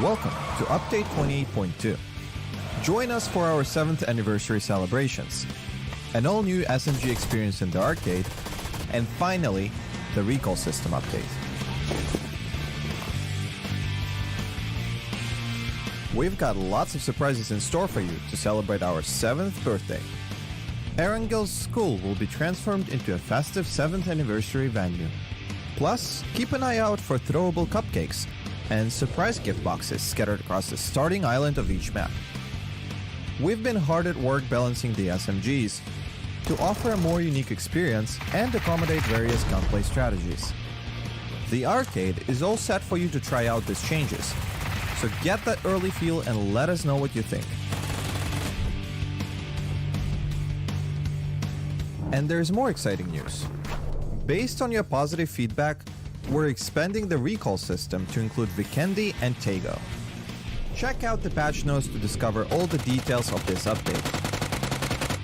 Welcome to Update 28.2. Join us for our 7th anniversary celebrations, an all-new SMG experience in the arcade, and finally, the recall system update. We've got lots of surprises in store for you to celebrate our 7th birthday. Erangel's school will be transformed into a festive 7th anniversary venue. Plus, keep an eye out for throwable cupcakes and surprise gift boxes scattered across the starting island of each map. We've been hard at work balancing the SMGs to offer a more unique experience and accommodate various gunplay strategies. The arcade is all set for you to try out these changes, so get that early feel and let us know what you think. And there's more exciting news. Based on your positive feedback, we're expanding the recall system to include Vikendi and Tego. Check out the patch notes to discover all the details of this update.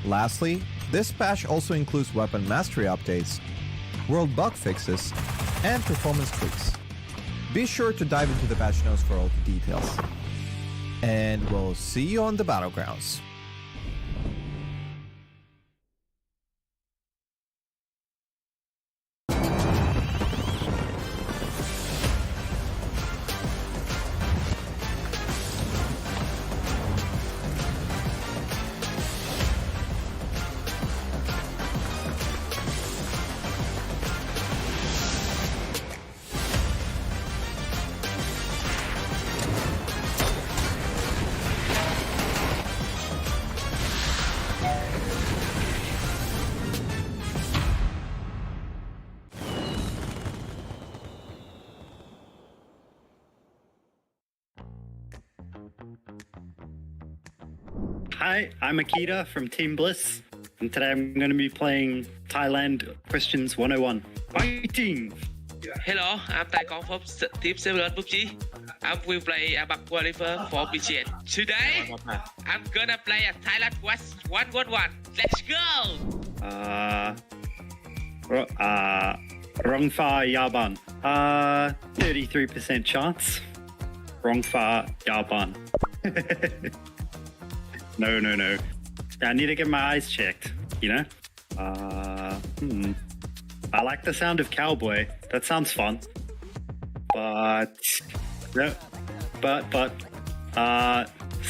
Lastly, this patch also includes weapon mastery updates, world bug fixes, and performance tweaks. Be sure to dive into the patch notes for all the details. And we'll see you on the battlegrounds. Hi, I'm Akita from Team Bliss, and today I'm going to be playing Thailand Questions 101. Fighting! Hello, I'm Tai Kong from Team Cerberus PUBG. I will play APAC Qualifier for PGN. Today, I'm gonna play a Thailand Quest 111. Let's go! Rongfa Yaban. 33% chance. Rongfa Yaban. No. I need to get my eyes checked, you know? I like the sound of cowboy. That sounds fun. But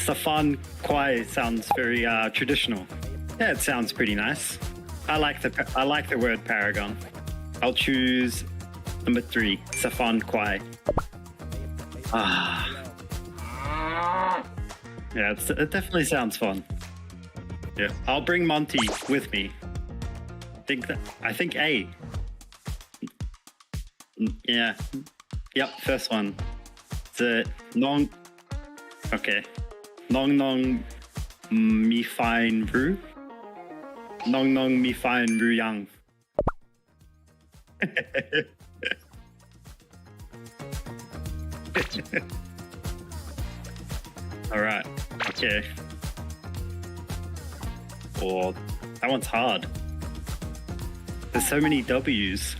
Safan Kwai sounds very traditional. Yeah, it sounds pretty nice. I like the word paragon. I'll choose number 3, Safan Kwai. Yeah, it definitely sounds fun. Yeah, I'll bring Monty with me. I think A. Yeah. Yep, first one. The Nong. Okay. Nong Mi Fine Ru. Nong Mi Fine Ru Yang. All right. Okay. Oh, that one's hard. There's so many W's.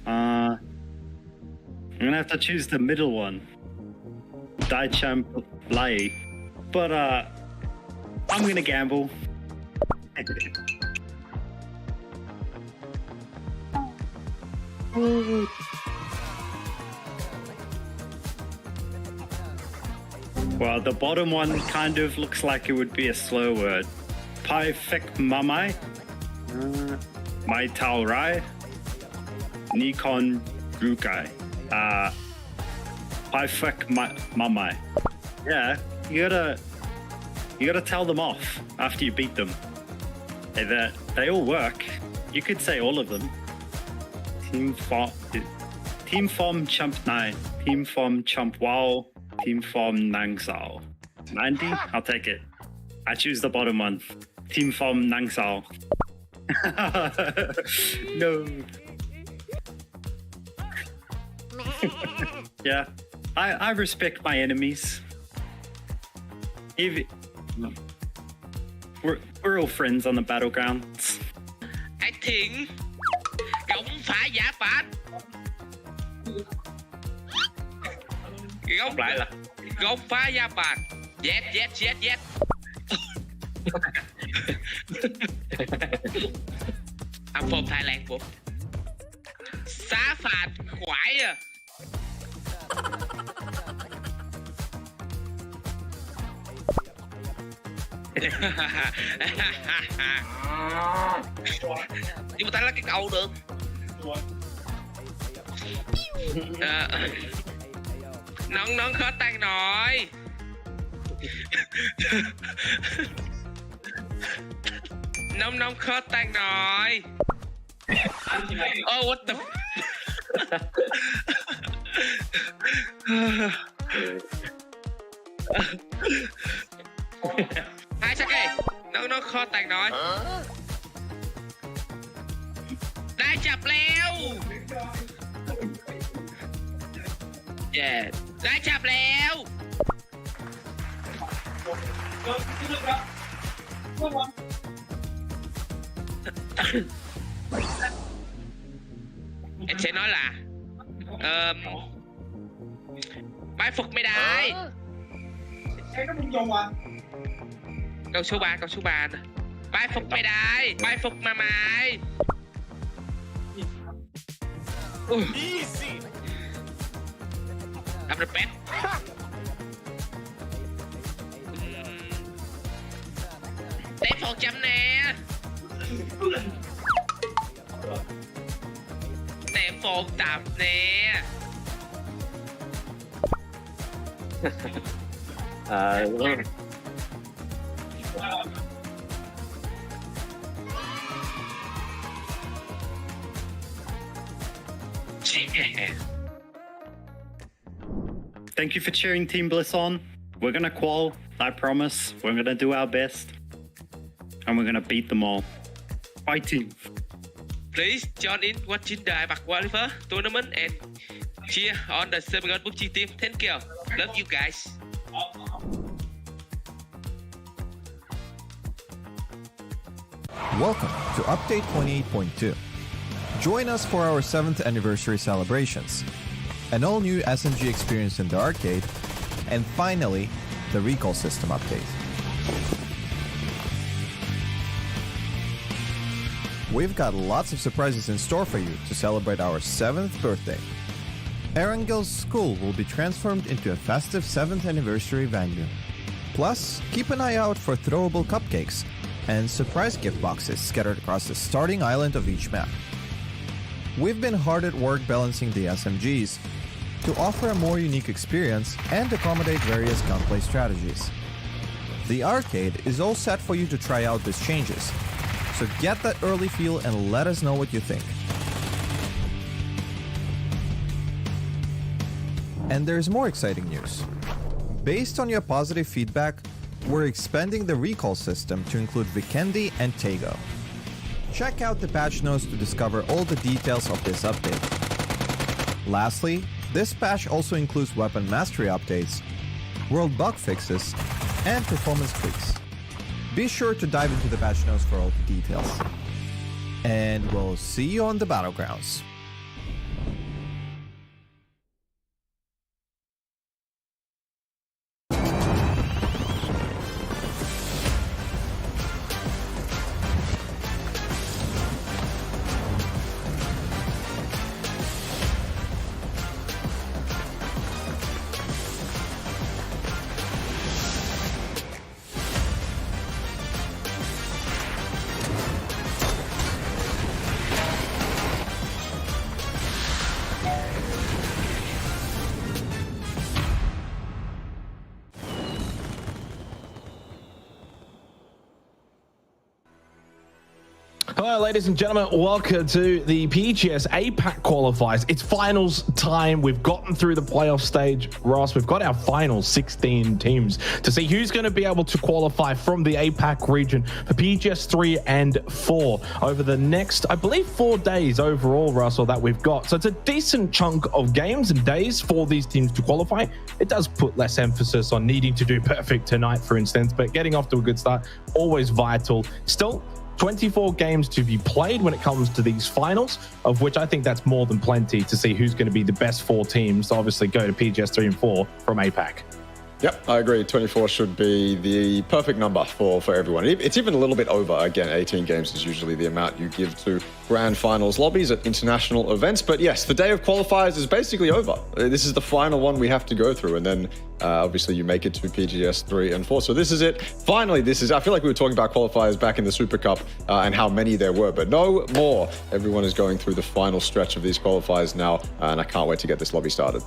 I'm gonna have to choose the middle one. Dai Champ Lai. But I'm gonna gamble. Well, the bottom one kind of looks like it would be a slow word. Pai Fek Mamai. Mai Tao Rai. Nikon Rukai. Pai Fek Mamai. Yeah, you gotta tell them off after you beat them. They all work. You could say all of them. Team Fom Chump Nai. Team Fom Chump Wow. Team Fom Nang Sao. 90? I'll take it. I choose the bottom one. Team Fom Nang Sao. No. Yeah, I respect my enemies. We're all friends on the battlegrounds. I think Gông phá giả phạt. Gông lại là Gông phá giả phạt. Yes. I'm from Thailand, bro. Xá phạt quải à. Nhưng mà ta là cái câu được. Nón khó tan nổi. Nón khó tan nổi. Oh, what the Hai Sake, nó khó tàn nói. Đã chập leo. Yeah, đã chập leo. Em sẽ nói là bái phục mày đại. Câu số 3 nè. Bái phục mày đại. Bái phục mà mày. I'm the best. Để 100 nè. Để 100 nè. Thank you for cheering Team Bliss on. We're gonna qual, I promise. We're gonna do our best. And we're gonna beat them all. Fighting. Please join in watching the APAC Qualifier tournament and cheer on the Cerberus PUBG team. Thank you. Love you guys. Welcome to Update 28.2. Join us for our 7th anniversary celebrations. An all-new SMG experience in the arcade And finally, the recall system update. We've got lots of surprises in store for you to celebrate our 7th birthday. Erangel's school will be transformed into a festive 7th anniversary venue. Plus, keep an eye out for throwable cupcakes and surprise gift boxes scattered across the starting island of each map. We've been hard at work balancing the SMGs to offer a more unique experience and accommodate various gunplay strategies. The arcade is all set for you to try out these changes, so get that early feel and let us know what you think. And there's more exciting news. Based on your positive feedback, we're expanding the recall system to include Vikendi and Tego. Check out the patch notes to discover all the details of this update. Lastly, this patch also includes weapon mastery updates, world bug fixes, and performance tweaks. Be sure to dive into the patch notes for all the details. And we'll see you on the battlegrounds. Hello, ladies and gentlemen. Welcome to the PGS APAC qualifiers. It's finals time. We've gotten through the playoff stage, Ross. We've got our final 16 teams to see who's going to be able to qualify from the APAC region for PGS 3 and 4 over the next, I believe, 4 days overall, Russell, that we've got. So it's a decent chunk of games and days for these teams to qualify. It does put less emphasis on needing to do perfect tonight, for instance, but getting off to a good start, always vital. Still, 24 games to be played when it comes to these finals, of which I think that's more than plenty to see who's going to be the best 4 teams to obviously go to PGS 3 and 4 from APAC. Yep, I agree. 24 should be the perfect number for everyone. It's even a little bit over. Again, 18 games is usually the amount you give to grand finals lobbies at international events. But yes, the day of qualifiers is basically over. This is the final one we have to go through. And then obviously you make it to PGS 3 and 4. So this is it. Finally, this is, I feel like we were talking about qualifiers back in the Super Cup and how many there were, but no more. Everyone is going through the final stretch of these qualifiers now. And I can't wait to get this lobby started.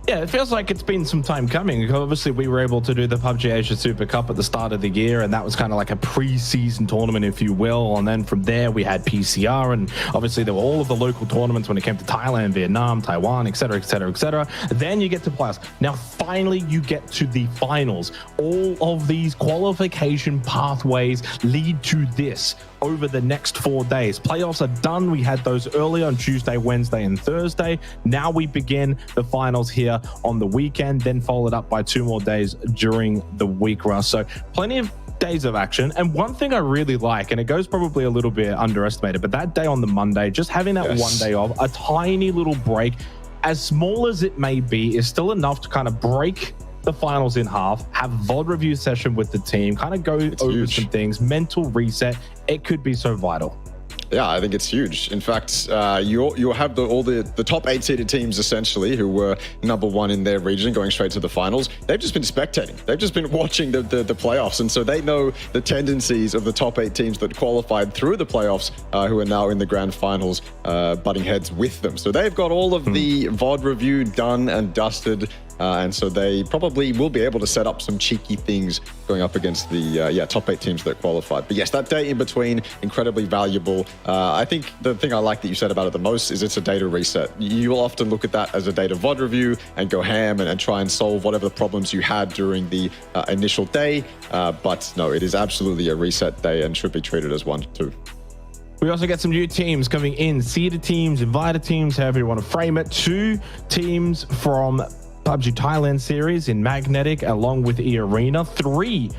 Yeah, it feels like it's been some time coming. Obviously, we were able to do the PUBG Asia Super Cup at the start of the year, and that was kind of like a pre-season tournament, if you will. And then from there, we had PCR, and obviously there were all of the local tournaments when it came to Thailand, Vietnam, Taiwan, etc., etc., etc. Then you get to playoffs. Now, finally, you get to the finals. All of these qualification pathways lead to this over the next 4 days. Playoffs are done. We had those early on Tuesday, Wednesday, and Thursday. Now we begin the finals here on the weekend, then followed up by 2 more days during the week, Russ. So plenty of days of action. And one thing I really like, and it goes probably a little bit underestimated, but that day on the Monday, just having that 1 day off, a tiny little break, as small as it may be, is still enough to kind of break the finals in half, have a VOD review session with the team, kind of go over some things, mental reset. It could be so vital. Yeah, I think it's huge. In fact, you'll have all the top 8 seeded teams, essentially, who were #1 in their region, going straight to the finals. They've just been spectating. They've just been watching the playoffs. And so they know the tendencies of the top 8 teams that qualified through the playoffs, who are now in the grand finals, butting heads with them. So they've got all of the VOD review done and dusted. And so they probably will be able to set up some cheeky things going up against the top 8 teams that qualified. But yes, that day in between, incredibly valuable. I think the thing I like that you said about it the most is it's a data reset. You will often look at that as a data VOD review and go ham and try and solve whatever the problems you had during the initial day. But no, it is absolutely a reset day and should be treated as one too. We also get some new teams coming in, seeded teams, invited teams, however you want to frame it. 2 teams from PUBG Thailand series in Magnetic, along with eArena. 3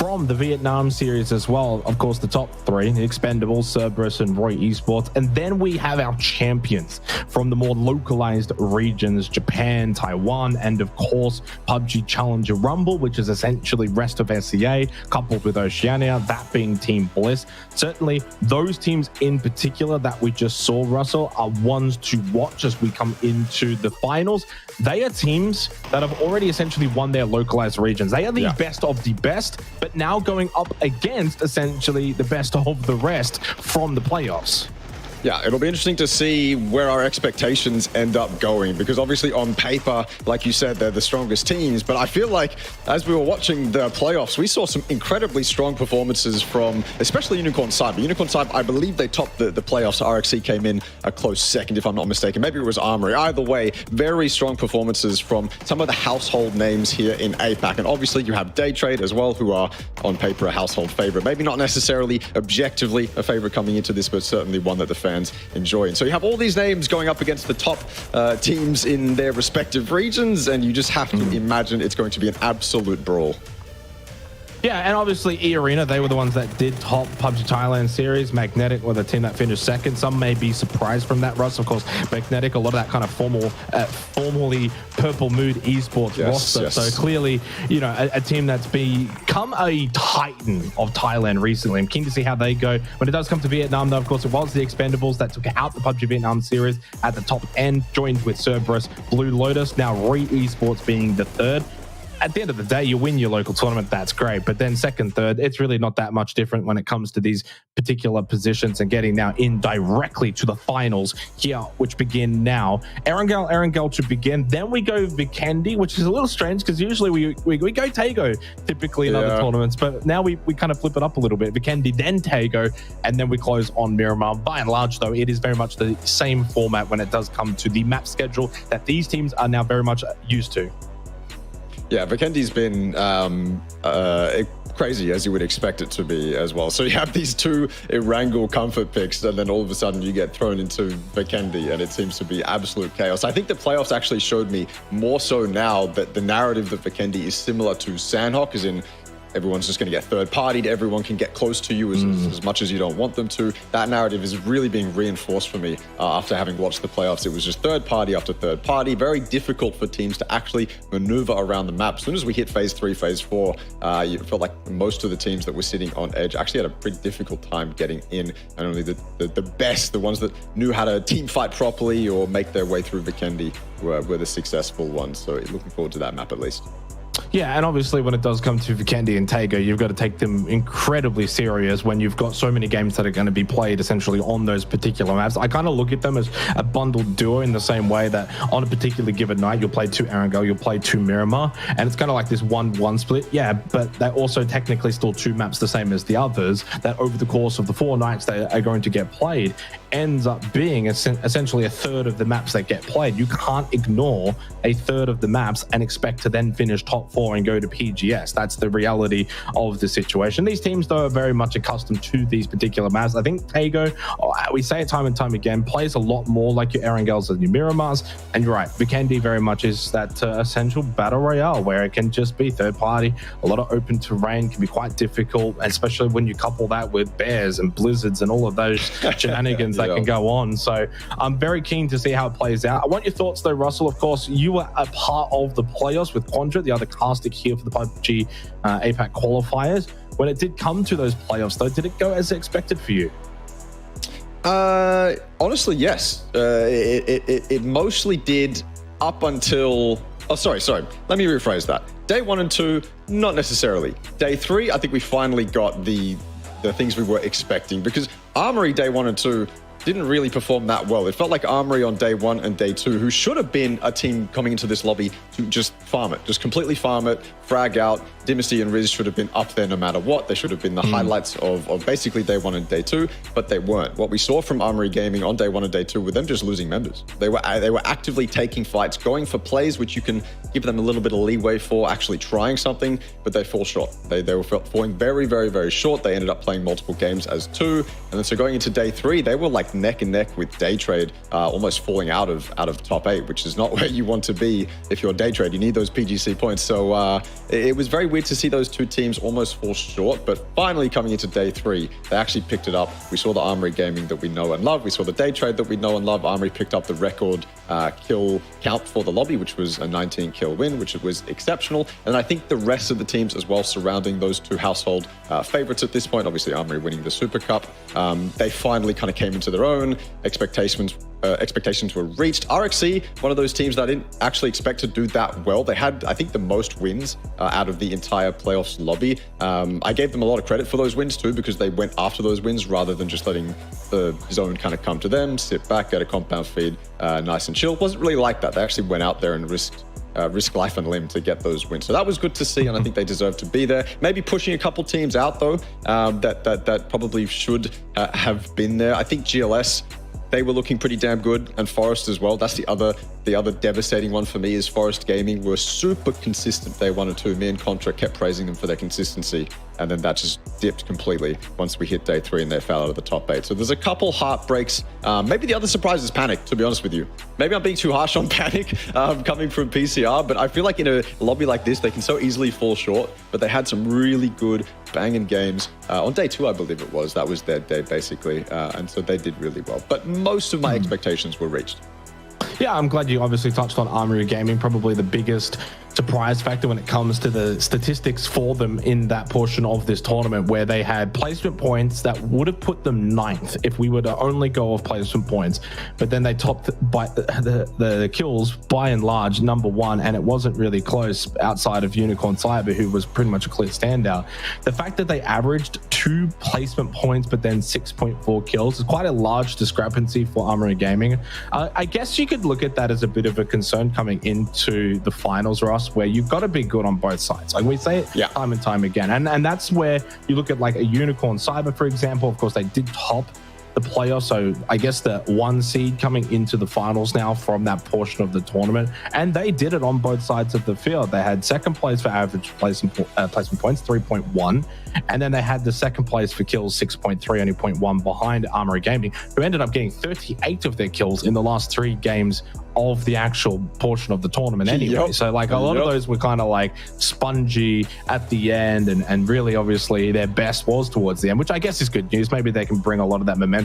from the Vietnam series as well. Of course, the top three, the Expendables, Cerberus, and 𝐴𝐸 Esports. And then we have our champions from the more localized regions, Japan, Taiwan, and of course, PUBG Challenger Rumble, which is essentially rest of SEA, coupled with Oceania, that being Team Bliss. Certainly, those teams in particular that we just saw, Russell, are ones to watch as we come into the finals. They are teams that have already essentially won their localized regions. They are the best of the best, but now going up against essentially the best of the rest from the playoffs. Yeah, it'll be interesting to see where our expectations end up going, because obviously on paper, like you said, they're the strongest teams. But I feel like as we were watching the playoffs, we saw some incredibly strong performances from especially Unicorn side. But Unicorn side, I believe they topped the playoffs. 𝐼𝐸𝐶 came in a close second, if I'm not mistaken. Maybe it was Armory. Either way, very strong performances from some of the household names here in APAC. And obviously you have Daytrade as well, who are on paper a household favorite. Maybe not necessarily objectively a favorite coming into this, but certainly one that the fans enjoy. And so you have all these names going up against the top teams in their respective regions, and you just have to imagine it's going to be an absolute brawl. Yeah, and obviously eArena, they were the ones that did top PUBG Thailand series. Magnetic were the team that finished second. Some may be surprised from that, Russ. Of course, Magnetic, a lot of that kind of formally purple mood esports roster. Yes. So clearly, you know, a team that's become a titan of Thailand recently. I'm keen to see how they go. When it does come to Vietnam, though, of course, it was the Expendables that took out the PUBG Vietnam series at the top end, joined with Cerberus, Blue Lotus, now 𝐷𝐸 Esports being the third. At the end of the day, you win your local tournament, that's great. But then second, third, it's really not that much different when it comes to these particular positions and getting now in directly to the finals here, which begin now. Erangel should begin. Then we go 𝐿𝐴𝐻𝐻, which is a little strange because usually we go 𝐾𝐾 typically in other tournaments. But now we kind of flip it up a little bit. 𝐿𝐴𝐻𝐻, then 𝐾𝐾, and then we close on Miramar. By and large, though, it is very much the same format when it does come to the map schedule that these teams are now very much used to. Yeah, 𝐿𝐴𝐻𝐻's been crazy, as you would expect it to be as well. So you have these two Erangel comfort picks, and then all of a sudden you get thrown into 𝐿𝐴𝐻𝐻, and it seems to be absolute chaos. I think the playoffs actually showed me more so now that the narrative that 𝐿𝐴𝐻𝐻 is similar to Sandhawk, as in everyone's just going to get third-partied. Everyone can get close to you as much as you don't want them to. That narrative is really being reinforced for me after having watched the playoffs. It was just third-party after third-party. Very difficult for teams to actually maneuver around the map. As soon as we hit Phase 3, Phase 4, you felt like most of the teams that were sitting on edge actually had a pretty difficult time getting in. And only the best, the ones that knew how to team fight properly or make their way through 𝐿𝐴𝐻𝐻 were the successful ones. So looking forward to that map at least. Yeah, and obviously when it does come to 𝐿𝐴𝐻𝐻 and 𝐾𝐾, you've got to take them incredibly serious when you've got so many games that are going to be played essentially on those particular maps. I kind of look at them as a bundled duo in the same way that on a particularly given night, you'll play 2 Erangel, you'll play 2 Miramar, and it's kind of like this 1-1 split. Yeah, but they're also technically still 2 maps the same as the others that over the course of the 4 nights they are going to get played ends up being essentially a third of the maps that get played. You can't ignore a third of the maps and expect to then finish top 4 and go to PGS. That's the reality of the situation. These teams, though, are very much accustomed to these particular maps. I think 𝐾𝐾, we say it time and time again, plays a lot more like your Erangels and your Miramars. And you're right, 𝐿𝐴𝐻𝐻 very much is that essential battle royale where it can just be third party. A lot of open terrain can be quite difficult, especially when you couple that with bears and blizzards and all of those shenanigans that can go on. So I'm very keen to see how it plays out. I want your thoughts, though, Russell. Of course, you were a part of the playoffs with Quandra, the other castic here for the PUBG APAC qualifiers. When it did come to those playoffs, though, did it go as expected for you? Honestly, yes. It mostly did up until... Oh, sorry. Let me rephrase that. Day 1 and 2, not necessarily. Day 3, I think we finally got the things we were expecting, because Armory Day 1 and 2 didn't really perform that well. It felt like Armory on Day 1 and Day 2, who should have been a team coming into this lobby to just farm it, just completely farm it, frag out. Dynasty and Riz should have been up there no matter what. They should have been the highlights of basically Day 1 and Day 2, but they weren't. What we saw from Armory Gaming on Day 1 and Day 2 were them just losing members. They were actively taking fights, going for plays, which you can give them a little bit of leeway for actually trying something, but they fall short. They were falling very, very, very short. They ended up playing multiple games as 2, and then so going into Day 3, they were like fact, neck and neck with Daytrade, almost falling out of top 8, which is not where you want to be if you're Daytrade. You need those PGC points. So it was very weird to see those two teams almost fall short, but finally coming into day 3, they actually picked it up. We saw the Armory gaming that we know and love. We saw the Daytrade that we know and love. Armory picked up the record kill count for the lobby, which was a 19 kill win, which was exceptional. And I think the rest of the teams as well surrounding those two household favorites at this point, obviously Armory winning the Super Cup, they finally kind of came into their own. Expectations were reached. 𝐼𝐸, one of those teams that I didn't actually expect to do that well. They had, I think, the most wins out of the entire playoffs lobby. I gave them a lot of credit for those wins too, because they went after those wins rather than just letting the zone kind of come to them, sit back, get a compound feed, nice and chill. It wasn't really like that. They actually went out there and risk life and limb to get those wins. So that was good to see, and I think they deserve to be there. Maybe pushing a couple teams out though, that probably should have been there. I think GLS, they were looking pretty damn good, and Forest as well. That's the other devastating one for me is Forest Gaming were super consistent day 1 and 2. Me and Contra kept praising them for their consistency, and then that just dipped completely once we hit day 3 and they fell out of the top 8. So there's a couple heartbreaks. Maybe the other surprise is Panic, to be honest with you. Maybe I'm being too harsh on Panic coming from PCR, but I feel like in a lobby like this, they can so easily fall short, but they had some really good banging games. On day 2, I believe it was. That was their day, basically, and so they did really well. But most of my expectations were reached. Yeah, I'm glad you obviously touched on Armory Gaming, probably the biggest surprise factor when it comes to the statistics for them in that portion of this tournament, where they had placement points that would have put them 9th if we were to only go off placement points, but then they topped by the kills by and large #1, and it wasn't really close outside of Unicorn Cyber, who was pretty much a clear standout. The fact that they averaged 2 placement points but then 6.4 kills is quite a large discrepancy for Armory Gaming. I guess you could look at that as a bit of a concern coming into the finals, Ross, where you've got to be good on both sides. Like we say it time and time again. And that's where you look at like a Unicorn Cyber, for example. Of course, they did top the playoffs, so I guess the 1 seed coming into the finals now from that portion of the tournament, and they did it on both sides of the field. They had 2nd place for average placement points, 3.1, and then they had the 2nd place for kills, 6.3, only 0.1 behind Armory Gaming, who ended up getting 38 of their kills in the last 3 games of the actual portion of the tournament anyway. So like a lot of those were kind of like spongy at the end, and really obviously their best was towards the end, which I guess is good news. Maybe they can bring a lot of that momentum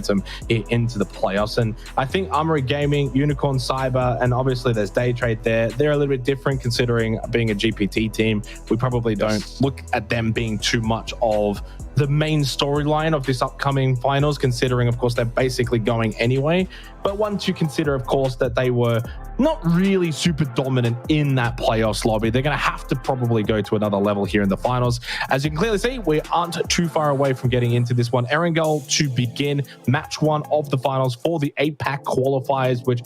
into the playoffs. And I think Armory Gaming, Unicorn Cyber, and obviously there's Daytrade there. They're a little bit different considering being a GPT team. We probably don't look at them being too much of the main storyline of this upcoming finals, considering of course they're basically going anyway. But once you consider of course that they were not really super dominant in that playoffs lobby, they're going to have to probably go to another level here in the finals. As you can clearly see, we aren't too far away from getting into this one. Erangel to begin match 1 of the finals for the APAC qualifiers, which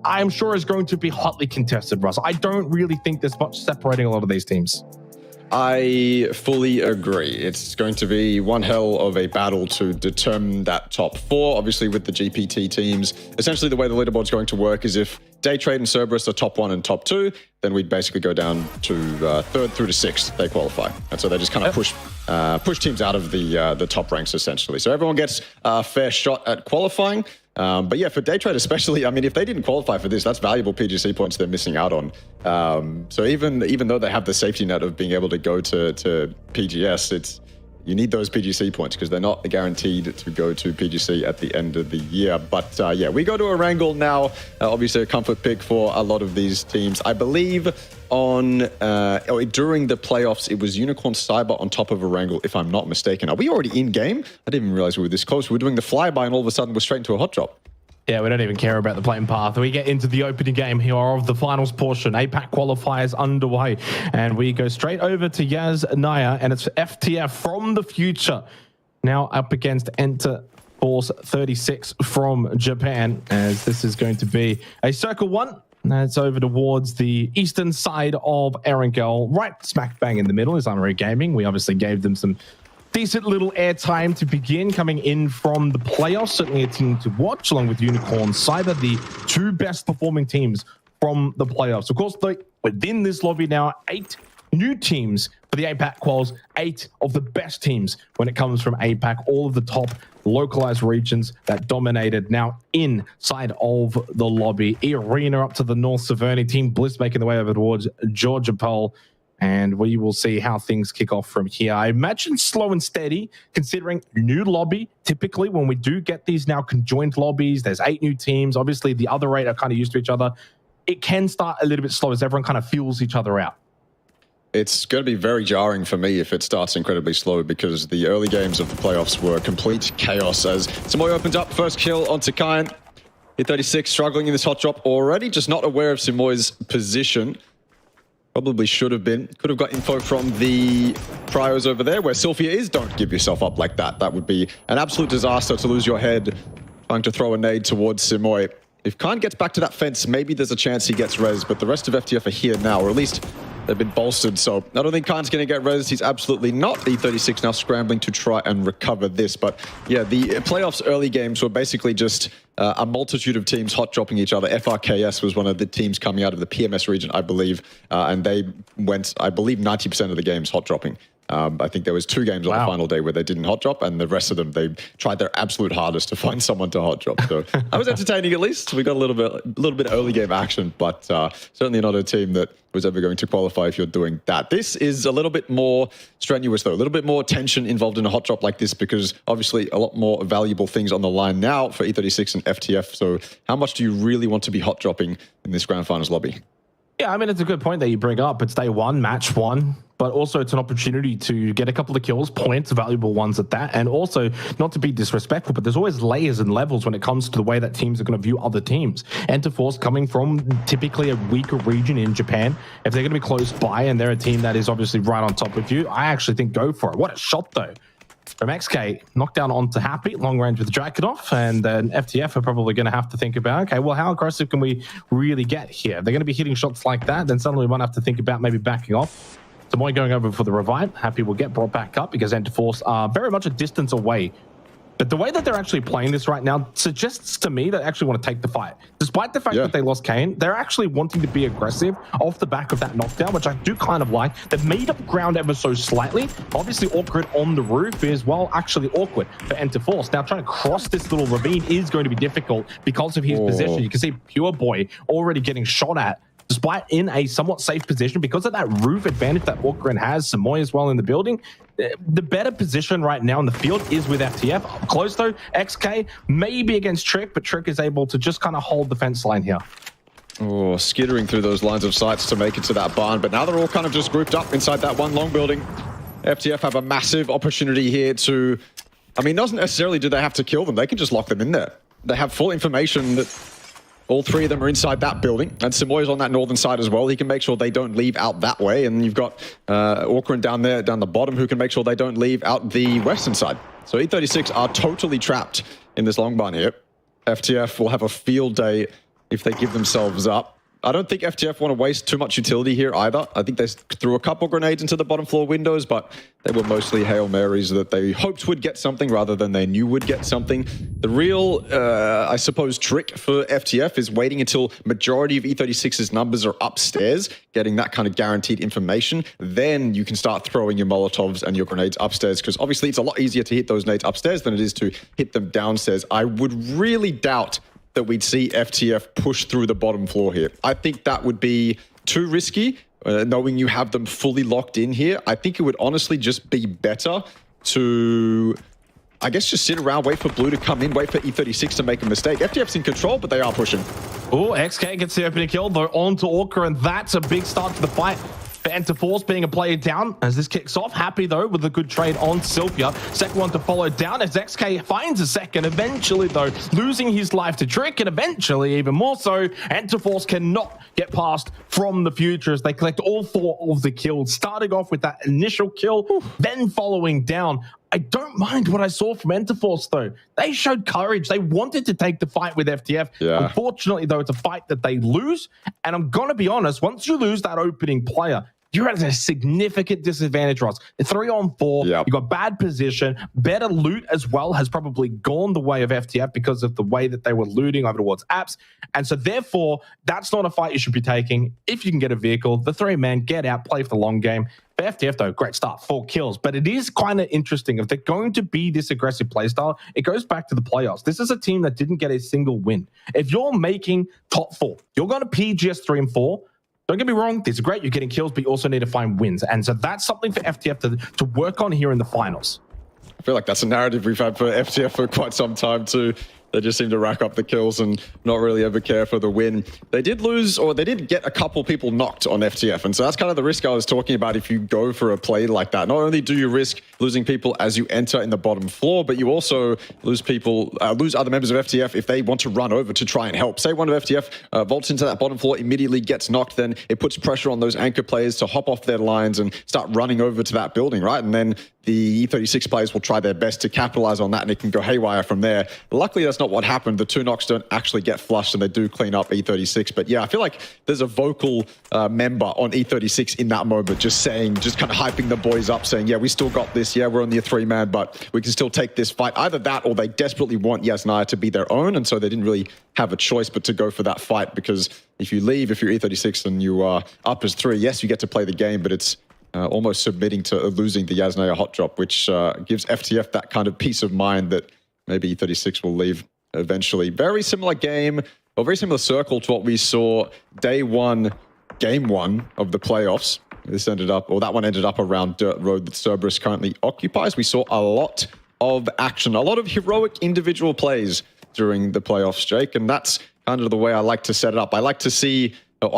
I'm sure is going to be hotly contested, Russ. I don't really think there's much separating a lot of these teams. I fully agree. It's going to be one hell of a battle to determine that top 4. Obviously, with the GPT teams, essentially the way the leaderboard's going to work is if Daytrade and Cerberus are top 1 and top 2, then we'd basically go down to 3rd through to 6th. They qualify, and so they just kind of push teams out of the top ranks essentially. So everyone gets a fair shot at qualifying. But yeah, for Daytrade especially, I mean, if they didn't qualify for this, that's valuable PGC points they're missing out on. So even though they have the safety net of being able to go to PGS, you need those PGC points because they're not guaranteed to go to PGC at the end of the year. But yeah, we go to Erangel now. Obviously a comfort pick for a lot of these teams. I believe during the playoffs, it was Unicorn Cyber on top of Erangel, if I'm not mistaken. Are we already in game? I didn't even realize we were this close. We were doing the flyby and all of a sudden we're straight into a hot drop. Yeah, we don't even care about the playing path. We get into the opening game here of the finals portion. APAC qualifiers underway. And we go straight over to Yaz Naya, and it's FTF from the future. Now up against Enter Force 36 from Japan, as this is going to be a Circle 1. It's over towards the eastern side of Erangel. Right smack bang in the middle is Armory Gaming. We obviously gave them some decent little airtime to begin coming in from the playoffs. Certainly a team to watch, along with Unicorn Cyber, the 2 best performing teams from the playoffs. Of course, within this lobby now, 8 new teams for the APAC quals, 8 of the best teams when it comes from APAC, all of the top localized regions that dominated now inside of the lobby. eArena up to the North Severny team, Bliss making the way over towards Georgia Pole, and we will see how things kick off from here. I imagine slow and steady, considering new lobby. Typically, when we do get these now conjoined lobbies, there's 8 new teams. Obviously, the other 8 are kind of used to each other. It can start a little bit slow as everyone kind of feels each other out. It's going to be very jarring for me if it starts incredibly slow, because the early games of the playoffs were complete chaos as 𝐿𝐴𝐻 opens up. First kill onto Kyan. 𝐿36 struggling in this hot drop already, just not aware of 𝐿𝐴𝐻's position. Probably should have been. Could have got info from the pryos over there where Sylphia is. Don't give yourself up like that. That would be an absolute disaster to lose your head trying to throw a nade towards 𝐿𝐴𝐻. If Kyan gets back to that fence, maybe there's a chance he gets res, but the rest of FTF are here now, or at least they've been bolstered, so I don't think Kyan's going to get res. He's absolutely not. 𝐿36 now scrambling to try and recover this. But yeah, the playoffs early games were basically just a multitude of teams hot dropping each other. FRKS was one of the teams coming out of the PMS region, I believe, and they went, I believe, 90% of the games hot dropping. I think there was 2 games on the final day where they didn't hot drop, and the rest of them, they tried their absolute hardest to find someone to hot drop. So that was entertaining, at least. We got a little bit of early game action, but certainly not a team that was ever going to qualify if you're doing that. This is a little bit more strenuous, though. A little bit more tension involved in a hot drop like this, because obviously a lot more valuable things on the line now for 𝐿36 and FTF. So how much do you really want to be hot dropping in this grand finals lobby? Yeah, I mean, it's a good point that you bring up. It's day 1, match 1, but also it's an opportunity to get a couple of kills, points, valuable ones at that, and also, not to be disrespectful, but there's always layers and levels when it comes to the way that teams are going to view other teams. Enterforce coming from typically a weaker region in Japan, if they're going to be close by and they're a team that is obviously right on top of you, I actually think go for it. What a shot, though. From XK, knockdown onto Happy, long range with Drakenov, and then FTF are probably going to have to think about, okay, well, how aggressive can we really get here? They're going to be hitting shots like that, then suddenly we might have to think about maybe backing off. 𝐿𝐴𝐻 going over for the revive. Happy will get brought back up because Enterforce are very much a distance away. But the way that they're actually playing this right now suggests to me that they actually want to take the fight. Despite the fact that they lost Kane, they're actually wanting to be aggressive off the back of that knockdown, which I do kind of like. They've made up ground ever so slightly. Obviously, awkward on the roof is, well, actually awkward for Enterforce. Now, trying to cross this little ravine is going to be difficult because of his position. You can see Pure Boy already getting shot at, despite in a somewhat safe position because of that roof advantage that 𝐿𝐴𝐻 has. 𝐿𝐴𝐻 as well in the building. The better position right now in the field is with FTF. Up close though, XK maybe against Trick, but Trick is able to just kind of hold the fence line here. Oh, skittering through those lines of sights to make it to that barn, but now they're all kind of just grouped up inside that one long building. FTF have a massive opportunity here to, I mean, doesn't necessarily do they have to kill them, they can just lock them in there. They have full information that all 3 of them are inside that building, and 𝐿𝐴𝐻 is on that northern side as well. He can make sure they don't leave out that way, and you've got 𝐴𝐻 down there, down the bottom, who can make sure they don't leave out the western side. So 𝐿36 are totally trapped in this long barn here. FTF will have a field day if they give themselves up. I don't think FTF want to waste too much utility here either. I think they threw a couple grenades into the bottom floor windows, but they were mostly Hail Marys that they hoped would get something rather than they knew would get something. The real, I suppose, trick for FTF is waiting until majority of 𝐿36's numbers are upstairs, getting that kind of guaranteed information. Then you can start throwing your Molotovs and your grenades upstairs, because obviously it's a lot easier to hit those nades upstairs than it is to hit them downstairs. I would really doubt that we'd see FTF push through the bottom floor here. I think that would be too risky, knowing you have them fully locked in here. I think it would honestly just be better to, I guess, just sit around, wait for Blue to come in, wait for 𝐿36 to make a mistake. FTF's in control, but they are pushing. Oh, XK gets the opening kill, though, onto 𝐴𝐻, and that's a big start to the fight. Enterforce being a player down as this kicks off. Happy though with a good trade on Sylphia. Second one to follow down as XK finds a second. Eventually though, losing his life to Trick, and eventually even more so, Enterforce cannot get past from the future as they collect all 4 of the kills. Starting off with that initial kill, then following down. I don't mind what I saw from Enterforce though. They showed courage. They wanted to take the fight with FTF. Unfortunately though, it's a fight that they lose. And I'm going to be honest, once you lose that opening player, you're at a significant disadvantage, Ross. 3-on-4, Yep. you got bad position, better loot as well has probably gone the way of FTF because of the way that they were looting over towards apps. And so therefore, that's not a fight you should be taking. If you can get a vehicle, the 3-man, get out, play for the long game. For FTF though, great start, 4 kills. But it is kind of interesting. If they're going to be this aggressive playstyle, it goes back to the playoffs. This is a team that didn't get a single win. If you're making top 4, you're going to PGS 3 and 4. Don't get me wrong, these are great, you're getting kills, but you also need to find wins. And so that's something for FTF to work on here in the finals. I feel like that's a narrative we've had for FTF for quite some time too. They just seem to rack up the kills and not really ever care for the win. They did lose, or they did get a couple people knocked on FTF. And so that's kind of the risk I was talking about if you go for a play like that. Not only do you risk losing people as you enter in the bottom floor, but you also lose people, lose other members of FTF if they want to run over to try and help. Say one of FTF vaults into that bottom floor, immediately gets knocked, then it puts pressure on those anchor players to hop off their lines and start running over to that building, right? And then the E36 players will try their best to capitalize on that, and it can go haywire from there. Luckily, that's not what happened. The 2 knocks don't actually get flushed, and they do clean up E36. But yeah, I feel like there's a vocal member on E36 in that moment, just saying, just kind of hyping the boys up, saying, yeah, we still got this. Yeah, we're only a 3-man, but we can still take this fight. Either that, or they desperately want 𝐼𝐴𝐼 to be their own, and so they didn't really have a choice but to go for that fight, because if you leave, if you're E36 and you are up as 3, yes, you get to play the game, but it's almost submitting to losing the 𝐼𝐴𝐼 hot drop, which gives FTF that kind of peace of mind that maybe E36 will leave eventually. Very similar game, or very similar circle to what we saw day 1, game 1 of the playoffs. This ended up, or that one ended up around dirt road that Cerberus currently occupies. We saw a lot of action, a lot of heroic individual plays during the playoffs, Jake, and that's kind of the way I like to set it up. I'd like to see the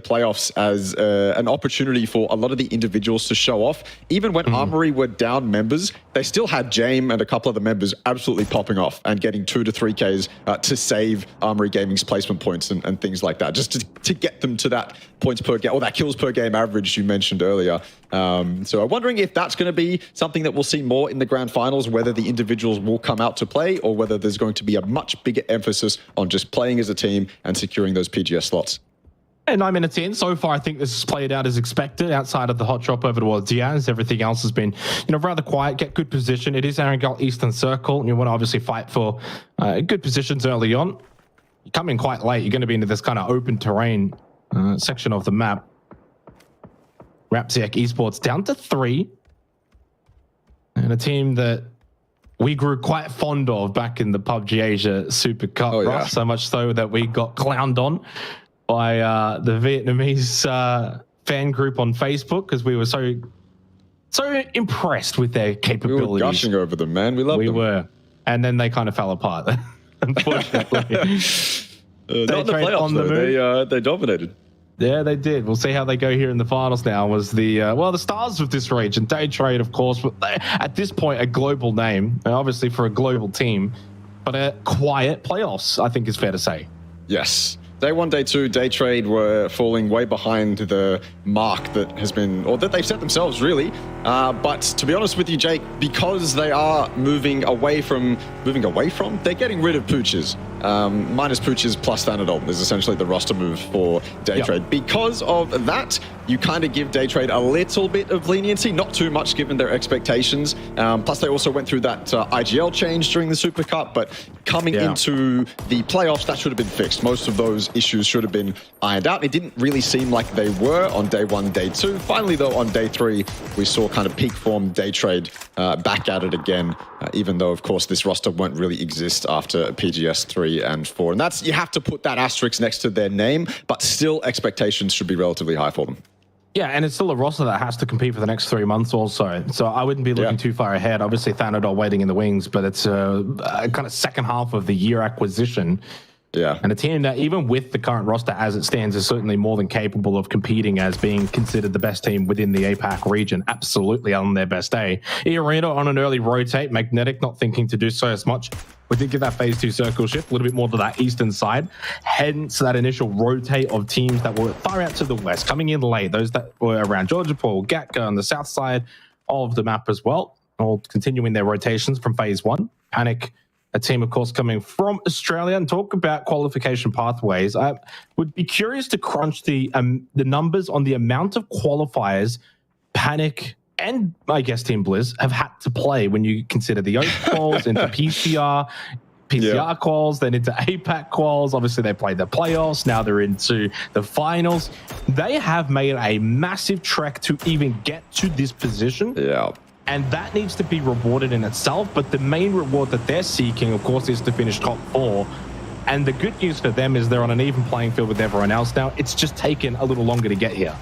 playoffs as an opportunity for a lot of the individuals to show off. Even when Armory were down members, they still had 𝐏𝐵 and a couple of the members absolutely popping off and getting 2 to 3 Ks to save Armory Gaming's placement points and things like that, just to get them to that points per game, or that kills per game average you mentioned earlier. So I'm wondering if that's going to be something that we'll see more in the grand finals, whether the individuals will come out to play, or whether there's going to be a much bigger emphasis on just playing as a team and securing those PGS slots. And 9 minutes in, so far I think this has played out as expected. Outside of the hot drop over towards Diaz, everything else has been, rather quiet. Get good position. It is Erangel Eastern Circle, and you want to obviously fight for good positions early on. You come in quite late, you're going to be into this kind of open terrain section of the map. Xiec Esports down to 3, and a team that we grew quite fond of back in the PUBG Asia Super Cup, Ross, so much so that we got clowned on by the Vietnamese fan group on Facebook, because we were so impressed with their capabilities. We were gushing over them, man. We loved them. We were. And then they kind of fell apart, unfortunately. Not in the playoffs, though. They dominated. Yeah, they did. We'll see how they go here in the finals now. Was the stars of this region, Daytrade, of course, but at this point, a global name, and obviously for a global team, but a quiet playoffs, I think is fair to say. Yes. Day 1, day 2, Daytrade were falling way behind the mark that has been, or that they've set themselves, really. But to be honest with you, Jake, because they are moving away from, they're getting rid of Pooches. Minus Pooches plus Thanadol is essentially the roster move for Daytrade. Yep. Because of that, you kind of give Daytrade a little bit of leniency, not too much given their expectations. Plus, they also went through that IGL change during the Super Cup, but coming into the playoffs, that should have been fixed. Most of those issues should have been ironed out. It didn't really seem like they were on day 1, day 2. Finally, though, on day 3, we saw kind of peak form Daytrade back at it again, even though, of course, this roster won't really exist after PGS 3 and 4. And that's, you have to put that asterisk next to their name, but still expectations should be relatively high for them. Yeah, and it's still a roster that has to compete for the next 3 months also. So I wouldn't be looking too far ahead. Obviously, Thanadol waiting in the wings, but it's a kind of second half of the year acquisition. Yeah. And a team that, even with the current roster as it stands, is certainly more than capable of competing as being considered the best team within the APAC region. Absolutely on their best day. eArena on an early rotate. Magnetic not thinking to do so as much. We did get that phase 2 circle shift, a little bit more to that eastern side. Hence that initial rotate of teams that were far out to the west, coming in late. Those that were around Georgia Pool, Gatka on the south side of the map as well. All continuing their rotations from phase 1. Panic a team, of course, coming from Australia, and talk about qualification pathways. I would be curious to crunch the numbers on the amount of qualifiers Panic and I guess Team Bliss have had to play when you consider the Oak quals into PCR quals, then into APAC quals. Obviously, they played the playoffs. Now they're into the finals. They have made a massive trek to even get to this position. Yeah. And that needs to be rewarded in itself. But the main reward that they're seeking, of course, is to finish top 4. And the good news for them is they're on an even playing field with everyone else now. It's just taken a little longer to get here.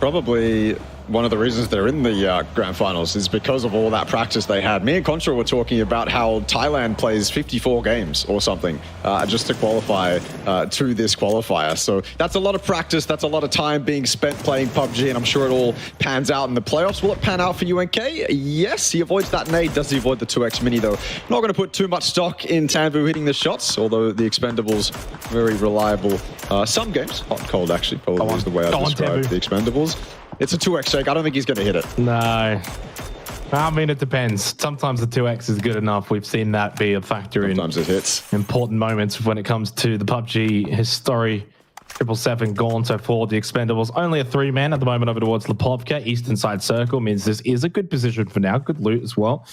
Probably one of the reasons they're in the grand finals is because of all that practice they had. Me and Contra were talking about how Thailand plays 54 games or something just to qualify to this qualifier. So that's a lot of practice. That's a lot of time being spent playing PUBG, and I'm sure it all pans out in the playoffs. Will it pan out for UNK? Yes, he avoids that nade. Does he avoid the 2x mini, though? Not going to put too much stock in Tanvu hitting the shots, although the Expendables, very reliable. Some games, hot and cold, actually, probably is the way I describe the Expendables. It's a 2x shake. I don't think he's going to hit it. No. I mean, it depends. Sometimes the 2x is good enough. We've seen that be a factor in it hits. Important moments when it comes to the PUBG history. 777 gone so for the Expendables. Only a 3-man at the moment over towards Lipovka. Eastern side circle means this is a good position for now. Good loot as well.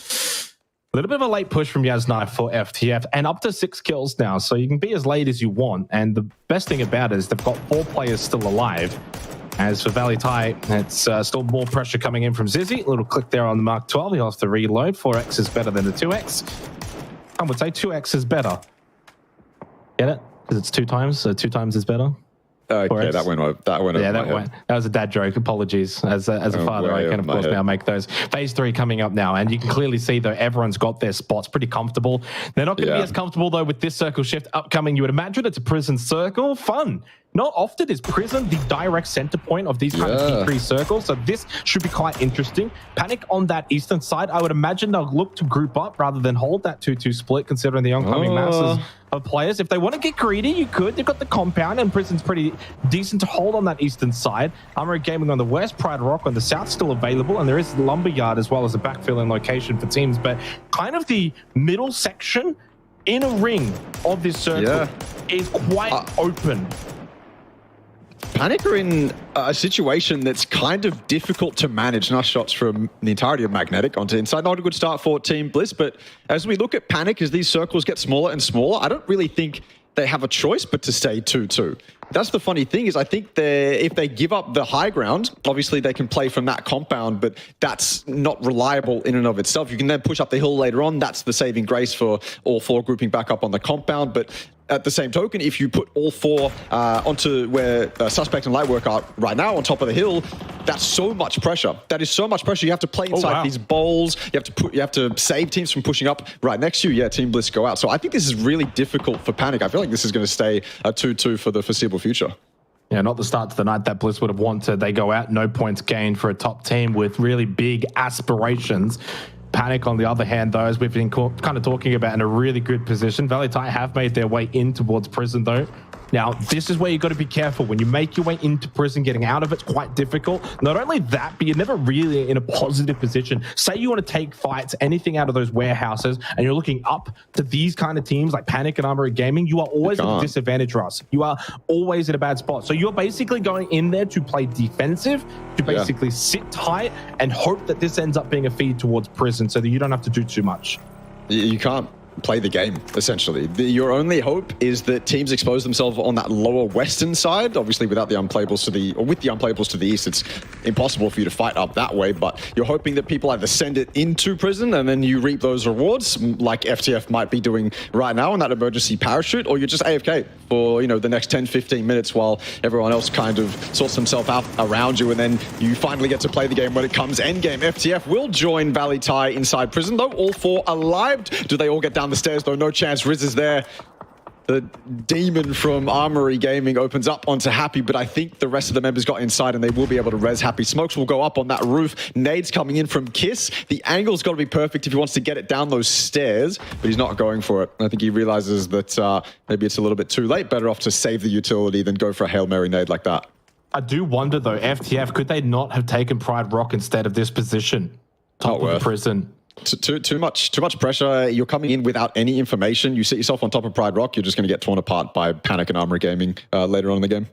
A little bit of a late push from Yasnai for FTF, and up to 6 kills now. So you can be as late as you want. And the best thing about it is they've got 4 players still alive. As for Valee Thai, it's still more pressure coming in from Zizzy. A little click there on the Mark 12. He'll have to reload. 4x is better than the 2x. I would say 2x is better. Get it? Because it's 2 times, so 2 times is better. Okay, that went over. Yeah, that was a dad joke. Apologies. As a father, I can, of course, now make those. Phase 3 coming up now, and you can clearly see, though, everyone's got their spots pretty comfortable. They're not going to be as comfortable, though, with this circle shift upcoming. You would imagine it's a prison circle. Fun. Not often is prison the direct center point of these kind of T3 circles, so this should be quite interesting. Panic on that eastern side, I would imagine they'll look to group up rather than hold that 2-2 split, considering the oncoming masses of players. If they want to get greedy, you could. They've got the compound, and prison's pretty decent to hold on that eastern side. Armory Gaming on the west, Pride Rock on the south still available, and there is Lumberyard as well as a backfilling location for teams, but kind of the middle section in a ring of this circle is quite open. Panic are in a situation that's kind of difficult to manage. Nice shots from the entirety of Magnetic onto inside. Not a good start for Team Bliss, but as we look at Panic, as these circles get smaller and smaller, I don't really think they have a choice but to stay 2-2. That's the funny thing, is I think if they give up the high ground, obviously they can play from that compound, but that's not reliable in and of itself. You can then push up the hill later on. That's the saving grace for all 4 grouping back up on the compound. But at the same token, if you put all 4 onto where Suspect and Lightwork are right now on top of the hill, that's so much pressure. That is so much pressure. You have to play inside these bowls. You have to save teams from pushing up right next to you. Yeah, Team Bliss go out. So I think this is really difficult for Panic. I feel like this is going to stay a 2-2 for the foreseeable future. Yeah, not the start to the night that Bliss would have wanted. They go out, no points gained for a top team with really big aspirations. Panic, on the other hand, though, as we've been kind of talking about, in a really good position. Valee Thai have made their way in towards prison, though. Now, this is where you've got to be careful. When you make your way into prison, getting out of it's quite difficult. Not only that, but you're never really in a positive position. Say you want to take fights, anything out of those warehouses, and you're looking up to these kind of teams like Panic and Armory Gaming, you are always at a disadvantage, Russ. You are always in a bad spot. So you're basically going in there to play defensive, to basically sit tight and hope that this ends up being a feed towards prison so that you don't have to do too much. You can't play the game, essentially. Your only hope is that teams expose themselves on that lower western side. Obviously, without the unplayables to the, or with the unplayables to the east, it's impossible for you to fight up that way, but you're hoping that people either send it into prison and then you reap those rewards, like FTF might be doing right now on that emergency parachute, or you're just AFK for, you know, the next 10-15 minutes while everyone else kind of sorts themselves out around you, and then you finally get to play the game when it comes endgame. FTF will join Valee Thai inside prison, though. All 4 alive. Do they all get down the stairs, though? No chance. Riz is there. The demon from Armory Gaming opens up onto Happy, but I think the rest of the members got inside and they will be able to res Happy. Smokes will go up on that roof. Nades coming in from Kiss. The angle's got to be perfect if he wants to get it down those stairs, but he's not going for it. I think he realizes that maybe it's a little bit too late. Better off to save the utility than go for a Hail Mary nade like that. I do wonder, though, FTF, could they not have taken Pride Rock instead of this position? Top of the prison. Too much pressure. You're coming in without any information. You sit yourself on top of Pride Rock, you're just going to get torn apart by Panic and Armory Gaming later on in the game.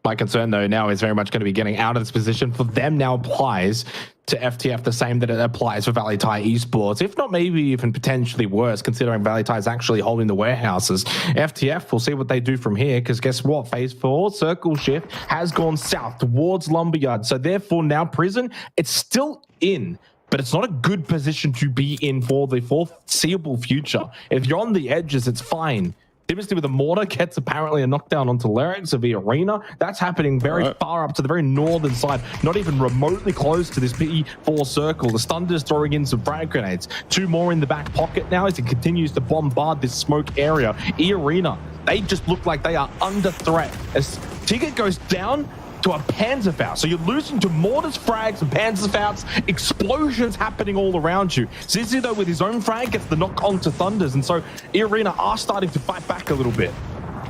My concern, though, now is very much going to be getting out of this position. For them now applies to FTF the same that it applies for Valee Thai Esports, if not maybe even potentially worse, considering Valee Thai is actually holding the warehouses. FTF, we'll see what they do from here, because guess what? Phase 4, circle shift, has gone south towards Lumberyard. So therefore now Prison, it's still in, but it's not a good position to be in for the foreseeable future. If you're on the edges, it's fine. Typically with the mortar gets apparently a knockdown onto Lyrics of 𝐿'Arena. That's happening very far up to the very northern side, not even remotely close to this P4 circle. The Stunder's throwing in some frag grenades. 2 more in the back pocket now as it continues to bombard this smoke area. eArena, they just look like they are under threat. As Xiec goes down to a Panzerfaust. So you're losing to mortars, frags, and Panzerfausts, explosions happening all around you. Zizzy, though, with his own frag, gets the knock on to Thunders, and so eArena are starting to fight back a little bit.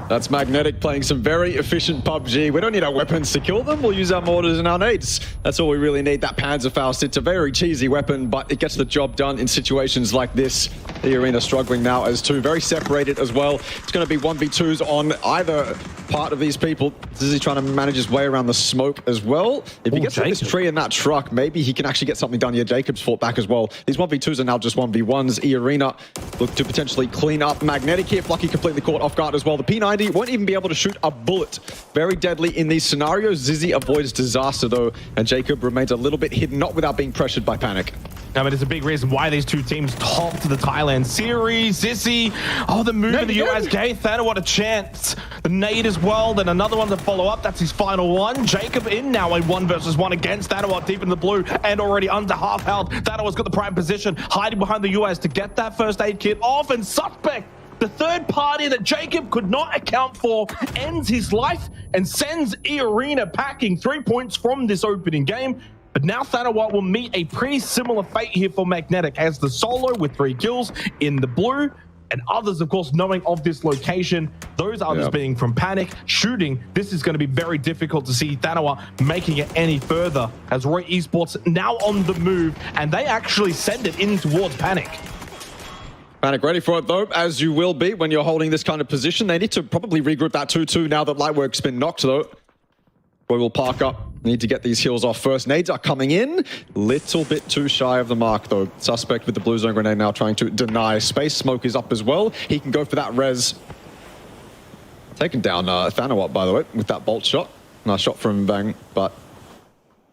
That's Magnetic playing some very efficient PUBG. We don't need our weapons to kill them. We'll use our mortars and our nades. That's all we really need. That Panzerfaust, it's a very cheesy weapon, but it gets the job done in situations like this. eArena struggling now as 2, very separated as well. It's going to be 1v2s on either part of these people. Zizzy trying to manage his way around the smoke as well. If he gets this tree in that truck, maybe he can actually get something done here. 𝐿'Jacob's fought back as well. These 1v2s are now just 1v1s. eArena look to potentially clean up Magnetic here. Flucky completely caught off guard as well. The P90 won't even be able to shoot a bullet. Very deadly in these scenarios. Zizzy avoids disaster though, and 𝐿'Jacob remains a little bit hidden, not without being pressured by Panic. No, but it's a big reason why these two teams topped the Thailand series. Zizzy, the move of the 𝐿'Jacob. Thana, what a chance. The nade as well, then another one to follow up. That's his final one. 𝐿'Jacob in now, a 1 versus 1 against Thana, deep in the blue and already under half health. Thana's got the prime position, hiding behind the US to get that first aid kit off, and Suspect, the third party that 𝐿'Jacob could not account for, ends his life and sends eArena packing 3 points from this opening game. But now Thanawa will meet a pretty similar fate here for Magnetic as the solo with 3 kills in the blue, and others, of course, knowing of this location. Those others being from Panic, shooting. This is going to be very difficult to see Thanawa making it any further as Roy Esports now on the move, and they actually send it in towards Panic. Panic ready for it though, as you will be when you're holding this kind of position. They need to probably regroup that 2-2 now that Lightwork's been knocked though. Boy will park up. Need to get these heals off first. Nades are coming in. Little bit too shy of the mark though. Suspect with the blue zone grenade now trying to deny space. Smoke is up as well. He can go for that res. Taken down Thanawa, by the way, with that bolt shot. Nice shot from Bang, but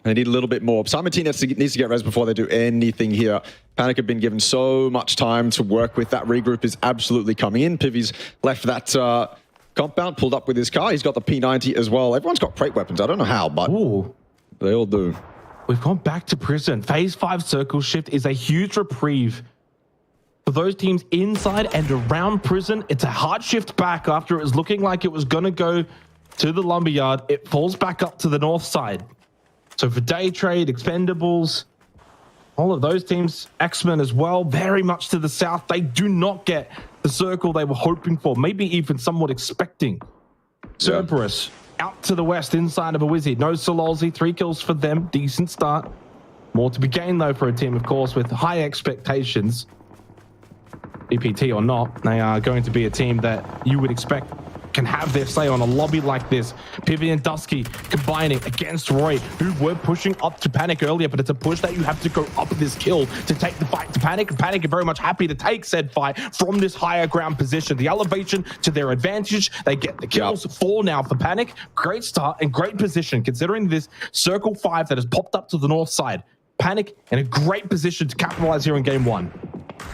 they need a little bit more. Simon T needs to get res before they do anything here. Panic have been given so much time to work with. That regroup is absolutely coming in. Pivy's left that compound, pulled up with his car. He's got the P90 as well. Everyone's got crate weapons. I don't know how, but they all do. We've gone back to Prison. Phase 5 circle shift is a huge reprieve for those teams inside and around Prison. It's a hard shift back after it was looking like it was going to go to the Lumberyard. It falls back up to the north side. So for Daytrade, Expendables, all of those teams, X-Men as well, very much to the south. They do not get the circle they were hoping for, maybe even somewhat expecting. Cerberus out to the west inside of a Wizard. No Sololzi, 3 kills for them. Decent start. More to be gained though for a team, of course, with high expectations. EPT or not, they are going to be a team that you would expect can have their say on a lobby like this. Pivy and Dusky combining against Roy, who were pushing up to Panic earlier, but it's a push that you have to go up this kill to take the fight to Panic. And Panic are very much happy to take said fight from this higher ground position. The elevation to their advantage. They get the kills. 4 now for Panic. Great start and great position considering this circle 5 that has popped up to the north side. Panic in a great position to capitalize here in game 1.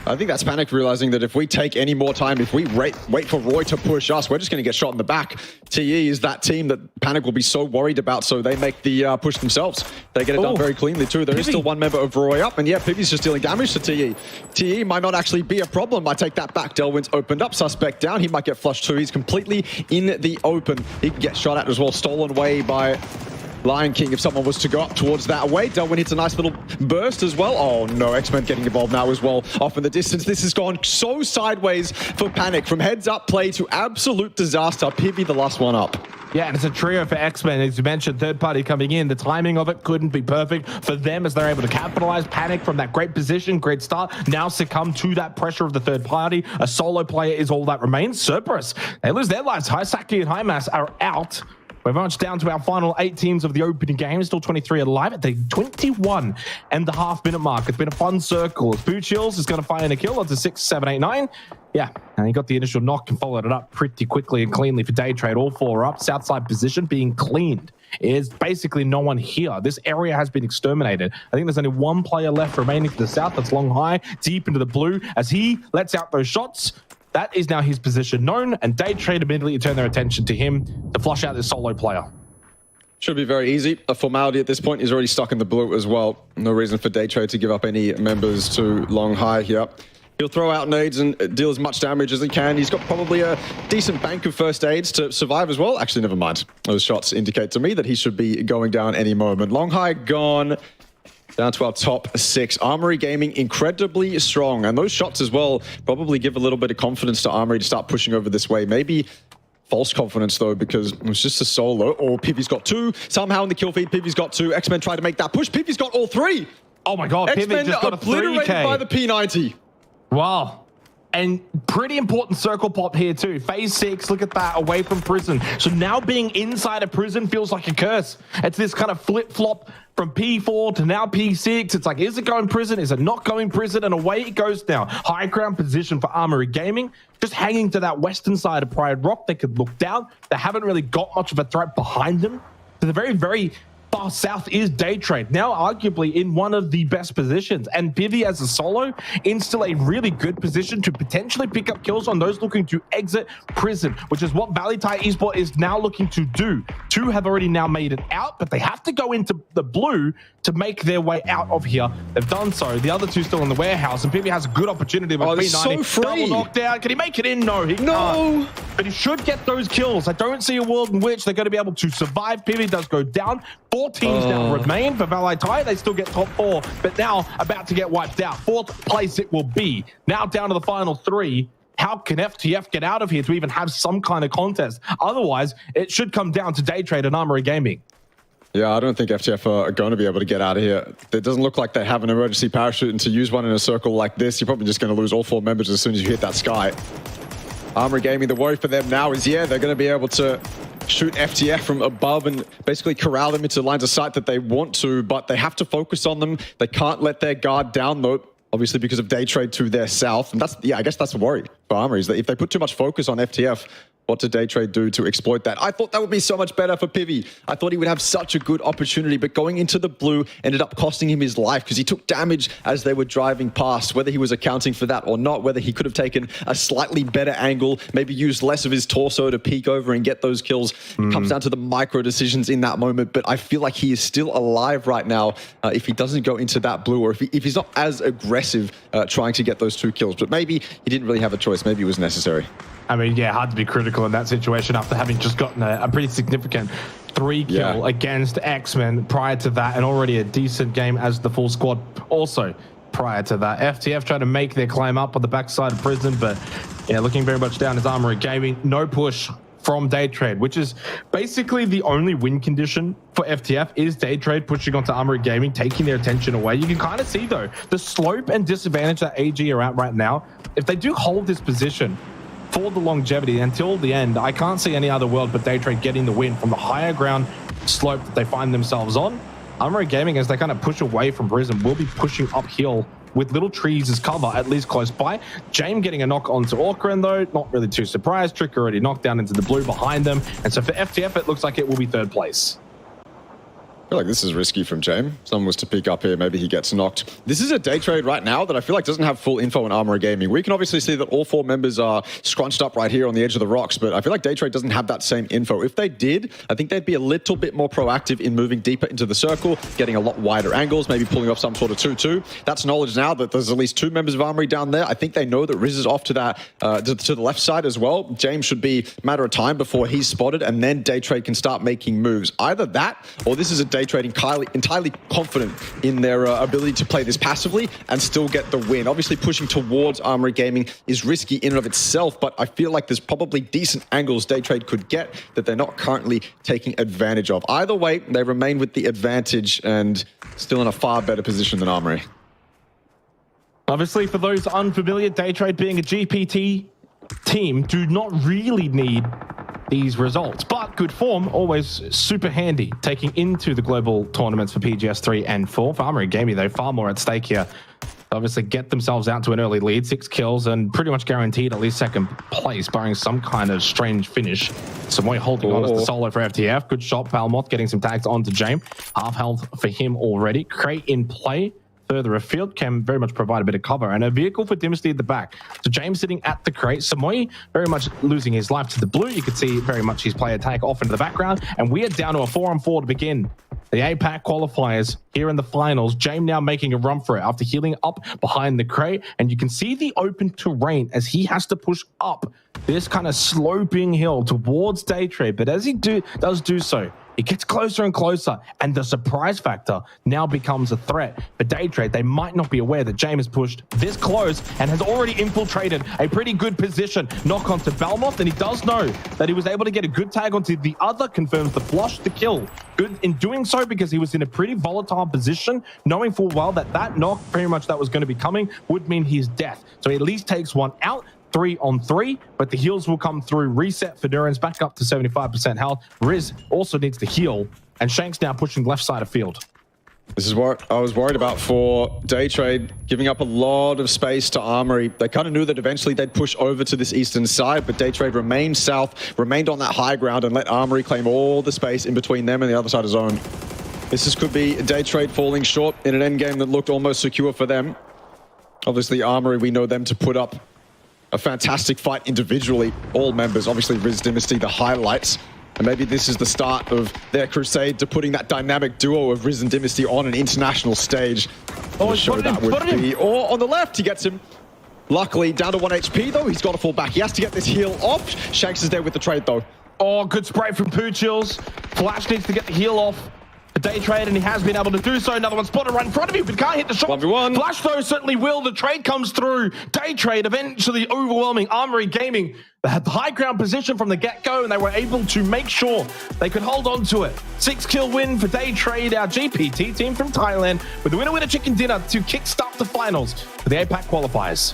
I think that's Panic realizing that if we take any more time, if we wait for Roy to push us, we're just going to get shot in the back. TE is that team that Panic will be so worried about, so they make the push themselves. They get it done very cleanly too. There is still 1 member of Roy up, and yeah, Pivy's just dealing damage to TE. TE might not actually be a problem. I take that back. Delwyn's opened up. Suspect down. He might get flushed too. He's completely in the open. He can get shot at as well. Stolen away by Lion King, if someone was to go up towards that way. Delwyn hits a nice little burst as well. Oh no, X-Men getting involved now as well. Off in the distance. This has gone so sideways for Panic. From heads up play to absolute disaster. 𝐼𝐵 the last one up. Yeah, and it's a trio for X-Men. As you mentioned, third party coming in. The timing of it couldn't be perfect for them as they're able to capitalize. Panic from that great position, great start, now succumb to that pressure of the third party. A solo player is all that remains. Cerberus, they lose their lives. 𝐼𝐧𝐶 and HiMass are out. We've marched down to our final 8 teams of the opening game. Still 23 alive at the 21.5-minute mark. It's been a fun circle. Boochills is going to find a kill. That's a 6, 7, 8, 9. Yeah, and he got the initial knock and followed it up pretty quickly and cleanly for Daytrade. All 4 are up. Southside position being cleaned. Is basically no one here. This area has been exterminated. I think there's only 1 player left remaining to the south. That's Long High, deep into the blue. As he lets out those shots, that is now his position known, and Daytrade immediately turn their attention to him to flush out this solo player. Should be very easy. A formality at this point. He's already stuck in the blue as well. No reason for Daytrade to give up any members to Long High here. He'll throw out nades and deal as much damage as he can. He's got probably a decent bank of first aids to survive as well. Actually, never mind. Those shots indicate to me that he should be going down any moment. Long High gone. Down to our top 6. Armory Gaming incredibly strong. And those shots as well probably give a little bit of confidence to Armory to start pushing over this way. Maybe false confidence though, because it was just a solo. Or 𝐼𝐵's got 2. Somehow in the kill feed, 𝐼𝐵's got 2. X-Men try to make that push. 𝐼𝐵's got all 3. Oh my god, X-Men just got a obliterated 3K. by the P90. Wow. And pretty important circle pop here too. Phase 6, look at that, away from prison. So now being inside a prison feels like a curse. It's this kind of flip-flop from P4 to now P6. It's like, is it going prison? Is it not going prison? And away it goes now. High ground position for Armory Gaming. Just hanging to that western side of Pride Rock. They could look down. They haven't really got much of a threat behind them. To the very, very far south is Daytrade, now arguably in one of the best positions, and 𝐼𝐵 as a solo in still a really good position to potentially pick up kills on those looking to exit prison, which is what Valee Thai Esports is now looking to do. 2 have already now made it out, but they have to go into the blue to make their way out of here. They've done so. The other 2 still in the warehouse, and 𝐼𝐵 has a good opportunity with P90. So free. Double knockdown. Can he make it in? No, he can't. But he should get those kills. I don't see a world in which they're going to be able to survive. 𝐼𝐵 does go down. 4 teams now remain for Valee Thai. They still get top 4, but now about to get wiped out. 4th place it will be. Now down to the final 3. How can FTF get out of here to even have some kind of contest? Otherwise, it should come down to Daytrade and Armory Gaming. Yeah, I don't think FTF are going to be able to get out of here. It doesn't look like they have an emergency parachute, and to use one in a circle like this, you're probably just going to lose all 4 members as soon as you hit that sky. Armory Gaming, the worry for them now is, yeah, they're going to be able to shoot FTF from above and basically corral them into lines of sight that they want to, but they have to focus on them. They can't let their guard down, though, obviously because of Daytrade to their south. And that's, yeah, I guess that's the worry for Armory, is that if they put too much focus on FTF, what did Daytrade do to exploit that? I thought that would be so much better for 𝐼𝐵. I thought he would have such a good opportunity, but going into the blue ended up costing him his life because he took damage as they were driving past, whether he was accounting for that or not, whether he could have taken a slightly better angle, maybe used less of his torso to peek over and get those kills. It comes down to the micro decisions in that moment, but I feel like he is still alive right now if he doesn't go into that blue, or if he's not as aggressive trying to get those 2 kills. But maybe he didn't really have a choice. Maybe it was necessary. I mean, yeah, hard to be critical in that situation after having just gotten a pretty significant 3 kill against X-Men prior to that, and already a decent game as the full squad also prior to that. FTF trying to make their climb up on the backside of prison, but yeah, looking very much down as Armory Gaming. No push from Daytrade, which is basically the only win condition for FTF is Daytrade pushing onto Armory Gaming, taking their attention away. You can kind of see, though, the slope and disadvantage that AG are at right now. If they do hold this position for the longevity until the end, I can't see any other world but Daytrade getting the win from the higher ground slope that they find themselves on. Armory Gaming, as they kind of push away from prison, will be pushing uphill with little trees as cover, at least close by. 𝐿 getting a knock onto Orkran, though, not really too surprised. Trick already knocked down into the blue behind them. And so for FTF, it looks like it will be 3rd place. I feel like this is risky from James. Someone was to pick up here, maybe he gets knocked. This is a Daytrade right now that I feel like doesn't have full info on Armory Gaming. We can obviously see that all 4 members are scrunched up right here on the edge of the rocks, but I feel like Daytrade doesn't have that same info. If they did, I think they'd be a little bit more proactive in moving deeper into the circle, getting a lot wider angles, maybe pulling off some sort of 2-2. That's knowledge now that there's at least 2 members of Armory down there. I think they know that Riz is off to that to the left side as well. James should be a matter of time before he's spotted, and then Daytrade can start making moves. Either that, or this is a Daytrade entirely confident in their ability to play this passively and still get the win. Obviously, pushing towards Armory Gaming is risky in and of itself, but I feel like there's probably decent angles Daytrade could get that they're not currently taking advantage of. Either way, they remain with the advantage and still in a far better position than Armory. Obviously, for those unfamiliar, Daytrade being a GPT team do not really need these results, but good form always super handy taking into the global tournaments for PGS 3 and 4. For Armory Gaming, though, far more at stake here. Obviously get themselves out to an early lead, 6 kills, and pretty much guaranteed at least 2nd place, barring some kind of strange finish. Samoy holding on as the solo for FTF. Good shot, Palmoth getting some tags onto James. Half health for him already. Crate in play. Further afield can very much provide a bit of cover, and a vehicle for Dynasty at the back. So James sitting at the crate. Samoy very much losing his life to the blue. You can see very much his player tag off into the background, and we are down to a 4-on-4 to begin the APAC qualifiers here in the finals. James now making a run for it after healing up behind the crate, and you can see the open terrain as he has to push up this kind of sloping hill towards Daytrade. But as he does do so, it gets closer and closer, and the surprise factor now becomes a threat for Daytrade. They might not be aware that James has pushed this close and has already infiltrated a pretty good position. Knock onto Balmoth, and he does know that he was able to get a good tag onto the other, confirms the flush to kill. Good in doing so because he was in a pretty volatile position, knowing full well that that knock, pretty much that was going to be coming, would mean his death. So he at least takes one out. 3-on-3, but the heals will come through. Reset for Durance back up to 75% health. Riz also needs to heal, and Shank's now pushing left side of field. This is what I was worried about for Daytrade, giving up a lot of space to Armory. They kind of knew that eventually they'd push over to this eastern side, but Daytrade remained south, remained on that high ground, and let Armory claim all the space in between them and the other side of zone. Could be Daytrade falling short in an endgame that looked almost secure for them. Obviously, Armory, we know them to put up a fantastic fight individually. All members, obviously Riz Dynasty, the highlights. And maybe this is the start of their crusade to putting that dynamic duo of Riz and Dynasty on an international stage. Oh, show that would be. Or on the left, he gets him. Luckily, down to 1 HP though. He's got to fall back. He has to get this heal off. Shanks is there with the trade though. Oh, good spray from Poochills. Flash needs to get the heal off. Daytrade, and he has been able to do so. Another one spotted right in front of you, but can't hit the shot. 1v1. Flash, though, certainly will. The trade comes through. Daytrade eventually overwhelming Armory Gaming. They had the high ground position from the get-go, and they were able to make sure they could hold on to it. 6-kill win for Daytrade, our GPT team from Thailand, with the winner chicken dinner to kickstart the finals for the APAC qualifiers.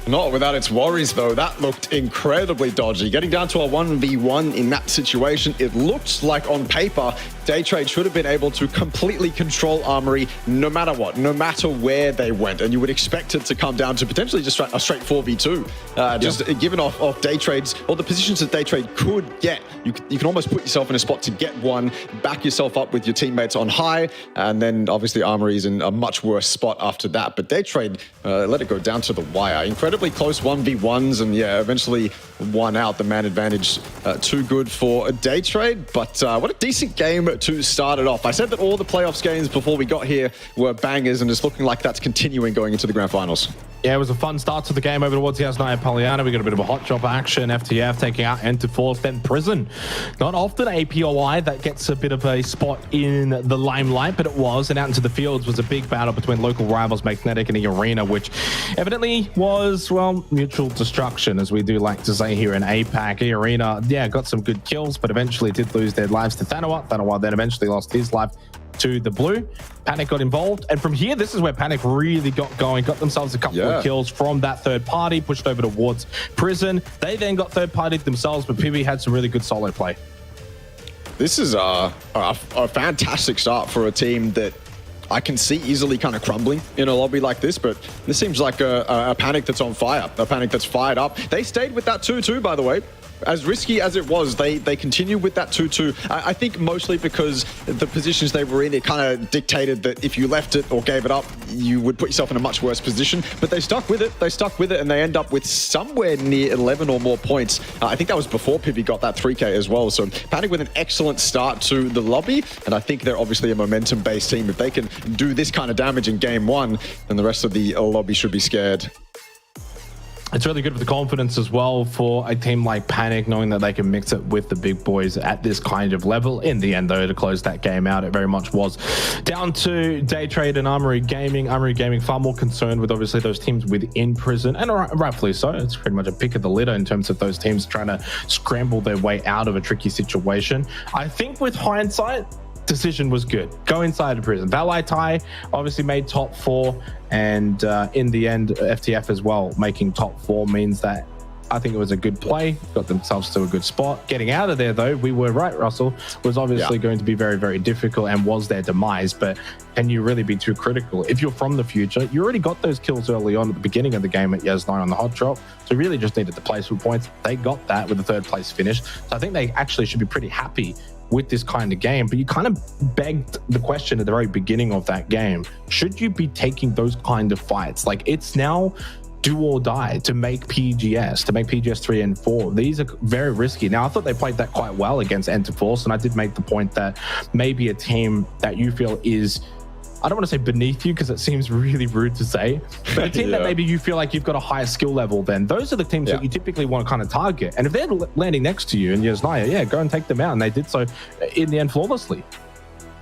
Not without its worries, though. That looked incredibly dodgy. Getting down to a 1v1 in that situation, it looked like on paper, Daytrade should have been able to completely control Armory no matter what, no matter where they went. And you would expect it to come down to potentially just a straight 4v2. Given off Daytrade's, or the positions that Daytrade could get, you can almost put yourself in a spot to get one, back yourself up with your teammates on high, and then obviously Armory's in a much worse spot after that. But Daytrade let it go down to the wire. Incredibly close 1v1s, and yeah, eventually won out. The man advantage too good for Daytrade, but what a decent game to start it off. I said that all the playoffs games before we got here were bangers, and it's looking like that's continuing going into the grand finals. Yeah, it was a fun start to the game over towards the S9 Pollyanna. We got a bit of a hot job action. FTF taking out Enterforce, then Prison. Not often APOI that gets a bit of a spot in the limelight, but it was. And out into the fields was a big battle between local rivals Magnetic and eArena, which evidently was, well, mutual destruction, as we do like to say here in APAC. eArena, yeah, got some good kills, but eventually did lose their lives to Thanawa. Thanawa then eventually lost his life to the blue. Panic got involved, and from here, this is where Panic really got going, got themselves a couple of kills from that third party, pushed over towards Prison. They then got third partied themselves, but PB had some really good solo play. This is a fantastic start for a team that I can see easily kind of crumbling in a lobby like this, but this seems like a Panic that's on fire, a Panic that's fired up. They stayed with that 2-2, by the way. as risky as it was, they continued with that 2-2. I think mostly because the positions they were in, it kind of dictated that if you left it or gave it up, you would put yourself in a much worse position. But they stuck with it. They stuck with it, and they end up with somewhere near 11 or more points. I think that was before Pibby got that 3K as well. So Panic with an excellent start to the lobby, and I think they're obviously a momentum-based team. If they can do this kind of damage in game one, then the rest of the lobby should be scared. It's really good for the confidence as well for a team like Panic, knowing that they can mix it with the big boys at this kind of level. In the end, though, to close that game out, it very much was down to Daytrade and Armory Gaming. Armory Gaming far more concerned with obviously those teams within prison, and rightfully so. It's pretty much a pick of the litter in terms of those teams trying to scramble their way out of a tricky situation. I think with hindsight, decision was good. Go inside of prison. Valee Thai obviously made top 4, and in the end, FTF as well making top 4 means that I think it was a good play. Got themselves to a good spot. Getting out of there, though, we were right, Russell, was obviously going to be very, very difficult and was their demise. But can you really be too critical? If you're from the future, you already got those kills early on at the beginning of the game at 𝐼𝐴9 on the hot drop. So really just needed to place some points. They got that with a 3rd place finish. So I think they actually should be pretty happy with this kind of game. But you kind of begged the question at the very beginning of that game. Should you be taking those kind of fights? Like, it's now do or die to make PGS 3 and 4. These are very risky. Now, I thought they played that quite well against Enterforce, and I did make the point that maybe a team that you feel is, I don't want to say beneath you because it seems really rude to say, but a team that maybe you feel like you've got a higher skill level, then those are the teams that you typically want to kind of target. And if they're landing next to you and 𝐼𝐴9, go and take them out. And they did so in the end flawlessly.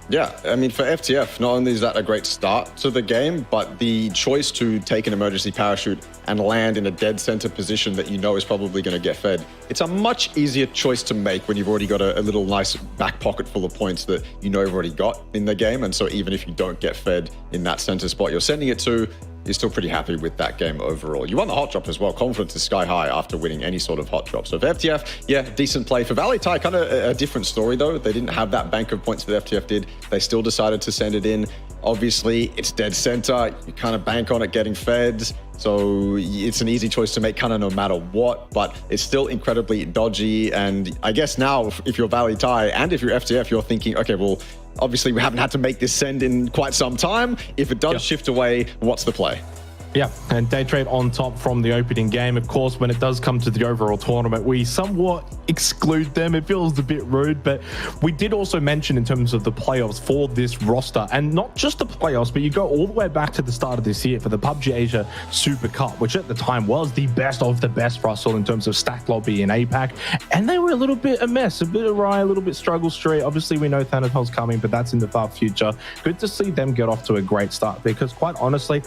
Yeah, I mean, for FTF, not only is that a great start to the game, but the choice to take an emergency parachute and land in a dead center position that you know is probably going to get fed. It's a much easier choice to make when you've already got a little nice back pocket full of points that you know you've already got in the game. And so even if you don't get fed in that center spot you're sending it to, you're still pretty happy with that game overall. You won the hot drop as well. Confidence is sky high after winning any sort of hot drop. So for FTF, decent play. For Valee Thai, kind of a different story though. They didn't have that bank of points that FTF did. They still decided to send it in. Obviously, it's dead center. You kind of bank on it getting fed. So it's an easy choice to make kind of no matter what, but it's still incredibly dodgy. And I guess now if you're Valee Thai and if you're FTF, you're thinking, okay, well, obviously we haven't had to make this send in quite some time. If it does shift away, what's the play? Yeah, and Daytrade on top from the opening game. Of course, when it does come to the overall tournament, we somewhat exclude them. It feels a bit rude, but we did also mention in terms of the playoffs for this roster, and not just the playoffs, but you go all the way back to the start of this year for the PUBG Asia Super Cup, which at the time was the best of the best, Russell, in terms of stack lobby in APAC. And they were a little bit a mess, a bit awry, a little bit struggle street. Obviously, we know Thanatos coming, but that's in the far future. Good to see them get off to a great start, because quite honestly,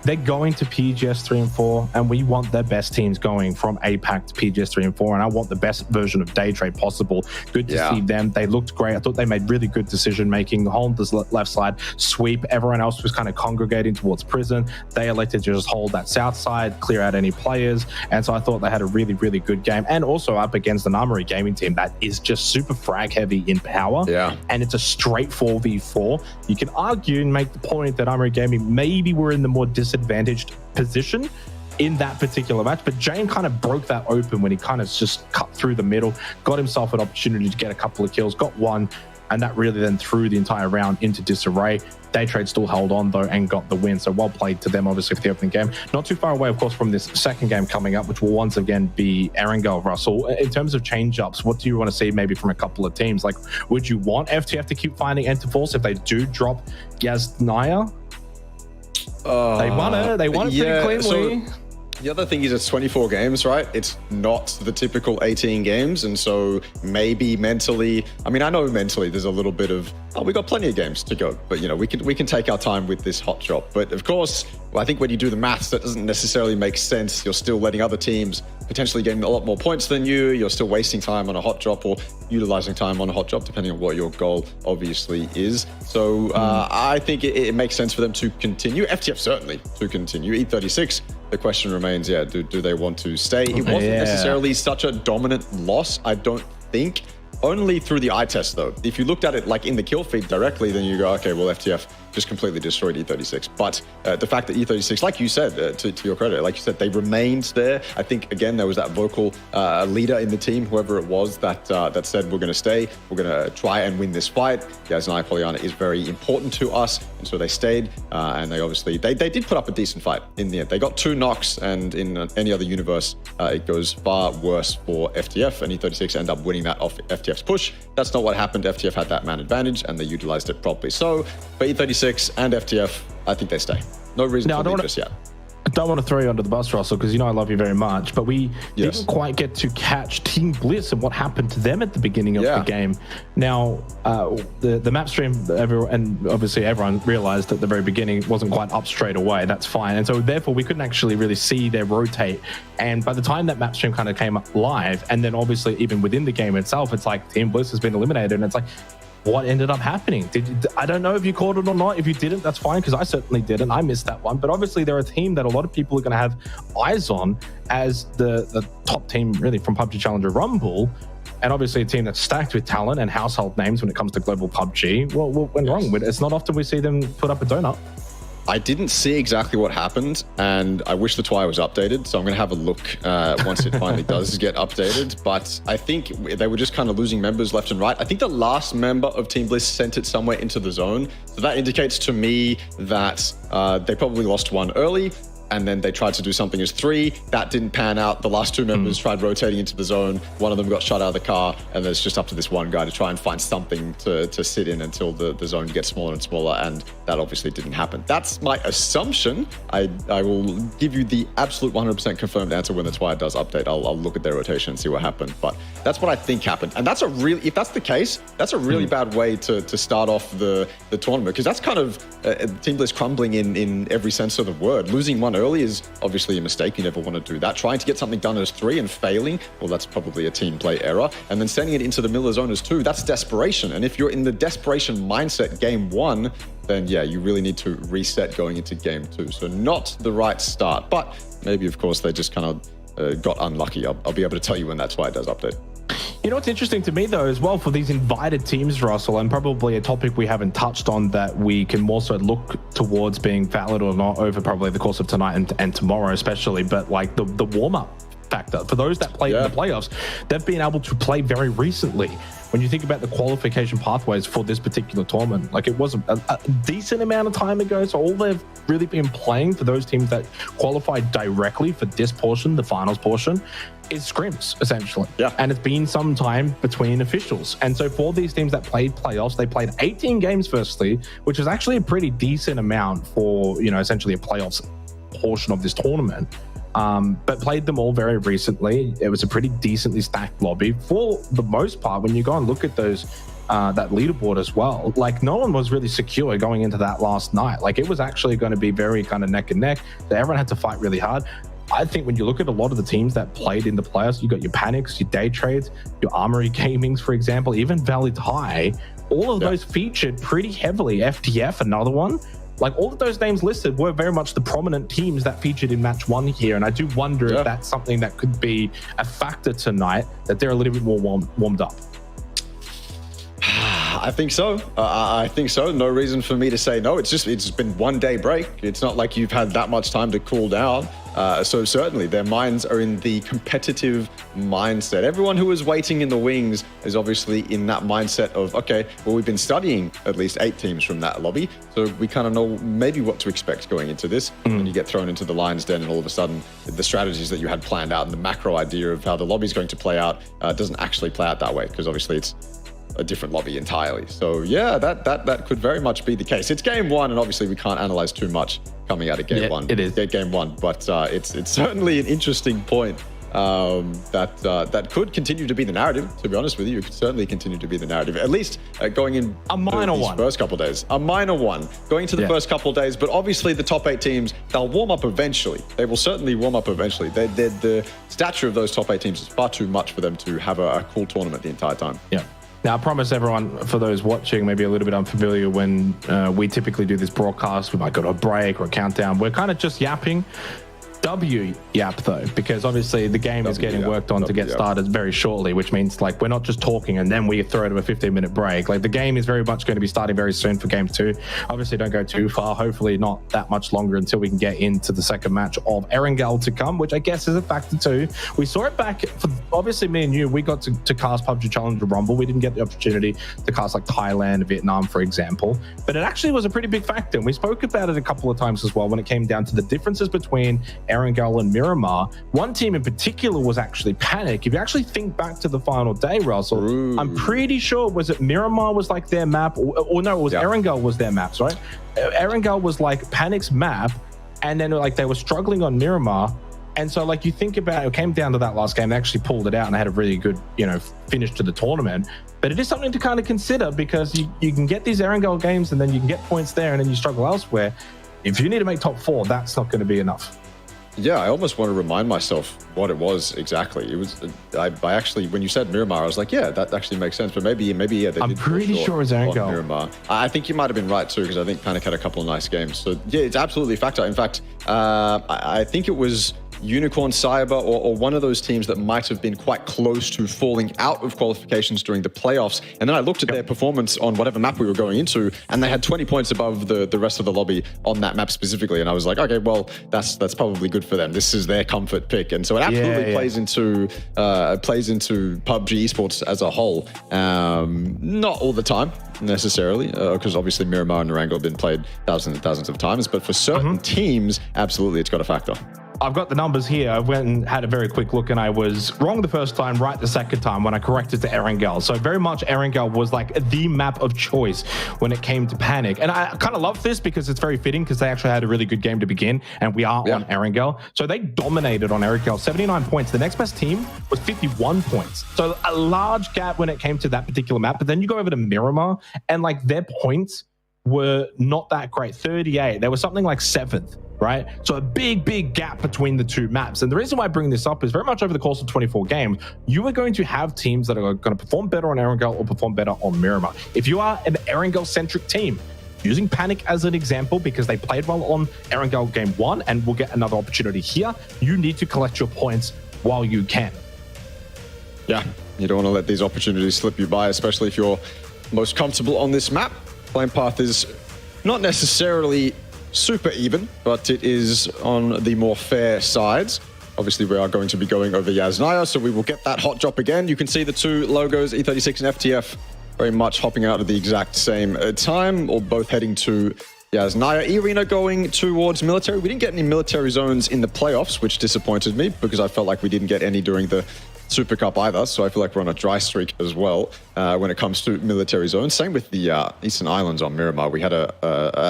they're going to PGS 3 and 4, and we want their best teams going from APAC to PGS 3 and 4, and I want the best version of Daytrade possible. Good to see them. They looked great. I thought they made really good decision making. Hold this left side, sweep. Everyone else was kind of congregating towards prison. They elected to just hold that south side, clear out any players, and so I thought they had a really, really good game, and also up against an Armory gaming team that is just super frag heavy in power, and it's a straight 4v4. You can argue and make the point that Armory gaming maybe were in the more disadvantaged position in that particular match, but Jane kind of broke that open when he kind of just cut through the middle, got himself an opportunity to get a couple of kills, got one, and that really then threw the entire round into disarray. Daytrade still held on though and got the win, so well played to them obviously for the opening game. Not too far away of course from this second game coming up, which will once again be Erangel. Russell, in terms of change ups, what do you want to see maybe from a couple of teams? Like, would you want FTF to keep finding Enterforce if they do drop 𝐼𝐴9? They won it pretty cleanly. So the other thing is it's 24 games, right? It's not the typical 18 games. And so maybe mentally, I mean, I know mentally there's a little bit of, oh, we got plenty of games to go, but you know, we can take our time with this hot drop. But of course, well, I think when you do the maths, that doesn't necessarily make sense. You're still letting other teams potentially getting a lot more points than you. You're still wasting time on a hot drop or utilizing time on a hot drop, depending on what your goal obviously is. So I think it makes sense for them to continue. FTF certainly to continue. E36, the question remains, do they want to stay? It wasn't necessarily such a dominant loss, I don't think. Only through the eye test though. If you looked at it like in the kill feed directly, then you go, okay, well, FTF just completely destroyed E36. But the fact that E36, like you said, to your credit, like you said, they remained there. I think, again, there was that vocal leader in the team, whoever it was, that said, we're going to stay, we're going to try and win this fight. 𝐏𝐆𝐒 Pollyanna is very important to us. And so they stayed, and they obviously, they did put up a decent fight in the end. They got 2 knocks, and in any other universe, it goes far worse for FTF, and E36 end up winning that off FTF's push. That's not what happened. FTF had that man advantage, and they utilized it properly. So for E36 and FTF, I think they stay. No reason to leave just yet. I don't want to throw you under the bus, Russell, because you know I love you very much, but we didn't quite get to catch Team Bliss and what happened to them at the beginning of the game. Now, the map stream, and obviously everyone realized at the very beginning it wasn't quite up straight away. That's fine. And so therefore we couldn't actually really see their rotate. And by the time that map stream kind of came up live, and then obviously even within the game itself, it's like Team Bliss has been eliminated, and it's like, what ended up happening? I don't know if you caught it or not. If you didn't, that's fine, because I certainly didn't. I missed that one. But obviously they're a team that a lot of people are going to have eyes on as the top team really from PUBG Challenger Rumble, and obviously a team that's stacked with talent and household names when it comes to global PUBG. Well, what went wrong with it? It's not often we see them put up a donut. I didn't see exactly what happened, and I wish the TWI was updated, so I'm going to have a look once it finally does get updated. But I think they were just kind of losing members left and right. I think the last member of Team Bliss sent it somewhere into the zone, so that indicates to me that they probably lost one early, and then they tried to do something as 3. That didn't pan out. The last 2 members tried rotating into the zone. One of them got shot out of the car, and it's just up to this one guy to try and find something to sit in until the zone gets smaller and smaller, and that obviously didn't happen. That's my assumption. I will give you the absolute 100% confirmed answer when the TWI does update. I'll look at their rotation and see what happened, but that's what I think happened. And that's a really, if that's the case, that's a really bad way to start off the tournament, because that's kind of Team Bliss crumbling in every sense of the word. Losing one early is obviously a mistake. You never want to do that. Trying to get something done as 3 and failing, well, that's probably a team play error. And then sending it into the middle of zone as 2, that's desperation. And if you're in the desperation mindset game 1, then yeah, you really need to reset going into game 2. So not the right start, but maybe of course they just kind of got unlucky. I'll be able to tell you when that's why it does update. You know what's interesting to me though as well for these invited teams, Russell, and probably a topic we haven't touched on that we can more so look towards being valid or not over probably the course of tonight and tomorrow especially, but like the warm-up factor for those that played in the playoffs, they've been able to play very recently. When you think about the qualification pathways for this particular tournament, like it was a decent amount of time ago, so all they've really been playing for those teams that qualified directly for this portion, the finals portion, is scrims essentially. And it's been some time between officials, and so for these teams that played playoffs, they played 18 games firstly, which is actually a pretty decent amount for, you know, essentially a playoffs portion of this tournament. But played them all very recently. It was a pretty decently stacked lobby for the most part. When you go and look at those that leaderboard as well, like no one was really secure going into that last night. Like it was actually going to be very kind of neck and neck. Everyone had to fight really hard. I think when you look at a lot of the teams that played in the playoffs, you got your Panics, your Daytrades, your Armory Gamings, for example, even Valee, all of those featured pretty heavily. FTF, another one. Like all of those names listed were very much the prominent teams that featured in match 1 here. And I do wonder if that's something that could be a factor tonight, that they're a little bit more warmed up. I think so. I think so. No reason for me to say no. It's been 1 day break. It's not like you've had that much time to cool down. So certainly their minds are in the competitive mindset. Everyone who is waiting in the wings is obviously in that mindset of, okay, well, we've been studying at least 8 teams from that lobby, so we kind of know maybe what to expect going into this. When you get thrown into the lion's den and all of a sudden the strategies that you had planned out and the macro idea of how the lobby is going to play out doesn't actually play out that way, because obviously it's a different lobby entirely. So yeah, that could very much be the case. It's game 1, and obviously we can't analyze too much coming out of game 1. It is game 1, but it's certainly an interesting point that could continue to be the narrative. To be honest with you, it could certainly continue to be the narrative, at least going in a minor one. First couple of days. A minor one going to the first couple of days, but obviously the top 8 teams, they'll warm up eventually. They will certainly warm up eventually. The stature of those top 8 teams is far too much for them to have a cool tournament the entire time. Now, I promise everyone, for those watching, maybe a little bit unfamiliar, when we typically do this broadcast, we might go to a break or a countdown. We're kind of just yapping. W Yap though, because obviously the game is getting worked on to get started very shortly, which means like we're not just talking and then we throw it to a 15-minute break. Like the game is very much going to be starting very soon for game 2. Obviously don't go too far, hopefully not that much longer until we can get into the second match of Erangel to come, which I guess is a factor too. We saw it back for, obviously me and you, we got to cast PUBG Challenger Rumble. We didn't get the opportunity to cast like Thailand, Vietnam, for example, but it actually was a pretty big factor. And we spoke about it a couple of times as well when it came down to the differences between Erangel and Miramar. One team in particular was actually Panic. If you actually think back to the final day, Russell, I'm pretty sure, was it Miramar was like their map, or no, it was Erangel was their maps, right? Erangel was like Panic's map, and then like they were struggling on Miramar. And so like you think about it, came down to that last game, they actually pulled it out and had a really good, finish to the tournament. But it is something to kind of consider, because you can get these Erangel games and then you can get points there and then you struggle elsewhere. If you need to make top 4, that's not going to be enough. Yeah, I almost want to remind myself what it was exactly. It was, I actually, when you said Miramar, I was like, yeah, that actually makes sense. But maybe, yeah, they I'm pretty sure it's Erangel. Miramar. I think you might have been right too, because I think Panic had a couple of nice games. So yeah, it's absolutely a factor. In fact, I think it was Unicorn Cyber or one of those teams that might have been quite close to falling out of qualifications during the playoffs. And then I looked at their performance on whatever map we were going into, and they had 20 points above the rest of the lobby on that map specifically. And I was like, okay, well, that's probably good for them. This is their comfort pick. And so it absolutely plays into PUBG Esports as a whole. Not all the time necessarily, because obviously Miramar and Erangel have been played thousands and thousands of times, but for certain teams, absolutely it's got a factor. I've got the numbers here. I went and had a very quick look, and I was wrong the first time, right the second time when I corrected to Erangel. So very much Erangel was like the map of choice when it came to Panic. And I kind of love this because it's very fitting, because they actually had a really good game to begin, and we are on Erangel. So they dominated on Erangel, 79 points. The next best team was 51 points. So a large gap when it came to that particular map. But then you go over to Miramar, and like their points were not that great, 38. They were something like 7th. Right? So a big gap between the two maps. And the reason why I bring this up is very much over the course of 24 games, you are going to have teams that are going to perform better on Erangel or perform better on Miramar. If you are an Erangel-centric team, using Panic as an example, because they played well on Erangel game 1 and will get another opportunity here, you need to collect your points while you can. Yeah, you don't want to let these opportunities slip you by, especially if you're most comfortable on this map. Playing path is not necessarily super even, but it is on the more fair sides. Obviously, we are going to be going over Yasnaya, so we will get that hot drop again. You can see the two logos, E36 and FTF, very much hopping out at the exact same time, or both heading to Yasnaya. eArena going towards military. We didn't get any military zones in the playoffs, which disappointed me, because I felt like we didn't get any during the Super Cup either, so I feel like we're on a dry streak as well when it comes to military zones. Same with the Eastern Islands on Miramar. We had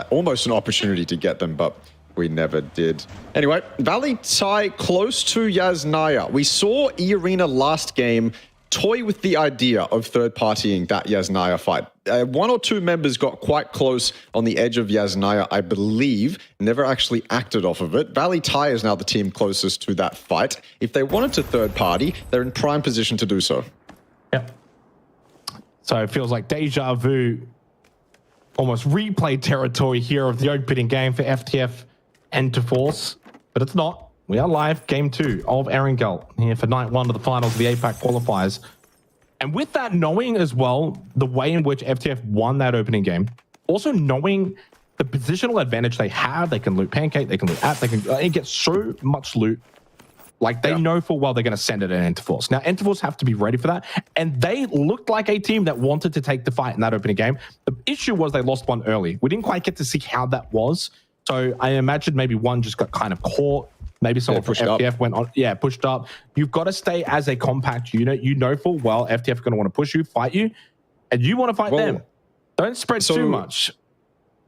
almost an opportunity to get them, but we never did. Anyway, Valee tie close to Yasnaya. We saw eArena last game toy with the idea of third-partying that Yasnaya fight. One or two members got quite close on the edge of Yasnaya, I believe, never actually acted off of it. Valee tie is now the team closest to that fight. If they wanted to third-party, they're in prime position to do so. Yep. So it feels like deja vu, almost replay territory here of the opening game for FTF and to Force, but it's not. We are live, game 2 of Erangel here for night 1 of the finals of the APAC qualifiers. And with that, knowing as well the way in which FTF won that opening game, also knowing the positional advantage they have, they can loot Pancake, they can loot App, they can get so much loot. Like they know full well they're going to send it at Enterforce. Now, Enterforce have to be ready for that. And they looked like a team that wanted to take the fight in that opening game. The issue was they lost one early. We didn't quite get to see how that was. So I imagine maybe one just got kind of caught. Maybe someone from FTF went on, pushed up. You've got to stay as a compact unit. You know full well FTF are going to want to push you, fight you, and you want to fight them. Don't spread too much.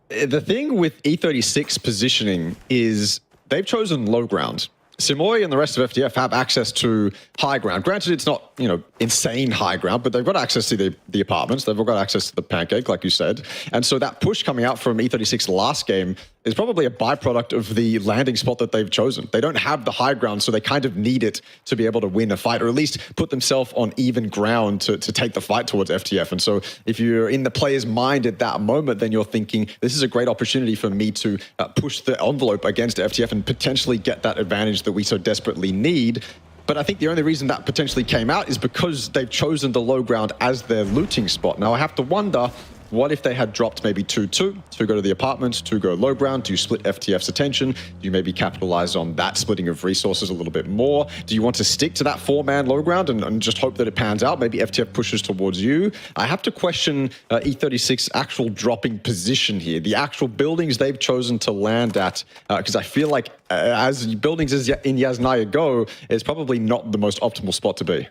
The thing with E36 positioning is they've chosen low ground. Simoy and the rest of FTF have access to high ground. Granted, it's not, insane high ground, but they've got access to the apartments. They've got access to the Pancake, like you said. And so that push coming out from E36 last game is probably a byproduct of the landing spot that they've chosen. They don't have the high ground, so they kind of need it to be able to win a fight, or at least put themselves on even ground to take the fight towards FTF. And so if you're in the player's mind at that moment, then you're thinking, this is a great opportunity for me to push the envelope against FTF and potentially get that advantage that we so desperately need. But I think the only reason that potentially came out is because they've chosen the low ground as their looting spot. Now I have to wonder, what if they had dropped maybe 2-2, 2 go to the apartments, 2 go low ground? Do you split FTF's attention? Do you maybe capitalize on that splitting of resources a little bit more? Do you want to stick to that 4-man low ground and just hope that it pans out? Maybe FTF pushes towards you. I have to question E36's actual dropping position here, the actual buildings they've chosen to land at, because I feel like as buildings in Yasnaya go, it's probably not the most optimal spot to be.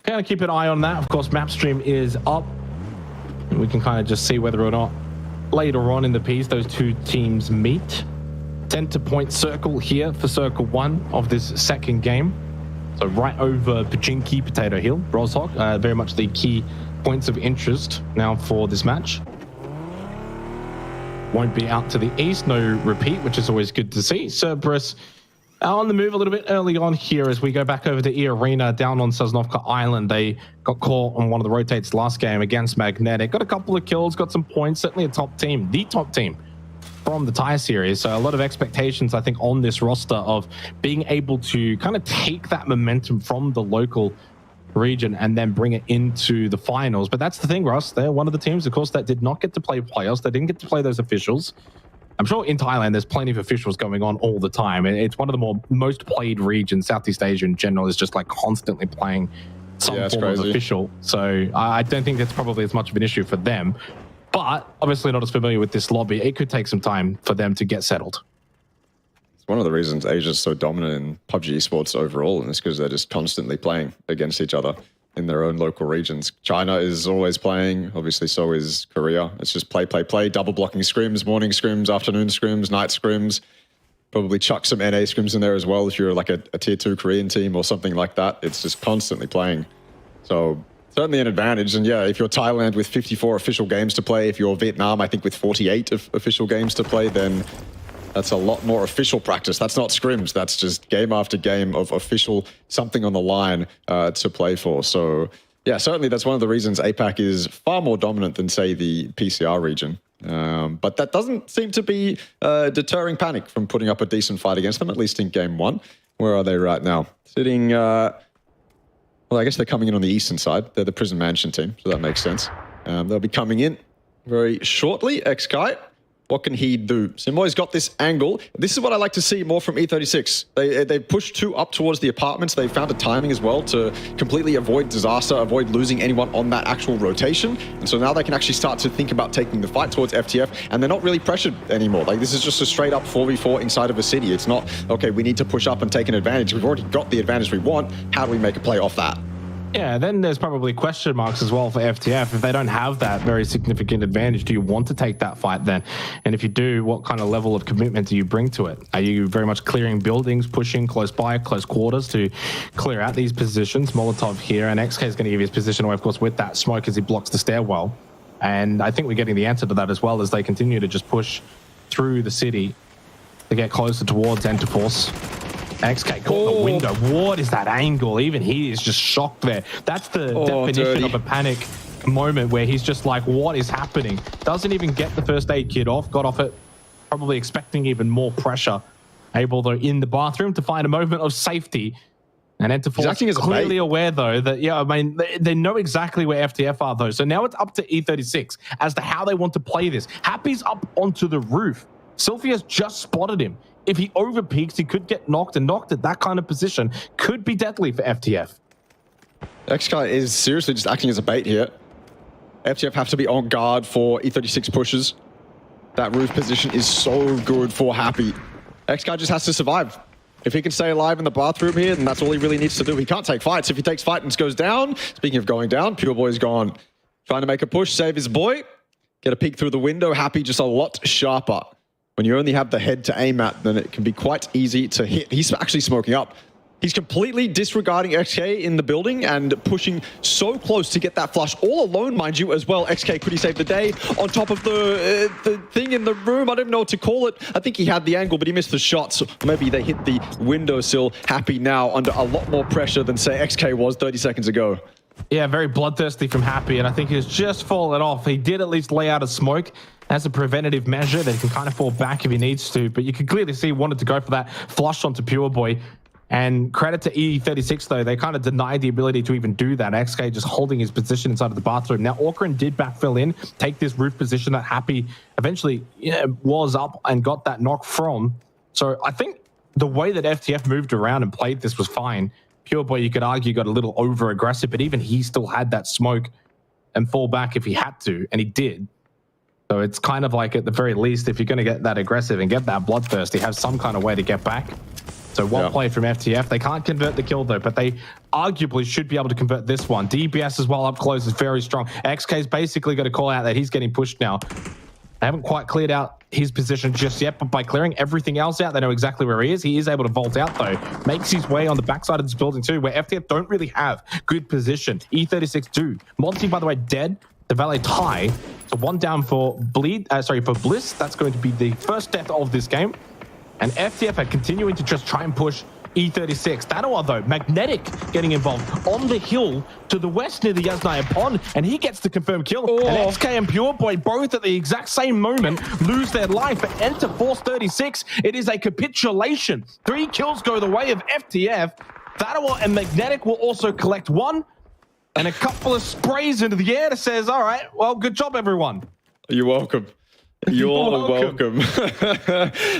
Kind of keep an eye on that. Of course, map stream is up. And we can kind of just see whether or not later on in the piece those two teams meet. Center-point circle here for circle 1 of this second game. So right over Pachinki, Potato Hill, Roshawk, very much the key points of interest now for this match. Won't be out to the east, no repeat, which is always good to see. Cerberus on the move a little bit early on here as we go back over to eArena down on Sosnovka Island. They got caught on one of the rotates last game against Magnetic. Got a couple of kills, got some points, certainly a top team, the top team from the Thai series. So a lot of expectations, I think, on this roster of being able to kind of take that momentum from the local region and then bring it into the finals. But that's the thing, Russ. They're one of the teams, of course, that did not get to play playoffs. They didn't get to play those officials. I'm sure in Thailand, there's plenty of officials going on all the time. And it's one of the most played regions. Southeast Asia in general is just like constantly playing some form of official. So I don't think that's probably as much of an issue for them. But obviously not as familiar with this lobby. It could take some time for them to get settled. It's one of the reasons Asia's so dominant in PUBG Esports overall, and it's because they're just constantly playing against each other in their own local regions. China is always playing, obviously so is Korea. It's just play, double blocking scrims, morning scrims, afternoon scrims, night scrims. Probably chuck some NA scrims in there as well if you're like a tier 2 Korean team or something like that. It's just constantly playing. So certainly an advantage. And yeah, if you're Thailand with 54 official games to play, if you're Vietnam, I think with 48 official games to play, then that's a lot more official practice. That's not scrims. That's just game after game of official something on the line to play for. So yeah, certainly that's one of the reasons APAC is far more dominant than, say, the PCR region. But that doesn't seem to be deterring Panic from putting up a decent fight against them, at least in game 1. Where are they right now? Sitting, well, I guess they're coming in on the eastern side. They're the Prison Mansion team, so that makes sense. They'll be coming in very shortly. 𝐏𝐿, what can he do? Simoy's got this angle. This is what I like to see more from E36. They pushed 2 up towards the apartments. They found a timing as well to completely avoid disaster, avoid losing anyone on that actual rotation. And so now they can actually start to think about taking the fight towards FTF, and they're not really pressured anymore. Like, this is just a straight up 4v4 inside of a city. It's not, okay, we need to push up and take an advantage. We've already got the advantage we want. How do we make a play off that? Yeah, then there's probably question marks as well for FTF. If they don't have that very significant advantage, do you want to take that fight then? And if you do, what kind of level of commitment do you bring to it? Are you very much clearing buildings, pushing close by, close quarters to clear out these positions? Molotov here, and 𝐏𝐿 is going to give his position away, of course, with that smoke as he blocks the stairwell. And I think we're getting the answer to that as well as they continue to just push through the city to get closer towards Enterforce. 𝐏𝐿 caught the window. What is that angle? Even he is just shocked there. That's the definition of a Panic moment where he's just like, what is happening? Doesn't even get the first aid kit off. Got off it, probably expecting even more pressure. Able, though, in the bathroom to find a moment of safety. And Enterforce is clearly aware, though, that, yeah, I mean, they know exactly where FTF are, though. So now it's up to E36 as to how they want to play this. Happy's up onto the roof. Sylvia's just spotted him. If he overpeaks, he could get knocked, and knocked at that kind of position could be deadly for FTF. 𝐏𝐿 is seriously just acting as a bait here. FTF have to be on guard for E36 pushes. That roof position is so good for Happy. 𝐏𝐿 just has to survive. If he can stay alive in the bathroom here, then that's all he really needs to do. He can't take fights. If he takes fight and goes down, speaking of going down, Pure Boy's gone. Trying to make a push, save his boy. Get a peek through the window. Happy just a lot sharper. When you only have the head to aim at, then it can be quite easy to hit. He's actually smoking up. He's completely disregarding 𝐏𝐷𝐾 in the building and pushing so close to get that flush, all alone, mind you, as well. 𝐏𝐷𝐾, could he save the day? On top of the thing in the room, I don't know what to call it. I think he had the angle, but he missed the shot. So maybe they hit the windowsill. Happy now under a lot more pressure than, say, 𝐏𝐷𝐾 was 30 seconds ago. Yeah, very bloodthirsty from Happy, and I think he's just fallen off. He did at least lay out a smoke as a preventative measure that he can kind of fall back if he needs to, but you can clearly see he wanted to go for that flush onto Pure Boy. And credit to E36, though, they kind of denied the ability to even do that. 𝐏𝐷𝐾 just holding his position inside of the bathroom. Now, 𝐴ukren did backfill in, take this roof position that Happy eventually was up and got that knock from. So I think the way that FTF moved around and played this was fine. Pure Boy, you could argue, got a little over-aggressive, but even he still had that smoke and fall back if he had to, and he did. So it's kind of like, at the very least, if you're going to get that aggressive and get that bloodthirsty, have some kind of way to get back. So well played from FTF. They can't convert the kill, though, but they arguably should be able to convert this one. DBS as well up close is very strong. 𝐏𝐷𝐾's basically got to call out that he's getting pushed now. They haven't quite cleared out his position just yet, but by clearing everything else out, they know exactly where he is. He is able to vault out, though. Makes his way on the backside of this building, too, where FTF don't really have good position. E36 do. Monty, by the way, dead. The Valee tie. So one down for for Bliss. That's going to be the first death of this game. And FTF are continuing to just try and push E36. Thanawa, though, Magnetic getting involved on the hill to the west near the Yasnaya Pond, and he gets the confirmed kill. And 𝐏𝐷𝐾 and Pure Boy both at the exact same moment lose their life. But enter Force 36. It is a capitulation. 3 kills go the way of FTF. Thanawa and Magnetic will also collect 1. And a couple of sprays into the air that says, all right, well, good job, everyone. You're welcome. You're welcome.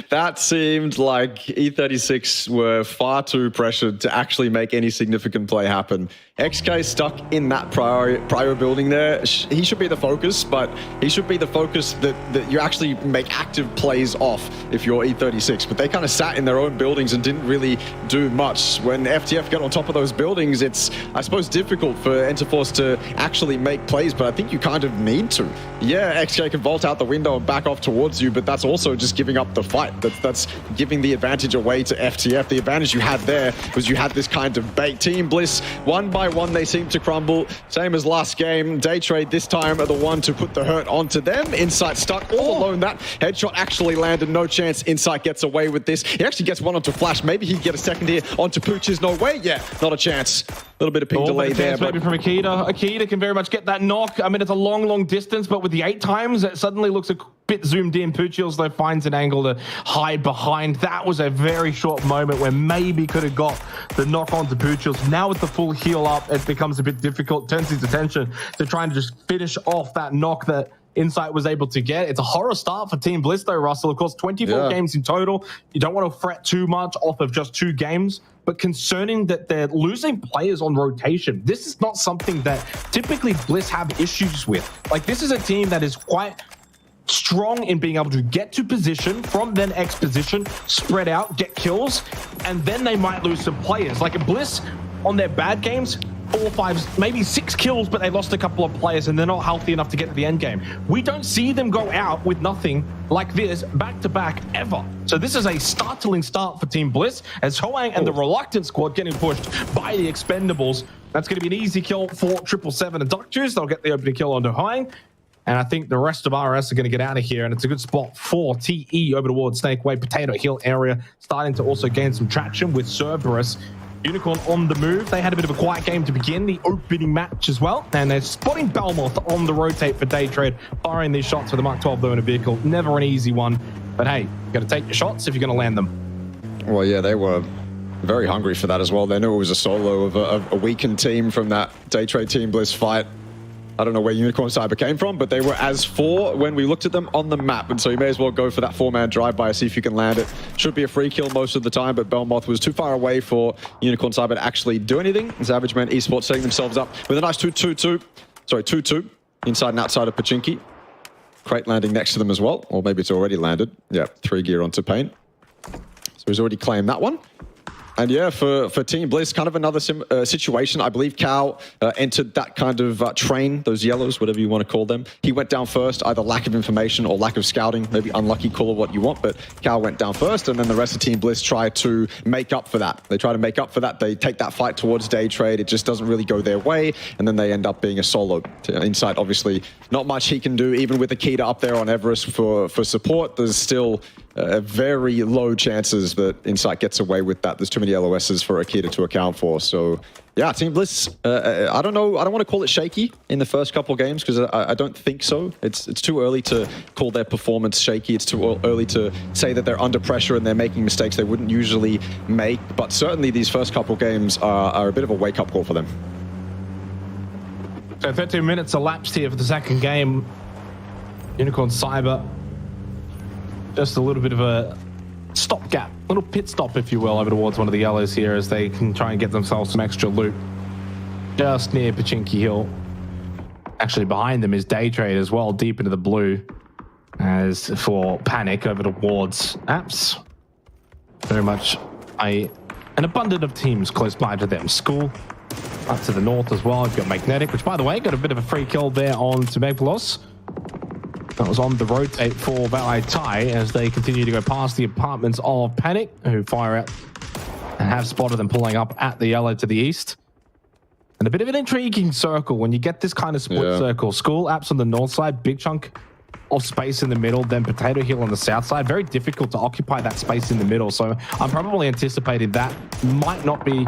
That seemed like E36 were far too pressured to actually make any significant play happen. 𝐏𝐷𝐾 stuck in that prior building there. He should be the focus, but he should be the focus that you actually make active plays off if you're E36. But they kind of sat in their own buildings and didn't really do much. When FTF get on top of those buildings, it's, I suppose, difficult for Enterforce to actually make plays, but I think you kind of need to. Yeah, 𝐏𝐷𝐾 can vault out the window and back off towards you, but that's also just giving up the fight. That's giving the advantage away to FTF. The advantage you had there was you had this kind of bait. Team Bliss, one by one, they seem to crumble. Same as last game. Daytrade this time are the one to put the hurt onto them. Insight stuck all alone. That headshot actually landed. No chance. Insight gets away with this. He actually gets one onto Flash. Maybe he'd get a second here onto Pooches. No way. Yeah, not a chance. A little bit of ping delay there. Maybe from 𝐏𝐷𝐾. 𝐏𝐷𝐾 can very much get that knock. I mean, it's a long distance, but with the 8 times, it suddenly looks a bit zoomed in. Pooches, though, finds an angle to hide behind. That was a very short moment where maybe could have got the knock onto Pooches. Now with the full heal up, it becomes a bit difficult. Turns his attention to trying to just finish off that knock that Insight was able to get. It's a horror start for Team Bliss, though, Russell. Of course, 24 games in total. You don't want to fret too much off of just 2 games, but concerning that they're losing players on rotation. This is not something that typically Bliss have issues with. Like, this is a team that is quite strong in being able to get to position, from then X position, spread out, get kills, and then they might lose some players. Like, Bliss, on their bad games, 4, 5, maybe 6 kills, but they lost a couple of players and they're not healthy enough to get to the end game. We don't see them go out with nothing like this back to back ever. So this is a startling start for Team Bliss, as Hoang and the Reluctant squad getting pushed by the Expendables. That's going to be an easy kill for 777 and Doctors. They'll get the opening kill onto Hoang. And I think the rest of RS are going to get out of here. And it's a good spot for TE over towards Snake Way, Potato Hill area, starting to also gain some traction with Cerberus. Unicorn on the move. They had a bit of a quiet game to begin the opening match as well. And they're spotting Belmoth on the rotate for Daytrade, firing these shots with a Mark 12 though in a vehicle. Never an easy one. But hey, you got to take your shots if you're going to land them. Well, yeah, they were very hungry for that as well. They knew it was a solo of a weakened team from that Daytrade Team Bliss fight. I don't know where Unicorn Cyber came from, but they were as 4 when we looked at them on the map. And so you may as well go for that 4-man drive-by, see if you can land it. Should be a free kill most of the time, but Belmoth was too far away for Unicorn Cyber to actually do anything. Xavage Man Esports setting themselves up with a nice 2-2 inside and outside of Pachinki. Crate landing next to them as well, or maybe it's already landed. Yeah, 3 gear onto Pain. So he's already claimed that one. And yeah, for Team Bliss, kind of another situation. I believe 𝐏𝐆 entered that kind of train, those yellows, whatever you want to call them. He went down first, either lack of information or lack of scouting, maybe unlucky, call it what you want, but 𝐏𝐆 went down first, and then the rest of Team Bliss try to make up for that. They try to make up for that. They take that fight towards Daytrade. It just doesn't really go their way, and then they end up being a solo. Insight, obviously, not much he can do, even with 𝐾𝐸 up there on Everest for support. There's still very low chances that Insight gets away with that. There's too many LOSs for 𝐾𝐸 to account for. So yeah, Team Bliss, I don't know. I don't want to call it shaky in the first couple games because I don't think so. It's too early to call their performance shaky. It's too early to say that they're under pressure and they're making mistakes they wouldn't usually make. But certainly these first couple games are a bit of a wake-up call for them. So 13 minutes elapsed here for the second game. Unicorn Cyber, just a little bit of a stopgap, little pit stop, if you will, over towards one of the yellows here as they can try and get themselves some extra loot just near Pachinki Hill. Actually, behind them is Daytrade as well, deep into the blue. As for Panic over towards Apps, very much an abundance of teams close by to them. School up to the north as well. You've got Magnetic, which, by the way, got a bit of a free kill there on Cerberus. That was on the rotate for Valee as they continue to go past the apartments of Panic, who fire out and have spotted them pulling up at the yellow to the east. And a bit of an intriguing circle when you get this kind of split circle. School Apps on the north side, big chunk of space in the middle, then Potato Hill on the south side. Very difficult to occupy that space in the middle. So I'm probably anticipating that might not be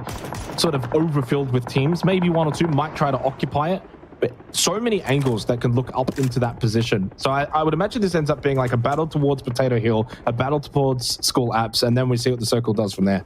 sort of overfilled with teams. Maybe one or two might try to occupy it. But so many angles that can look up into that position. So I would imagine this ends up being like a battle towards Potato Hill, a battle towards School Apps, and then we see what the circle does from there.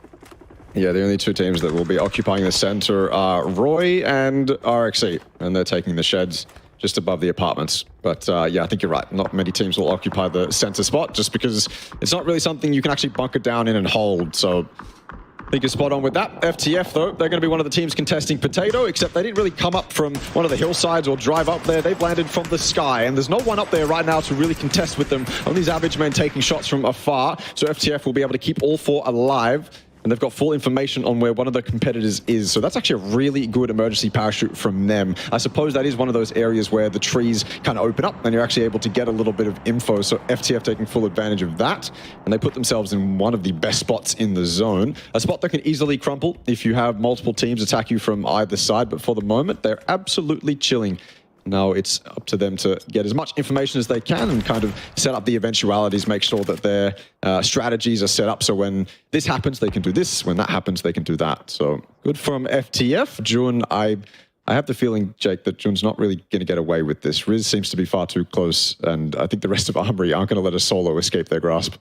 Yeah, the only two teams that will be occupying the center are Roy and RXE, and they're taking the sheds just above the apartments. But yeah, I think you're right. Not many teams will occupy the center spot just because it's not really something you can actually bunker down in and hold. So I think you're spot on with that. FTF, though, they're going to be one of the teams contesting Potato, except they didn't really come up from one of the hillsides or drive up there. They've landed from the sky, and there's no one up there right now to really contest with them. Only Xavage men taking shots from afar, so FTF will be able to keep all four alive. And they've got full information on where one of the competitors is. So that's actually a really good emergency parachute from them. I suppose that is one of those areas where the trees kind of open up and you're actually able to get a little bit of info. So FTF taking full advantage of that. And they put themselves in one of the best spots in the zone. A spot that can easily crumple if you have multiple teams attack you from either side. But for the moment, they're absolutely chilling. Now it's up to them to get as much information as they can and kind of set up the eventualities, make sure that their strategies are set up. So when this happens, they can do this. When that happens, they can do that. So good from FTF. Jun, I have the feeling, Jake, that Jun's not really going to get away with this. Riz seems to be far too close, and I think the rest of Armory aren't going to let a solo escape their grasp.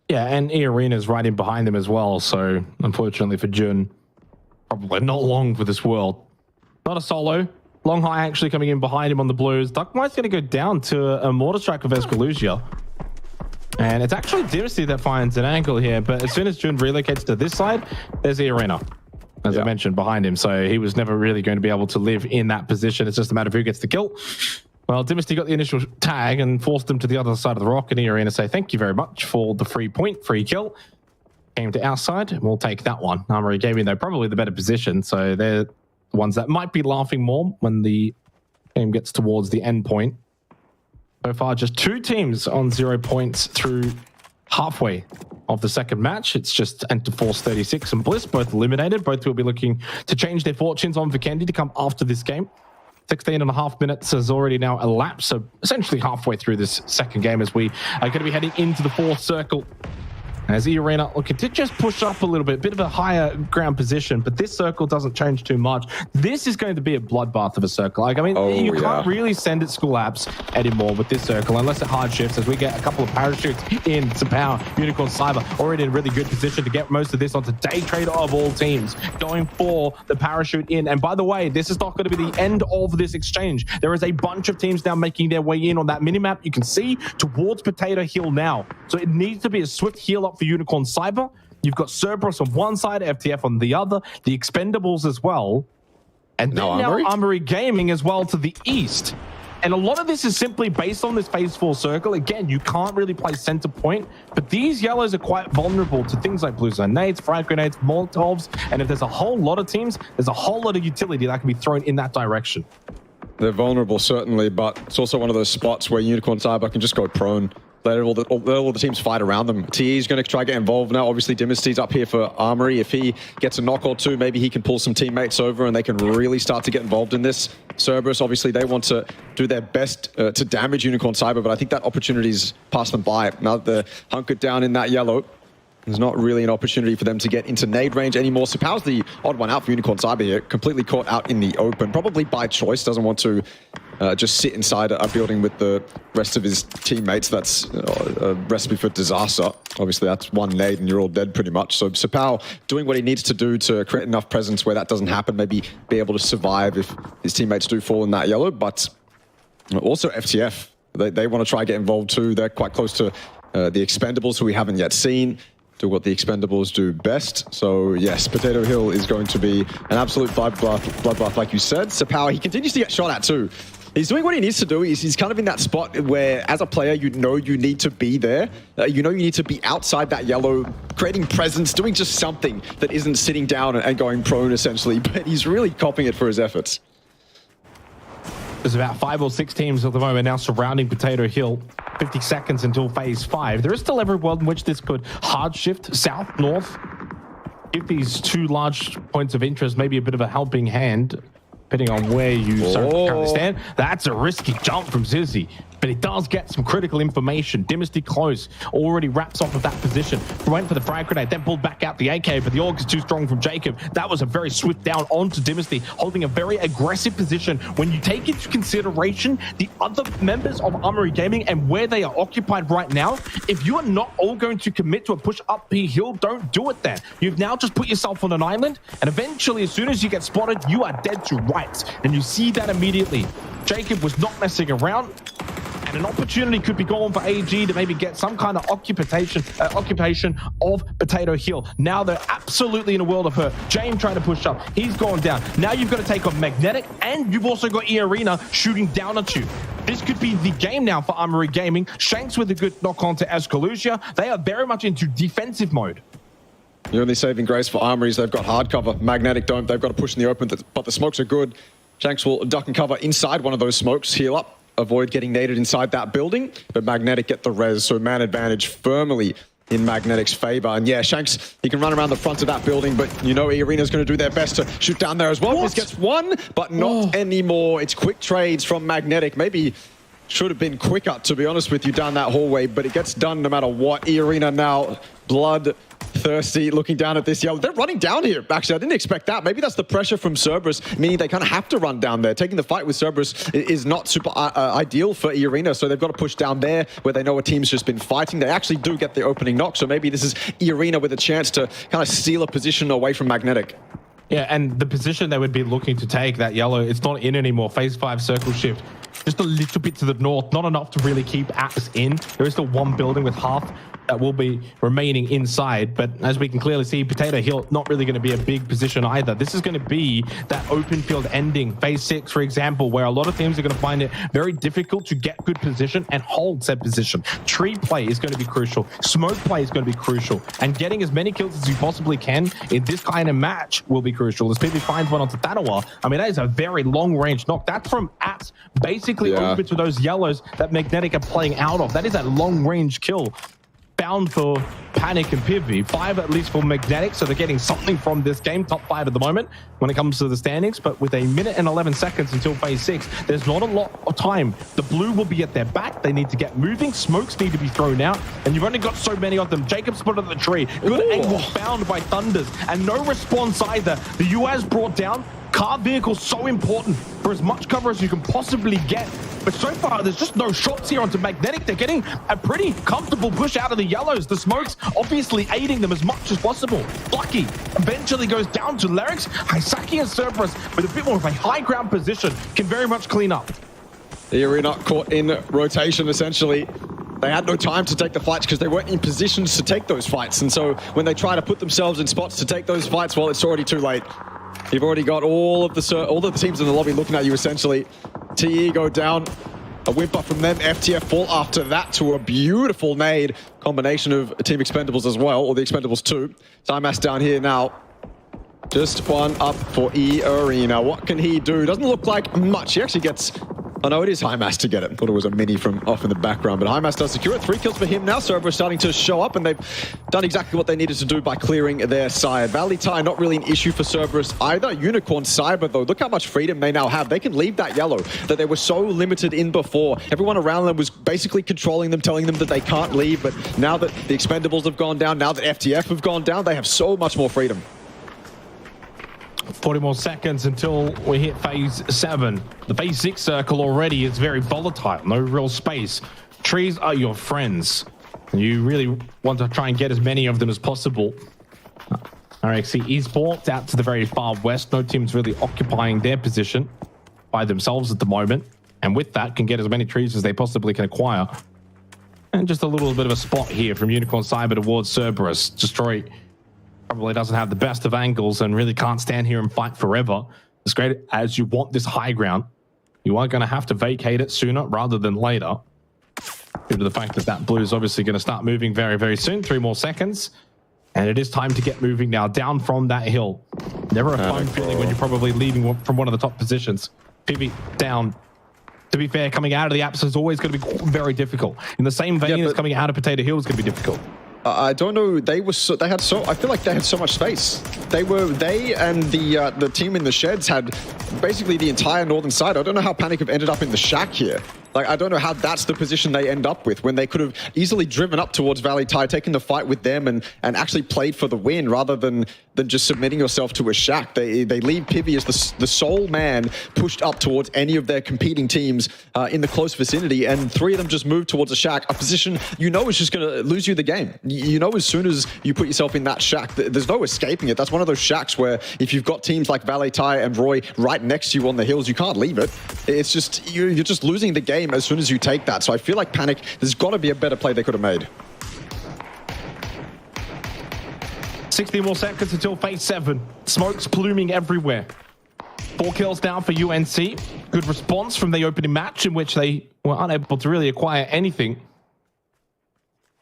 Yeah, and eArena is right in behind them as well. So unfortunately for Jun, probably not long for this world. Not a solo. Long High actually coming in behind him on the blues. Duckmite's going to go down to a mortar strike of Escalusia. And it's actually Dynasty that finds an angle here. But as soon as Jun relocates to this side, there's the arena, as I mentioned, behind him. So he was never really going to be able to live in that position. It's just a matter of who gets the kill. Well, Dynasty got the initial tag and forced him to the other side of the rock. And eArena say, thank you very much for the free point, free kill. Came to our side. We'll take that one. Armory Gaming, though, probably the better position. So they're the ones that might be laughing more when the game gets towards the end point. So far, just two teams on 0 points through halfway of the second match. It's just Enterforce 36 and Bliss, both eliminated. Both will be looking to change their fortunes on Vikendi to come after this game. 16.5 minutes has already now elapsed, so essentially halfway through this second game as we are going to be heading into the fourth circle. As eArena looking to just push up a little bit of a higher ground position, but this circle doesn't change too much. This is going to be a bloodbath of a circle. Like, I mean, you can't really send it School Apps anymore with this circle unless it hard shifts, as we get a couple of parachutes in some power. Unicorn Cyber already in a really good position to get most of this onto Daytrade of all teams, going for the parachute in. And by the way, this is not going to be the end of this exchange. There is a bunch of teams now making their way in on that minimap. You can see towards Potato Hill now. So it needs to be a swift heal up for Unicorn Cyber. You've got Cerberus on one side, FTF on the other, the Expendables as well, and then now Armory Gaming as well to the east. And a lot of this is simply based on this phase 4 circle. Again, you can't really play center point, but these yellows are quite vulnerable to things like blue zone nades, frag grenades, Molotovs, and if there's a whole lot of teams, there's a whole lot of utility that can be thrown in that direction. They're vulnerable, certainly, but it's also one of those spots where Unicorn Cyber can just go prone. Let all the teams fight around them. TE is going to try to get involved now. Obviously, Dynasty's up here for Armory. If he gets a knock or two, maybe he can pull some teammates over and they can really start to get involved in this. Cerberus, obviously, they want to do their best to damage Unicorn Cyber, but I think that opportunity's passed them by. Now that they're hunkered down in that yellow, there's not really an opportunity for them to get into nade range anymore. So Pow's the odd one out for Unicorn Cyber here, completely caught out in the open, probably by choice, doesn't want to just sit inside a building with the rest of his teammates. That's a recipe for disaster. Obviously, that's one nade and you're all dead pretty much. So Pow doing what he needs to do to create enough presence where that doesn't happen, maybe be able to survive if his teammates do fall in that yellow. But also FTF, they want to try and get involved too. They're quite close to the Expendables, who we haven't yet seen. Do what the Expendables do best. So yes, Potato Hill is going to be an absolute bloodbath, like you said. Power, he continues to get shot at too. He's doing what he needs to do. He's kind of in that spot where, as a player, you know you need to be there. You know you need to be outside that yellow, creating presence, doing just something that isn't sitting down and going prone, essentially. But he's really copying it for his efforts. There's about 5 or 6 teams at the moment now surrounding Potato Hill. 50 seconds until phase 5. There is still every world in which this could hard shift south, north. Give these 2 large points of interest maybe a bit of a helping hand, depending on where you currently stand. That's a risky jump from Zizzy, but it does get some critical information. Dynasty close, already wraps off of that position. Went for the frag grenade, then pulled back out the AK, but the AUG is too strong from Jacob. That was a very swift down onto Dynasty, holding a very aggressive position. When you take into consideration the other members of Armory Gaming and where they are occupied right now, if you are not all going to commit to a push up P hill, don't do it then. You've now just put yourself on an island, and eventually, as soon as you get spotted, you are dead to rights. And you see that immediately. Jacob was not messing around. And an opportunity could be gone for AG to maybe get some kind of occupation of Potato Hill. Now they're absolutely in a world of hurt. James trying to push up. He's gone down. Now you've got to take on Magnetic, and you've also got eArena shooting down at you. This could be the game now for Armory Gaming. Shanks with a good knock on to 𝐏𝐿𝐴. They are very much into defensive mode. The only saving grace for Armory is they've got hard cover. Magnetic don't. They've got to push in the open, but the smokes are good. Shanks will duck and cover inside one of those smokes, heal up, avoid getting naded inside that building, but Magnetic get the res, so man advantage firmly in Magnetic's favor. And yeah, Shanks, he can run around the front of that building, but you know eArena's going to do their best to shoot down there as well. This gets one, but not anymore. It's quick trades from Magnetic. Maybe should have been quicker, to be honest with you, down that hallway, but it gets done no matter what. eArena now bloodthirsty, looking down at this yellow. They're running down here, actually. I didn't expect that. Maybe that's the pressure from Cerberus, meaning they kind of have to run down there. Taking the fight with Cerberus is not super ideal for eArena, so they've got to push down there where they know a team's just been fighting. They actually do get the opening knock, so maybe this is eArena with a chance to kind of steal a position away from Magnetic. Yeah, and the position they would be looking to take, that yellow, it's not in anymore. Phase 5 circle shift. Just a little bit to the north, not enough to really keep apps in. There is still one building with half that will be remaining inside, but as we can clearly see, Potato Hill not really going to be a big position either. This is going to be that open field ending, phase 6, for example, where a lot of teams are going to find it very difficult to get good position and hold said position. Tree play is going to be crucial. Smoke play is going to be crucial, and getting as many kills as you possibly can in this kind of match will be crucial. As PB finds one onto Thanawa, I mean, that is a very long range knock. That's from apps basically open to those yellows that Magnetic are playing out of. That is a long range kill. Bound for Panic and PUBG. 5 at least for Magnetic, so they're getting something from this game. Top 5 at the moment when it comes to the standings, but with 1 minute and 11 seconds until phase 6, there's not a lot of time. The blue will be at their back. They need to get moving. Smokes need to be thrown out, and you've only got so many of them. Jacob spotted the tree. Good angle found by Thunders, and no response either. The US brought down. Car vehicle so important for as much cover as you can possibly get. But so far, there's just no shots here onto Magnetic. They're getting a pretty comfortable push out of the yellows. The smokes obviously aiding them as much as possible. Lucky eventually goes down to 𝐿𝐴𝐴. 𝐿𝐴𝐴 and Cerberus with a bit more of a high ground position can very much clean up. eArena caught in rotation, essentially. They had no time to take the fights because they weren't in positions to take those fights. And so when they try to put themselves in spots to take those fights, well, it's already too late. You've already got all of the teams in the lobby looking at you, essentially. TE go down. A whimper from them. FTF fall after that to a beautiful nade. Combination of Team Expendables as well, or the Expendables 2. Timas down here now. Just one up for eArena. What can he do? Doesn't look like much. He actually gets... Oh no, it is Highmass to get it. Thought it was a mini from off in the background, but Highmass does secure it. 3 kills for him now. Cerberus starting to show up, and they've done exactly what they needed to do by clearing their side. Valee TIE, not really an issue for Cerberus either. Unicorn Cyber, though, look how much freedom they now have. They can leave that yellow that they were so limited in before. Everyone around them was basically controlling them, telling them that they can't leave, but now that the Expendables have gone down, now that FTF have gone down, they have so much more freedom. 40 more seconds until we hit phase 7. The phase 6 circle already is very volatile. No real space. Trees are your friends. You really want to try and get as many of them as possible. RXC Esports out to the very far west. No team's really occupying their position by themselves at the moment. And with that, can get as many trees as they possibly can acquire. And just a little bit of a spot here from Unicorn Cyber towards Cerberus. Destroy probably doesn't have the best of angles and really can't stand here and fight forever. As great as you want this high ground, you are going to have to vacate it sooner rather than later, due to the fact that that blue is obviously going to start moving very, very soon. 3 more seconds. And it is time to get moving now, down from that hill. Never a fun feeling when you're probably leaving from one of the top positions. PV down. To be fair, coming out of the apps is always going to be very difficult. In the same vein as coming out of Potato Hill is going to be difficult. I don't know. They had so. I feel like they had so much space. They and the team in the sheds had basically the entire northern side. I don't know how Panic have ended up in the shack here. Like, I don't know how that's the position they end up with when they could have easily driven up towards Valee TIE, taken the fight with them and actually played for the win rather than just submitting yourself to a shack. They leave Pibby as the sole man pushed up towards any of their competing teams in the close vicinity, and 3 of them just moved towards a shack, a position you know is just going to lose you the game. You know, as soon as you put yourself in that shack, there's no escaping it. That's one of those shacks where if you've got teams like Valee TIE and Roy right next to you on the hills, you can't leave it. It's just, you're just losing the game as soon as you take that. So I feel like Panic, there's got to be a better play they could have made. 60 more seconds until phase 7. Smokes pluming everywhere. 4 kills down for UNC. Good response from the opening match in which they were unable to really acquire anything.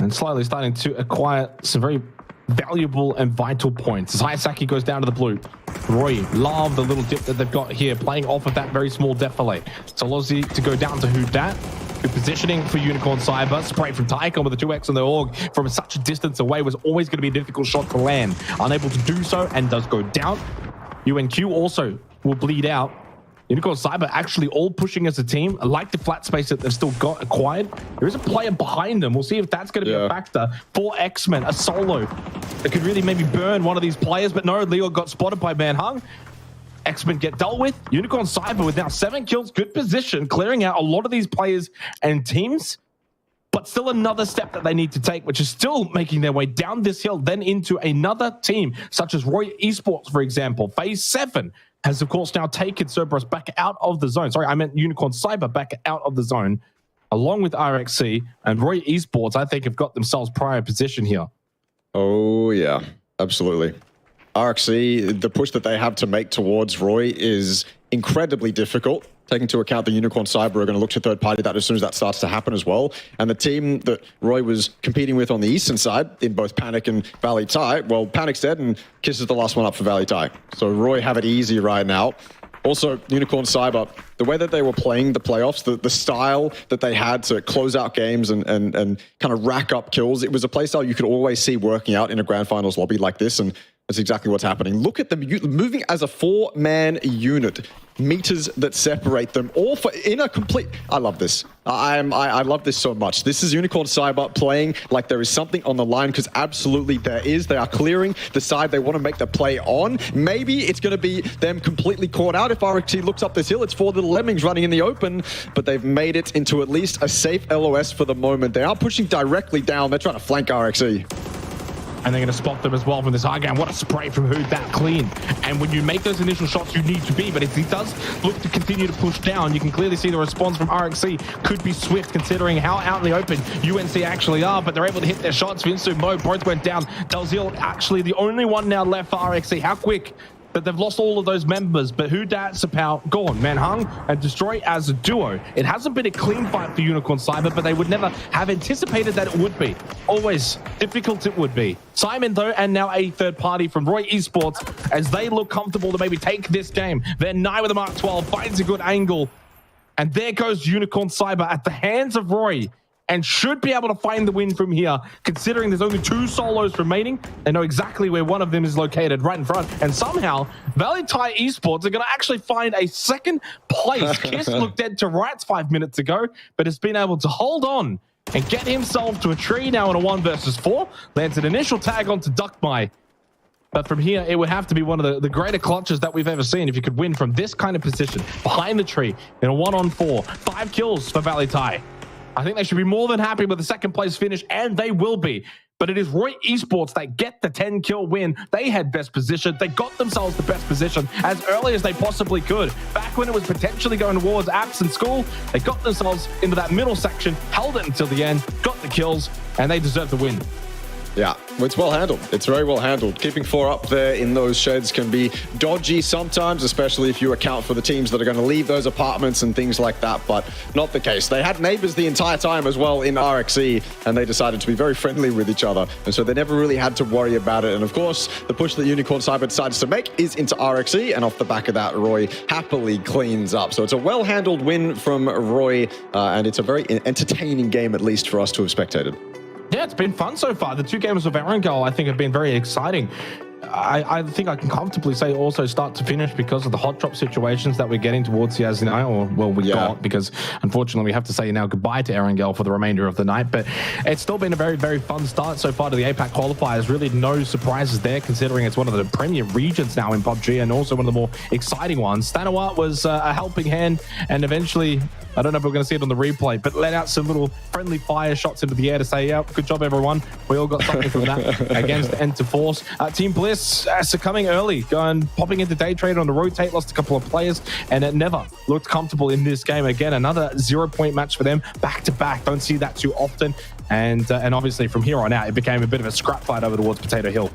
And slowly starting to acquire some very valuable and vital points. As Hayasaki goes down to the blue. Roy, love the little dip that they've got here, playing off of that very small defilade. So Lozzie to go down to who dat. Good positioning for Unicorn Cyber. Spray from Tycon with the 2x on the AUG from such a distance away was always going to be a difficult shot to land. Unable to do so and does go down. UNQ also will bleed out. Unicorn Cyber actually all pushing as a team. I like the flat space that they've still got acquired. There is a player behind them. We'll see if that's going to be a factor for X-Men, a solo that could really maybe burn one of these players. But no, Leo got spotted by Manhung. X-Men get dealt with. Unicorn Cyber with now 7 kills, good position, clearing out a lot of these players and teams. But still another step that they need to take, which is still making their way down this hill, then into another team, such as Roy Esports, for example. Phase 7 has, of course, now taken Cerberus back out of the zone. Sorry, I meant Unicorn Cyber back out of the zone, along with RXC. And Roy Esports, I think, have got themselves prior position here. Oh, yeah, absolutely. RXC, the push that they have to make towards Roy is incredibly difficult. Taking into account the Unicorn Cyber are going to look to third party that as soon as that starts to happen as well. And the team that Roy was competing with on the eastern side in both Panic and Valee TIE, well, Panic's dead and Kiss is the last one up for Valee TIE. So Roy have it easy right now. Also, Unicorn Cyber, the way that they were playing the playoffs, the style that they had to close out games and kind of rack up kills, it was a playstyle you could always see working out in a grand finals lobby like this, and that's exactly what's happening. Look at them moving as a 4-man unit. Meters that separate them all in a complete... I love this. I love this so much. This is Unicorn Cyber playing like there is something on the line, because absolutely there is. They are clearing the side they want to make the play on. Maybe it's going to be them completely caught out. If RXC looks up this hill, it's 4 little lemmings running in the open, but they've made it into at least a safe LOS for the moment. They are pushing directly down. They're trying to flank RXC. And they're going to spot them as well from this high ground. What a spray from who that clean. And when you make those initial shots, you need to be. But if he does look to continue to push down, you can clearly see the response from RXC could be swift, considering how out in the open UNC actually are. But they're able to hit their shots. Vinsu, Mo, both went down. Dalziel actually the only one now left for RXC. How quick that they've lost all of those members, but 𝐏𝐿, 𝐶𝐵, gone. Manhung and Destroy as a duo. It hasn't been a clean fight for Unicorn Cyber, but they would never have anticipated that it would be. Always difficult it would be. Simon, though, and now a third party from 𝐷𝐷 Esports, as they look comfortable to maybe take this game. They're 9 with a Mark 12, finds a good angle. And there goes Unicorn Cyber at the hands of 𝐷𝐷, and should be able to find the win from here, considering there's only 2 solos remaining. They know exactly where one of them is located, right in front. And somehow, Valee Thai Esports are going to actually find a second place. 𝐾𝐆𝐒 looked dead to rights 5 minutes ago, but has been able to hold on and get himself to a tree now in a 1 versus 4. Lands an initial tag onto 𝐷𝐷. But from here, it would have to be one of the greater clutches that we've ever seen if you could win from this kind of position, behind the tree, in a 1-on-4. 5 kills for Valee Thai. I think they should be more than happy with the second place finish, and they will be. But it is 𝐷𝐷 Esports that get the 10-kill win. They had best position. They got themselves the best position as early as they possibly could. Back when it was potentially going towards apps and school, they got themselves into that middle section, held it until the end, got the kills, and they deserve the win. Yeah, it's well handled. It's very well handled. Keeping 4 up there in those sheds can be dodgy sometimes, especially if you account for the teams that are going to leave those apartments and things like that, but not the case. They had neighbors the entire time as well in RXE, and they decided to be very friendly with each other, and so they never really had to worry about it. And of course, the push that Unicorn Cyber decides to make is into RXE, and off the back of that, 𝐷𝐷 happily cleans up. So it's a well-handled win from 𝐷𝐷, and it's a very entertaining game, at least for us to have spectated. Yeah, it's been fun so far. The 2 games of Erangel, I think, have been very exciting. I think I can comfortably say also start to finish because of the hot drop situations that we're getting towards the now, or well, we got, because unfortunately we have to say now goodbye to Erangel for the remainder of the night. But it's still been a very, very fun start so far to the APAC qualifiers. Really no surprises there, considering it's one of the premier regions now in PUBG, and also one of the more exciting ones. Stanawat was a helping hand, and eventually, I don't know if we're going to see it on the replay, but let out some little friendly fire shots into the air to say, yeah, good job, everyone. We all got something from that against Enter Force. Team Bliss succumbing early, popping into Daytrade on the rotate, lost a couple of players, and it never looked comfortable in this game. Again, another 0-point match for them, back to back. Don't see that too often. And obviously from here on out, it became a bit of a scrap fight over towards Potato Hill.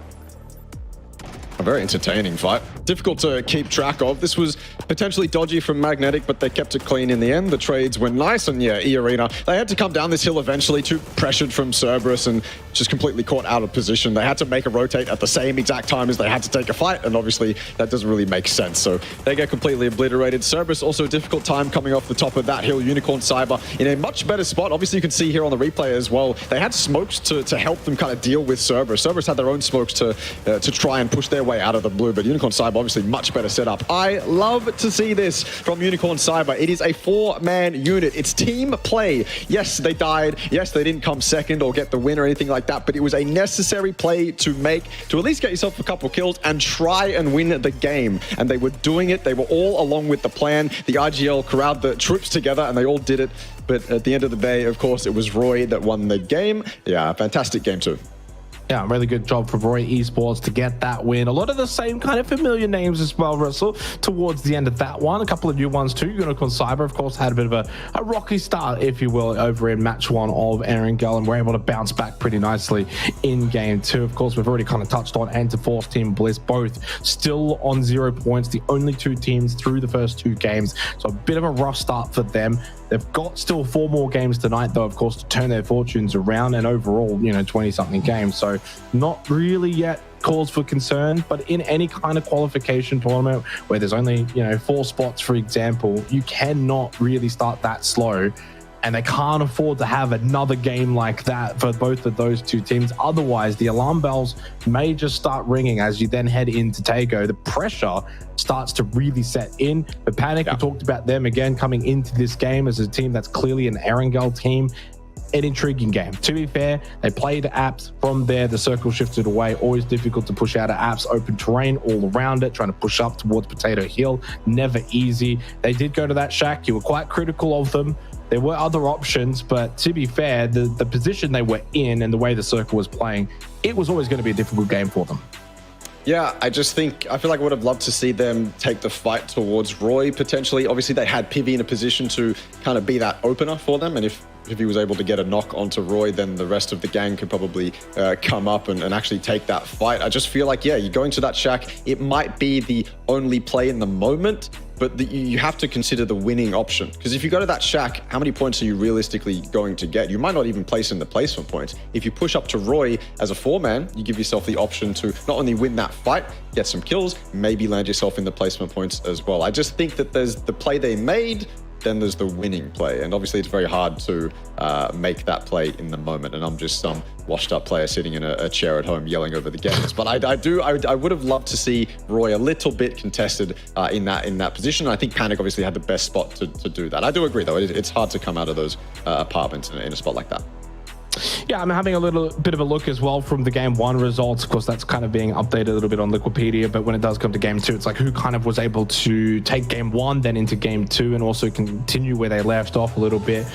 A very entertaining fight. Difficult to keep track of. This was potentially dodgy from Magnetic, but they kept it clean in the end. The trades were nice, and yeah, eArena, they had to come down this hill eventually, too pressured from Cerberus and just completely caught out of position. They had to make a rotate at the same exact time as they had to take a fight, and obviously that doesn't really make sense. So they get completely obliterated. Cerberus also a difficult time coming off the top of that hill. Unicorn Cyber in a much better spot. Obviously you can see here on the replay as well, they had smokes to help them kind of deal with Cerberus. Cerberus had their own smokes to try and push their way out of the blue, but Unicorn Cyber obviously much better setup. I love to see this from Unicorn Cyber. It is a 4-man unit. It's team play. Yes, they died. Yes, they didn't come second or get the win or anything like that, but it was a necessary play to make to at least get yourself a couple kills and try and win the game. And they were doing it. They were all along with the plan. The IGL corralled the troops together and they all did it. But at the end of the day, of course, it was 𝐷𝐷 that won the game. Yeah, fantastic game too. Yeah, really good job for 𝐷𝐷 Esports to get that win. A lot of the same kind of familiar names as well, Russell, towards the end of that one. A couple of new ones too. Unicorn Cyber, of course, had a bit of a rocky start, if you will, over in match 1 of Erangel, and were able to bounce back pretty nicely in game 2. Of course, we've already kind of touched on Enter Force, Team Bliss, both still on 0 points. The only 2 teams through the first 2 games. So a bit of a rough start for them. They've got still 4 more games tonight, though, of course, to turn their fortunes around, and overall, 20-something games. So not really yet cause for concern, but in any kind of qualification tournament where there's only, 4 spots, for example, you cannot really start that slow. And they can't afford to have another game like that for both of those 2 teams. Otherwise, the alarm bells may just start ringing as you then head into Tago. The pressure starts to really set in. But Panic, we talked about them again coming into this game as a team that's clearly an Erangel team. An intriguing game. To be fair, they played apps. From there, the circle shifted away. Always difficult to push out of apps. Open terrain all around it, trying to push up towards Potato Hill. Never easy. They did go to that shack. You were quite critical of them. There were other options, but to be fair, the position they were in and the way the circle was playing, it was always going to be a difficult game for them. Yeah, I feel like I would have loved to see them take the fight towards 𝐷𝐷 potentially. Obviously, they had Pivy in a position to kind of be that opener for them, and if if he was able to get a knock onto Roy, then the rest of the gang could probably come up and actually take that fight. I just feel like, yeah, you're going to that shack. It might be the only play in the moment, but you have to consider the winning option. Because if you go to that shack, how many points are you realistically going to get? You might not even place in the placement points. If you push up to Roy as a 4-man, you give yourself the option to not only win that fight, get some kills, maybe land yourself in the placement points as well. I just think that there's the play they made, then there's the winning play. And obviously it's very hard to make that play in the moment. And I'm just some washed up player sitting in a chair at home yelling over the games. But I would have loved to see Roy a little bit contested in that position. I think Panic obviously had the best spot to do that. I do agree though, it's hard to come out of those apartments in a spot like that. Yeah, I'm having a little bit of a look as well from the game 1 results. Of course, that's kind of being updated a little bit on Wikipedia, but when it does come to game 2, it's like who kind of was able to take game 1, then into game 2, and also continue where they left off a little bit.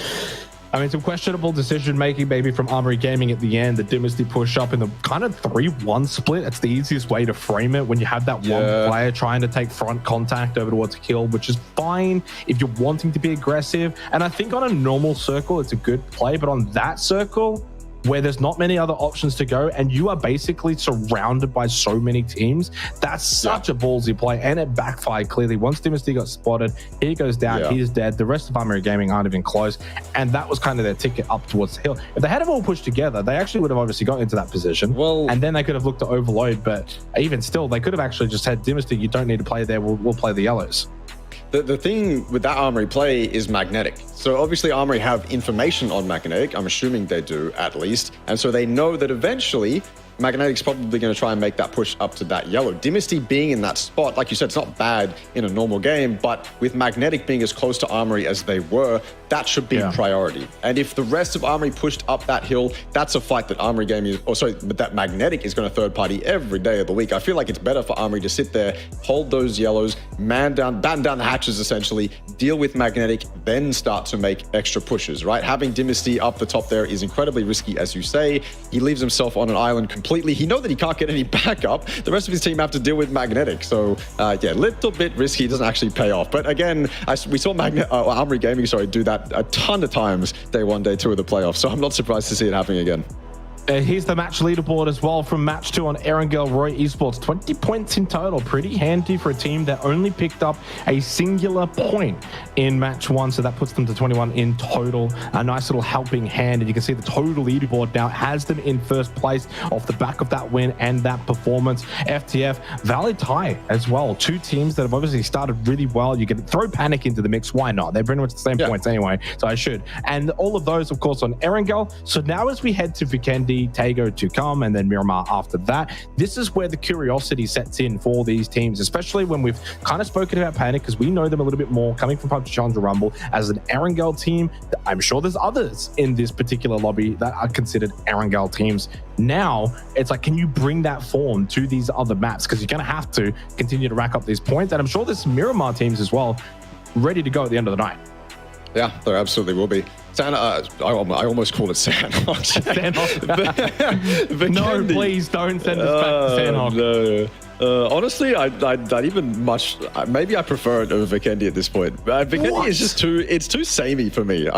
I mean, some questionable decision-making maybe from Armory Gaming at the end, the Dynasty push up in the kind of 3-1 split. That's the easiest way to frame it when you have that one player trying to take front contact over towards a kill, which is fine if you're wanting to be aggressive. And I think on a normal circle, it's a good play, but on that circle, where there's not many other options to go and you are basically surrounded by so many teams, that's such a ballsy play, and it backfired clearly. Once Dynasty got spotted, he goes down, he's dead. The rest of Armory Gaming aren't even close, and that was kind of their ticket up towards the hill. If they had them all pushed together, they actually would have obviously got into that position, and then they could have looked to overload, but even still, they could have actually just said, Dynasty, you don't need to play there, we'll play the yellows. The thing with that Armory play is Magnetic. So obviously Armory have information on Magnetic. I'm assuming they do, at least. And so they know that eventually Magnetic's probably going to try and make that push up to that yellow. Dynasty being in that spot, like you said, it's not bad in a normal game, but with Magnetic being as close to Armory as they were, that should be priority. And if the rest of Armory pushed up that hill, that's a fight that Armory Gaming, that Magnetic is going to third party every day of the week. I feel like it's better for Armory to sit there, hold those yellows, batten down the hatches essentially, deal with Magnetic, then start to make extra pushes, right? Having Dynasty up the top there is incredibly risky, as you say. He leaves himself on an island completely. He knows that he can't get any backup. The rest of his team have to deal with Magnetic. So yeah, little bit risky. It doesn't actually pay off. But again, we saw Armory Gaming, do that a ton of times day 1, day 2 of the playoffs. So I'm not surprised to see it happening again. Here's the match leaderboard as well from match 2 on Erangel Roy Esports. 20 points in total. Pretty handy for a team that only picked up a singular point in match 1. So that puts them to 21 in total. A nice little helping hand. And you can see the total leaderboard now has them in first place off the back of that win and that performance. FTF, Valee tie as well. 2 teams that have obviously started really well. You can throw Panic into the mix. Why not? They're pretty much the same points anyway. So I should. And all of those, of course, on Erangel. So now as we head to Vikendi, Tago to come, and then Miramar after that. This is where the curiosity sets in for these teams, especially when we've kind of spoken about Panic, because we know them a little bit more coming from PUBG Challenger Rumble as an Erangel team. I'm sure there's others in this particular lobby that are considered Erangel teams. Now, it's like, can you bring that form to these other maps? Because you're going to have to continue to rack up these points. And I'm sure there's some Miramar teams as well ready to go at the end of the night. Yeah, there absolutely will be. I almost called it Sandhawk. No, please don't send us back to Sandhawk. No. Honestly, I'd even maybe I prefer it over Vikendi at this point. Vikendi is just too samey for me.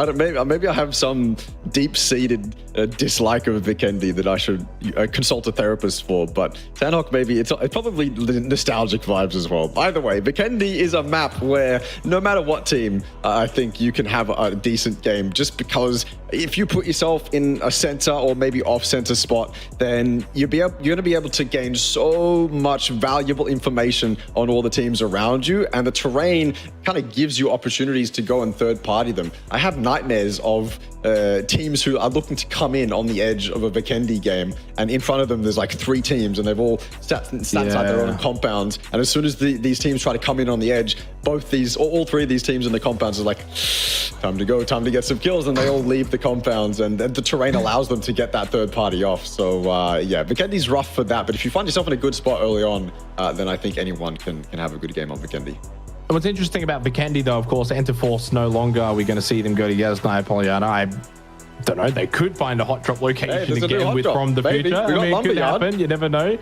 Maybe I have some deep-seated dislike of Vikendi that I should consult a therapist for. But Sandhawk, maybe it's probably nostalgic vibes as well. Either way, Vikendi is a map where no matter what team, I think you can have a decent game. Just because if you put yourself in a center or maybe off-center spot, then you're going to be able to gain so much valuable information on all the teams around you, and the terrain kind of gives you opportunities to go and third party them. I have nightmares of teams who are looking to come in on the edge of a Vikendi game, and in front of them there's like 3 teams and they've all sat inside their own compounds, and as soon as these teams try to come in on the edge, all 3 of these teams in the compounds are like, time to go, time to get some kills, and they all leave the compounds, and the terrain allows them to get that third party off. So yeah, Vikendi's rough for that, but if you find yourself in a good spot early on, then I think anyone can have a good game on Vikendi. What's interesting about Vikendi, though, of course, Enter Force no longer. Are we going to see them go to Yasnaya, Polyana? I don't know. They could find a hot drop location again from the future. I mean, it could happen. You never know.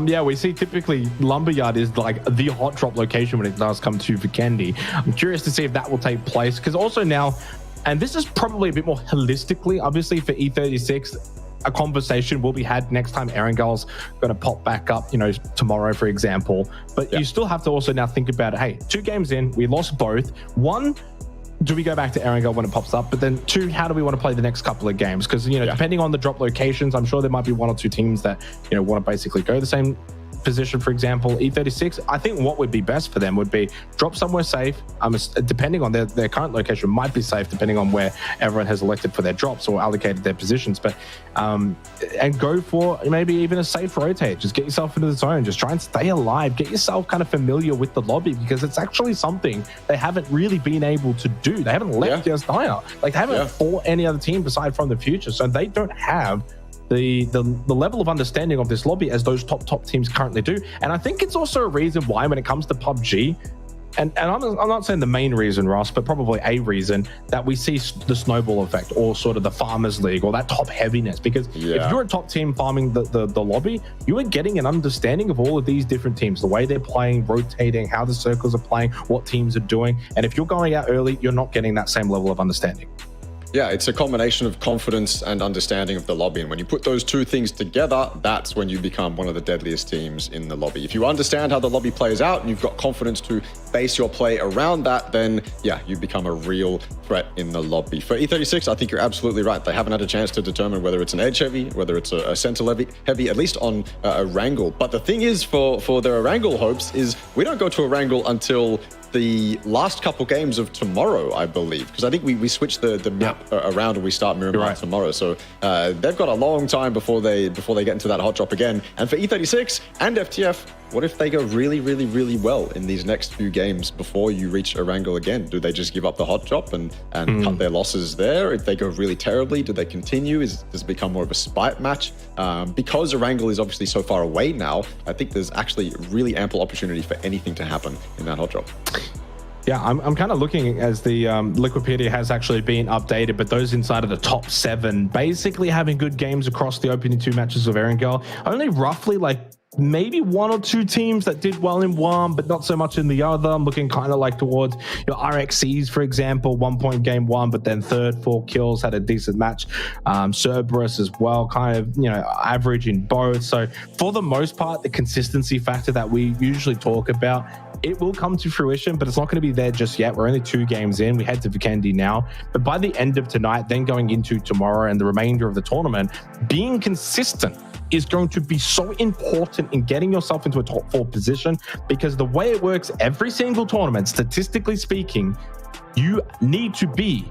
Yeah, we see typically Lumberyard is like the hot drop location when it does come to Vikendi. I'm curious to see if that will take place, because also now And this is probably a bit more holistically, obviously for E36, a conversation will be had next time Erangel's going to pop back up, you know, tomorrow, for example. But you still have to also now think about it. Hey, 2 games in, we lost both. 1, do we go back to Erangel when it pops up? But then 2, how do we want to play the next couple of games? Because, you know, depending on the drop locations, I'm sure there might be 1 or 2 teams that, you know, want to basically go the same position. For example, E36, I think what would be best for them would be drop somewhere safe. Depending on their current location might be safe, depending on where everyone has elected for their drops or allocated their positions. But and go for maybe even a safe rotate. Just get yourself into the zone. Just try and stay alive. Get yourself kind of familiar with the lobby, because it's actually something they haven't really been able to do. They haven't left just Dire. Like, they haven't fought any other team aside from the future, so they don't have the level of understanding of this lobby as those top teams currently do. And I think it's also a reason why, when it comes to PUBG, and I'm not saying the main reason, Ross, but probably a reason that we see the snowball effect, or sort of the Farmers League, or that top heaviness. Because if you're a top team farming the lobby, you are getting an understanding of all of these different teams, the way they're playing, rotating, how the circles are playing, what teams are doing. And if you're going out early, you're not getting that same level of understanding. Yeah, it's a combination of confidence and understanding of the lobby. And when you put those 2 things together, that's when you become one of the deadliest teams in the lobby. If you understand how the lobby plays out and you've got confidence to base your play around that, then yeah, you become a real threat in the lobby. For E36, I think you're absolutely right. They haven't had a chance to determine whether it's an edge heavy, whether it's a center heavy, at least on Erangel. But the thing is, for their Erangel hopes, is we don't go to Erangel until the last couple games of tomorrow, I believe, because I think we switch the map around and we start Miramar tomorrow. So they've got a long time before they get into that hot drop again. And for E36 and FTF, what if they go really, really, really well in these next few games before you reach Erangel again? Do they just give up the hot drop and cut their losses there? If they go really terribly, do they continue? Does it become more of a spite match? Because Erangel is obviously so far away now, I think there's actually really ample opportunity for anything to happen in that hot drop. Yeah, I'm kind of looking as the Liquipedia has actually been updated, but those inside of the top 7 basically having good games across the opening 2 matches of Erangel. Only roughly like maybe 1 or 2 teams that did well in one, but not so much in the other. I'm looking kind of like towards your RXCs, for example, 1 point game 1, but then 3rd, 4 kills, had a decent match. Cerberus as well, kind of, you know, average in both. So for the most part, the consistency factor that we usually talk about, it will come to fruition, but it's not going to be there just yet. We're only 2 games in. We head to Vikendi now. But by the end of tonight, then going into tomorrow and the remainder of the tournament, being consistent is going to be so important in getting yourself into a top 4 position, because the way it works every single tournament, statistically speaking, you need to be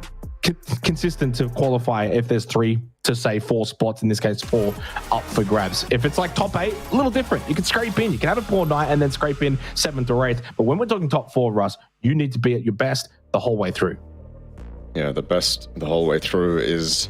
consistent to qualify if there's 3 to say 4 spots, in this case 4 up for grabs. If it's like top 8, a little different. You can scrape in, you can have a poor night and then scrape in 7th or 8th. But when we're talking top 4, Russ, you need to be at your best the whole way through. Yeah, the best the whole way through is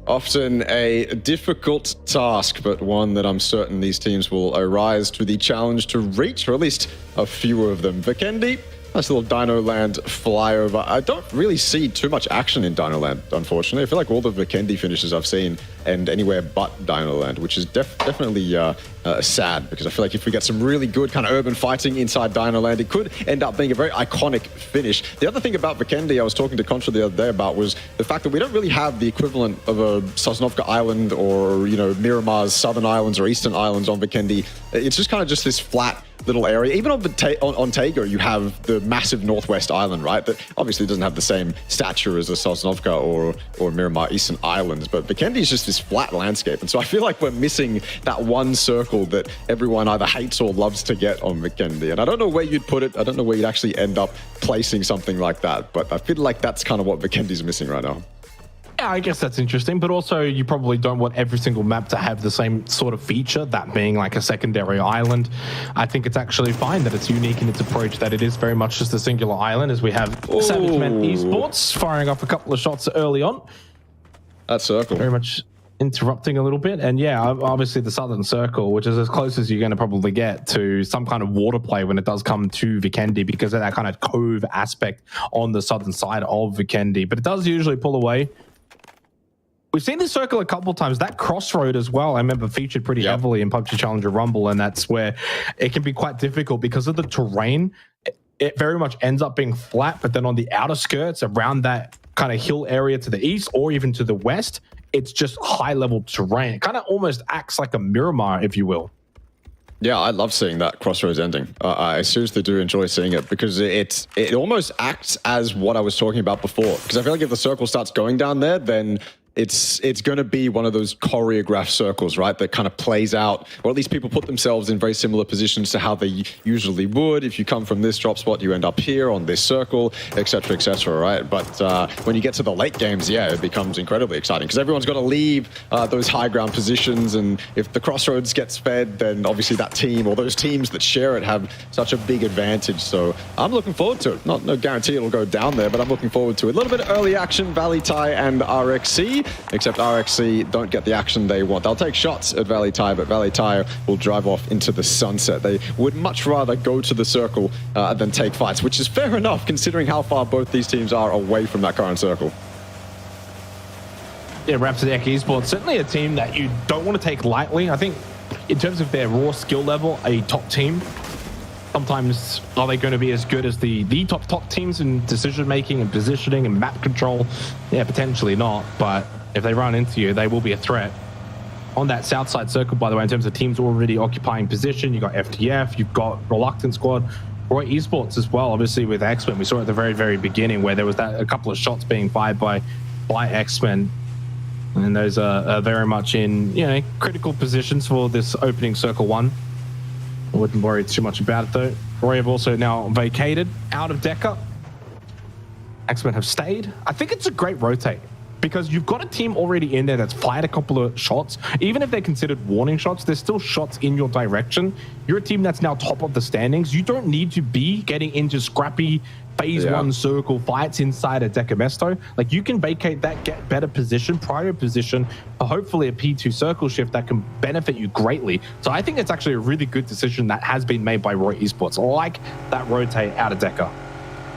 often a difficult task, but one that I'm certain these teams will arise to the challenge to reach, or at least a few of them. Vikendi, nice little Dino Land flyover. I don't really see too much action in Dino Land, unfortunately. I feel like all the Vikendi finishes I've seen end anywhere but Dino Land, which is definitely sad, because I feel like if we get some really good kind of urban fighting inside Dino Land, it could end up being a very iconic finish. The other thing about Vikendi I was talking to Contra the other day about was the fact that we don't really have the equivalent of a Sosnovka Island or, you know, Miramar's Southern Islands or Eastern Islands on Vikendi. It's just kind of just this flat little area. Even on Tego, you have the massive Northwest Island, right? That obviously doesn't have the same stature as the Sosnovka or Miramar Eastern Islands, but Vikendi is just this flat landscape. And so I feel like we're missing that one circle that everyone either hates or loves to get on Vikendi. And I don't know where you'd put it. I don't know where you'd actually end up placing something like that, but I feel like that's kind of what Vikendi's missing right now. Yeah, I guess that's interesting, but also you probably don't want every single map to have the same sort of feature, that being like a secondary island. I think it's actually fine that it's unique in its approach, that it is very much just a singular island, as we have Savage Men Esports firing off a couple of shots early on. That circle. Very much interrupting a little bit. And yeah, obviously the Southern Circle, which is as close as you're going to probably get to some kind of water play when it does come to Vikendi, because of that kind of cove aspect on the southern side of Vikendi. But it does usually pull away. We've seen this circle a couple of times. That crossroad as well, I remember, featured pretty heavily in PUBG Challenger Rumble, and that's where it can be quite difficult because of the terrain. It very much ends up being flat, but then on the outer skirts around that kind of hill area to the east or even to the west, it's just high level terrain. It kind of almost acts like a Miramar, if you will. Yeah, I love seeing that Crossroads ending. I seriously do enjoy seeing it because it almost acts as what I was talking about before. Because I feel like if the circle starts going down there, then it's going to be one of those choreographed circles, right? That kind of plays out, or at least people put themselves in very similar positions to how they usually would. If you come from this drop spot, you end up here on this circle, etc., right? But when you get to the late games, yeah, it becomes incredibly exciting because everyone's got to leave those high ground positions, and if the Crossroads gets fed, then obviously that team or those teams that share it have such a big advantage. So I'm looking forward to it. No guarantee it'll go down there, but I'm looking forward to it. A little bit of early action, Valee, Thai, and RXC. Except RXC don't get the action they want. They'll take shots at Valee, Thai, but Valee, Thai will drive off into the sunset. They would much rather go to the circle than take fights, which is fair enough considering how far both these teams are away from that current circle. Yeah, Rhapsody Esports, certainly a team that you don't want to take lightly. I think in terms of their raw skill level, a top team. Sometimes are they going to be as good as the top teams in decision making and positioning and map control? Yeah, potentially not, but if they run into you, they will be a threat. On that south side circle, by the way, in terms of teams already occupying position, you've got FTF, you've got Reluctant Squad, Roy Esports as well, obviously with X-Men. We saw at the very, very beginning where there was a couple of shots being fired by X-Men. And those are very much in, critical positions for this opening circle one. I wouldn't worry too much about it though. Roy have also now vacated out of Deca. X-Men have stayed. I think it's a great rotate because you've got a team already in there that's fired a couple of shots. Even if they're considered warning shots, there's still shots in your direction. You're a team that's now top of the standings. You don't need to be getting into scrappy phase one circle fights inside a Decamesto. Like, you can vacate that, get better position, prior position, hopefully a P2 circle shift that can benefit you greatly. So I think it's actually a really good decision that has been made by Roy Esports. I like that rotate out of Deca.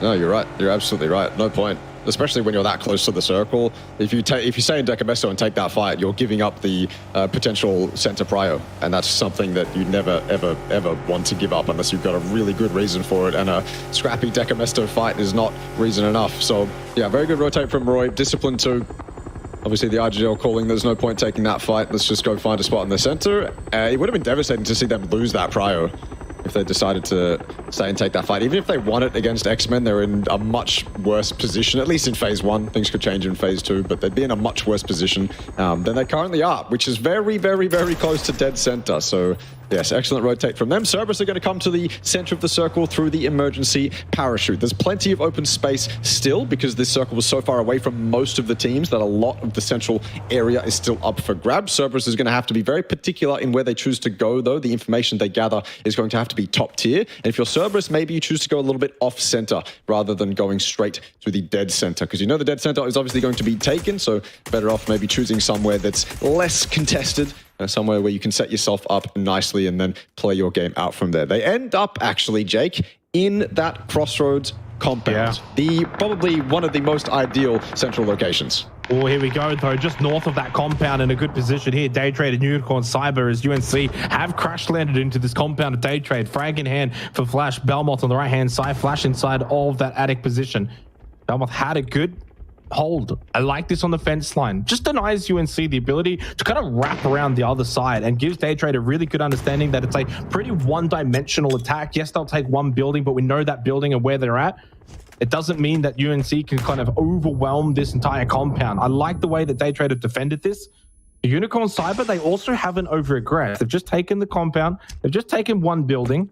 No, you're right. You're absolutely right. No point. Especially when you're that close to the circle. If you stay in Decamesto and take that fight, you're giving up the potential center prio, and that's something that you never, ever, ever want to give up unless you've got a really good reason for it, and a scrappy Decamesto fight is not reason enough. So, yeah, very good rotate from Roy. Discipline too. Obviously, the RGL calling, there's no point taking that fight. Let's just go find a spot in the center. It would have been devastating to see them lose that prio if they decided to stay and take that fight. Even if they won it against X-Men, they're in a much worse position, at least in phase one. Things could change in phase two, but they'd be in a much worse position than they currently are, which is very, very, very close to dead center. So, yes, excellent rotate from them. Cerberus are going to come to the center of the circle through the emergency parachute. There's plenty of open space still because this circle was so far away from most of the teams that a lot of the central area is still up for grabs. Cerberus is going to have to be very particular in where they choose to go, though. The information they gather is going to have to be top tier. And if you're Cerberus, maybe you choose to go a little bit off center rather than going straight to the dead center, because you know the dead center is obviously going to be taken, so better off maybe choosing somewhere that's less contested, somewhere where you can set yourself up nicely and then play your game out from there. They end up actually, Jake, in that Crossroads compound. Yeah. Probably one of the most ideal central locations. Oh, here we go, though. Just north of that compound in a good position here. Daytrade and Unicorn Cyber as UNC have crash landed into this compound of Daytrade. Frag in hand for Flash. Belmoth on the right-hand side. Flash inside all of that attic position. Belmoth had a good hold. I like this on the fence line. Just denies UNC the ability to kind of wrap around the other side and gives Daytrade a really good understanding that it's a pretty one-dimensional attack. Yes, they'll take one building, but we know that building and where they're at. It doesn't mean that UNC can kind of overwhelm this entire compound. I like the way that Daytrade have defended this. The Unicorn Cyber, they also haven't over-aggressed. They've just taken the compound. They've just taken one building,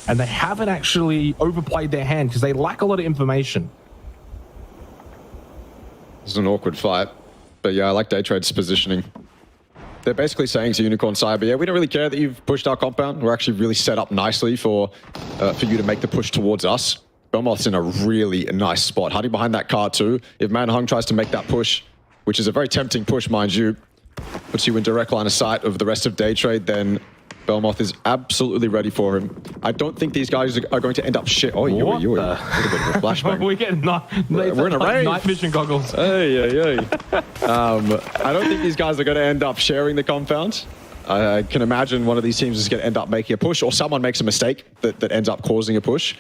and they haven't actually overplayed their hand because they lack a lot of information. This is an awkward fight, but yeah, I like Daytrade's positioning. They're basically saying to Unicorn Cyber, yeah, we don't really care that you've pushed our compound. We're actually really set up nicely for you to make the push towards us. Belmoth's in a really nice spot, hiding behind that car too. If Manhung tries to make that push, which is a very tempting push, mind you, puts you in direct line of sight of the rest of Daytrade, then Belmoth is absolutely ready for him. I don't think these guys are going to end up shit. Oh, you a little bit of a flashbang. We're in a rave. Night vision goggles. Hey. I don't think these guys are going to end up sharing the compound. I can imagine one of these teams is going to end up making a push, or someone makes a mistake that ends up causing a push.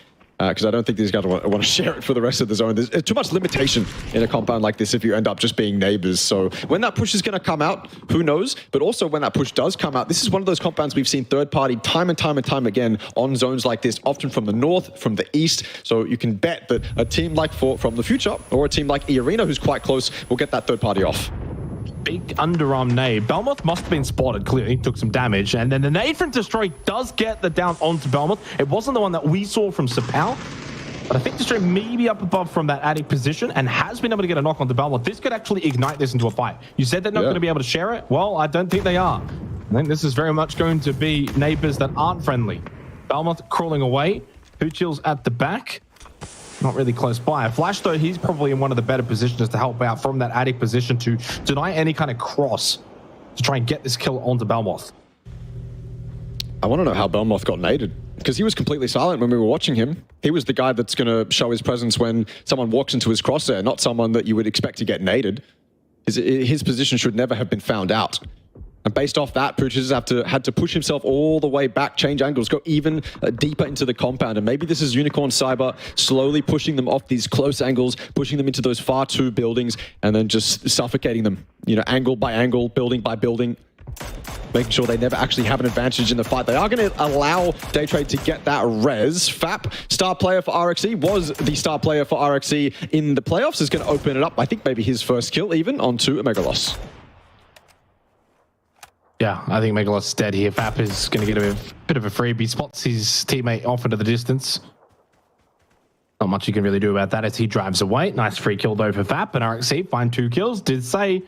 because I don't think these guys want to share it for the rest of the zone. There's too much limitation in a compound like this if you end up just being neighbors. So when that push is going to come out, who knows? But also when that push does come out, this is one of those compounds we've seen third party time and time again on zones like this, often from the north, from the east. So you can bet that a team like from the future or a team like eArena, who's quite close, will get that third party off. Big underarm nade. 𝐏𝐵𝐿 must have been spotted, clearly. Took some damage. And then the nade from Destroy does get the down onto 𝐏𝐵𝐿. It wasn't the one that we saw from 𝐶𝑒, but I think Destroy may be up above from that attic position and has been able to get a knock onto 𝐏𝐵𝐿. This could actually ignite this into a fight. You said they're not going to be able to share it? Well, I don't think they are. I think this is very much going to be neighbors that aren't friendly. 𝐏𝐵𝐿 crawling away. 𝐏𝐿's at the back. Not really close by. Flash, though, he's probably in one of the better positions to help out from that attic position to deny any kind of cross to try and get this kill onto 𝐏𝐵𝐿. I want to know how 𝐏𝐵𝐿 got naded, because he was completely silent when we were watching him. He was the guy that's going to show his presence when someone walks into his crosshair, not someone that you would expect to get naded. His position should never have been found out. And based off that, Pooches had to push himself all the way back, change angles, go even deeper into the compound. And maybe this is Unicorn Cyber slowly pushing them off these close angles, pushing them into those far two buildings, and then just suffocating them, you know, angle by angle, building by building, making sure they never actually have an advantage in the fight. They are going to allow Daytrade to get that res. FAP, star player for 𝐷𝐷𝐿, was the star player for 𝐷𝐷𝐿 in the playoffs, is going to open it up. I think maybe his first kill even onto 𝐿𝐼𝐺. Yeah, I think 𝐿𝐼𝐺's dead here. FAP is going to get a bit of a freebie. Spots his teammate off into the distance. Not much you can really do about that as he drives away. Nice free kill though for FAP, and 𝐷𝐷𝐿 find 2 kills. Did say,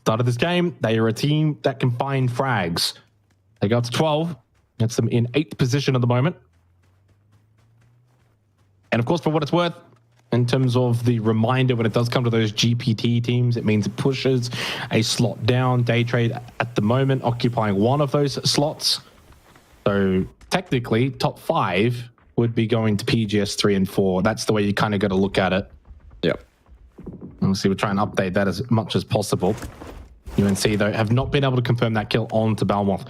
start of this game, they are a team that can find frags. They got to 12. That's them in 8th position at the moment. And of course, for what it's worth, in terms of the reminder, when it does come to those GPT teams, it means it pushes a slot down. Daytrade at the moment occupying one of those slots. So technically, top 5 would be going to PGS 3 and 4. That's the way you kind of got to look at it. Yep. Obviously, we'll try and update that as much as possible. UNC, though, have not been able to confirm that kill onto 𝐏𝐿.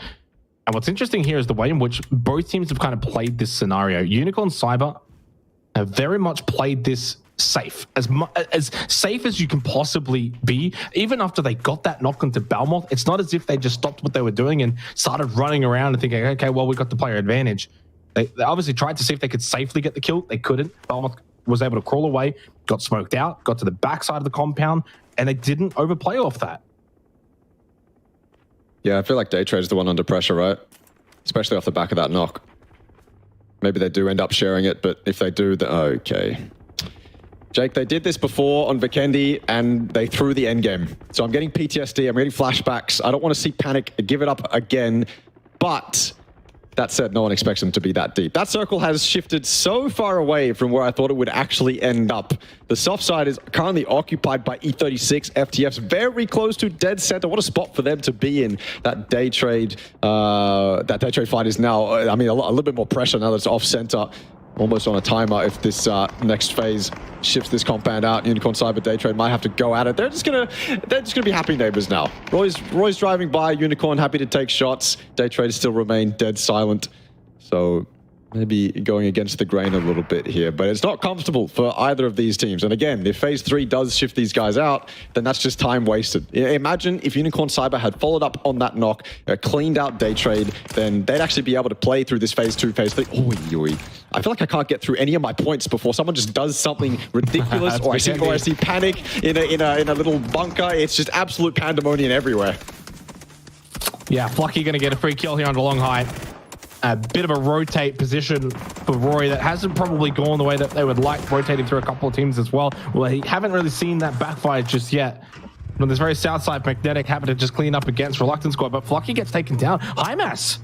And what's interesting here is the way in which both teams have kind of played this scenario. Unicorn Cyber have very much played this safe, as safe as you can possibly be. Even after they got that knock onto 𝐏𝐿, it's not as if they just stopped what they were doing and started running around and thinking, okay, well, we got the player advantage. They obviously tried to see if they could safely get the kill. They couldn't. 𝐏𝐿 was able to crawl away, got smoked out, got to the backside of the compound, and they didn't overplay off that. Yeah, I feel like Daytrade's the one under pressure, right? Especially off the back of that knock. Maybe they do end up sharing it, but if they do, okay. Jake, they did this before on Vikendi, and they threw the endgame. So I'm getting PTSD, I'm getting flashbacks. I don't want to see panic, give it up again. But that said, no one expects them to be that deep. That circle has shifted so far away from where I thought it would actually end up. The soft side is currently occupied by E36 FTFs, very close to dead center. What a spot for them to be in. That Daytrade fight is now, I mean, a little bit more pressure now that it's off center. Almost on a timer if this next phase shifts this compound out. Unicorn Cyber, Daytrade might have to go at it. They're just gonna be happy neighbors now. Roy's driving by, Unicorn happy to take shots. Daytrade still remain dead silent. So maybe going against the grain a little bit here, but it's not comfortable for either of these teams. And again, if phase 3 does shift these guys out, then that's just time wasted. Imagine if Unicorn Cyber had followed up on that knock, cleaned out Daytrade, then they'd actually be able to play through this phase 2, phase 3. I feel like I can't get through any of my points before someone just does something ridiculous, or I see panic in a little bunker. It's just absolute pandemonium everywhere. Yeah, Flucky going to get a free kill here on the long height. A bit of a rotate position for Roy that hasn't probably gone the way that they would like, rotating through a couple of teams as well. Well, he haven't really seen that backfire just yet. On this very south side, Magnetic happened to just clean up against Reluctant Squad, but Flucky gets taken down. HiMass.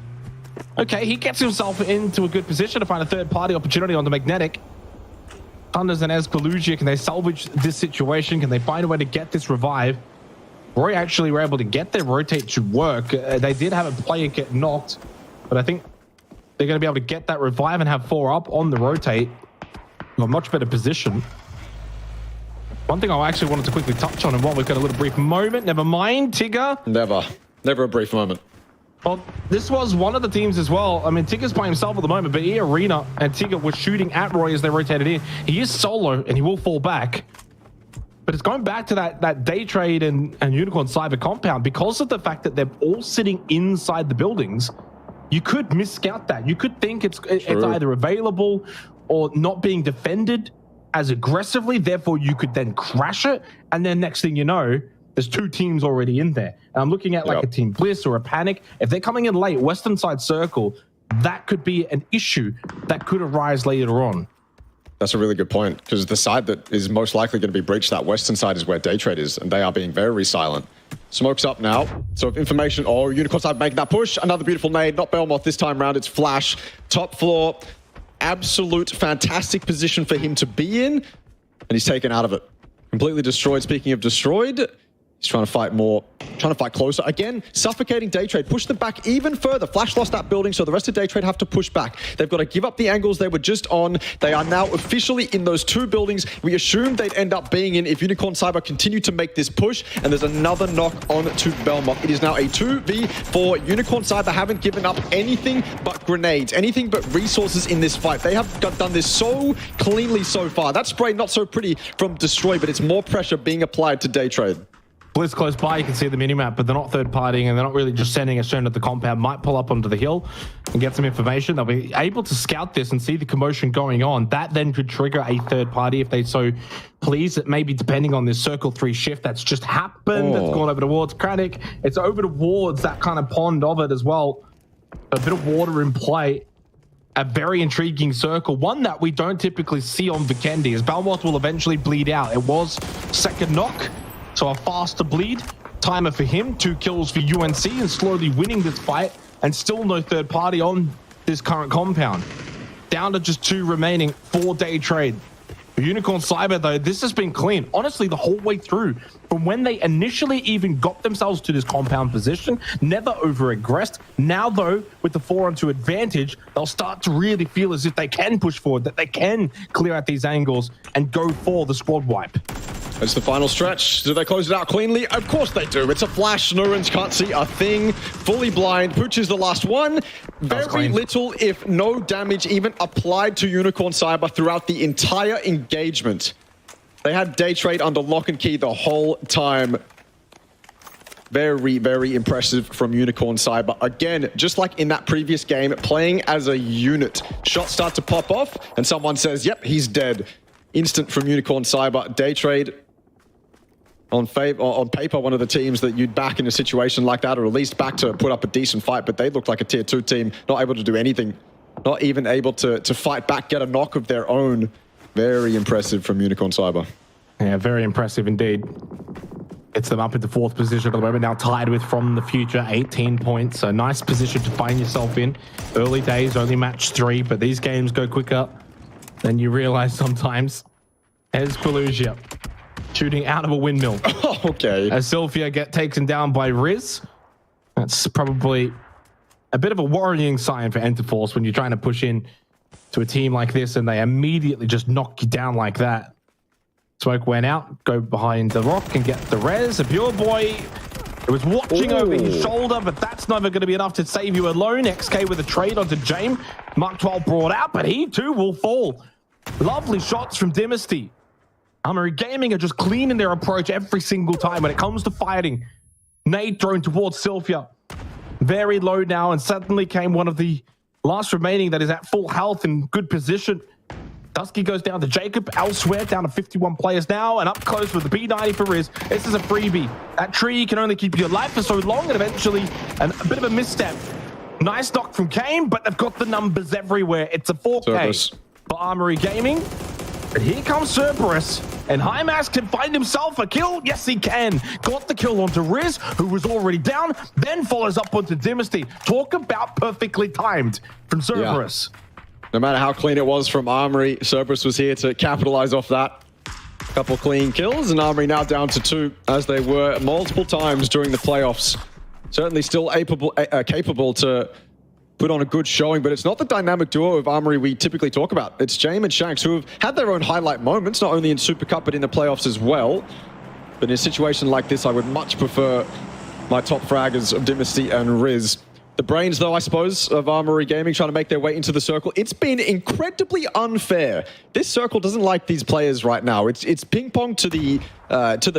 Okay, he gets himself into a good position to find a third-party opportunity on the Magnetic. Thunders and Espelugia, can they salvage this situation? Can they find a way to get this revive? Roy actually were able to get their rotate to work. They did have a player get knocked, but I think they're going to be able to get that revive and have 4 up on the rotate. A much better position. One thing I actually wanted to quickly touch on, and while we've got a little brief moment, never mind, Tigger. Never a brief moment. Well, this was one of the teams as well. I mean, Tigger's by himself at the moment, but eArena and Tigger were shooting at Roy as they rotated in. He is solo, and he will fall back. But it's going back to that Daytrade and Unicorn Cyber compound. Because of the fact that they're all sitting inside the buildings, you could miscout that. You could think it's either available or not being defended as aggressively. Therefore, you could then crash it. And then next thing you know, there's 2 teams already in there. And I'm looking at like a Team Bliss or a Panic. If they're coming in late, Western Side Circle, that could be an issue that could arise later on. That's a really good point, because the side that is most likely going to be breached, that Western side, is where Daytrade is, and they are being very silent. Smoke's up now. So if information, Unicorn side making that push. Another beautiful nade, not 𝐏𝐿𝐻 this time round, it's Flash. Top floor, absolute fantastic position for him to be in, and he's taken out of it. Completely destroyed. Speaking of destroyed, he's trying to fight more, trying to fight closer. Again, suffocating Daytrade. Push them back even further. Flash lost that building, so the rest of Daytrade have to push back. They've got to give up the angles they were just on. They are now officially in those 2 buildings we assumed they'd end up being in if Unicorn Cyber continue to make this push. And there's another knock on to 𝐏𝐿𝐻. It is now a 2v4. Unicorn Cyber haven't given up anything but grenades, anything but resources in this fight. They have done this so cleanly so far. That spray not so pretty from Destroy, but it's more pressure being applied to Daytrade. Bliss close by, you can see the minimap, but they're not third-partying and they're not really just sending a stone at the compound. Might pull up onto the hill and get some information. They'll be able to scout this and see the commotion going on. That then could trigger a third party if they so please. It may be depending on this Circle 3 shift that's just happened. That's gone over towards Kranich. It's over towards that kind of pond of it as well. A bit of water in play. A very intriguing circle, one that we don't typically see on Vikendi, as 𝐏𝐿𝐻 will eventually bleed out. It was second knock. So a faster bleed timer for him, 2 kills for UNC, and slowly winning this fight, and still no third party on this current compound. Down to just 2 remaining for Daytrade. For Unicorn Cyber, though, this has been clean, honestly, the whole way through. From when they initially even got themselves to this compound position, never over-aggressed. Now, though, with the 4-on-2 advantage, they'll start to really feel as if they can push forward, that they can clear out these angles and go for the squad wipe. It's the final stretch. Do they close it out cleanly? Of course they do. It's a flash. Nurans can't see a thing. Fully blind. Pooch is the last one. Very little, if no damage even applied to Unicorn Cyber throughout the entire engagement. They had Daytrade under lock and key the whole time. Very, very impressive from Unicorn Cyber. Again, just like in that previous game, playing as a unit. Shots start to pop off, and someone says, yep, he's dead. Instant from Unicorn Cyber. Daytrade, on paper, one of the teams that you'd back in a situation like that, or at least back to put up a decent fight, but they look like a tier 2 team, not able to do anything, not even able to fight back, get a knock of their own. Very impressive from Unicorn Cyber. Yeah, very impressive indeed. It's them up into 4th position at the moment, now tied with From the Future, 18 points. A nice position to find yourself in. Early days, only match 3, but these games go quicker than you realize sometimes. As 𝐏𝐿𝐻 shooting out of a windmill. Okay. As Sylphia gets taken down by Riz. That's probably a bit of a worrying sign for Enterforce when you're trying to push in to a team like this and they immediately just knock you down like that. Smoke went out, go behind the rock and get the res. A pure boy was watching over his shoulder, but that's never going to be enough to save you alone. 𝐏𝐷𝐾 with a trade onto James. Mark 12 brought out, but he too will fall. Lovely shots from Dynasty. Armory Gaming are just clean in their approach every single time when it comes to fighting. Nade thrown towards Sylphia. Very low now, and suddenly came one of the last remaining that is at full health and good position. Dusky goes down to Jacob. Elsewhere down to 51 players now, and up close with the P90 for Riz. This is a freebie. That tree can only keep you alive for so long, and eventually a bit of a misstep. Nice knock from Kane, but they've got the numbers everywhere. It's a 4K Cerberus for Armory Gaming. But here comes Cerberus, and Hymax can find himself a kill. Yes, he can. Got the kill onto Riz, who was already down, then follows up onto Dynasty. Talk about perfectly timed from Cerberus. Yeah. No matter how clean it was from Armory, Cerberus was here to capitalize off that. Couple clean kills, and Armory now down to 2, as they were multiple times during the playoffs. Certainly still capable to put on a good showing, but it's not the dynamic duo of Armory we typically talk about. It's 𝐿𝐻𝐻 and 𝐶𝐿𝐻 who have had their own highlight moments, not only in Super Cup, but in the playoffs as well. But in a situation like this, I would much prefer my top fraggers of Dynasty and Riz the brains, though, I suppose, of Armory Gaming trying to make their way into the circle. It's been incredibly unfair. This circle doesn't like these players right now. It's ping-pong to the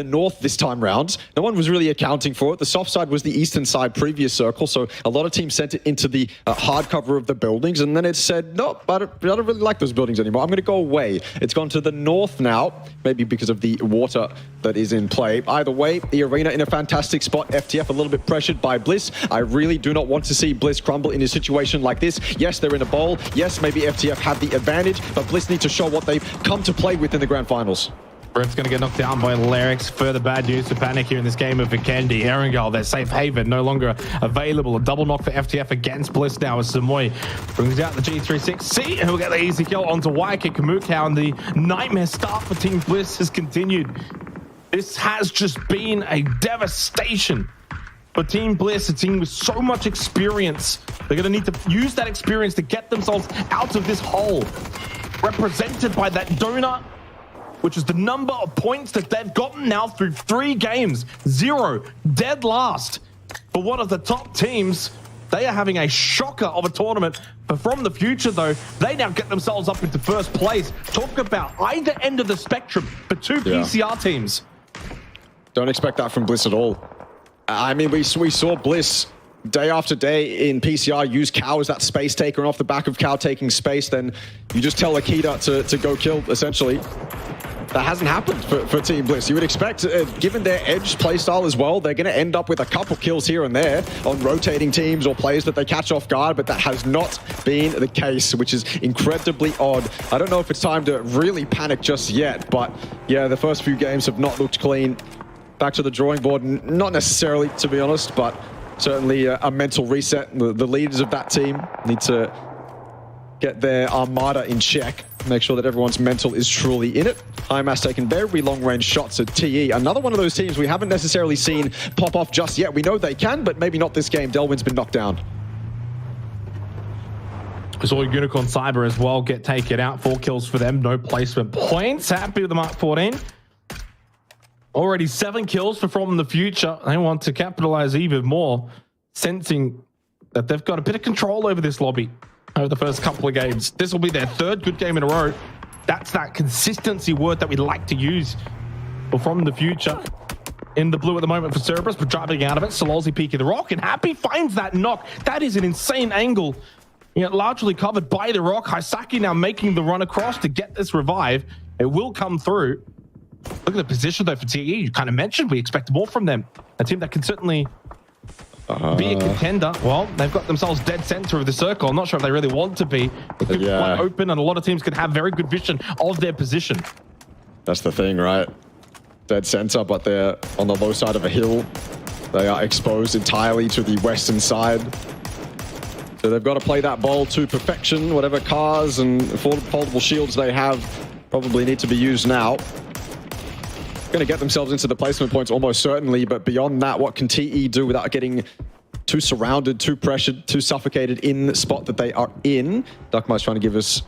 north this time round. No one was really accounting for it. The soft side was the eastern side previous circle, so a lot of teams sent it into the hard cover of the buildings, and then it said, no, I don't really like those buildings anymore. I'm going to go away. It's gone to the north now, maybe because of the water that is in play. Either way, eArena in a fantastic spot. FTF a little bit pressured by Bliss. I really do not want to see Bliss crumble in a situation like this. Yes, they're in a bowl. Yes, maybe FTF have the advantage, but Bliss need to show what they've come to play with in the grand finals. Brett's going to get knocked down by Lerix. Further bad news for Panic here in this game of Vikendi. Erangel, their safe haven, no longer available. A double knock for FTF against Bliss now as Samoy brings out the G36C, who will get the easy kill onto 𝐏𝐷𝐾𝐒, and the nightmare start for Team Bliss has continued. This has just been a devastation for Team Bliss, a team with so much experience. They're going to need to use that experience to get themselves out of this hole. Represented by that donut, which is the number of points that they've gotten now through 3 games. 0, dead last. For one of the top teams, they are having a shocker of a tournament. But from the future, though, they now get themselves up into first place. Talk about either end of the spectrum for 2 PCR teams. Don't expect that from Bliss at all. I mean, we saw Bliss day after day in PCR use 𝐾𝐿 as that space taker, and off the back of 𝐾𝐿 taking space, then you just tell Akita to go kill, essentially. That hasn't happened for Team Bliss. You would expect, given their edge playstyle as well, they're going to end up with a couple kills here and there on rotating teams or players that they catch off guard, but that has not been the case, which is incredibly odd. I don't know if it's time to really panic just yet, but yeah, the first few games have not looked clean. Back to the drawing board, not necessarily, to be honest, but certainly a mental reset. The leaders of that team need to get their armada in check, make sure that everyone's mental is truly in it. IMAS taking very long-range shots at TE. Another one of those teams we haven't necessarily seen pop off just yet. We know they can, but maybe not this game. Delwyn's been knocked down. We saw Unicorn Cyber as well get taken out. 4 kills for them, no placement points. Happy with the Mark 14. Already 7 kills for From the Future. They want to capitalize even more, sensing that they've got a bit of control over this lobby over the first couple of games. This will be their 3rd good game in a row. That's that consistency word that we like to use for From the Future. In the blue at the moment for Cerberus, but driving out of it. Solozzi peeking the rock, and Happy finds that knock. That is an insane angle. You know, largely covered by the rock. Haisaki now making the run across to get this revive. It will come through. Look at the position, though, for TE. You kind of mentioned we expect more from them. A team that can certainly be a contender. Well, they've got themselves dead center of the circle. I'm not sure if they really want to be. It could be quite open, and a lot of teams could have very good vision of their position. That's the thing, right? Dead center, but they're on the low side of a hill. They are exposed entirely to the western side. So they've got to play that ball to perfection. Whatever cars and foldable shields they have probably need to be used now. Going to get themselves into the placement points almost certainly, but beyond that, what can TE do without getting too surrounded, too pressured, too suffocated in the spot that they are in? Duckmice trying to give us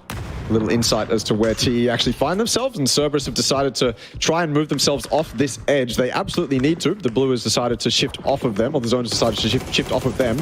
a little insight as to where TE actually find themselves, and Cerberus have decided to try and move themselves off this edge. They absolutely need to. The blue has decided to shift off of them, or the zone has decided to shift off of them.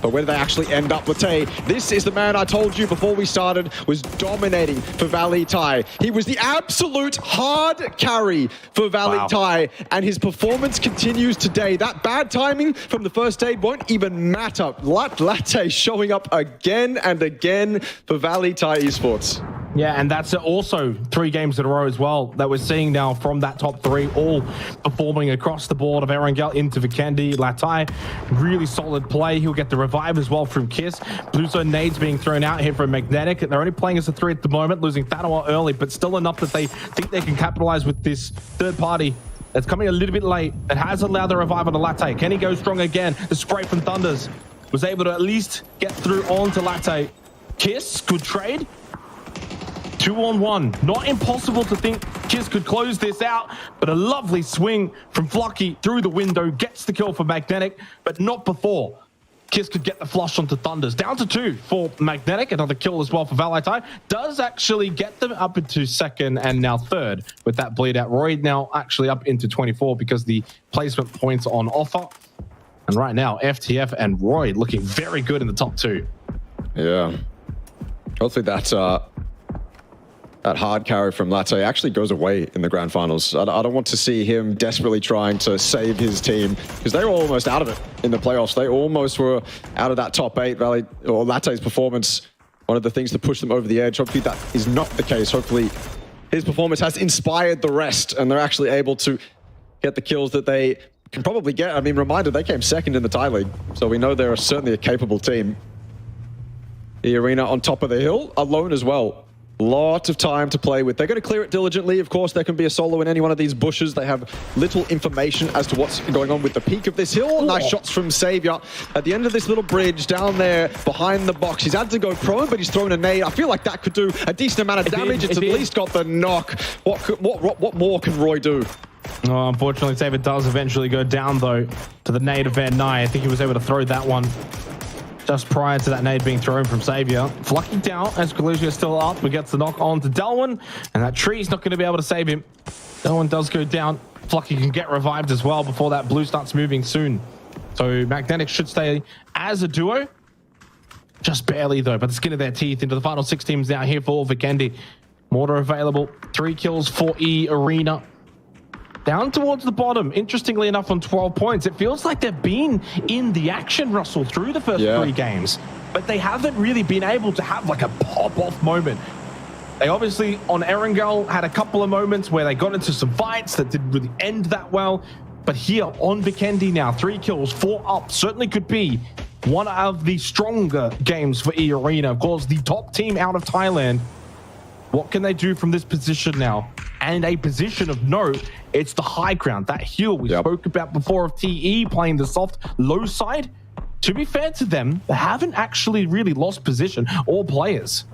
But where do they actually end up? Valee, this is the man I told you before we started was dominating for Valee Thai. He was the absolute hard carry for Valee Thai, and his performance continues today. That bad timing from the first aid won't even matter. Latte showing up again and again for Valee Thai Esports. Yeah, and that's also 3 games in a row as well that we're seeing now from that top 3, all performing across the board of Erangel into Vikendi. Latai, really solid play. He'll get the revive as well from 𝐾𝐿. Blue Zone nades being thrown out here from Magnetic. They're only playing as a 3 at the moment, losing Thanawa early, but still enough that they think they can capitalize with this third party. That's coming a little bit late. It has allowed the revive on the Latte. Can he go strong again? The spray from Thunders was able to at least get through onto Latte. 𝐾𝐿, good trade. 2-on-1. Not impossible to think 𝐾𝐿 could close this out, but a lovely swing from Flocky through the window, gets the kill for Magnetic, but not before 𝐾𝐿 could get the flush onto Thunders. Down to 2 for Magnetic, another kill as well for Valee Thai. Does actually get them up into 2nd and now 3rd with that bleed out. Roy now actually up into 24 because the placement points on offer. And right now, FTF and Roy looking very good in the top 2. Yeah. Hopefully that hard carry from Latte actually goes away in the grand finals. I don't want to see him desperately trying to save his team, because they were almost out of it in the playoffs. They almost were out of that top 8. Valee, or Latte's performance, one of the things to push them over the edge. Hopefully that is not the case. Hopefully his performance has inspired the rest, and they're actually able to get the kills that they can probably get. I mean, reminder, they came second in the Thai League, so we know they're certainly a capable team. eArena on top of the hill, alone as well. Lots of time to play with. They're going to clear it diligently. Of course, there can be a solo in any one of these bushes. They have little information as to what's going on with the peak of this hill. Nice shots from Xavier at the end of this little bridge down there behind the box. He's had to go prone, but he's thrown a nade. I feel like that could do a decent amount of damage. It's at least got the knock. What more can Roy do? Oh, unfortunately, Xavier does eventually go down, though, to the nade of Van Nye. I think he was able to throw that one just prior to that nade being thrown from Xavier. Flucky down as 𝐏𝐿 is still up. We get the knock on to Delwyn, and that tree's not going to be able to save him. Delwyn does go down. Flucky can get revived as well before that blue starts moving soon. So Magnetic should stay as a duo. Just barely, though, by the skin of their teeth into the final 6 teams now here for Vikendi. Mortar available. 3 kills for eArena. Down towards the bottom, interestingly enough, on 12 points. It feels like they've been in the action, Russell, through the first 3 games, but they haven't really been able to have like a pop-off moment. They obviously, on Erangel, had a couple of moments where they got into some fights that didn't really end that well, but here on Vikendi now, 3 kills, 4 up, certainly could be one of the stronger games for eArena. Of course, the top team out of Thailand. What can they do from this position now? And a position of note, it's the high ground, that hill we spoke about before of TE playing the soft low side. To be fair to them, they haven't actually really lost position or players.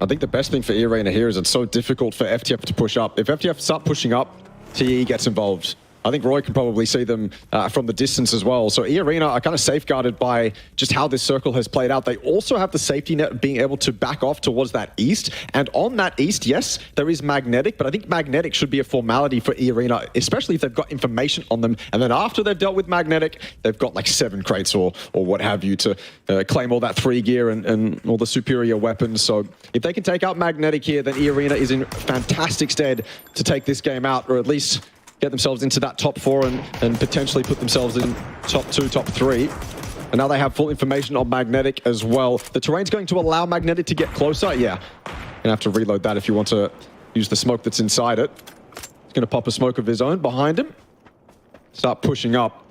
I think the best thing for eArena here is it's so difficult for FTF to push up. If FTF start pushing up, TE gets involved. I think Roy can probably see them from the distance as well. So eArena are kind of safeguarded by just how this circle has played out. They also have the safety net of being able to back off towards that east. And on that east, yes, there is Magnetic, but I think Magnetic should be a formality for eArena, especially if they've got information on them. And then after they've dealt with Magnetic, they've got like 7 crates or what have you to claim all that 3 gear and all the superior weapons. So if they can take out Magnetic here, then eArena is in fantastic stead to take this game out, or at least get themselves into that top 4 and potentially put themselves in top 2, top 3. And now they have full information on Magnetic as well. The terrain's going to allow Magnetic to get closer. Yeah, gonna have to reload that if you want to use the smoke that's inside it. He's gonna pop a smoke of his own behind him. Start pushing up.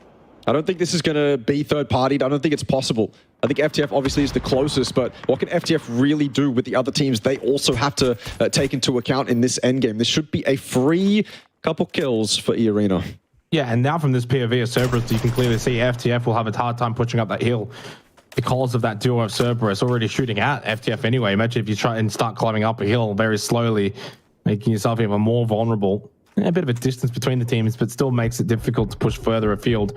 I don't think this is gonna be third-partied. I don't think it's possible. I think FTF obviously is the closest, but what can FTF really do with the other teams? They also have to take into account in this endgame. This should be a free couple kills for eArena. Yeah, and now from this POV of Cerberus, you can clearly see FTF will have a hard time pushing up that hill because of that duo of Cerberus already shooting at FTF anyway. Imagine if you try and start climbing up a hill very slowly, making yourself even more vulnerable. A bit of a distance between the teams, but still makes it difficult to push further afield.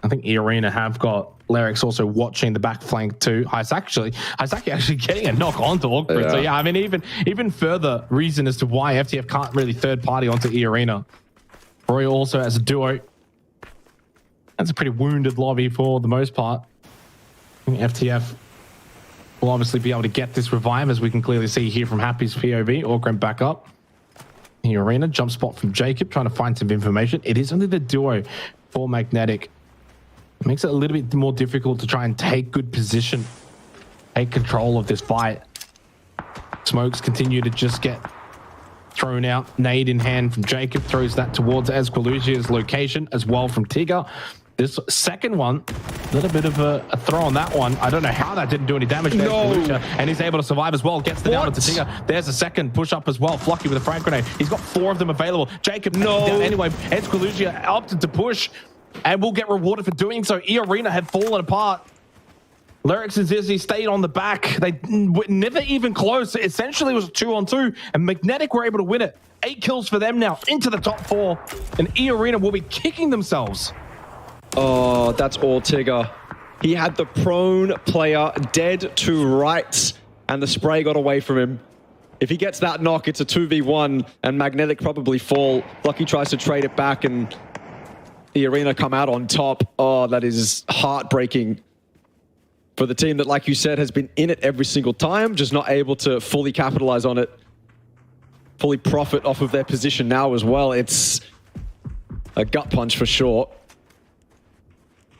I think eArena have got 𝐿𝑎Rix also watching the back flank too. 𝐏𝐼𝑧𝐻 actually getting a knock onto Awkward. Yeah. So yeah, I mean, even further reason as to why FTF can't really third party onto eArena. Roy also as a duo. That's a pretty wounded lobby for the most part. I think FTF will obviously be able to get this revive, as we can clearly see here from Happy's POV. Awkward back up. eArena, jump spot from Jacob, trying to find some information. It is only the duo for Magnetic. It makes it a little bit more difficult to try and take good position, take control of this fight. Smokes continue to just get thrown out. Nade in hand from Jacob, throws that towards 𝐿𝑎Rix's location as well from Tigger. This second one, a little bit of a throw on that one. I don't know how that didn't do any damage to 𝐿𝑎Rix, and he's able to survive as well. Gets the down to Tigger. There's a second push up as well. Flucky with a frag grenade. He's got 4 of them available. Jacob, anyway, 𝐿𝑎Rix opted to push, and will get rewarded for doing so. eArena had fallen apart. 𝐿𝑎Rix and Zizzy stayed on the back. They were never even close. Essentially, it was a 2-on-2, and Magnetic were able to win it. 8 kills for them now, into the top 4, and eArena will be kicking themselves. Oh, that's all Tigger. He had the prone player dead to rights, and the spray got away from him. If he gets that knock, it's a 2v1, and Magnetic probably fall. Lucky tries to trade it back, and eArena come out on top. Oh, that is heartbreaking for the team that, like you said, has been in it every single time, just not able to fully capitalize on it, fully profit off of their position now as well. It's a gut punch for sure.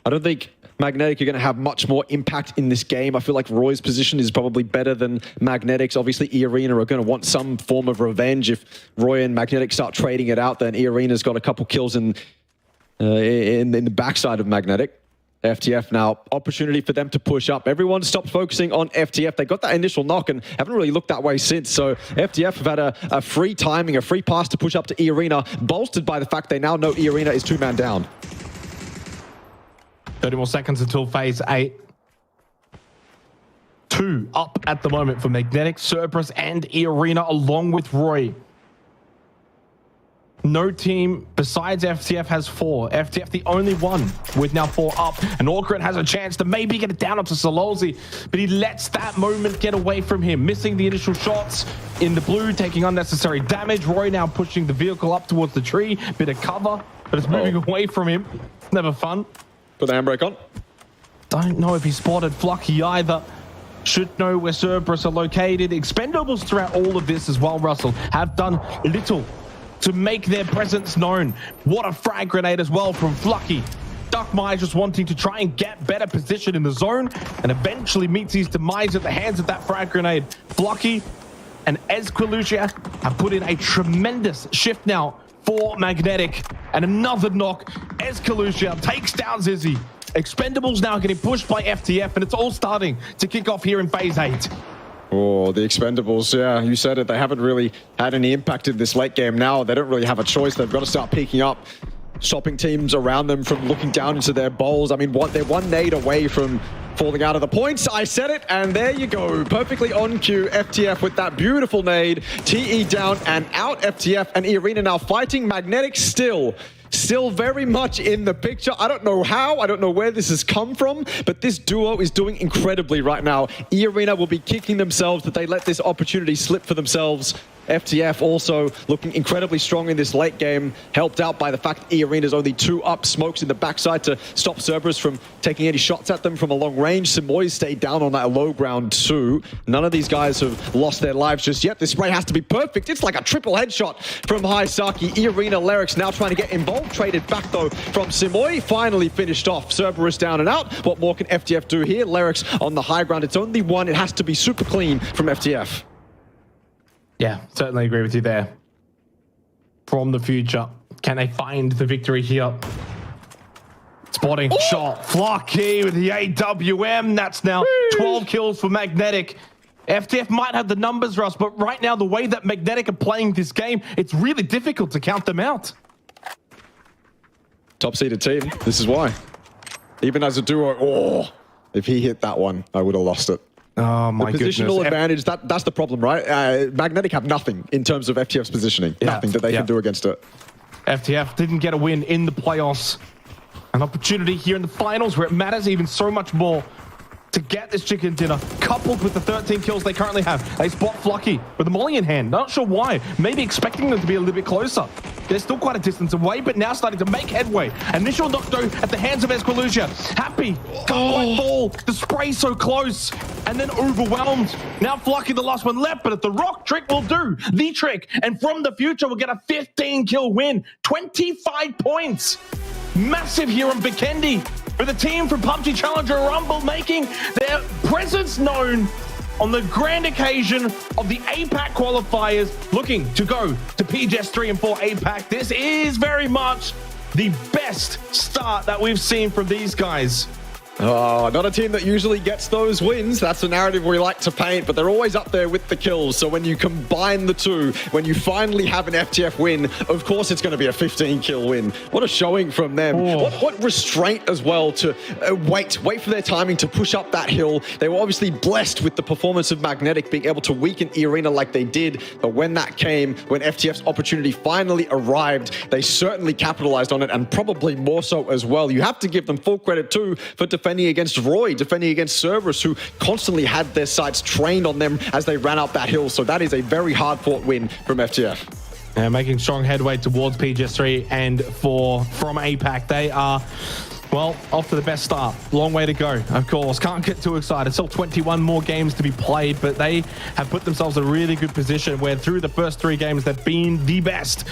I don't think Magnetic are going to have much more impact in this game. I feel like Roy's position is probably better than Magnetic's. Obviously, eArena are going to want some form of revenge. If Roy and Magnetic start trading it out, then eArena's got a couple kills in the backside of Magnetic. FTF now, opportunity for them to push up. Everyone stopped focusing on FTF. They got that initial knock and haven't really looked that way since. So FTF have had a free timing, a free pass to push up to eArena, bolstered by the fact they now know eArena is 2-man down. 30 more seconds until phase 8. 2 up at the moment for Magnetic, Cerberus, and eArena, along with Roy. No team besides FTF has 4. FTF the only one with now 4 up. And Orchid has a chance to maybe get it down onto Sololzi, but he lets that moment get away from him, missing the initial shots in the blue, taking unnecessary damage. Roy now pushing the vehicle up towards the tree, bit of cover, but it's moving away from him. Never fun. Put the handbrake on. Don't know if he spotted Flucky either. Should know where Cerberus are located. Expendables throughout all of this as well, Russell, have done little to make their presence known. What a frag grenade as well from Flucky. Duckmeyer just wanting to try and get better position in the zone and eventually meets his demise at the hands of that frag grenade. Flucky and 𝐏𝐿𝐒 have put in a tremendous shift now for Magnetic. And another knock. 𝐏𝐿𝐒 takes down Zizzy. Expendables now getting pushed by FTF, and it's all starting to kick off here in phase 8. Oh, the Expendables, yeah, you said it. They haven't really had any impact in this late game now. They don't really have a choice. They've got to start peeking up, stopping teams around them from looking down into their bowls. I mean, they're one nade away from falling out of the points. I said it, and there you go. Perfectly on cue. FTF with that beautiful nade. TE down and out. FTF and eArena now fighting. Magnetic still very much in the picture. I don't know how, I don't know where this has come from, but this duo is doing incredibly right now. eArena will be kicking themselves that they let this opportunity slip for themselves. FTF also looking incredibly strong in this late game, helped out by the fact that eArena's only 2 up, smokes in the backside to stop Cerberus from taking any shots at them from a long range. Simoy stayed down on that low ground too. None of these guys have lost their lives just yet. This spray has to be perfect. It's like a triple headshot from 𝐼𝐸. eArena, 𝐿𝑒𝑟𝑖X now trying to get involved. Traded back though from Simoy. Finally finished off. Cerberus down and out. What more can FTF do here? 𝐿𝑒𝑟𝑖X on the high ground. It's only 1. It has to be super clean from FTF. Yeah, certainly agree with you there. From the future, can they find the victory here? Spotting shot. Flucky with the AWM. That's now 12 kills for Magnetic. FTF might have the numbers, Russ, but right now, the way that Magnetic are playing this game, it's really difficult to count them out. Top-seeded team. This is why. Even as a duo, if he hit that one, I would have lost it. Oh my goodness. The positional advantage, that's the problem, right? Magnetic have nothing in terms of FTF's positioning. Nothing that they can do against it. FTF didn't get a win in the playoffs. An opportunity here in the finals where it matters even so much more to get this chicken dinner, coupled with the 13 kills they currently have. They spot Flucky with a molly in hand. Not sure why. Maybe expecting them to be a little bit closer. They're still quite a distance away, but now starting to make headway. Initial knock though at the hands of 𝐏𝐿𝐒. Happy, can't fall. The spray so close, and then overwhelmed. Now Flucky the last one left, but if the rock trick will do the trick, and from the future we'll get a 15 kill win, 25 points. Massive here on Vikendi, with the team from PUBG Challenger Rumble making their presence known on the grand occasion of the APAC qualifiers, looking to go to PGS 3 and 4 APAC. This is very much the best start that we've seen from these guys. Oh, not a team that usually gets those wins. That's the narrative we like to paint, but they're always up there with the kills. So when you combine the two, when you finally have an FTF win, of course it's going to be a 15-kill win. What a showing from them. What restraint as well to wait for their timing to push up that hill. They were obviously blessed with the performance of Magnetic being able to weaken eArena like they did. But when that came, when FTF's opportunity finally arrived, they certainly capitalized on it, and probably more so as well. You have to give them full credit too for defending against Roy, defending against Cerberus, who constantly had their sights trained on them as they ran up that hill. So that is a very hard-fought win from FTF. Making strong headway towards PGS3 and 4 from APAC. They are, well, off to the best start. Long way to go, of course. Can't get too excited. Still 21 more games to be played, but they have put themselves in a really good position where through the first 3 games, they've been the best.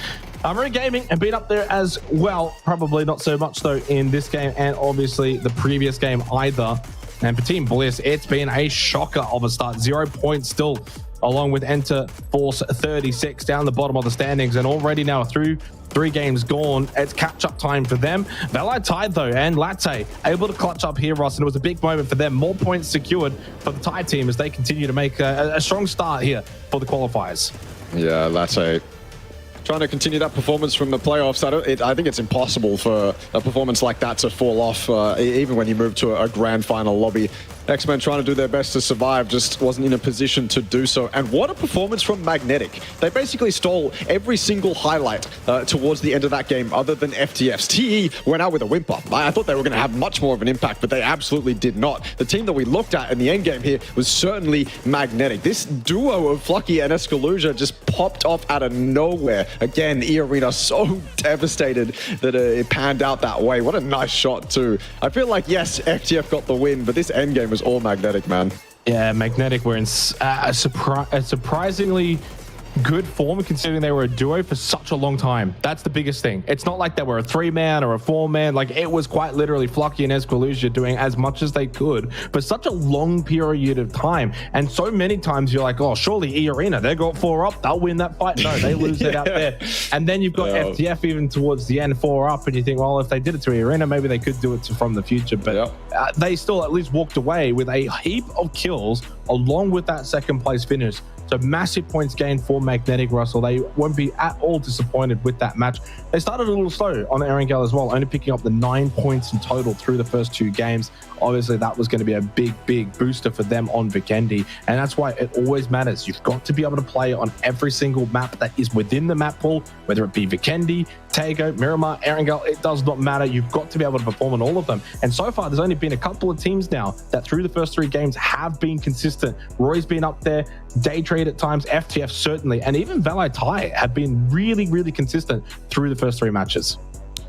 Armory Gaming have been up there as well. Probably not so much, though, in this game and obviously the previous game either. And for Team Bliss, it's been a shocker of a start. 0 points still, along with Enter Force 36 down the bottom of the standings. And already now through 3 games gone, it's catch-up time for them. Valee tied, though, and Latte able to clutch up here, Ross, and it was a big moment for them. More points secured for the Thai team as they continue to make a strong start here for the qualifiers. Yeah, Latte trying to continue that performance from the playoffs. I think it's impossible for a performance like that to fall off, even when you move to a grand final lobby. X-Men trying to do their best to survive, just wasn't in a position to do so. And what a performance from Magnetic. They basically stole every single highlight towards the end of that game, other than FTF's. TE went out with a whimper. I thought they were going to have much more of an impact, but they absolutely did not. The team that we looked at in the end game here was certainly Magnetic. This duo of Flucky and 𝐏𝐿𝐴 just popped off out of nowhere. Again, eArena so devastated that it panned out that way. What a nice shot too. I feel like, yes, FTF got the win, but this end game was all Magnetic, man. Yeah, Magnetic were in a surprisingly good form considering they were a duo for such a long time. That's the biggest thing. It's not like they were a 3-man or a 4-man. Like, it was quite literally Flucky and 𝐏𝐿𝐴 doing as much as they could for such a long period of time. And so many times you're like, oh, surely eArena, they got 4 up, they'll win that fight. No, they lose it out there. And then you've got FTF even towards the end, 4 up, and you think, well, if they did it to eArena, maybe they could do it from the future. But they still at least walked away with a heap of kills along with that second place finish. So massive points gained for Magnetic, Russell. They won't be at all disappointed with that match. They started a little slow on Erangel as well, only picking up the 9 points in total through the first 2 games. Obviously, that was going to be a big booster for them on Vikendi. And that's why it always matters. You've got to be able to play on every single map that is within the map pool, whether it be Vikendi, Tago, Miramar, Erangel, it does not matter. You've got to be able to perform on all of them. And so far, there's only been a couple of teams now that through the first 3 games have been consistent. Roy's been up there, Daytrade at times, FTF certainly, and even Valee Thai have been really consistent through the first 3 matches.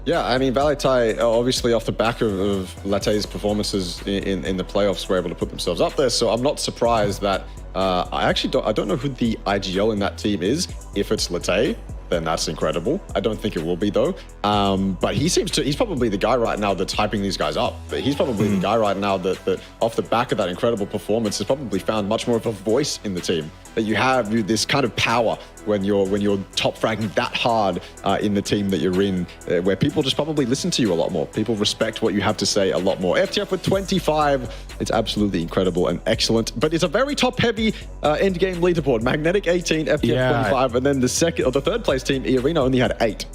Yeah, I mean, Valee Thai, obviously off the back of Latte's performances in the playoffs, were able to put themselves up there. So I'm not surprised that I don't know who the IGL in that team is. If it's Latte, then that's incredible. I don't think it will be though. But he's probably the guy right now that's hyping these guys up. But he's probably the guy right now that off the back of that incredible performance has probably found much more of a voice in the team. That you have this kind of power when you're top fragging that hard in the team that you're in, where people just probably listen to you a lot more. People respect what you have to say a lot more. FTF with 25, it's absolutely incredible and excellent. But it's a very top-heavy end game leaderboard. Magnetic 18, FTF 25, and then the third place team, eArena, only had 8.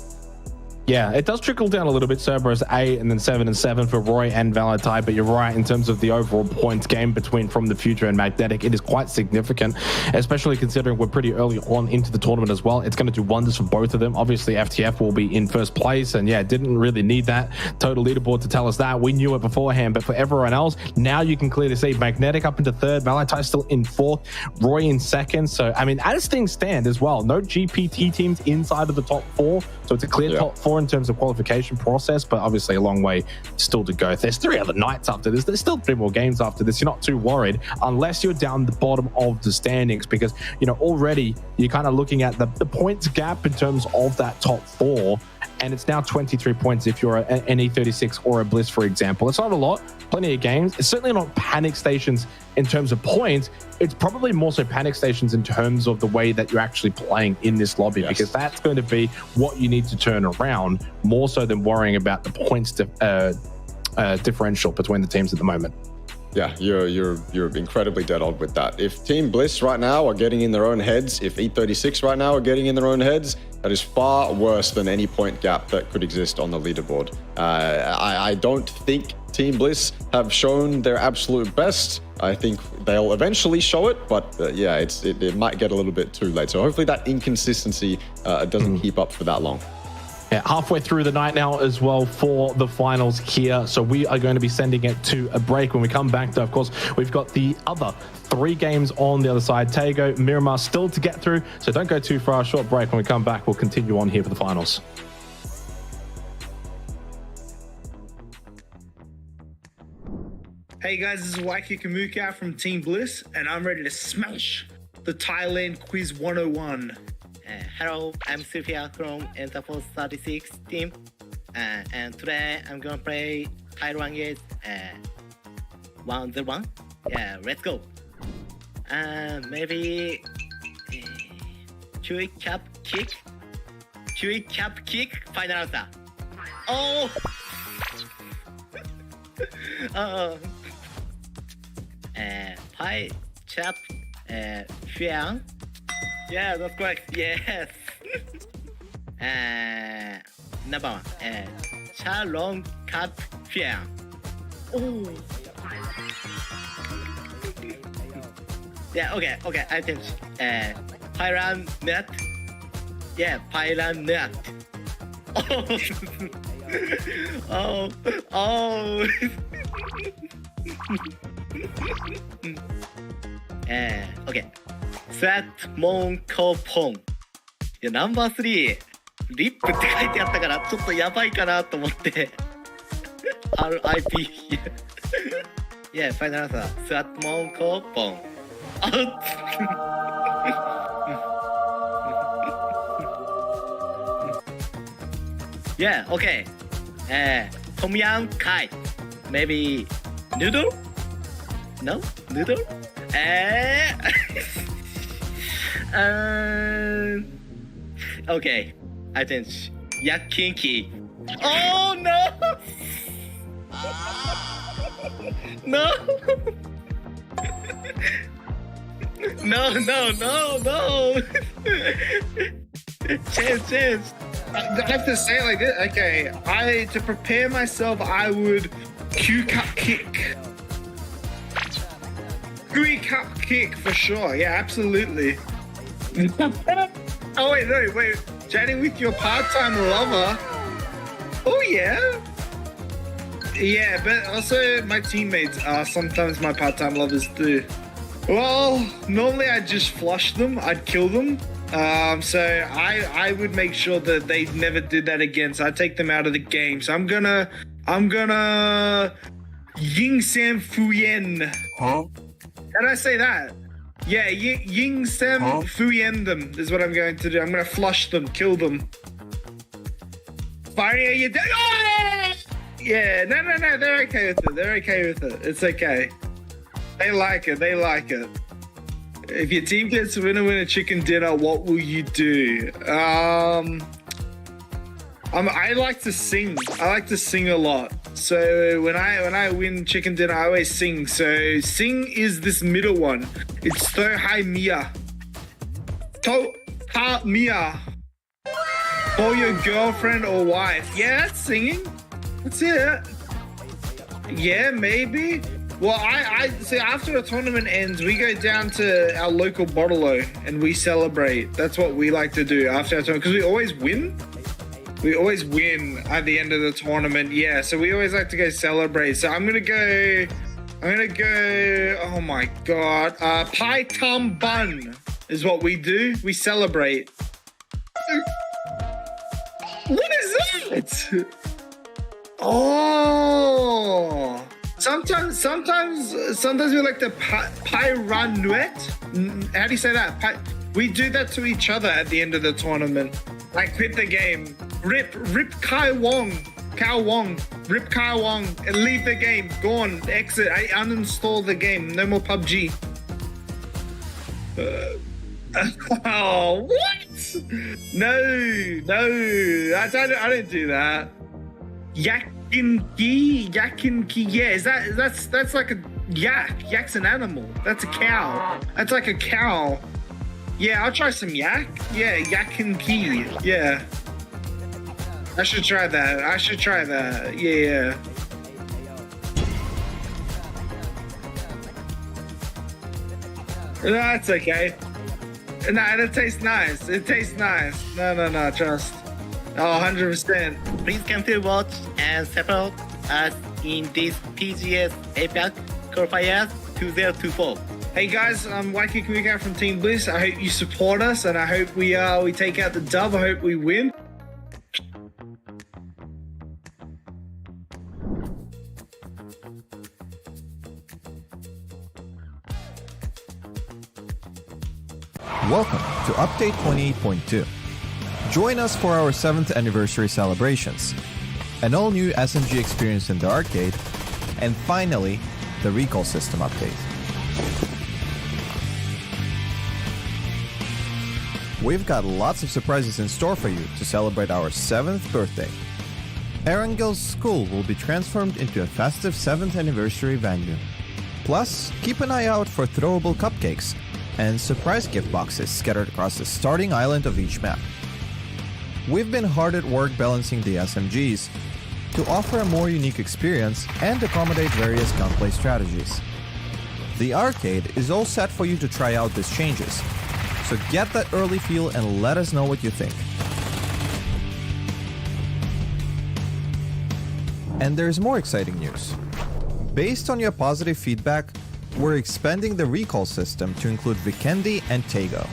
Yeah, it does trickle down a little bit. Cerberus 8 and then 7 and 7 for Roy and Valee Thai, but you're right in terms of the overall points game between From the Future and Magnetic. It is quite significant, especially considering we're pretty early on into the tournament as well. It's going to do wonders for both of them. Obviously, FTF will be in first place, and yeah, didn't really need that total leaderboard to tell us that. We knew it beforehand, but for everyone else, now you can clearly see Magnetic up into 3rd, Valee Thai still in 4th, Roy in 2nd. So, I mean, as things stand as well, no GPT teams inside of the top 4, so it's a clear top 4 in terms of qualification process, but obviously a long way still to go. There's 3 other nights after this. There's still 3 more games after this. You're not too worried unless you're down the bottom of the standings, because, you know, already you're kind of looking at the points gap in terms of that top 4, and it's now 23 points if you're an E36 or a Bliss, for example. It's not a lot, plenty of games. It's certainly not panic stations in terms of points. It's probably more so panic stations in terms of the way that you're actually playing in this lobby, because that's going to be what you need to turn around more so than worrying about the points differential between the teams at the moment. Yeah, you're incredibly dead on with that. If Team Bliss right now are getting in their own heads, if E36 right now are getting in their own heads, that is far worse than any point gap that could exist on the leaderboard. I don't think Team Bliss have shown their absolute best. I think they'll eventually show it, but yeah, it might get a little bit too late. So hopefully that inconsistency doesn't keep up for that long. Yeah, halfway through the night now as well for the finals here. So we are going to be sending it to a break. When we come back, though, of course, we've got the other 3 games on the other side. Taego, Miramar still to get through. So don't go too far. A short break. When we come back, we'll continue on here for the finals. Hey guys, this is 𝐏𝐷𝐾𝐒 from Team Bliss, and I'm ready to smash the Thailand Quiz 101. Hello, I'm Sophia from Interforce 36 team, and today I'm gonna play Erangel 101. Yeah, let's go. Maybe 𝐏𝐷𝐾𝐒 final answer. Oh. Pai Chap Xiang. Yeah, that's correct. Yes. Number 1. Cha Long Cat Xiang. Oh. Yeah. Okay. I think. Pairan Net. Yeah, Pairan Net. Oh. Oh. Okay. Sat Mon Ko Pong. いや、ナンバー3、リップって書いてあったから、ちょっとやばいかなと思って。RIP。Yeah, final answer. Sat Mon Ko Pong. Yeah, okay. Tom Yum Kai. Maybe noodle? No? Noodle? Okay. I think 𝐏𝐿𝐴. Oh no! No! No! Chance. I have to say it like this. Okay, to prepare myself, I would 𝐿𝐴 kick for sure. Yeah, absolutely. Oh wait. Chatting with your part-time lover. Oh yeah. Yeah, but also my teammates are sometimes my part-time lovers too. Well, normally I'd just flush them. I'd kill them. So I would make sure that they never did that again. So I take them out of the game. So I'm gonna Ying Sam Fuyen. Huh? How did I say that? Yeah, Ying Sam Fuyen them is what I'm going to do. I'm gonna flush them, kill them. Fire you down. Oh! Yeah, no, they're okay with it. They're okay with it. It's okay. They like it. If your team gets winner chicken dinner, what will you do? I like to sing. I like to sing a lot. So when I win chicken dinner, I always sing. So sing is this middle one. It's So Hi Mia. To Ha Mia. For your girlfriend or wife. Yeah, that's singing. That's it. Yeah, maybe. Well, I see, after a tournament ends, we go down to our local bottle-o and we celebrate. That's what we like to do after our tournament, because we always win. We always win at the end of the tournament, yeah. So we always like to go celebrate. So I'm gonna go, oh my God. Pai Tam Bun is what we do. We celebrate. What is that? Oh. Sometimes we like the Pairanwet. How do you say that? We do that to each other at the end of the tournament. I quit the game. Rip Kai Wong, rip Kai Wong, and leave the game. Gone, exit. I uninstall the game. No more PUBG. Oh, what? No, I don't do that. 𝐏𝐿𝐴. Yeah, that's like a yak. Yak's an animal. That's a cow. That's like a cow. Yeah, I'll try some yak. Yeah, 𝐏𝐿𝐴. Yeah. I should try that. Yeah. That's okay. Nah, it tastes nice. No, trust. Oh, 100%. Please come to watch and support us in this PGS APAC Qualifiers 2024. Hey guys, I'm 𝐏𝐆𝐒 from Team Bliss. I hope you support us, and I hope we take out the dub. I hope we win. Welcome to Update 28.2. Join us for our 7th anniversary celebrations, an all-new SMG experience in the arcade, and finally, the recall system update. We've got lots of surprises in store for you to celebrate our 7th birthday. Erangel's school will be transformed into a festive 7th anniversary venue. Plus, keep an eye out for throwable cupcakes and surprise gift boxes scattered across the starting island of each map. We've been hard at work balancing the SMGs to offer a more unique experience and accommodate various gunplay strategies. The arcade is all set for you to try out these changes, so get that early feel and let us know what you think. And there's more exciting news. Based on your positive feedback, we're expanding the recall system to include Vikendi and Tego.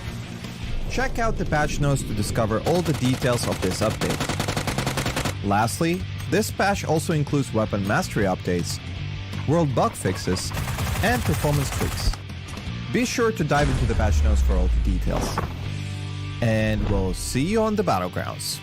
Check out the patch notes to discover all the details of this update. Lastly, this patch also includes weapon mastery updates, world bug fixes, and performance tweaks. Be sure to dive into the patch notes for all the details. And we'll see you on the battlegrounds.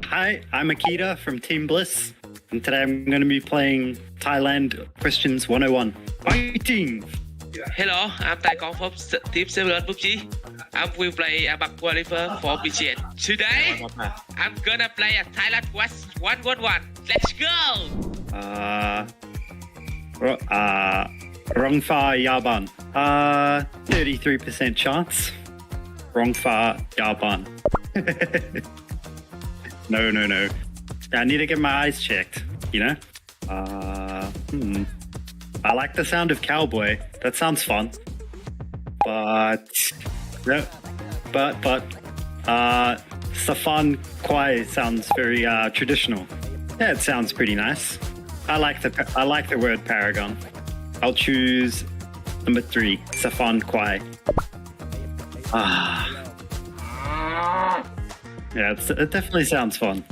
Hi, I'm Akita from Team Bliss, and today I'm going to be playing Thailand Questions 101. Fighting! Hello, I'm Tai Kong from Team Cerberus PUBG. I will play APAC Qualifier for PGS. Today, I'm gonna play a Thailand Quest 111. Let's go! Wrong far Yaban. 33% chance. Wrong far Yaban. No. I need to get my eyes checked, you know? I like the sound of cowboy. That sounds fun. But Safan Kwai sounds very traditional. Yeah, it sounds pretty nice. I like the word paragon. I'll choose number 3, Safan Kwai. Yeah, it definitely sounds fun.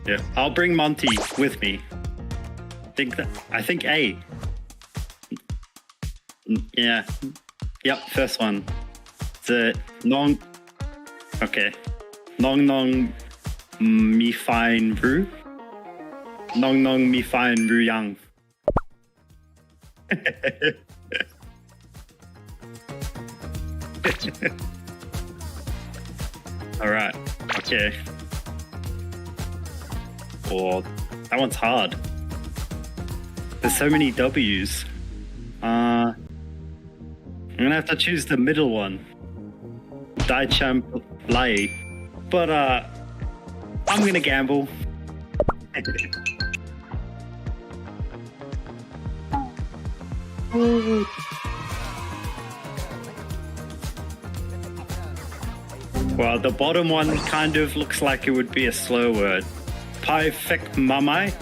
Yeah, I'll bring Monty with me. I think A. Yeah. Yep, first one. The Nong. Okay. Nong Mi Fine Ru. Nong Mi Fine Ru Yang. Alright. Okay. Oh, that one's hard. There's so many W's. I'm gonna have to choose the middle one. Dai Champ Lai. But I'm gonna gamble. Well, the bottom one kind of looks like it would be a slow word. Pai Fek Mamai.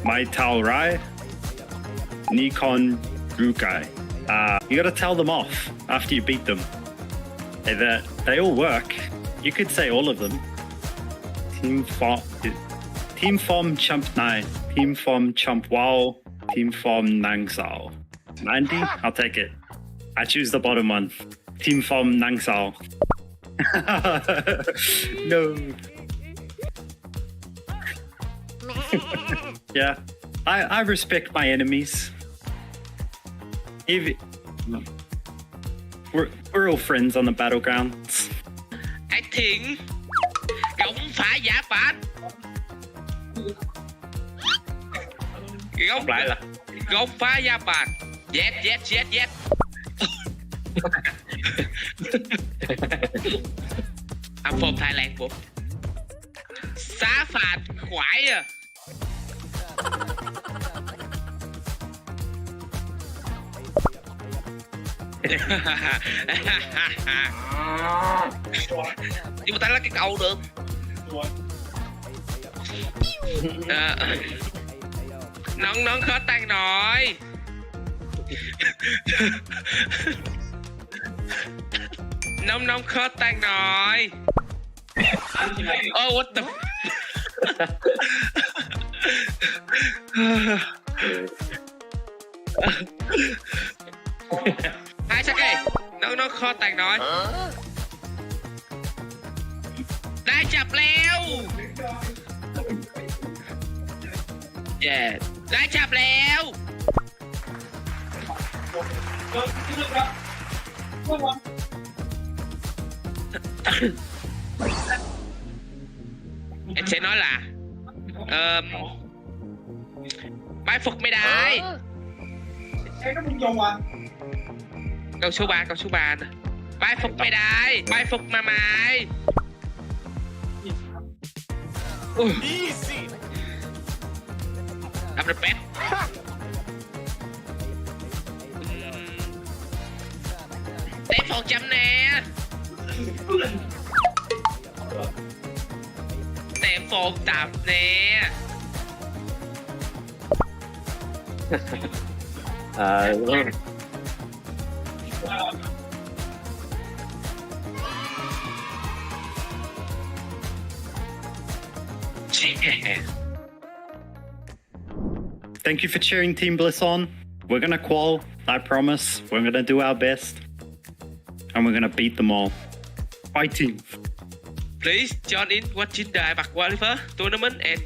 Mai Tao Rai. Nikon Rukai. You gotta tell them off after you beat them. They all work. You could say all of them. Team Fom Chump Nai. Team Fom Chump Wow. Team Fom Nang Sao. 90? I'll take it. I choose the bottom one. Team Fom Nang Sao. No. Yeah, I respect my enemies. We're all friends on the battlegrounds. I think Gông phá Giả Bản. Gông lại là Gông phá Giả Bản. Yes. I'm from Thailand, bro. Xá phạt quải à. Nhưng mà ta là cái câu được. Nón khó tan nổi. Nông khó tan nổi. Oh, what the Hai sắc đi. Nó khó tan nổi. Đã chập leo. Yeah. Đã chập leo. Em sẽ nói là bái phục mày đại. Câu số 3 nè. Bái phục mày đại. Bái phục mà mày. I'm the best. Tem 100 nè. Tem 100 nè. Thank you for cheering Team Bliss on. We're gonna qual, I promise. We're gonna do our best. And we're gonna beat them all. Fighting. Please join in watching the APAC Qualifier tournament and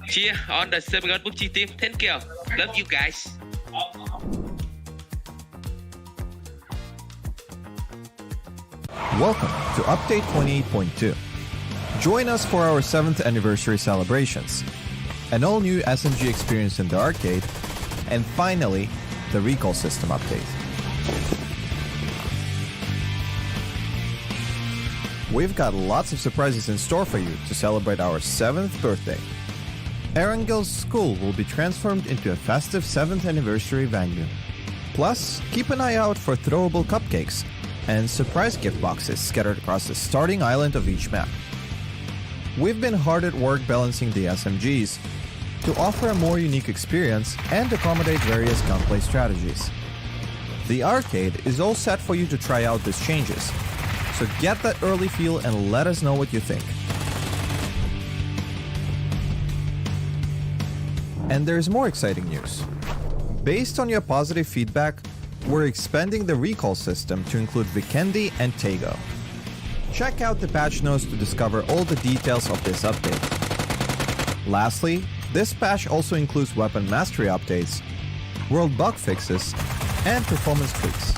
cheer on the Cerberus PUBG team. Thank you. Love you guys. Welcome to Update 28.2. Join us for our 7th anniversary celebrations, an all-new SMG experience in the arcade, and finally, the recall system update. We've got lots of surprises in store for you to celebrate our 7th birthday. Erangel's school will be transformed into a festive 7th anniversary venue. Plus, keep an eye out for throwable cupcakes and surprise gift boxes scattered across the starting island of each map. We've been hard at work balancing the SMGs to offer a more unique experience and accommodate various gunplay strategies. The arcade is all set for you to try out these changes, so get that early feel and let us know what you think. And there's more exciting news. Based on your positive feedback, we're expanding the recall system to include Vikendi and Tego. Check out the patch notes to discover all the details of this update. Lastly, this patch also includes weapon mastery updates, world bug fixes, and performance tweaks.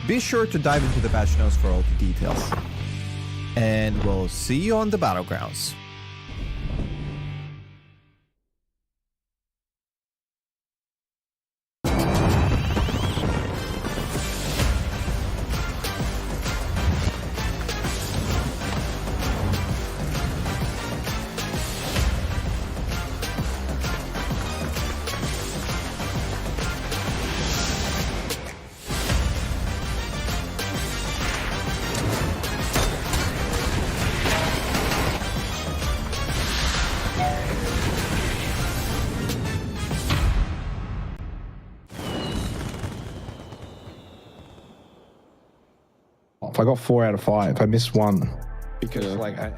Be sure to dive into the patch notes for all the details. And we'll see you on the battlegrounds. If I got 4 out of 5, I missed one because like I.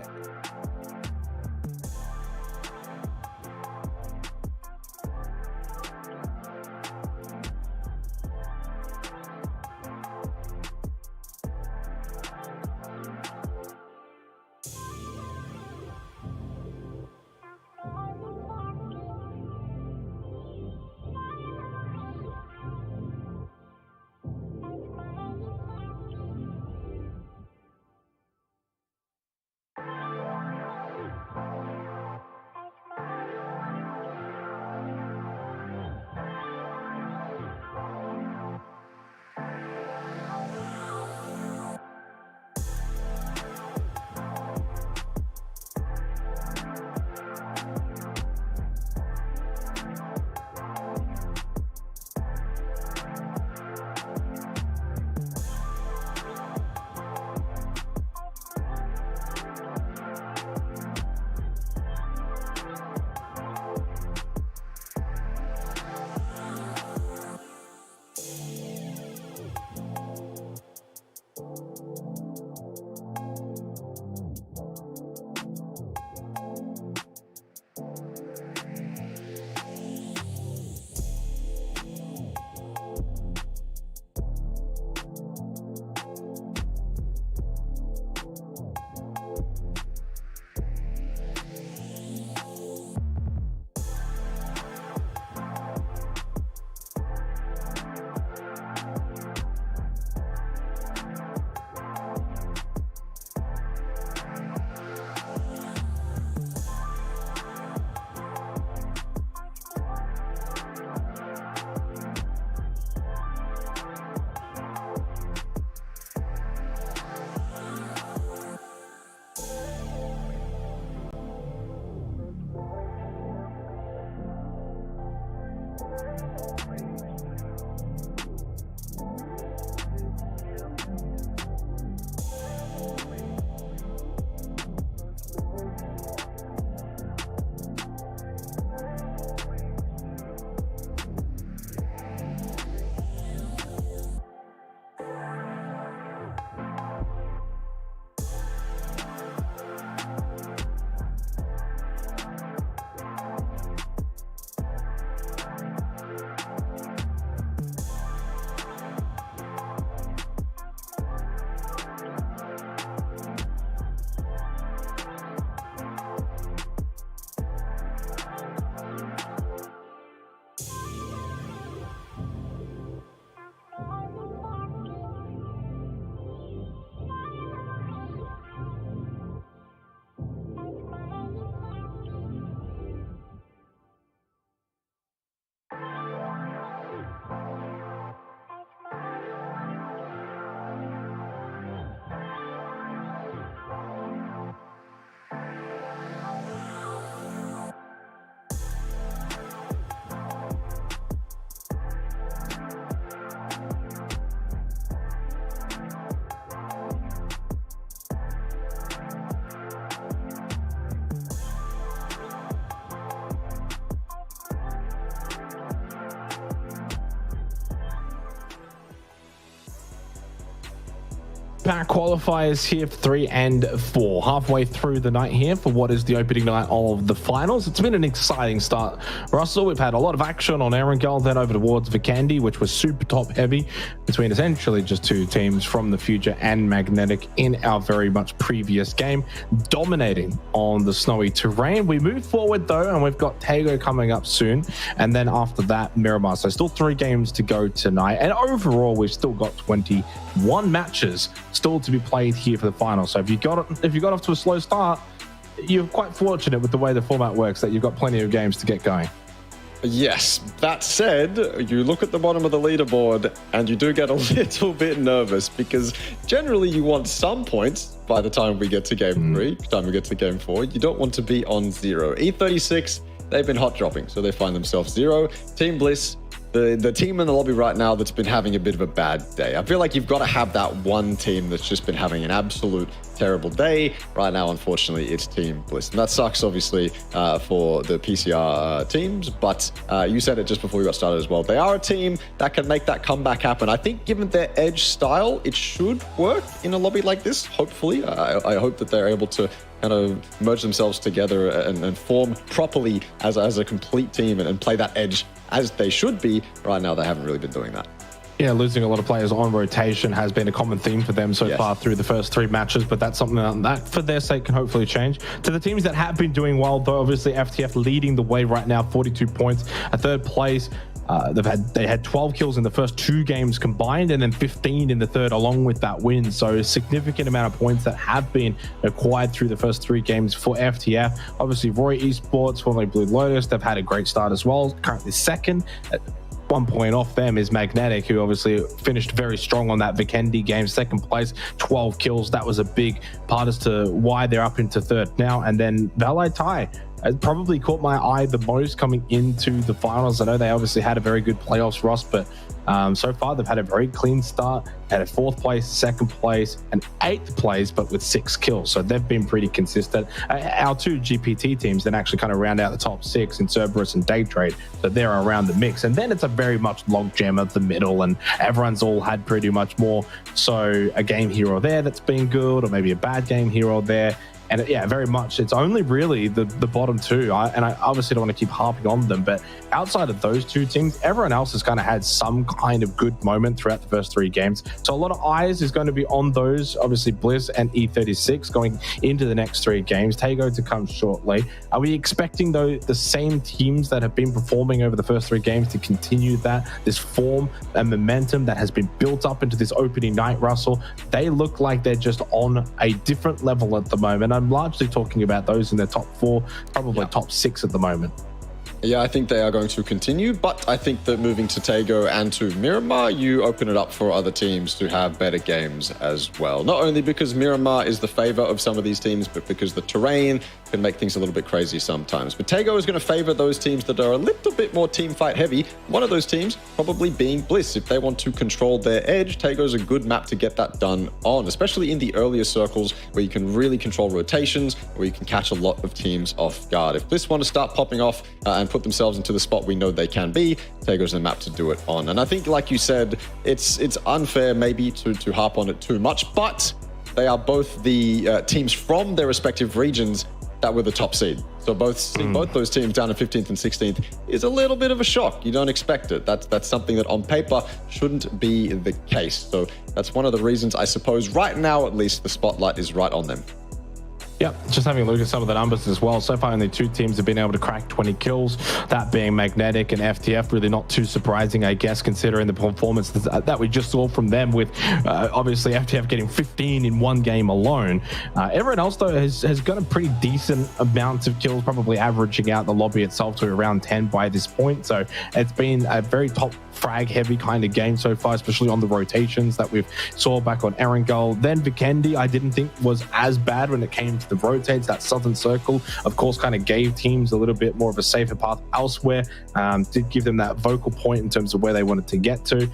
APAC qualifiers here for 3 and 4. Halfway through the night here for what is the opening night of the finals. It's been an exciting start, Russell. We've had a lot of action on Erangel, then over towards Vikendi, which was super top heavy between essentially just two teams from the Future and Magnetic in our very much previous game, dominating on the snowy terrain. We move forward though, and we've got Tago coming up soon, and then after that Miramar. So still 3 games to go tonight, and overall we've still got 21 matches still to be played here for the final. So if you got off to a slow start, you're quite fortunate with the way the format works that you've got plenty of games to get going. Yes, that said, you look at the bottom of the leaderboard and you do get a little bit nervous, because generally you want some points by the time we get to game 3, time we get to game 4. You don't want to be on 0. E36, they've been hot dropping, so they find themselves 0. Team Bliss, the team in the lobby right now that's been having a bit of a bad day. I feel like you've got to have that one team that's just been having an absolute terrible day. Right now, unfortunately, it's Team Bliss. And that sucks, obviously, for the PCR teams. But you said it just before we got started as well. They are a team that can make that comeback happen. I think given their edge style, it should work in a lobby like this, hopefully. I hope that they're able to kind of merge themselves together and form properly as a complete team and play that edge as they should be. Right now, they haven't really been doing that. Yeah, losing a lot of players on rotation has been a common theme for them so far through the first 3 matches, but that's something that for their sake can hopefully change. To the teams that have been doing well, though, obviously FTF leading the way right now, 42 points, a 3rd place. They had 12 kills in the first 2 games combined, and then 15 in the 3rd along with that win. So a significant amount of points that have been acquired through the first 3 games for FTF. Obviously, Roy Esports, formerly Blue Lotus, they've had a great start as well. Currently 2nd. 1 point off them is Magnetic, who obviously finished very strong on that Vikendi game. 2nd place, 12 kills. That was a big part as to why they're up into 3rd now. And then Valee Thai has probably caught my eye the most coming into the finals. I know they obviously had a very good playoffs, Ross, but so far they've had a very clean start, had a 4th place, 2nd place, and 8th place, but with 6 kills. So they've been pretty consistent. Our 2 GPT teams then actually kind of round out the top 6 in Cerberus and Daytrade. So they're around the mix. And then it's a very much log jam at the middle, and everyone's all had pretty much more. So a game here or there that's been good, or maybe a bad game here or there. And yeah, very much. It's only really the bottom 2. I obviously don't want to keep harping on them, but outside of those 2 teams, everyone else has kind of had some kind of good moment throughout the first 3 games. So a lot of eyes is going to be on those, obviously Bliss and E36 going into the next 3 games. Tago to come shortly. Are we expecting, though, the same teams that have been performing over the first 3 games to continue this form and momentum that has been built up into this opening night, Russell? They look like they're just on a different level at the moment. I'm largely talking about those in the top 4, probably top 6 at the moment. Yeah, I think they are going to continue, but I think that moving to Tago and to Miramar, you open it up for other teams to have better games as well. Not only because Miramar is the favor of some of these teams, but because the terrain can make things a little bit crazy sometimes. But Tago is going to favor those teams that are a little bit more team fight heavy. One of those teams probably being Bliss. If they want to control their edge, Tago is a good map to get that done on, especially in the earlier circles where you can really control rotations, where you can catch a lot of teams off guard. If Bliss want to start popping off and put themselves into the spot we know they can be, Tago's the map to do it on. And I think, like you said, it's unfair maybe to harp on it too much, but they are both the teams from their respective regions that were the top seed. So both those teams down in 15th and 16th is a little bit of a shock. You don't expect it. That's something that on paper shouldn't be the case. So that's one of the reasons, I suppose, right now at least, the spotlight is right on them. Yep, just having a look at some of the numbers as well. So far, only 2 teams have been able to crack 20 kills, that being Magnetic and FTF. Really not too surprising, I guess, considering the performance that we just saw from them, with obviously FTF getting 15 in 1 game alone. Everyone else, though, has got a pretty decent amount of kills, probably averaging out the lobby itself to around 10 by this point. So it's been a very top frag heavy kind of game so far, especially on the rotations that we've saw back on Erangel. Then Vikendi, I didn't think was as bad when it came to the rotates. That southern circle, of course, kind of gave teams a little bit more of a safer path elsewhere. Did give them that vocal point in terms of where they wanted to get to.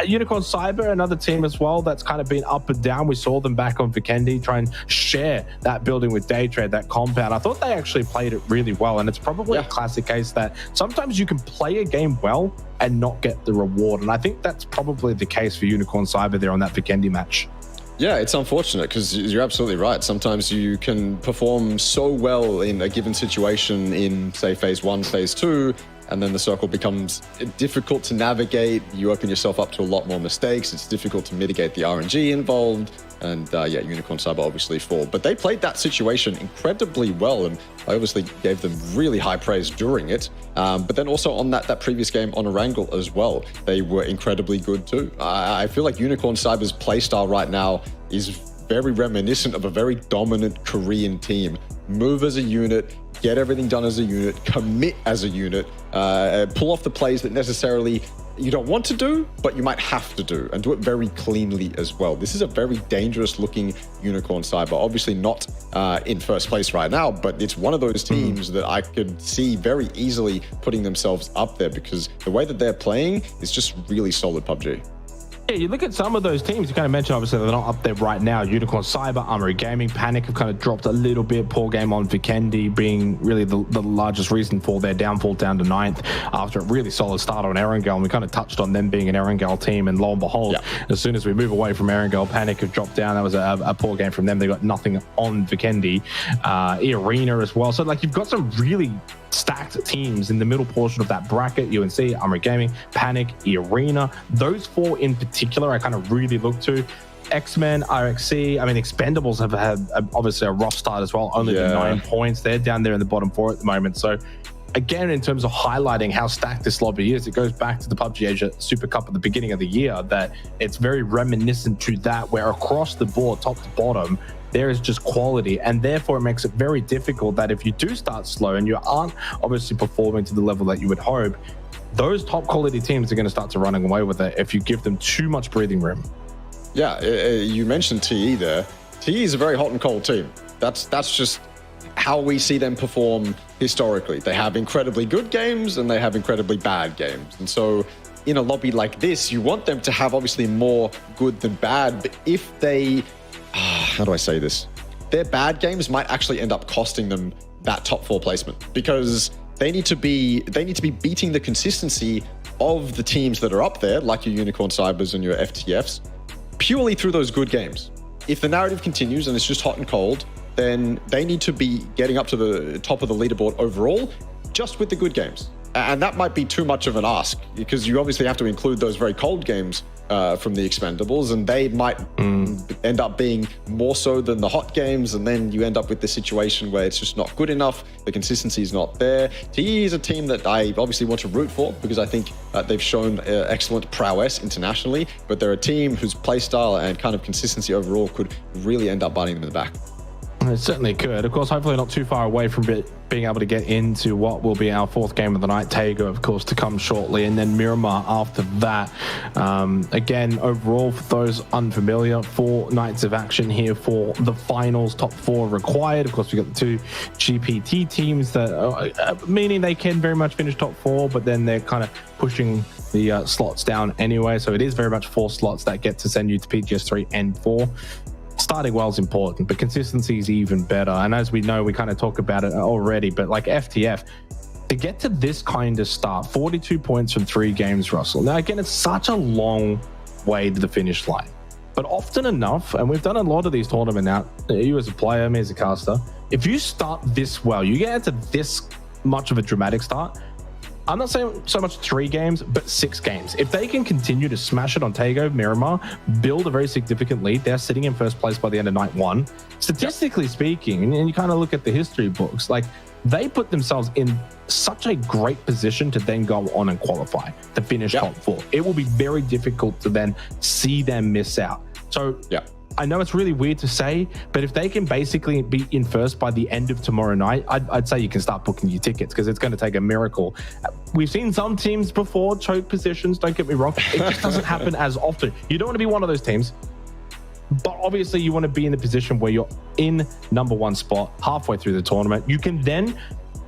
Unicorn Cyber, another team as well that's kind of been up and down. We saw them back on Vikendi try and share that building with Daytrade, that compound. I thought they actually played it really well, and it's probably a classic case that sometimes you can play a game well and not get the reward. And I think that's probably the case for Unicorn Cyber there on that Vikendi match. Yeah, it's unfortunate because you're absolutely right. Sometimes you can perform so well in a given situation in, say, phase 1, phase 2, and then the circle becomes difficult to navigate. You open yourself up to a lot more mistakes. It's difficult to mitigate the RNG involved. And yeah, Unicorn Cyber obviously fall. But they played that situation incredibly well, and I obviously gave them really high praise during it. But then also on that previous game on Erangel as well, they were incredibly good too. I feel like Unicorn Cyber's playstyle right now is very reminiscent of a very dominant Korean team. Move as a unit, get everything done as a unit, commit as a unit, pull off the plays that necessarily you don't want to do, but you might have to do, and do it very cleanly as well. This is a very dangerous looking Unicorn Cyber. Obviously not in first place right now, but it's one of those teams that I could see very easily putting themselves up there because the way that they're playing is just really solid PUBG. Yeah, you look at some of those teams, you kind of mentioned, obviously, they're not up there right now. Unicorn Cyber, Armory Gaming, Panic have kind of dropped a little bit. Poor game on 𝐏𝐸𝐾𝐑𝐒 being really the largest reason for their downfall down to 9th after a really solid start on Erangel. And we kind of touched on them being an Erangel team. And lo and behold, as soon as we move away from Erangel, Panic have dropped down. That was a poor game from them. They got nothing on 𝐏𝐸𝐾𝐑𝐒. eArena as well. So, like, you've got some really stacked teams in the middle portion of that bracket. UNC, Armory Gaming, Panic, eArena. Those four in particular I kind of really look to. X-Men, RXC, I mean, Expendables have had obviously a rough start as well, only 9 points. They're down there in the bottom 4 at the moment. So again, in terms of highlighting how stacked this lobby is, it goes back to the PUBG Asia Super Cup at the beginning of the year, that it's very reminiscent to that, where across the board, top to bottom, there is just quality, and therefore it makes it very difficult that if you do start slow and you aren't obviously performing to the level that you would hope, those top quality teams are going to start to running away with it if you give them too much breathing room. Yeah, you mentioned TE there. TE is a very hot and cold team. That's just how we see them perform historically. They have incredibly good games and they have incredibly bad games. And so in a lobby like this, you want them to have obviously more good than bad, but if they... how do I say this? Their bad games might actually end up costing them that top 4 placement because they need to be beating the consistency of the teams that are up there, like your Unicorn Cybers and your FTFs, purely through those good games. If the narrative continues and it's just hot and cold, then they need to be getting up to the top of the leaderboard overall, just with the good games. And that might be too much of an ask because you obviously have to include those very cold games from the Expendables, and they might end up being more so than the hot games, and then you end up with this situation where it's just not good enough, the consistency is not there. TE is a team that I obviously want to root for because I think they've shown excellent prowess internationally, but they're a team whose playstyle and kind of consistency overall could really end up biting them in the back. It certainly could. Of course, hopefully not too far away from being able to get into what will be our 4th game of the night. 𝐾𝐿𝐴, of course, to come shortly, and then Miramar after that. Again, overall, for those unfamiliar, 4 nights of action here for the finals. Top 4 required. Of course, we've got the 2 GPT teams that meaning they can very much finish top 4, but then they're kind of pushing the slots down anyway. So it is very much 4 slots that get to send you to PGS 3 and 4. Starting well is important, but consistency is even better. And as we know, we kind of talk about it already, but like FTF, to get to this kind of start, 42 points from 3 games, Russell. Now, again, it's such a long way to the finish line, but often enough, and we've done a lot of these tournaments now, you as a player, me as a caster, if you start this well, you get to this much of a dramatic start, I'm not saying so much 3 games, but 6 games. If they can continue to smash it on 𝐾𝐿𝐴, Miramar, build a very significant lead, they're sitting in first place by the end of night 1. Statistically speaking, and you kind of look at the history books, like they put themselves in such a great position to then go on and qualify to finish top 4. It will be very difficult to then see them miss out. So I know it's really weird to say, but if they can basically be in first by the end of tomorrow night, I'd say you can start booking your tickets because it's going to take a miracle. We've seen some teams before choke positions, don't get me wrong. It just doesn't happen as often. You don't want to be one of those teams, but obviously you want to be in the position where you're in number 1 spot halfway through the tournament. You can then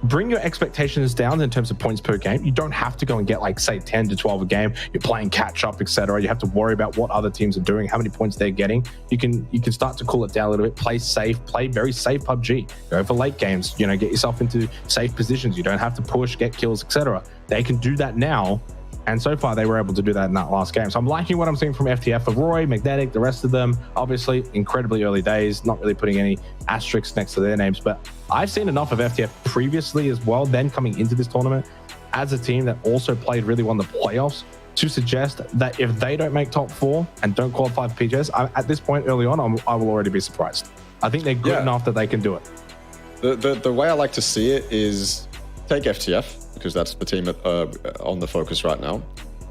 bring your expectations down in terms of points per game. You don't have to go and get like, say, 10 to 12 a game. You're playing catch up, etc. You have to worry about what other teams are doing, how many points they're getting. You can start to cool it down a little bit, play safe, play very safe PUBG. Go for late games, get yourself into safe positions. You don't have to push, get kills, etc. They can do that now. And so far, they were able to do that in that last game. So I'm liking what I'm seeing from FTF of Roy, Magnetic, the rest of them. Obviously, incredibly early days, not really putting any asterisks next to their names. But I've seen enough of FTF previously as well, then coming into this tournament, as a team that also played really well in the playoffs, to suggest that if they don't make top 4 and don't qualify for PGS, at this point early on, I will already be surprised. I think they're good enough that they can do it. The way I like to see it is take FTF, because that's the team on the focus right now.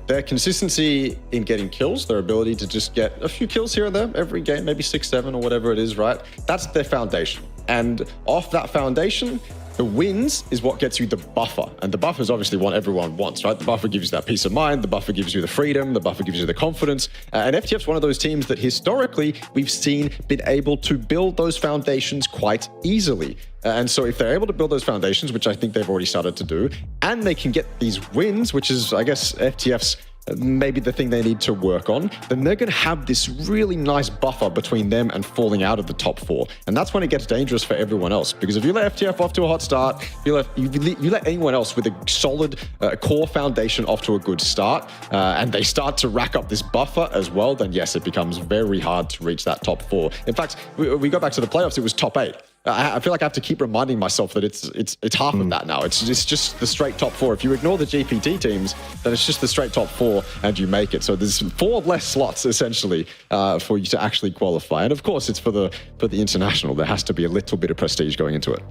Their consistency in getting kills, their ability to just get a few kills here and there every game, maybe 6, 7 or whatever it is, right? That's their foundation. And off that foundation, the wins is what gets you the buffer. And the buffer is obviously what everyone wants, right? The buffer gives you that peace of mind. The buffer gives you the freedom. The buffer gives you the confidence. And FTF's one of those teams that historically we've seen been able to build those foundations quite easily. And so if they're able to build those foundations, which I think they've already started to do, and they can get these wins, which is, I guess, FTF's maybe the thing they need to work on, then they're going to have this really nice buffer between them and falling out of the top 4. And that's when it gets dangerous for everyone else. Because if you let FTF off to a hot start, you let anyone else with a solid core foundation off to a good start, and they start to rack up this buffer as well, then yes, it becomes very hard to reach that top 4. In fact, we go back to the playoffs, it was top 8. I feel like I have to keep reminding myself that it's half of that now. It's just the straight top 4. If you ignore the GPT teams, then it's just the straight top 4 and you make it. So there's 4 less slots essentially for you to actually qualify. And of course, it's for the international. There has to be a little bit of prestige going into it.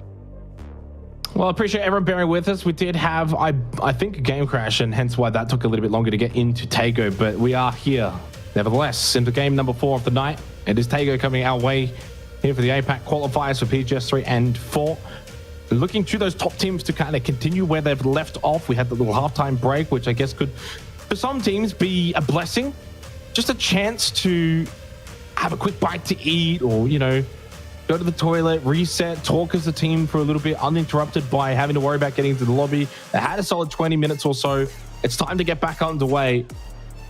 Well, I appreciate everyone bearing with us. We did have, I think, a game crash, and hence why that took a little bit longer to get into 𝐾𝐿, but we are here. Nevertheless, into game number 4 of the night. It is 𝐾𝐿 coming our way here for the APAC qualifiers for PGS 3 and 4. Looking to those top teams to kind of continue where they've left off. We had the little halftime break, which I guess could, for some teams, be a blessing. Just a chance to have a quick bite to eat, or, you know, go to the toilet, reset, talk as a team for a little bit, uninterrupted by having to worry about getting into the lobby. They had a solid 20 minutes or so. It's time to get back underway,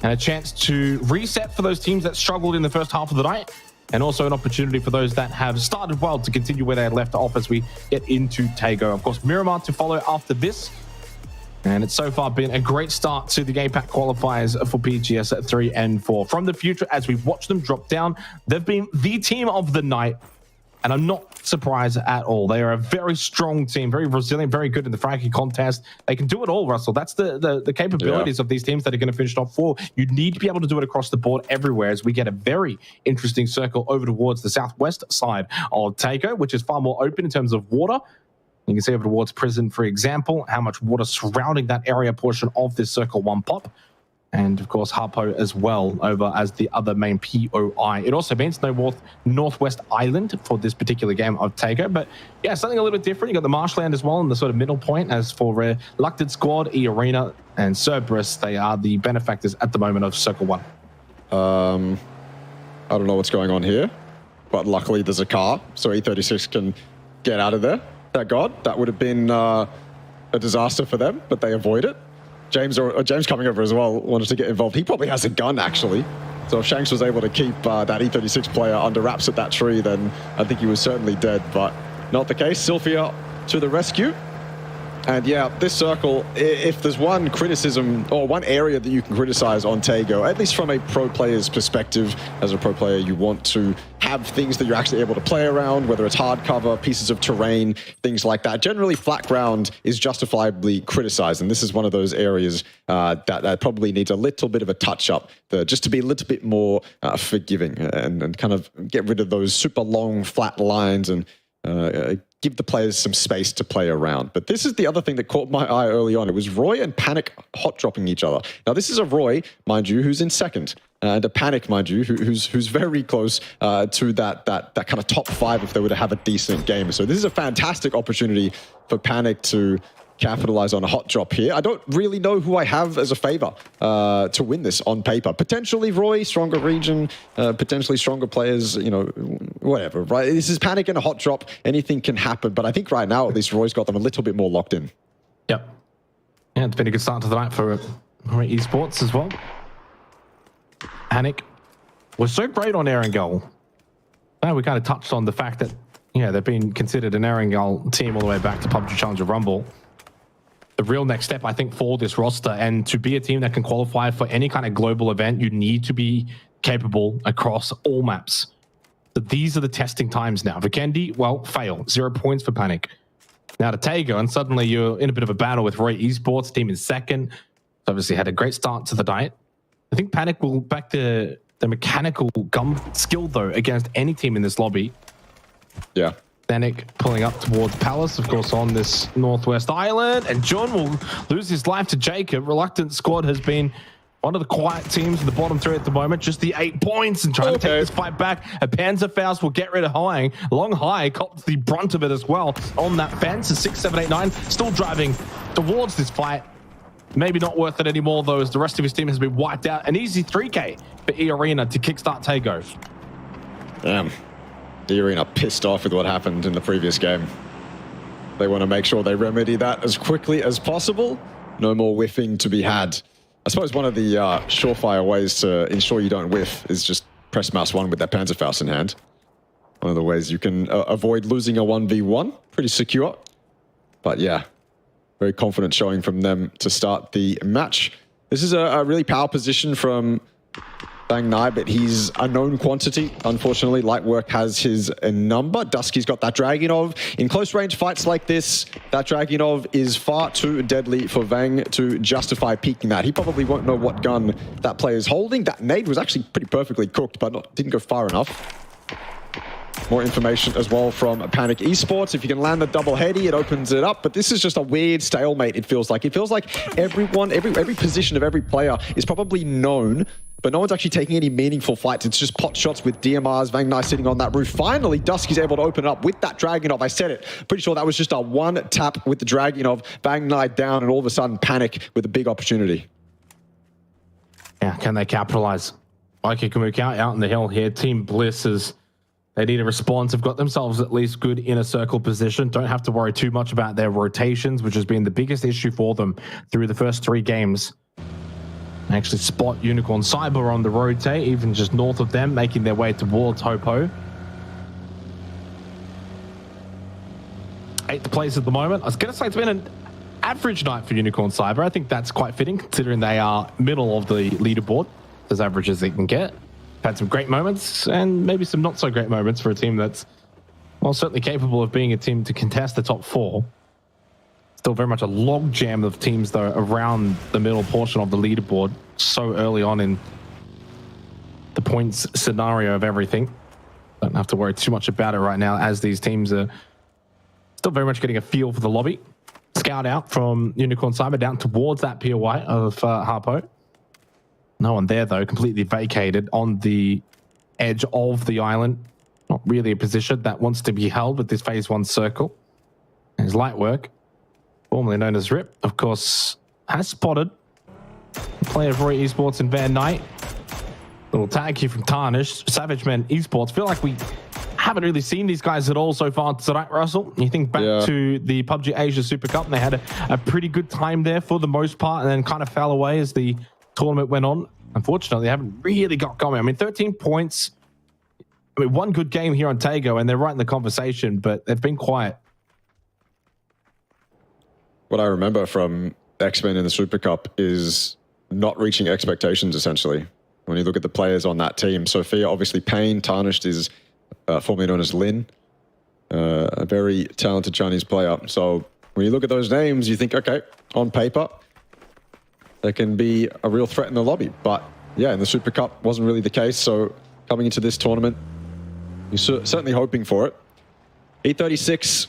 and a chance to reset for those teams that struggled in the first half of the night. And also an opportunity for those that have started well to continue where they had left off as we get into 𝐾𝐿. Of course, Miramar to follow after this. And it's so far been a great start to the APAC qualifiers for PGS at 3 and 4. From the future, as we've watched them drop down, they've been the team of the night. And I'm not surprised at all. They are a very strong team, very resilient, very good in the fragging contest. They can do it all, Russell. That's the capabilities of these teams that are going to finish top 4. You need to be able to do it across the board everywhere, as we get a very interesting circle over towards the southwest side of 𝐾𝐿, which is far more open in terms of water. You can see over towards Prison, for example, how much water surrounding that area portion of this Circle 1 pop. And of course, Harpo as well over as the other main POI. It also means no Northwest Island for this particular game of 𝐾𝐿. But yeah, something a little bit different. You got the marshland as well in the sort of middle point. As for Reluctant Squad, eArena, and Cerberus, they are the benefactors at the moment of Circle 1. I don't know what's going on here, but luckily there's a car, so E36 can get out of there. Thank God. That would have been a disaster for them, but they avoid it. James coming over as well, wanted to get involved. He probably has a gun, actually. So if Shanks was able to keep that E36 player under wraps at that tree, then I think he was certainly dead, but not the case. Sylphia to the rescue. And yeah, this circle, if there's one criticism or one area that you can criticize on 𝐾𝐿, at least from a pro player's perspective, as a pro player, you want to have things that you're actually able to play around, whether it's hard cover, pieces of terrain, things like that. Generally, flat ground is justifiably criticized, and this is one of those areas that probably needs a little bit of a touch-up, just to be a little bit more forgiving and kind of get rid of those super long, flat lines and give the players some space to play around. But this is the other thing that caught my eye early on. It was Roy and Panic hot dropping each other. Now, this is a Roy, mind you, who's in second, and a Panic, mind you, who's very close to that kind of top 5 if they were to have a decent game. So this is a fantastic opportunity for Panic to capitalize on a hot drop here. I don't really know who I have as a favor to win this on paper. Potentially Roy, stronger region, potentially stronger players, you know, whatever, right? This is Panic and a hot drop. Anything can happen. But I think right now, at least Roy's got them a little bit more locked in. Yep. Yeah, it's been a good start to the night for Esports as well. Panic was so great on Erangel. Now we kind of touched on the fact that, yeah, they've been considered an Erangel team all the way back to PUBG Challenger Rumble. The the real next step, I think, for this roster. And to be a team that can qualify for any kind of global event, you need to be capable across all maps. So these are the testing times now. Vikendi, well, fail. 0 points for Panic. Now to 𝐏𝐺𝐒, and suddenly you're in a bit of a battle with Roy Esports, team in second. Obviously had a great start to the night. I think Panic will back the mechanical gun skill, though, against any team in this lobby. Yeah. Panic pulling up towards Palace, of course, on this northwest island. And John will lose his life to 𝐏𝐺𝐒. Reluctant Squad has been one of the quiet teams in the bottom 3 at the moment. Just the 8 points and trying to take this fight back. A Panzerfaust will get rid of 𝐿. Long High cops the brunt of it as well on that fence. A 6, 7, 8, 9 still driving towards this fight. Maybe not worth it anymore, though, as the rest of his team has been wiped out. An easy 3K for eArena to kickstart 𝐏𝐺𝐒. Damn. eArena pissed off with what happened in the previous game. They want to make sure they remedy that as quickly as possible. No more whiffing to be had. I suppose one of the surefire ways to ensure you don't whiff is just press mouse 1 with that Panzerfaust in hand. One of the ways you can avoid losing a 1v1. Pretty secure. But yeah, very confident showing from them to start the match. This is a really power position from Bang Nai, but he's a known quantity. Unfortunately, Lightwork has his number. Dusky's got that Dragunov. In close range fights like this, that Dragunov is far too deadly for Vang to justify peeking that. He probably won't know what gun that player is holding. That nade was actually pretty perfectly cooked, but didn't go far enough. More information as well from Panic Esports. If you can land the double heady, it opens it up. But this is just a weird stalemate, it feels like. It feels like everyone, every position of every player is probably known, but no one's actually taking any meaningful fights. It's just pot shots with DMRs, Vang Nai sitting on that roof. Finally, Dusky's able to open it up with that Dragunov. I said it. Pretty sure that was just a 1 tap with the Dragunov. Vang Nai down, and all of a sudden, Panic with a big opportunity. Yeah, can they capitalize? 𝐼KMUK out in the hill here. Team Bliss is... They need a response. They've got themselves at least good inner circle position. Don't have to worry too much about their rotations, which has been the biggest issue for them through the first 3 games. They actually spot Unicorn Cyber on the rotate, even just north of them, making their way towards Hopo. 8th place at the moment. I was going to say it's been an average night for Unicorn Cyber. I think that's quite fitting, considering they are middle of the leaderboard, as average as they can get. Had some great moments and maybe some not so great moments for a team that's, well, certainly capable of being a team to contest the top 4. Still very much a log jam of teams, though, around the middle portion of the leaderboard so early on in the points scenario of everything. Don't have to worry too much about it right now, as these teams are still very much getting a feel for the lobby. Scout out from Unicorn Cyber down towards that POI of Harpo. No one there, though, completely vacated on the edge of the island. Not really a position that wants to be held with this phase 1 circle. There's Lightwork, formerly known as Rip, of course, has spotted the player of Roy Esports and Van Knight. Little tag here from Tarnish. Savage Men Esports. Feel like we haven't really seen these guys at all so far tonight, Russell. You think back to the PUBG Asia Super Cup, and they had a pretty good time there for the most part, and then kind of fell away as the tournament went on. Unfortunately, they haven't really got going. I mean, 13 points. I mean, one good game here on 𝐏𝐺𝐒, and they're right in the conversation, but they've been quiet. What I remember from X-Men in the Super Cup is not reaching expectations, essentially. When you look at the players on that team, Sophia, obviously Payne, Tarnished is formerly known as Lin, a very talented Chinese player. So when you look at those names, you think, okay, on paper, there can be a real threat in the lobby. But yeah, in the Super Cup wasn't really the case. So coming into this tournament, you're certainly hoping for it. E36,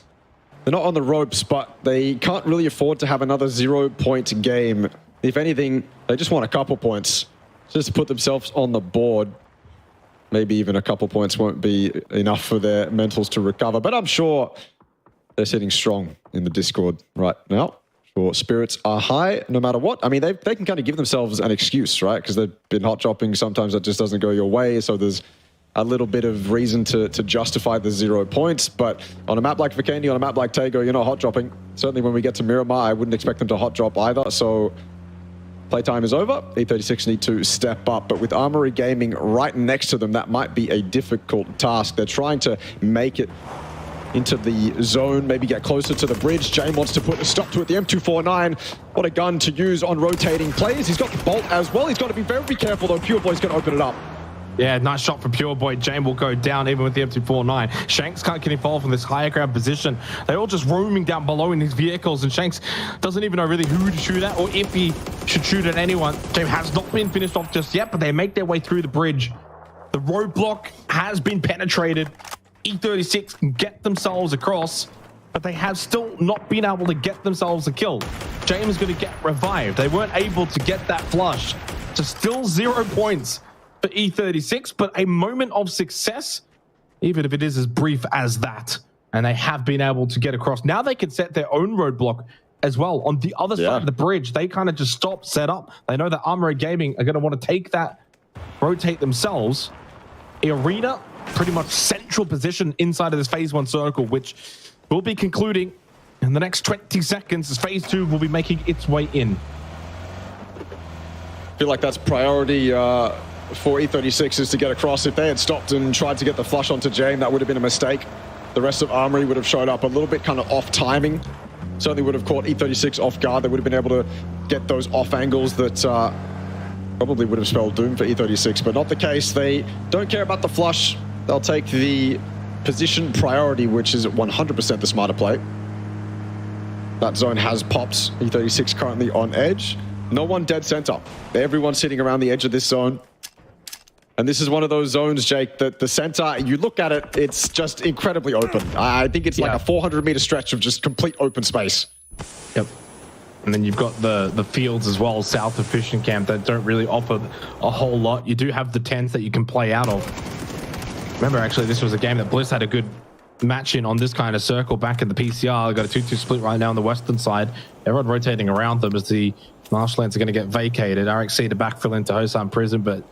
they're not on the ropes, but they can't really afford to have another 0-point game. If anything, they just want a couple points just to put themselves on the board. Maybe even a couple points won't be enough for their mentals to recover. But I'm sure they're sitting strong in the Discord right now. Sure, spirits are high no matter what. I mean, they can kind of give themselves an excuse, right? Because they've been hot dropping. Sometimes that just doesn't go your way. So there's a little bit of reason to justify the 0 points. But on a map like Vikendi, on a map like 𝐏𝐺𝐒, you're not hot dropping. Certainly when we get to Miramar, I wouldn't expect them to hot drop either. So playtime is over. E36 need to step up. But with Armory Gaming right next to them, that might be a difficult task. They're trying to make it into the zone, maybe get closer to the bridge. Jame wants to put a stop to it. The M249, what a gun to use on rotating players. He's got the bolt as well. He's got to be very, very careful though. Pure Boy's going to open it up. Yeah, nice shot from Pure Boy. Jame will go down even with the M249. Shanks can't get involved from this higher ground position. They're all just roaming down below in these vehicles, and Shanks doesn't even know really who to shoot at or if he should shoot at anyone. Jame has not been finished off just yet, but they make their way through the bridge. The roadblock has been penetrated. E36 can get themselves across, but they have still not been able to get themselves a kill. Jame is going to get revived. They weren't able to get that flush. So still 0 points for E36, but a moment of success, even if it is as brief as that. And they have been able to get across. Now they can set their own roadblock as well on the other side of the bridge. They kind of just stop, set up. They know that Armory Gaming are going to want to take that, rotate themselves. eArena, pretty much central position inside of this phase 1 circle, which will be concluding in the next 20 seconds as phase 2 will be making its way in. I feel like that's priority for E36 is to get across. If they had stopped and tried to get the flush onto Jame, that would have been a mistake. The rest of Armory would have showed up a little bit kind of off timing. Certainly would have caught E36 off guard. They would have been able to get those off angles that probably would have spelled doom for E36, but not the case. They don't care about the flush. They'll take the position priority, which is 100% the smarter play. That zone has popped. E36 currently on edge. No one dead center. Everyone's sitting around the edge of this zone. And this is one of those zones, Jake, that the center, you look at it, it's just incredibly open. I think it's like a 400-meter stretch of just complete open space. Yep. And then you've got the fields as well, south of Fishing Camp, that don't really offer a whole lot. You do have the tents that you can play out of. Remember, actually, this was a game that Bliss had a good match in on this kind of circle back in the PCR. They've got a 2-2 split right now on the western side. Everyone rotating around them as the marshlands are going to get vacated. 𝐼𝐸 to backfill into Hosam Prison, but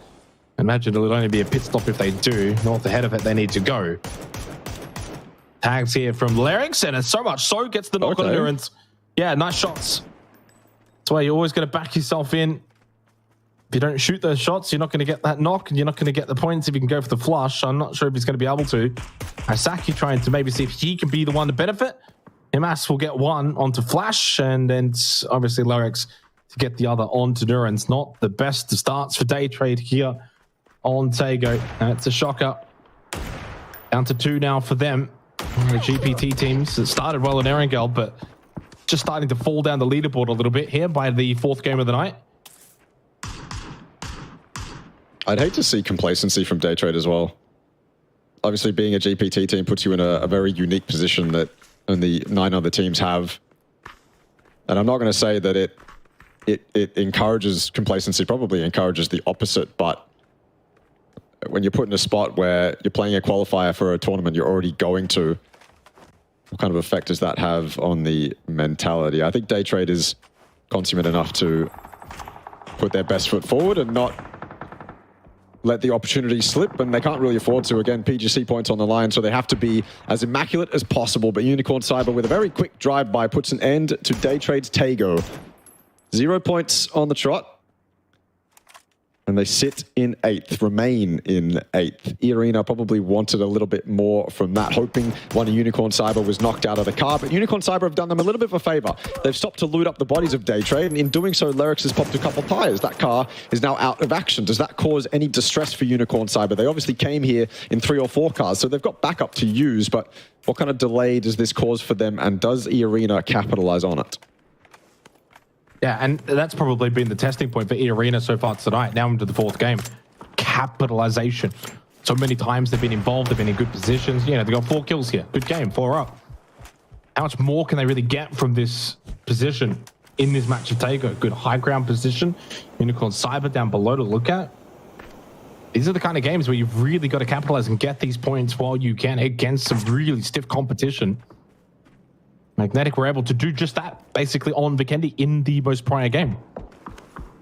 imagine it'll only be a pit stop if they do. North ahead of it, they need to go. Tags here from 𝐿𝐿𝐿𝐿𝐿, and so much so gets the knock on endurance. Yeah, nice shots. That's why you always got to back yourself in. If you don't shoot those shots, you're not going to get that knock, and you're not going to get the points if you can go for the flush. I'm not sure if he's going to be able to. 𝐼𝐸 trying to maybe see if he can be the one to benefit. 𝐼𝐸 will get one onto flash, and then obviously 𝐿𝐿𝐿𝐿𝐿 to get the other onto endurance. Not the best of starts for Daytrade here on Tago. It's a shocker. Down to 2 now for them. One of the GPT teams that started well in Erangel, but just starting to fall down the leaderboard a little bit here by the 4th game of the night. I'd hate to see complacency from Daytrade as well. Obviously, being a GPT team puts you in a very unique position that only 9 other teams have. And I'm not going to say that it encourages complacency, probably encourages the opposite, but when you're put in a spot where you're playing a qualifier for a tournament you're already going to, what kind of effect does that have on the mentality? I think Daytrade is consummate enough to put their best foot forward and not let the opportunity slip, and they can't really afford to. Again, PGC points on the line, so they have to be as immaculate as possible. But Unicorn Cyber, with a very quick drive-by, puts an end to Daytrade's Tago. 0 points on the trot. And they sit in 8th, remain in 8th. eArena probably wanted a little bit more from that, hoping one of Unicorn Cyber was knocked out of the car. But Unicorn Cyber have done them a little bit of a favor. They've stopped to loot up the bodies of Daytrade, and in doing so, 𝐿𝐿𝐿𝐿𝐿 has popped a couple tires. That car is now out of action. Does that cause any distress for Unicorn Cyber? They obviously came here in 3 or 4 cars, so they've got backup to use. But what kind of delay does this cause for them, and does eArena capitalize on it? Yeah, and that's probably been the testing point for eArena so far tonight. Now into the 4th game. Capitalization. So many times they've been involved, they've been in good positions. You know, they've got 4 kills here. Good game, 4 up. How much more can they really get from this position in this match of Tago? Good high ground position. Unicorn Cyber down below to look at. These are the kind of games where you've really got to capitalize and get these points while you can against some really stiff competition. Magnetic were able to do just that, basically on Vikendi in the most prior game.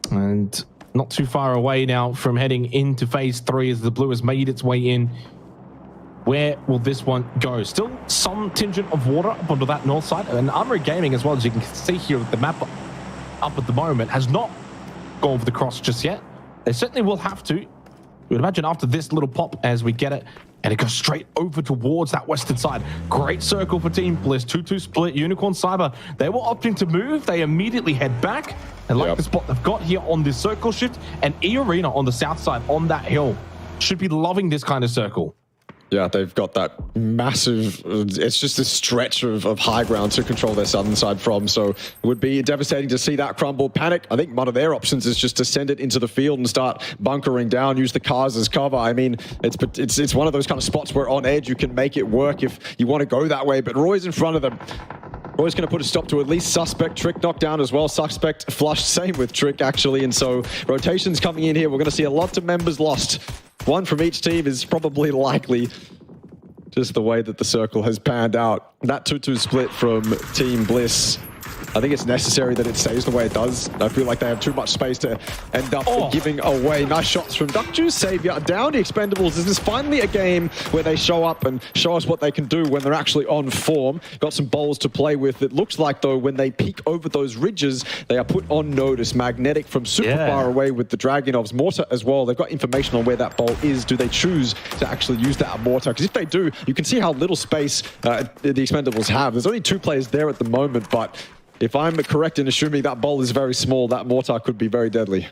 And not too far away now from heading into phase 3 as the blue has made its way in. Where will this one go? Still some tinge of water up onto that north side. And Armory Gaming, as well as you can see here with the map up at the moment, has not gone for the cross just yet. They certainly will have to. You would imagine after this little pop, as we get it And it goes straight over towards that western side. Great circle for Team Bliss. 2-2 split. Unicorn Cyber. They were opting to move. They immediately head back. And like the spot they've got here on this circle shift. And eArena on the south side on that hill should be loving this kind of circle. Yeah, they've got that massive, it's just a stretch of high ground to control their southern side from. So it would be devastating to see that crumble. Panic, I think one of their options is just to send it into the field and start bunkering down, use the cars as cover. I mean, it's one of those kind of spots where on edge you can make it work if you want to go that way. But Roy's in front of them. Roy's going to put a stop to at least Suspect. Trick knocked down as well. Suspect flushed, same with Trick actually. And so rotations coming in here. We're going to see a lot of members lost. One from each team is probably likely, just the way that the circle has panned out. That 2-2 split from Team Bliss, I think it's necessary that it stays the way it does. I feel like they have too much space to end up giving away. Nice shots from Duck Juice. Savior down the Expendables. This is finally a game where they show up and show us what they can do when they're actually on form. Got some bowls to play with. It looks like, though, when they peek over those ridges, they are put on notice. Magnetic from super far away with the Dragunovs. Mortar as well. They've got information on where that bowl is. Do they choose to actually use that Mortar? Because if they do, you can see how little space the Expendables have. There's only 2 players there at the moment, but if I'm correct in assuming that bowl is very small, that mortar could be very deadly.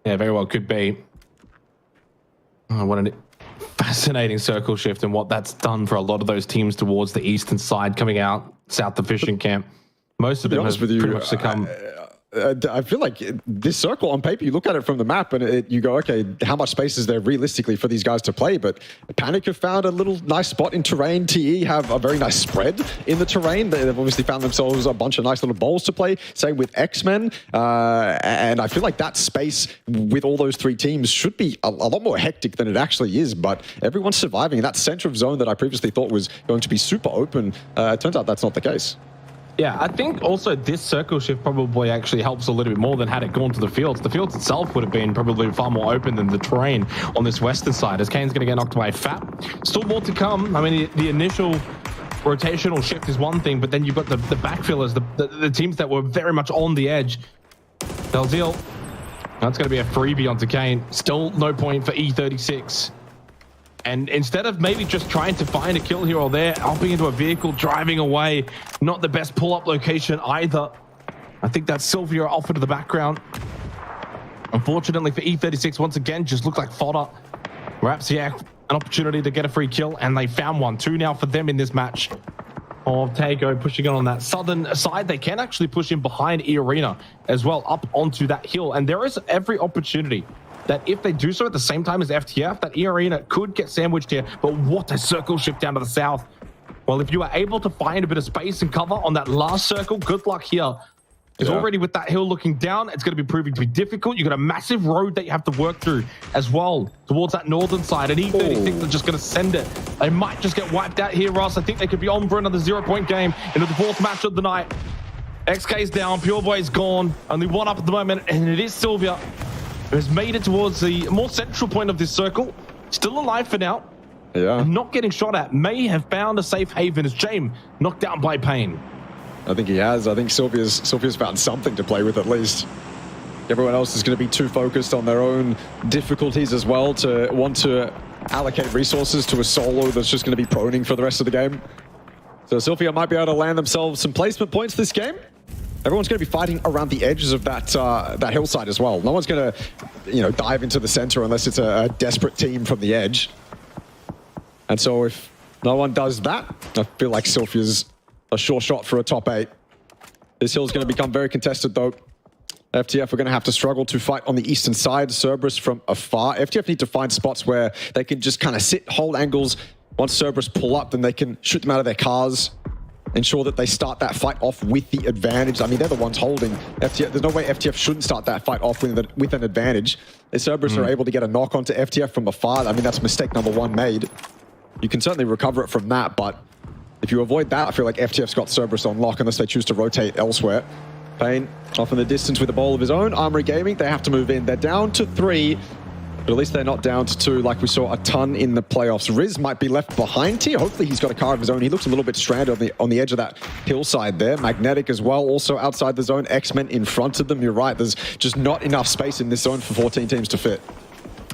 Yeah, very well could be. Oh, what a fascinating circle shift and what that's done for a lot of those teams towards the eastern side coming out south of fishing camp. Most of them have pretty much succumbed. I feel like this circle on paper, you look at it from the map and you go, okay, how much space is there realistically for these guys to play? But Panic have found a little nice spot in terrain. TE have a very nice spread in the terrain. They've obviously found themselves a bunch of nice little bowls to play. Same with X-Men. And I feel like that space with all those 3 teams should be a lot more hectic than it actually is. But everyone's surviving. That center of zone that I previously thought was going to be super open, it turns out that's not the case. Yeah, I think also this circle shift probably actually helps a little bit more than had it gone to the fields. The fields itself would have been probably far more open than the terrain on this western side, as Kane's going to get knocked by FAP. Still more to come. I mean, the initial rotational shift is one thing, but then you've got the backfillers, the teams that were very much on the edge. Delzil, that's going to be a freebie onto Kane. Still no point for E36. And instead of maybe just trying to find a kill here or there, hopping into a vehicle, driving away, not the best pull-up location either. I think that's Sylvia off into the background. Unfortunately for E36, once again, just looked like fodder. Xiec, an opportunity to get a free kill, and they found one. 2 now for them in this match. Of Tago pushing it on that southern side. They can actually push in behind eArena as well, up onto that hill. And there is every opportunity that if they do so at the same time as FTF, that eArena could get sandwiched here. But what a circle shift down to the south. Well, if you are able to find a bit of space and cover on that last circle, good luck here. Because already with that hill looking down, it's going to be proving to be difficult. You've got a massive road that you have to work through as well towards that northern side. And E36 are just going to send it. They might just get wiped out here, Ross. I think they could be on for another 0-point game into the 4th match of the night. XK's down, Pure Boy's gone. Only 1 up at the moment, and it is Sylvia, who has made it towards the more central point of this circle. Still alive for now. Yeah. And not getting shot at. May have found a safe haven as James knocked down by Pain. I think he has. I think Sylvia's found something to play with at least. Everyone else is going to be too focused on their own difficulties as well to want to allocate resources to a solo that's just going to be proning for the rest of the game. So Sylvia might be able to land themselves some placement points this game. Everyone's going to be fighting around the edges of that hillside as well. No one's going to, dive into the center unless it's a desperate team from the edge. And so if no one does that, I feel like Sylvia's a sure shot for a top 8. This hill's going to become very contested though. FTF are going to have to struggle to fight on the eastern side. Cerberus from afar. FTF need to find spots where they can just kind of sit, hold angles. Once Cerberus pull up, then they can shoot them out of their cars. Ensure that they start that fight off with the advantage. I mean, they're the ones holding FTF. There's no way FTF shouldn't start that fight off with an advantage. If Cerberus are able to get a knock onto FTF from afar, I mean, that's mistake number 1 made. You can certainly recover it from that, but if you avoid that, I feel like FTF's got Cerberus on lock unless they choose to rotate elsewhere. Payne off in the distance with a bowl of his own. Armory Gaming, they have to move in. They're down to 3. But at least they're not down to 2 like we saw a ton in the playoffs. Riz might be left behind here. Hopefully he's got a car of his own. He looks a little bit stranded on the edge of that hillside there. Magnetic as well, also outside the zone. X-Men in front of them. You're right, there's just not enough space in this zone for 14 teams to fit.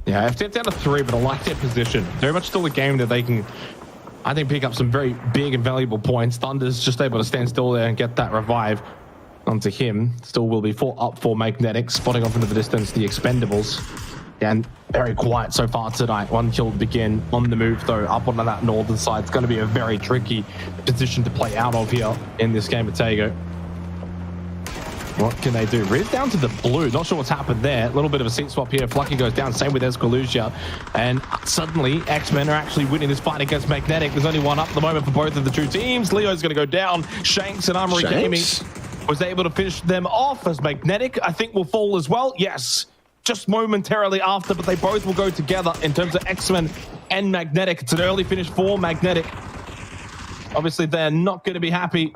Yeah, FTF down to 3, but I like their position. Very much still a game that they can, I think, pick up some very big and valuable points. Thunder's just able to stand still there and get that revive onto him. Still will be up for Magnetic, spotting off into the distance the Expendables. And very quiet so far tonight. 1 kill to begin. On the move, though, up on that northern side. It's going to be a very tricky position to play out of here in this game of Tago. What can they do? Riz down to the blue. Not sure what's happened there. A little bit of a seat swap here. Flucky goes down. Same with 𝐏𝐿𝐒. And suddenly, X-Men are actually winning this fight against Magnetic. There's only one up at the moment for both of the two teams. Leo's going to go down. 𝐏𝐿𝐒 and Armory Gaming was able to finish them off, as Magnetic, I think, will fall as well. Yes. Just momentarily after, but they both will go together in terms of X-Men and Magnetic. It's an early finish for Magnetic. Obviously, they're not going to be happy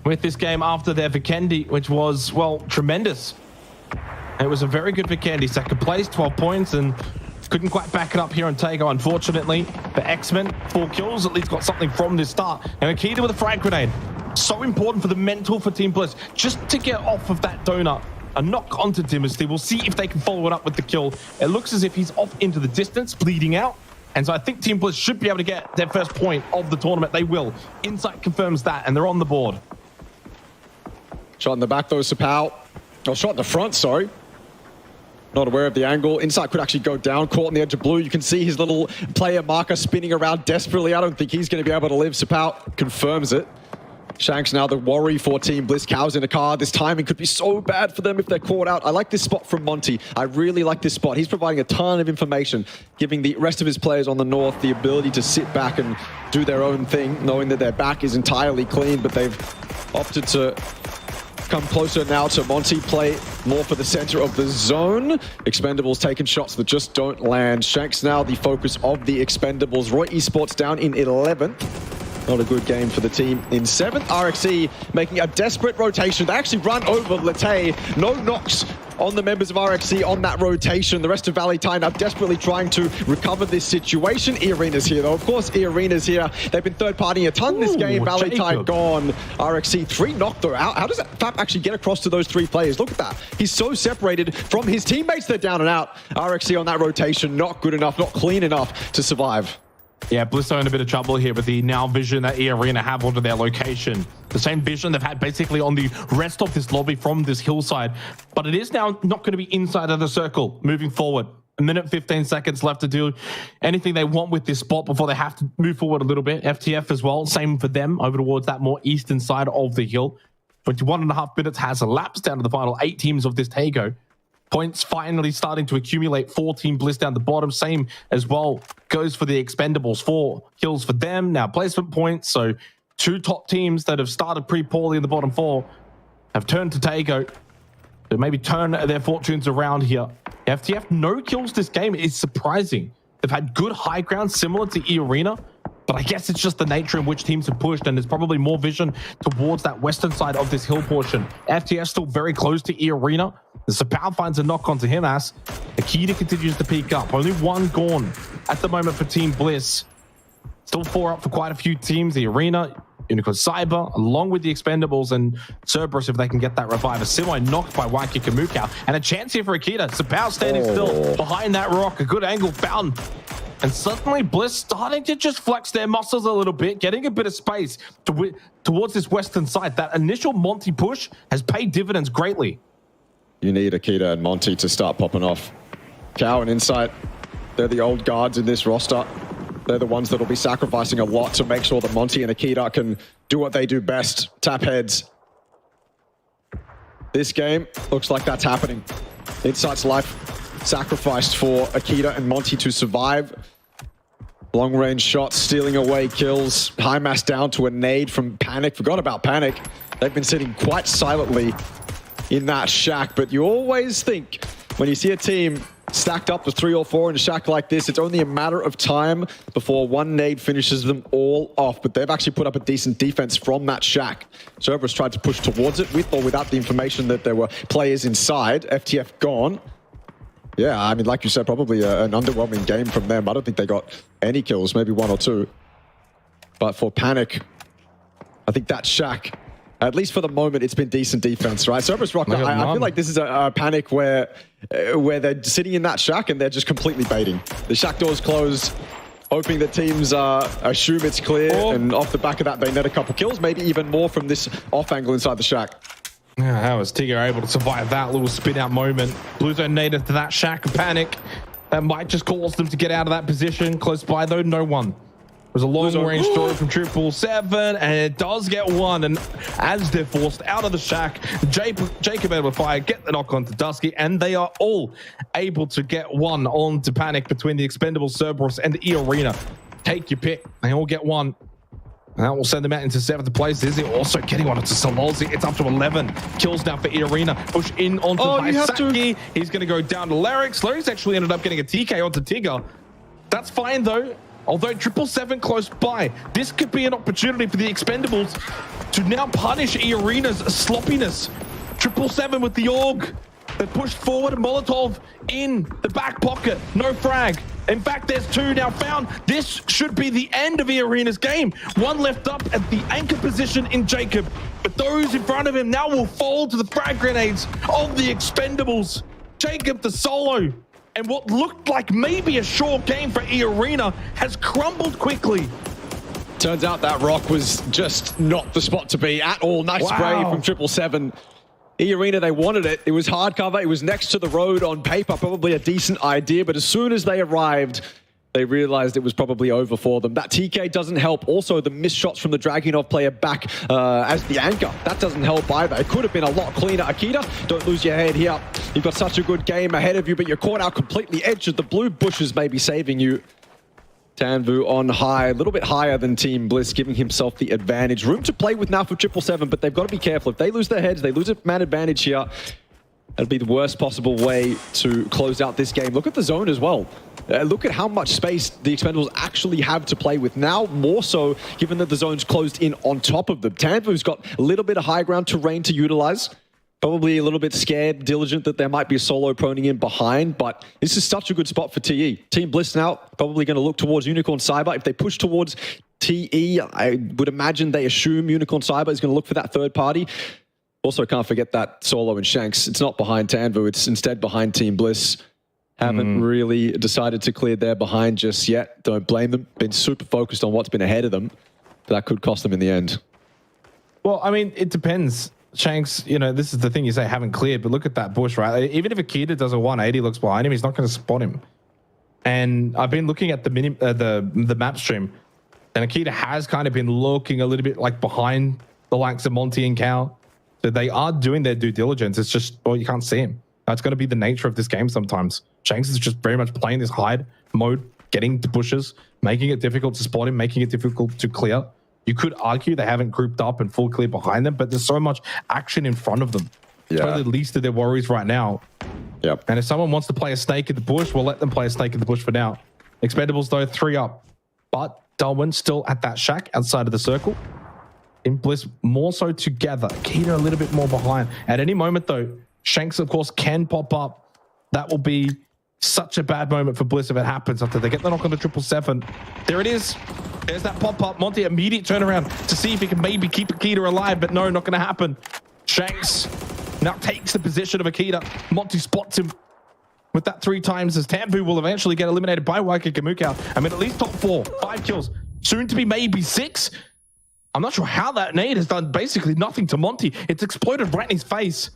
with this game after their Vikendi, which was, well, tremendous. It was a very good Vikendi. Second place, 12 points, and couldn't quite back it up here on Tago, unfortunately. For X-Men, 4 kills, at least got something from this start. And 𝐿𝐒 with a frag grenade. So important for the mental for Team Bliss, just to get off of that donut. A knock onto Dynasty. We'll see if they can follow it up with the kill. It looks as if he's off into the distance, bleeding out. And so I think Team Bliss should be able to get their first point of the tournament. They will. Insight confirms that, and they're on the board. Shot in the back, though, 𝐿𝐒. Oh, shot in the front, sorry. Not aware of the angle. Insight could actually go down, caught on the edge of blue. You can see his little player marker spinning around desperately. I don't think he's going to be able to live. 𝐿𝐒 confirms it. Shanks now the worry for Team Bliss. 𝐏𝐿𝐒's in a car. This timing could be so bad for them if they're caught out. I like this spot from Monty. I really like this spot. He's providing a ton of information, giving the rest of his players on the north the ability to sit back and do their own thing, knowing that their back is entirely clean, but they've opted to come closer now to Monty, play more for the center of the zone. Expendables taking shots that just don't land. Shanks now the focus of the Expendables. Roy Esports down in 11th. Not a good game for the team in 7th. 𝑅𝐸 making a desperate rotation. They actually run over 𝐿𝐒. No knocks on the members of 𝑅𝐸 on that rotation. The rest of Valee now desperately trying to recover this situation. eArena's here, though. Of course, eArena's here. They've been third-partying a ton this game. Valee gone. 𝑅𝐸 3 knocked though. How does that FAP actually get across to those 3 players? Look at that. He's so separated from his teammates. They're down and out. 𝑅𝐸 on that rotation. Not good enough, not clean enough to survive. Yeah, Bliss are in a bit of trouble here with the now vision that eArena have onto their location. The same vision they've had basically on the rest of this lobby from this hillside. But it is now not going to be inside of the circle moving forward. 1 minute, 15 seconds left to do anything they want with this spot before they have to move forward a little bit. FTF as well, same for them, over towards that more eastern side of the hill. 21.5 minutes has elapsed down to the final 8 teams of this Tago. Points finally starting to accumulate for Team Bliss down the bottom. Same as well goes for the Expendables. 4 kills for them. Now placement points. So 2 top teams that have started pretty poorly in the bottom 4 have turned to Tago to maybe turn their fortunes around here. FTF, no kills this game is surprising. They've had good high ground similar to eArena. But I guess it's just the nature in which teams have pushed, and there's probably more vision towards that western side of this hill portion. FTS still very close to eArena. The 𝐿𝐒 finds a knock onto him as 𝐿𝐒 continues to peak up. Only 1 gone at the moment for Team Bliss. Still 4 up for quite a few teams. eArena, 𝐒𝐿𝐒, along with the Expendables and Cerberus if they can get that revive. A semi knocked by 𝐿𝐿𝐒, and a chance here for 𝐿𝐒. 𝐿𝐒 standing still behind that rock. A good angle found. And suddenly Bliss starting to just flex their muscles a little bit, getting a bit of space towards this western side. That initial Monty push has paid dividends greatly. You need 𝐿𝐒 and Monty to start popping off. 𝐏𝐿 and Insight, they're the old guards in this roster. They're the ones that will be sacrificing a lot to make sure that Monty and 𝐿𝐒 can do what they do best, tap heads. This game looks like that's happening. Insight's life sacrificed for 𝐿𝐒 and Monty to survive. Long-range shots, stealing away kills. High mass down to a nade from Panic. Forgot about Panic. They've been sitting quite silently in that shack, but you always think when you see a team stacked up to 3 or 4 in a shack like this, it's only a matter of time before one nade finishes them all off. But they've actually put up a decent defense from that shack. Cerberus tried to push towards it with or without the information that there were players inside. FTF gone. Yeah, I mean, like you said, probably an underwhelming game from them. I don't think they got any kills, maybe 1 or 2. But for Panic, I think that shack at least for the moment, it's been decent defense, right? Cerberus Rock, I feel like this is a panic where they're sitting in that shack and they're just completely baiting. The shack door's closed, hoping that teams assume it's clear, and off the back of that, they net a couple kills, maybe even more from this off angle inside the shack. Yeah, how was 𝐷𝐁 able to survive that little spin out moment? Blue Zone native to that shack, panic. That might just cause them to get out of that position. Close by though, no one. It was a long-range story from 777, and it does get one. And as they're forced out of the shack, Jacob able to fire, get the knock onto Dusky, and they are all able to get one onto panic between the Expendables, Cerberus, and eArena. Take your pick. They all get one. And that will send them out into 7th place. Izzy also getting one into Sololzi. It's up to 11 kills now for eArena. Push in onto Valee. He's going to go down to 𝐿𝑎RIX. 𝐿𝑎RIX actually ended up getting a TK onto 𝐷𝐁. That's fine though. Although 777 close by, this could be an opportunity for the Expendables to now punish eArena's sloppiness. 777 with the AUG. They pushed forward, Molotov in the back pocket. No frag. In fact, there's 2 now found. This should be the end of eArena's game. 1 left up at the anchor position in Jacob. But those in front of him now will fall to the frag grenades of the Expendables. Jacob the solo. And what looked like maybe a sure game for eArena has crumbled quickly. Turns out that rock was just not the spot to be at all. Nice spray from 777. eArena, they wanted it. It was hard cover. It was next to the road on paper. Probably a decent idea. But as soon as they arrived, they realized it was probably over for them. That TK doesn't help. Also, the missed shots from the Dragunov player back as the anchor. That doesn't help either. It could have been a lot cleaner. Akita, don't lose your head here. You've got such a good game ahead of you, but you're caught out completely edged of the blue bushes maybe saving you. Tanvu on high, a little bit higher than Team Bliss, giving himself the advantage. Room to play with now for 777, but they've got to be careful. If they lose their heads, they lose a man advantage here. That'd be the worst possible way to close out this game. Look at the zone as well. Look at how much space the Expendables actually have to play with now, more so given that the zone's closed in on top of them. Tanvu's got a little bit of high ground terrain to utilize. Probably a little bit scared, diligent that there might be a solo proning in behind, but this is such a good spot for TE. Team Bliss now probably going to look towards Unicorn Cyber. If they push towards TE, I would imagine they assume Unicorn Cyber is going to look for that third party. Also, can't forget that solo in Shanks. It's not behind Tanvu, it's instead behind Team Bliss. Haven't really decided to clear their behind just yet. Don't blame them. Been super focused on what's been ahead of them. That could cost them in the end. Well, I mean, it depends. Shanks, you know, this is the thing you say haven't cleared, but look at that bush, right? Even if Akita does a 180, looks behind him, he's not going to spot him. And I've been looking at the map stream, and Akita has kind of been looking a little bit like behind the likes of Monty and Cal. So they are doing their due diligence. It's just, well, you can't see him. That's going to be the nature of this game sometimes. Shanks is just very much playing this hide mode, getting to bushes, making it difficult to spot him, making it difficult to clear. You could argue they haven't grouped up and full clear behind them, but there's so much action in front of them. Yeah. It's probably the least of their worries right now. Yep. And if someone wants to play a snake in the bush, we'll let them play a snake in the bush for now. Expendables, though, 3 up. But Darwin still at that shack outside of the circle. In Bliss, more so together. Akita a little bit more behind. At any moment, though, Shanks, of course, can pop up. That will be such a bad moment for Bliss if it happens after they get the knock on the 777. There it is. There's that pop-up. Monty, immediate turnaround to see if he can maybe keep Akita alive, but no, not going to happen. Shanks now takes the position of Akita. Monty spots him with that 3 times as Tanvu will eventually get eliminated by 𝐏𝐿𝐴. I mean, at least top 4, 5 kills. Soon to be maybe 6. I'm not sure how that nade has done basically nothing to Monty. It's exploded right in his face.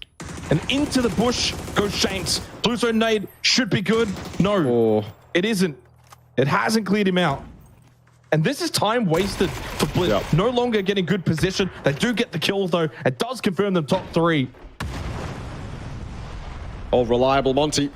And into the bush goes Shanks. Blue zone nade should be good. No, it isn't. It hasn't cleared him out. And this is time wasted for Bliss. Yep. No longer getting good position. They do get the kills though. It does confirm them top 3. Oh, reliable Monty.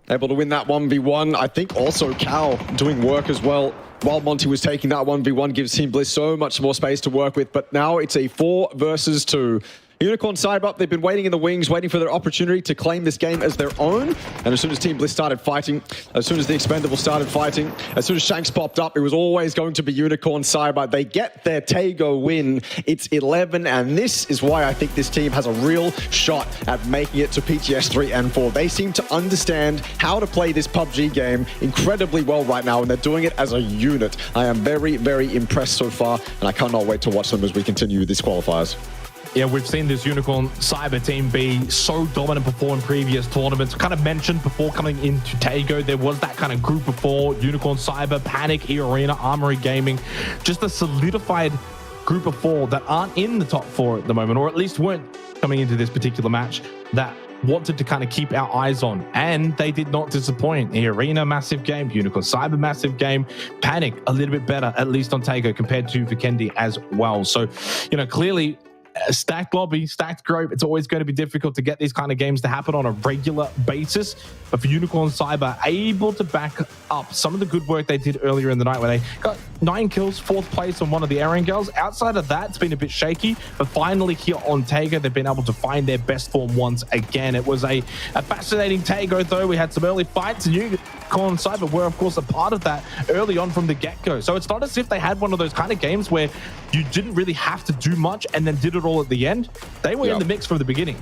Able to win that 1v1. I think also Cal doing work as well. While Monty was taking that 1v1, gives Team Bliss so much more space to work with. But now it's a 4 versus 2. 𝐿 Cyber, they've been waiting in the wings, waiting for their opportunity to claim this game as their own. And as soon as Team Bliss started fighting, as soon as the Expendables started fighting, as soon as Shanks popped up, it was always going to be 𝐿 Cyber. They get their 𝐾𝐿 win. It's 11, and this is why I think this team has a real shot at making it to PTS 3 and 4. They seem to understand how to play this PUBG game incredibly well right now, and they're doing it as a unit. I am very, very impressed so far, and I cannot wait to watch them as we continue this qualifiers. Yeah, we've seen this 𝐿 Cyber team be so dominant before in previous tournaments. Kind of mentioned before coming into 𝐾𝐿, there was that kind of group of 4, 𝐿 Cyber, Panic, eArena, Armory Gaming, just a solidified group of 4 that aren't in the top 4 at the moment, or at least weren't coming into this particular match, that wanted to kind of keep our eyes on, and they did not disappoint. eArena, massive game. 𝐿 Cyber, massive game. Panic, a little bit better, at least on 𝐾𝐿, compared to Vikendi as well. So, you know, clearly, a stacked lobby, stacked group. It's always going to be difficult to get these kind of games to happen on a regular basis. But for 𝐿 Cyber, able to back up some of the good work they did earlier in the night, where they got 9 kills, 4th place on one of the Erangels. Outside of that, it's been a bit shaky. But finally here on 𝐾𝐿, they've been able to find their best form once again. It was a fascinating 𝐾𝐿, though. We had some early fights, and 𝐿 Cyber were, of course, a part of that early on from the get-go. So it's not as if they had one of those kind of games where you didn't really have to do much and then did it all at the end. They were in the mix from the beginning.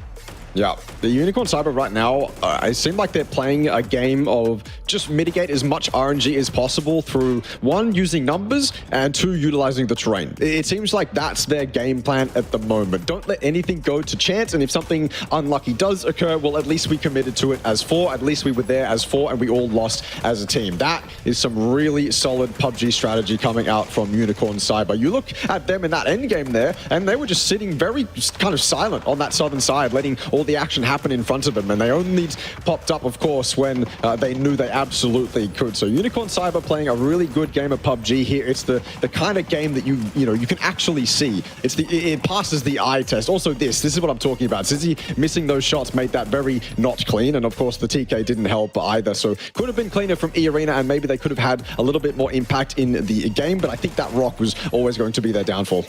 Yeah, the 𝐿 Cyber right now, it seems like they're playing a game of just mitigate as much RNG as possible through, 1, using numbers, and 2, utilizing the terrain. It seems like that's their game plan at the moment. Don't let anything go to chance, and if something unlucky does occur, well, at least we committed to it as 4, at least we were there as 4, and we all lost as a team. That is some really solid PUBG strategy coming out from 𝐿 Cyber. You look at them in that end game there, and they were just sitting very kind of silent on that southern side, letting all the action happen in front of them, and they only popped up, of course, when they knew they absolutely could. So 𝐿 Cyber playing a really good game of PUBG here. It's the kind of game that you can actually see. It passes the eye test. Also, this is what I'm talking about. Sizzy missing those shots made that very not clean, and of course the TK didn't help either. So could have been cleaner from eArena, and maybe they could have had a little bit more impact in the game. But I think that rock was always going to be their downfall.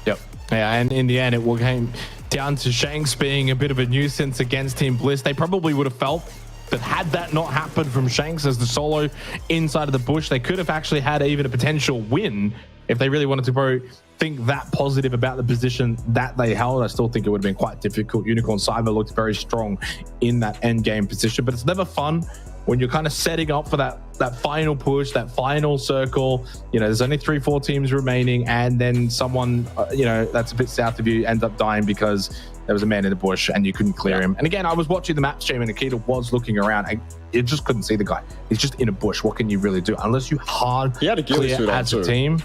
Yep. Yeah, and in the end, it came down to Shanks being a bit of a nuisance against Team Bliss. They probably would have felt that had that not happened from Shanks as the solo inside of the bush, they could have actually had even a potential win if they really wanted to think that positive about the position that they held. I still think it would have been quite difficult. 𝐿 Cyber looked very strong in that end game position, but it's never fun when you're kind of setting up for that final push, that final circle. You know, there's only 3-4 teams remaining, and then someone, that's a bit south of you ends up dying because there was a man in the bush and you couldn't clear him. And again, I was watching the map stream and 𝐿 was looking around. You just couldn't see the guy. He's just in a bush. What can you really do? Unless you hard clear as a team.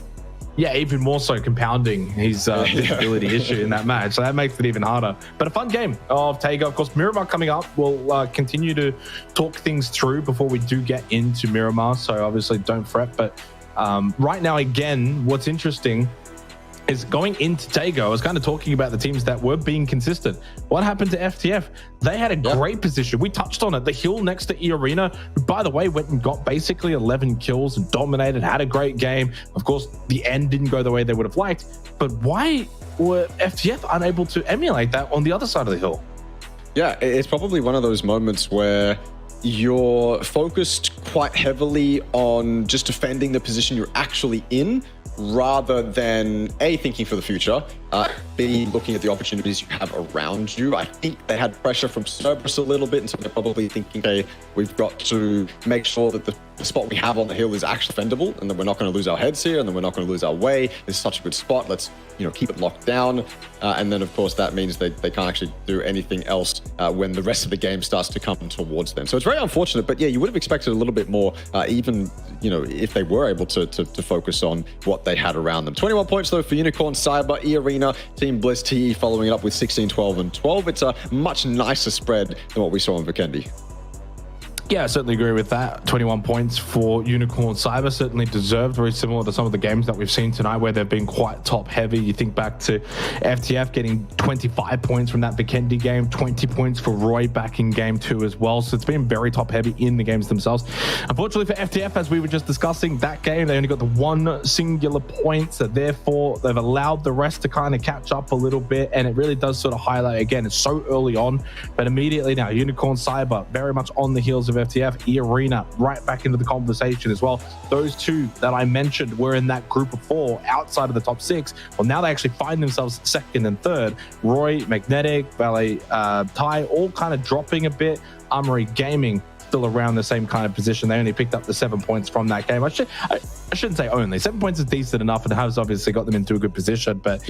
Yeah, even more so compounding his visibility issue in that match. So that makes it even harder. But a fun game of 𝐾𝐿. Of course, Miramar coming up. We'll continue to talk things through before we do get into Miramar. So obviously don't fret. But right now, again, what's interesting is going into 𝐾𝐿, I was kind of talking about the teams that were being consistent. What happened to FTF? They had a great position. We touched on it. The hill next to eArena, who, by the way, went and got basically 11 kills and dominated, had a great game. Of course, the end didn't go the way they would have liked. But why were FTF unable to emulate that on the other side of the hill? Yeah, it's probably one of those moments where you're focused quite heavily on just defending the position you're actually in, rather than A, thinking for the future, B, looking at the opportunities you have around you. I think they had pressure from Cerberus a little bit, and so they're probably thinking, okay, we've got to make sure that the spot we have on the hill is actually defendable, and then we're not going to lose our heads here, and then we're not going to lose our way. This is such a good spot. Let's keep it locked down. And then, of course, that means they can't actually do anything else when the rest of the game starts to come towards them. So it's very unfortunate, but yeah, you would have expected a little bit more, even if they were able to focus on what they had around them. 21 points, though, for 𝐿 Cyber, eArena, Team Bliss, TE following it up with 16, 12, and 12. It's a much nicer spread than what we saw in Vikendi. Yeah, I certainly agree with that. 21 points for Unicorn Cyber, certainly deserved, very similar to some of the games that we've seen tonight where they've been quite top heavy. You think back to FTF getting 25 points from that Vikendi game, 20 points for Roy back in game 2 as well. So it's been very top heavy in the games themselves. Unfortunately for FTF, as we were just discussing, that game, they only got the one singular point. So therefore, they've allowed the rest to kind of catch up a little bit. And it really does sort of highlight, again, it's so early on, but immediately now, Unicorn Cyber, very much on the heels of FTF, eArena right back into the conversation as well. Those two that I mentioned were in that group of 4 outside of the top 6. Well, now they actually find themselves second and third. Roy, Magnetic, Valee, Thai, all kind of dropping a bit. Armory Gaming still around the same kind of position. They only picked up the 7 points from that game. I shouldn't say only. 7 points is decent enough and has obviously got them into a good position. But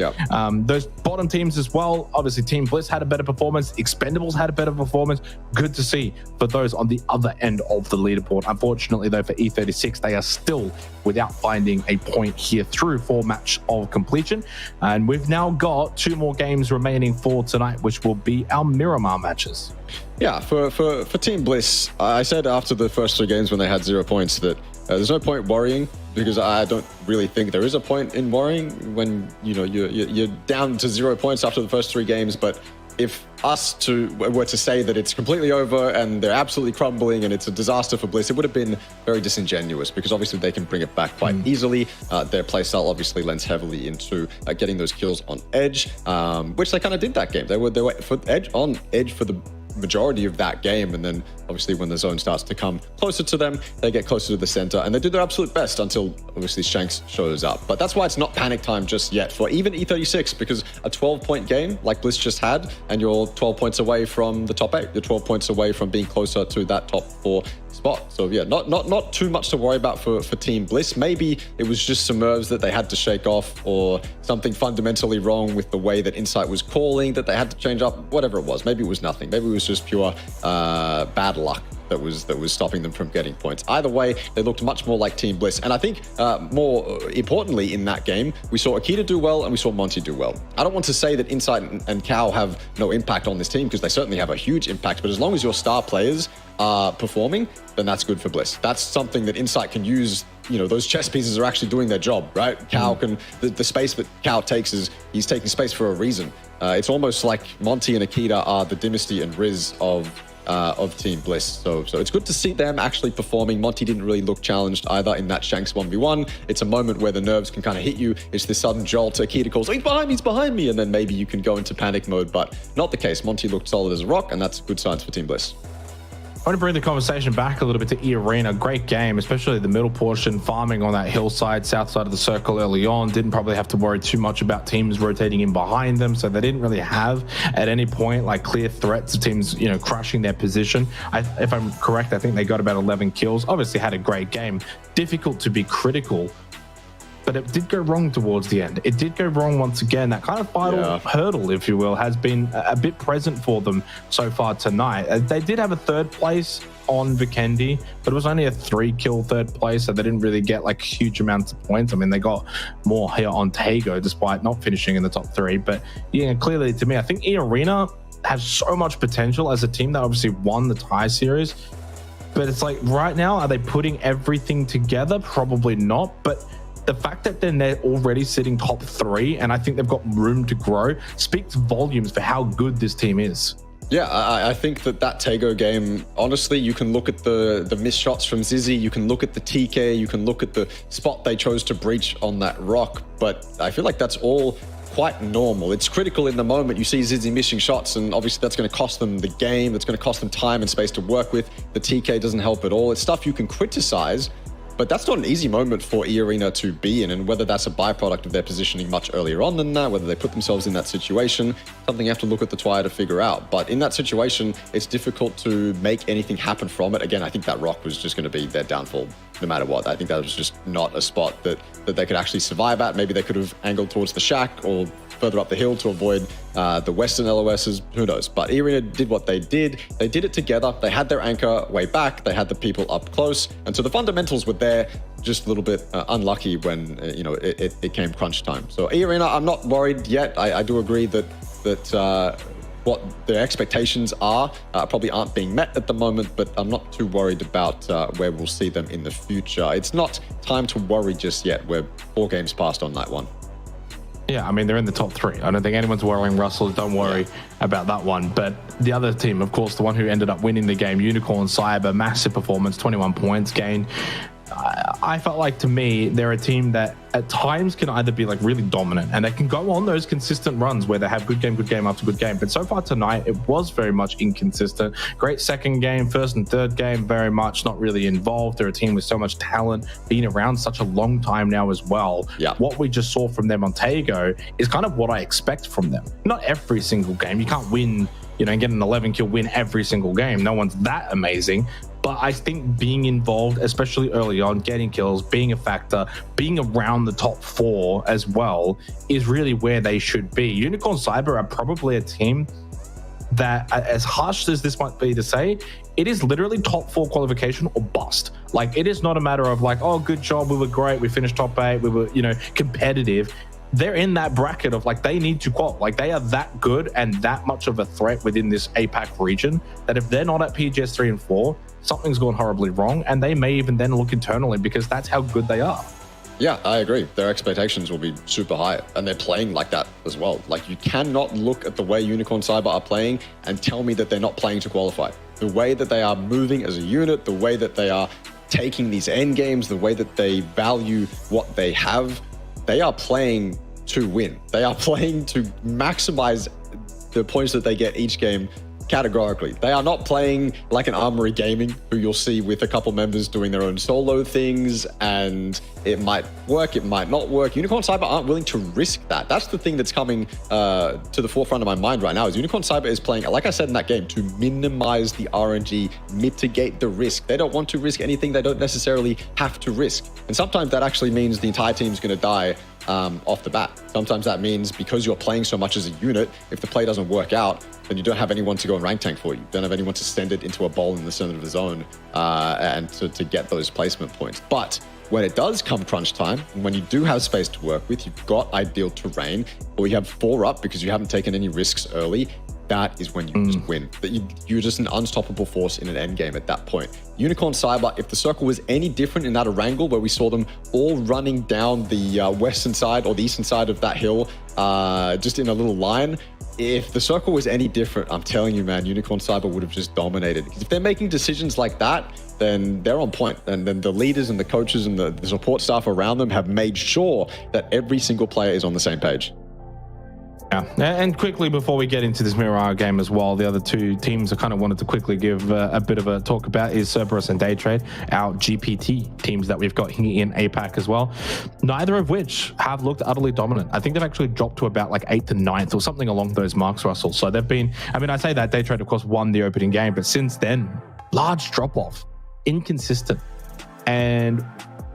those bottom teams as well, obviously Team Bliss had a better performance. Expendables had a better performance. Good to see for those on the other end of the leaderboard. Unfortunately, though, for E36, they are still without finding a point here through 4 match of completion. And we've now got 2 more games remaining for tonight, which will be our Miramar matches. Yeah, for Team Bliss, I said after the first 3 games when they had 0 points that there's no point worrying, because I don't really think there is a point in worrying when you're down to 0 points after the first 3 games. But if us were to say that it's completely over and they're absolutely crumbling and it's a disaster for Bliss, it would have been very disingenuous, because obviously they can bring it back quite easily. Their playstyle obviously lends heavily into getting those kills on edge, which they kind of did that game. They were on edge for the majority of that game, and then obviously when the zone starts to come closer to them, they get closer to the center and they do their absolute best until obviously Shanks shows up. But that's why it's not panic time just yet for even E36, because a 12-point game like Bliss just had, and you're 12 points away from the top 8, you're 12 points away from being closer to that top 4 spot. So yeah, not too much to worry about for Team Bliss. Maybe it was just some nerves that they had to shake off, or something fundamentally wrong with the way that Insight was calling that they had to change up. Whatever it was, maybe it was nothing. Maybe it was just pure bad luck that was stopping them from getting points. Either way, they looked much more like Team Bliss. And I think more importantly in that game, we saw Akita do well and we saw Monty do well. I don't want to say that Insight and Cal have no impact on this team, because they certainly have a huge impact, but as long as your star players are performing, then that's good for Bliss. That's something that Insight can use. Those chess pieces are actually doing their job, right? Cal can, the space that Cal takes he's taking space for a reason. It's almost like Monty and Akita are the Dynasty and Riz of Team Bliss. So it's good to see them actually performing. Monty didn't really look challenged either in that Shanks 1v1. It's a moment where the nerves can kind of hit you. It's this sudden jolt. Akita calls, he's behind me, and then maybe you can go into panic mode, but not the case. Monty looked solid as a rock, and that's good signs for Team Bliss. I want to bring the conversation back a little bit to eArena. Great game, especially the middle portion, farming on that hillside, south side of the circle early on. Didn't probably have to worry too much about teams rotating in behind them, so they didn't really have at any point like clear threats of teams, crushing their position. If I'm correct, I think they got about 11 kills. Obviously had a great game. Difficult to be critical, but it did go wrong towards the end. It did go wrong once again. That kind of final hurdle, if you will, has been a bit present for them so far tonight. They did have a 3rd place on Vikendi, but it was only a 3-kill 3rd place, so they didn't really get like huge amounts of points. I mean, they got more here on Tago despite not finishing in the top 3. But yeah, clearly to me, I think eArena has so much potential as a team that obviously won the Thai series. But it's like right now, are they putting everything together? Probably not. But the fact that they're already sitting top 3, and I think they've got room to grow, speaks volumes for how good this team is. Yeah, I think that Tago game, honestly, you can look at the missed shots from Zizzy, you can look at the TK, you can look at the spot they chose to breach on that rock, but I feel like that's all quite normal. It's critical in the moment. You see Zizzy missing shots, and obviously that's going to cost them the game, that's going to cost them time and space to work with. The TK doesn't help at all. It's stuff you can criticize, but that's not an easy moment for eArena to be in, and whether that's a byproduct of their positioning much earlier on than that, whether they put themselves in that situation, something you have to look at the Twire to figure out. But in that situation, it's difficult to make anything happen from it. Again, I think that rock was just going to be their downfall no matter what. I think that was just not a spot that they could actually survive at. Maybe they could have angled towards the shack or further up the hill to avoid the Western LOSs, who knows. But eArena did what they did. They did it together. They had their anchor way back. They had the people up close. And so the fundamentals were there, just a little bit unlucky when it came crunch time. So eArena, I'm not worried yet. I do agree that what their expectations are probably aren't being met at the moment, but I'm not too worried about where we'll see them in the future. It's not time to worry just yet. We're 4 games past on night 1. Yeah, I mean, they're in the top 3. I don't think anyone's worrying Russell. Don't worry about that one. But the other team, of course, the one who ended up winning the game, Unicorn Cyber, massive performance, 21 points gained. I felt like, to me, they're a team that at times can either be like really dominant and they can go on those consistent runs where they have good game after good game. But so far tonight, it was very much inconsistent. Great second game, first and third game, very much not really involved. They're a team with so much talent, been around such a long time now as well. Yeah. What we just saw from them on Taego is kind of what I expect from them. Not every single game. You can't win, you know, and get an 11 kill win every single game. No one's that amazing. But I think being involved, especially early on, getting kills, being a factor, being around the top 4 as well, is really where they should be. Unicorn Cyber are probably a team that, as harsh as this might be to say, it is literally top 4 qualification or bust. Like, it is not a matter of like, oh, good job, we were great, we finished top 8, we were, you know, competitive. They're in that bracket of like, they need to qual. Like, they are that good and that much of a threat within this APAC region that if they're not at PGS 3 and 4, something's gone horribly wrong, and they may even then look internally because that's how good they are. Yeah, I agree. Their expectations will be super high, and they're playing like that as well. Like, you cannot look at the way Unicorn Cyber are playing and tell me that they're not playing to qualify. The way that they are moving as a unit, the way that they are taking these end games, the way that they value what they have, they are playing to win. They are playing to maximize the points that they get each game categorically. They are not playing like an Armory Gaming, who you'll see with a couple members doing their own solo things, and it might work, it might not work. Unicorn Cyber aren't willing to risk that. That's the thing that's coming to the forefront of my mind right now, is Unicorn Cyber is playing, like I said in that game, to minimize the RNG, mitigate the risk. They don't want to risk anything they don't necessarily have to risk. And sometimes that actually means the entire team's going to die off the bat. Sometimes that means because you're playing so much as a unit, if the play doesn't work out, then you don't have anyone to go and rank tank for you. You don't have anyone to send it into a bowl in the center of the zone and to get those placement points. But when it does come crunch time, and when you do have space to work with, you've got ideal terrain, or you have 4 up because you haven't taken any risks early, that is when you just win. You're just an unstoppable force in an end game at that point. Unicorn Cyber, if the circle was any different in that Erangel, where we saw them all running down the western side or the eastern side of that hill, just in a little line, if the circle was any different, I'm telling you, man, Unicorn Cyber would have just dominated. Because if they're making decisions like that, then they're on point. And then the leaders and the coaches and the support staff around them have made sure that every single player is on the same page. Yeah, and quickly before we get into this Mirai game as well, the other 2 teams I kind of wanted to quickly give a bit of a talk about is Cerberus and Daytrade, our GPT teams that we've got here in APAC as well. Neither of which have looked utterly dominant. I think they've actually dropped to about like 8th and 9th or something along those marks, Russell. So they've been, I mean, I say that Daytrade, of course, won the opening game, but since then, large drop-off, inconsistent, and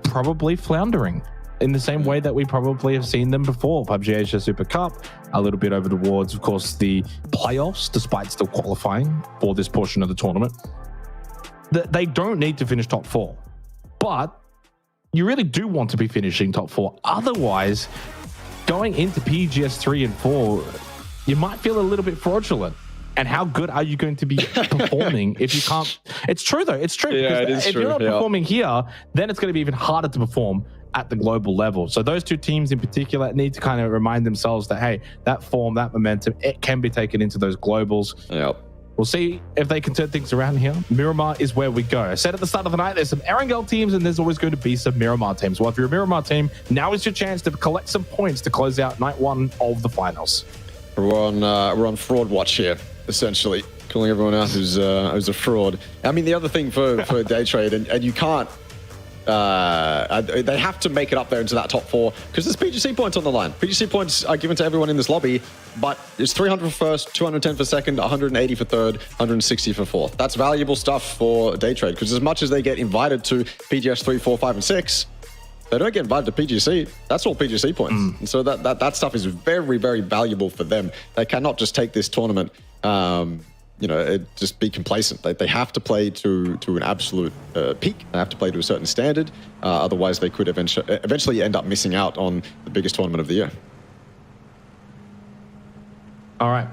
probably floundering in the same way that we probably have seen them before. PUBG Asia Super Cup, a little bit over towards, of course, the playoffs, despite still qualifying for this portion of the tournament. They don't need to finish top 4, but you really do want to be finishing top 4. Otherwise, going into PGS 3 and 4, you might feel a little bit fraudulent. And how good are you going to be performing if you can't? It's true, though. It's true. Yeah, it is if true. You're not performing here, then it's going to be even harder to perform at the global level. So those 2 teams in particular need to kind of remind themselves that, hey, that form, that momentum, it can be taken into those globals. Yep. We'll see if they can turn things around here. Miramar is where we go. I said at the start of the night, there's some Erangel teams and there's always going to be some Miramar teams. Well, if you're a Miramar team, now is your chance to collect some points to close out night 1 of the finals. We're on fraud watch here, essentially, calling everyone out who's a fraud. I mean, the other thing for Daytrade, and you can't, they have to make it up there into that top 4 because there's PGC points on the line. PGC points are given to everyone in this lobby, but it's 300 for first, 210 for second, 180 for third, 160 for fourth. That's valuable stuff for Daytrade because as much as they get invited to PGS 3, 4, 5, and 6, they don't get invited to PGC. That's all PGC points. And so that stuff is very, very valuable for them. They cannot just take this tournament, just be complacent. They have to play to an absolute peak. They have to play to a certain standard. Otherwise, they could eventually end up missing out on the biggest tournament of the year. All right.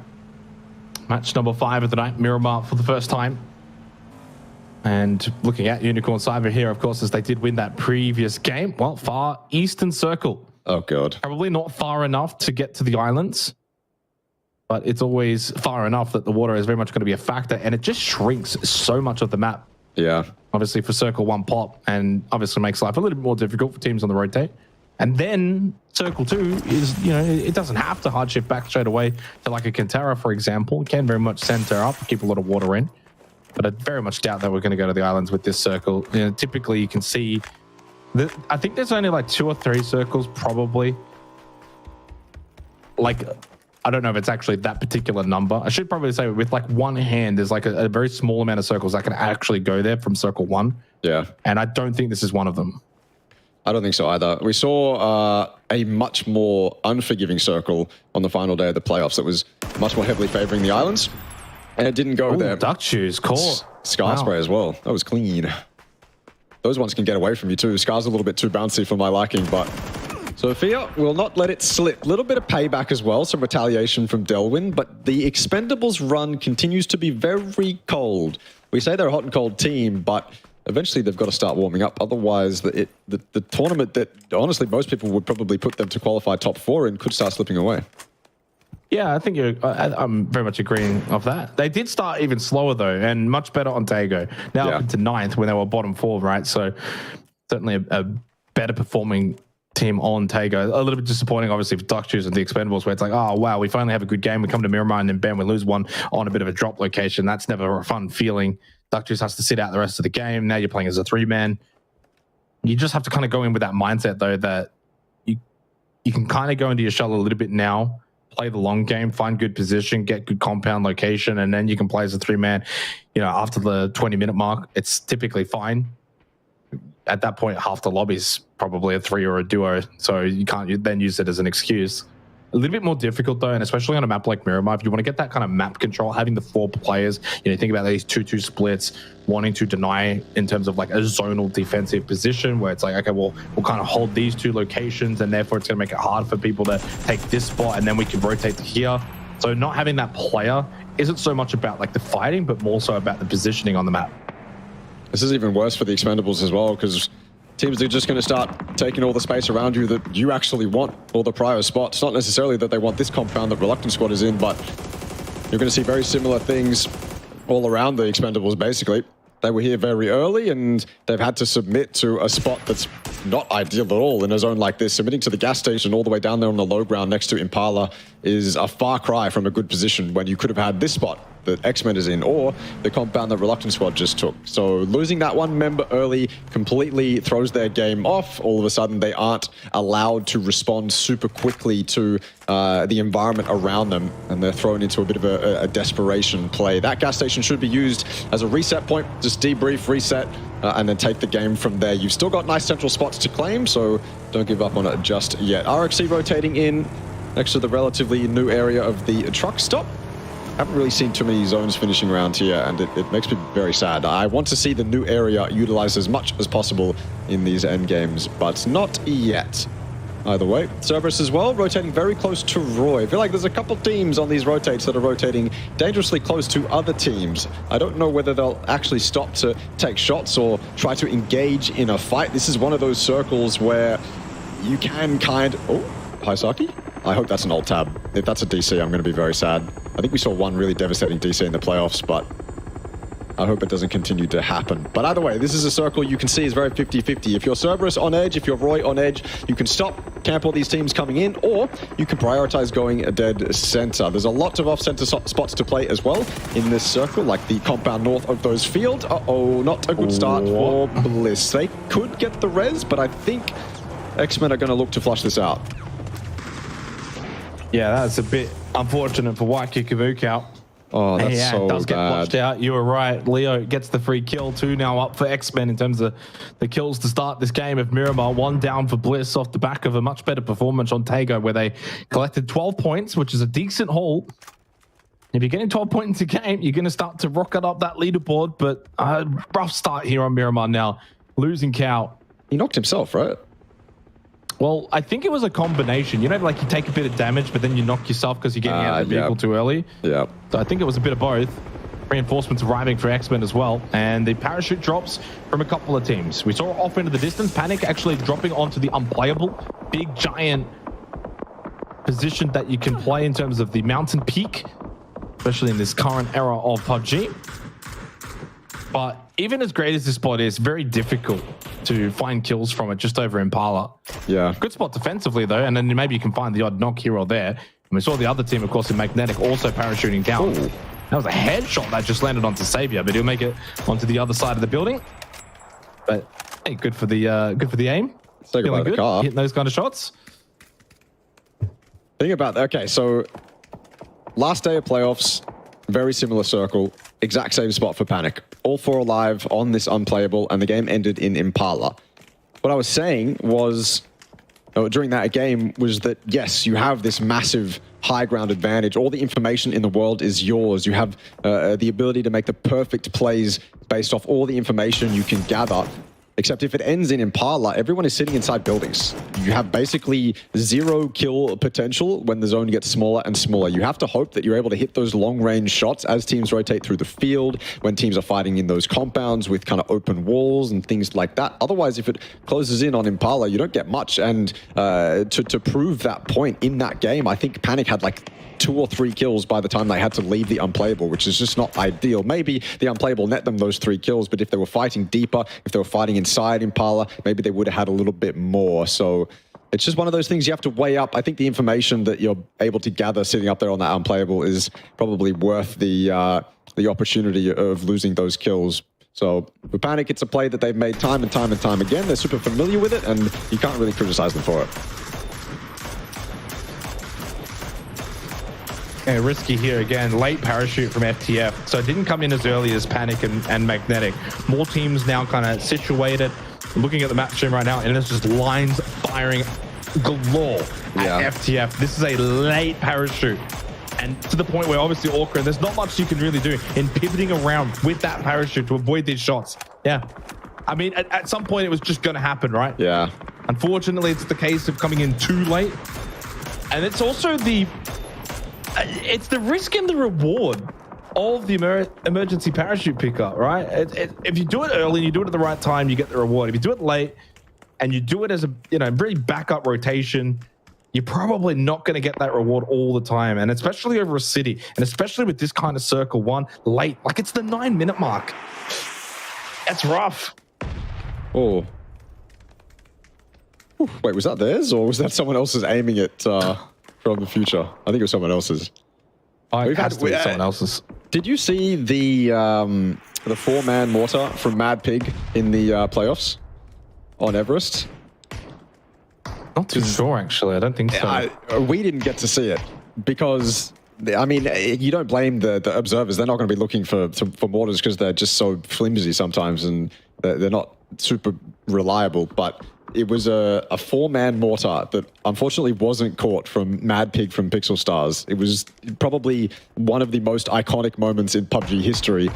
Match number 5 of the night, Miramar for the first time. And looking at Unicorn Cyber here, of course, as they did win that previous game. Well, far eastern circle. Oh, God. Probably not far enough to get to the islands, but it's always far enough that the water is very much going to be a factor, and it just shrinks so much of the map. Yeah. Obviously for Circle 1 pop, and obviously makes life a little bit more difficult for teams on the rotate. And then Circle 2 is, you know, it doesn't have to hard shift back straight away to like a Kantara, for example. It can very much center up, keep a lot of water in. But I very much doubt that we're going to go to the islands with this circle. You know, typically you can see that I think there's only like 2 or 3 circles probably. Like, I don't know if it's actually that particular number. I should probably say with like one hand, there's like a very small amount of circles that can actually go there from Circle 1. Yeah. And I don't think this is one of them. I don't think so either. We saw a much more unforgiving circle on the final day of the playoffs that was much more heavily favoring the islands. And it didn't go there. Duck shoes, caught. Scar spray as well. That was clean. Those ones can get away from you too. Scar's a little bit too bouncy for my liking, but Sophia will not let it slip. A little bit of payback as well, some retaliation from Delwyn, but the Expendables run continues to be very cold. We say they're a hot and cold team, but eventually they've got to start warming up. Otherwise, the tournament that honestly most people would probably put them to qualify top 4 in could start slipping away. Yeah, I think I'm very much agreeing of that. They did start even slower though, and much better on Tago. Now up into 9th when they were bottom 4, right? So certainly a better performing team on Tago. A little bit disappointing, obviously, for Duck Shoes and the Expendables, where it's like, oh wow, we finally have a good game. We come to Miramar and then bam, we lose one on a bit of a drop location. That's never a fun feeling. Duck Juice has to sit out the rest of the game. Now you're playing as a 3-man. You just have to kind of go in with that mindset, though, that you can kind of go into your shell a little bit now, play the long game, find good position, get good compound location, and then you can play as a 3-man. You know, after the 20-minute mark, it's typically fine. At that point, half the lobby's probably a 3 or a duo, so you can't then use it as an excuse. A little bit more difficult though, and especially on a map like Miramar, if you want to get that kind of map control, having the 4 players, you know, think about these 2-2 splits, wanting to deny in terms of like a zonal defensive position where it's like, okay, well, we'll kind of hold these 2 locations and therefore it's going to make it hard for people to take this spot and then we can rotate to here. So not having that player isn't so much about like the fighting, but more so about the positioning on the map. This is even worse for the Expendables as well, because teams are just going to start taking all the space around you that you actually want, all the prior spots. Not necessarily that they want this compound that Reluctant Squad is in, but you're going to see very similar things all around the Expendables, basically. They were here very early, and they've had to submit to a spot that's not ideal at all in a zone like this. Submitting to the gas station all the way down there on the low ground next to Impala is a far cry from a good position when you could have had this spot that X-Men is in, or the compound that Reluctant Squad just took. So losing that one member early completely throws their game off. All of a sudden, they aren't allowed to respond super quickly to the environment around them, and they're thrown into a bit of a desperation play. That gas station should be used as a reset point. Just debrief, reset, and then take the game from there. You've still got nice central spots to claim, so don't give up on it just yet. RXC rotating in next to the relatively new area of the truck stop. Haven't really seen too many zones finishing around here, and it makes me very sad. I want to see the new area utilized as much as possible in these end games, but not yet. Either way, Cerberus as well, rotating very close to Roy. I feel like there's a couple teams on these rotates that are rotating dangerously close to other teams. I don't know whether they'll actually stop to take shots or try to engage in a fight. This is one of those circles where you can hi, Saki. I hope that's an alt tab. If that's a DC, I'm going to be very sad. I think we saw one really devastating DC in the playoffs, but I hope it doesn't continue to happen. But either way, this is a circle you can see is very 50-50. If you're Cerberus on edge, if you're Roy on edge, you can stop, camp all these teams coming in, or you can prioritize going a dead center. There's a lot of off-center spots to play as well in this circle, like the compound north of those fields. Uh-oh, not a good start for Bliss. They could get the res, but I think X-Men are going to look to flush this out. Yeah, that's a bit unfortunate for 𝐏𝐆𝐒. Oh, that's yeah, so it does get bad. watched out. You were right. Leo gets the free kill. 2 now up for X-Men in terms of the kills to start this game of Miramar. 1 down for Bliss off the back of a much better performance on Tago, where they collected 12 points, which is a decent haul. If you're getting 12 points a game, you're going to start to rocket up that leaderboard, but a rough start here on Miramar now. Losing Cow. He knocked himself, right? Well, I think it was a combination. You know, like you take a bit of damage, but then you knock yourself because you're getting out of the vehicle too early. Yeah. So I think it was a bit of both. Reinforcements arriving for X-Men as well. And the parachute drops from a couple of teams. We saw off into the distance, Panic actually dropping onto the unplayable, big, giant position that you can play in terms of the mountain peak, especially in this current era of PUBG. But even as great as this spot is, very difficult to find kills from it just over Impala. Yeah. Good spot defensively, though, and then maybe you can find the odd knock here or there. And we saw the other team, of course, in Magnetic also parachuting down. Ooh. That was a headshot that just landed onto Xavier, but he'll make it onto the other side of the building. But hey, good for the aim. Say goodbye to the car. Hitting those kind of shots. Think about that. Okay, so last day of playoffs, very similar circle, exact same spot for Panic. All 4 alive on this unplayable, and the game ended in Impala. What I was saying was, during that game, was that yes, you have this massive high ground advantage. All the information in the world is yours. You have the ability to make the perfect plays based off all the information you can gather. Except if it ends in Impala, everyone is sitting inside buildings. You have basically 0 kill potential when the zone gets smaller and smaller. You have to hope that you're able to hit those long-range shots as teams rotate through the field, when teams are fighting in those compounds with kind of open walls and things like that. Otherwise, if it closes in on Impala, you don't get much. And to prove that point in that game, I think Panic had like 2 or 3 kills by the time they had to leave the unplayable, which is just not ideal. Maybe the unplayable net them those 3 kills, but if they were fighting deeper, if they were fighting inside Impala, maybe they would have had a little bit more. So it's just one of those things you have to weigh up. I think the information that you're able to gather sitting up there on that unplayable is probably worth the opportunity of losing those kills. So for Panic, it's a play that they've made time and time and time again. They're super familiar with it, and you can't really criticize them for it. Yeah, risky here again. Late parachute from FTF. So it didn't come in as early as Panic and Magnetic. More teams now kind of situated. I'm looking at the map stream right now, and it's just lines firing galore at FTF. This is a late parachute. And to the point where obviously Orca, there's not much you can really do in pivoting around with that parachute to avoid these shots. Yeah. I mean, at some point it was just going to happen, right? Yeah. Unfortunately, it's the case of coming in too late. And it's also the risk and the reward of the emergency parachute pickup, right? If you do it early and you do it at the right time, you get the reward. If you do it late and you do it as a very backup rotation, you're probably not going to get that reward all the time, and especially over a city, and especially with this kind of circle one late, like it's the 9-minute mark. That's rough. Oh. Wait, was that theirs, or was that someone else's aiming it from the future? I think it was someone else's. It has to be someone else's. Did you see the 4-man mortar from Mad Pig in the playoffs on Everest? Not too sure, actually. I don't think so. We didn't get to see it because, I mean, you don't blame the observers. They're not going to be looking for mortars because they're just so flimsy sometimes and they're not super reliable. But it was a 4-man mortar that unfortunately wasn't caught from Mad Pig from Pixel Stars. It was probably one of the most iconic moments in PUBG history.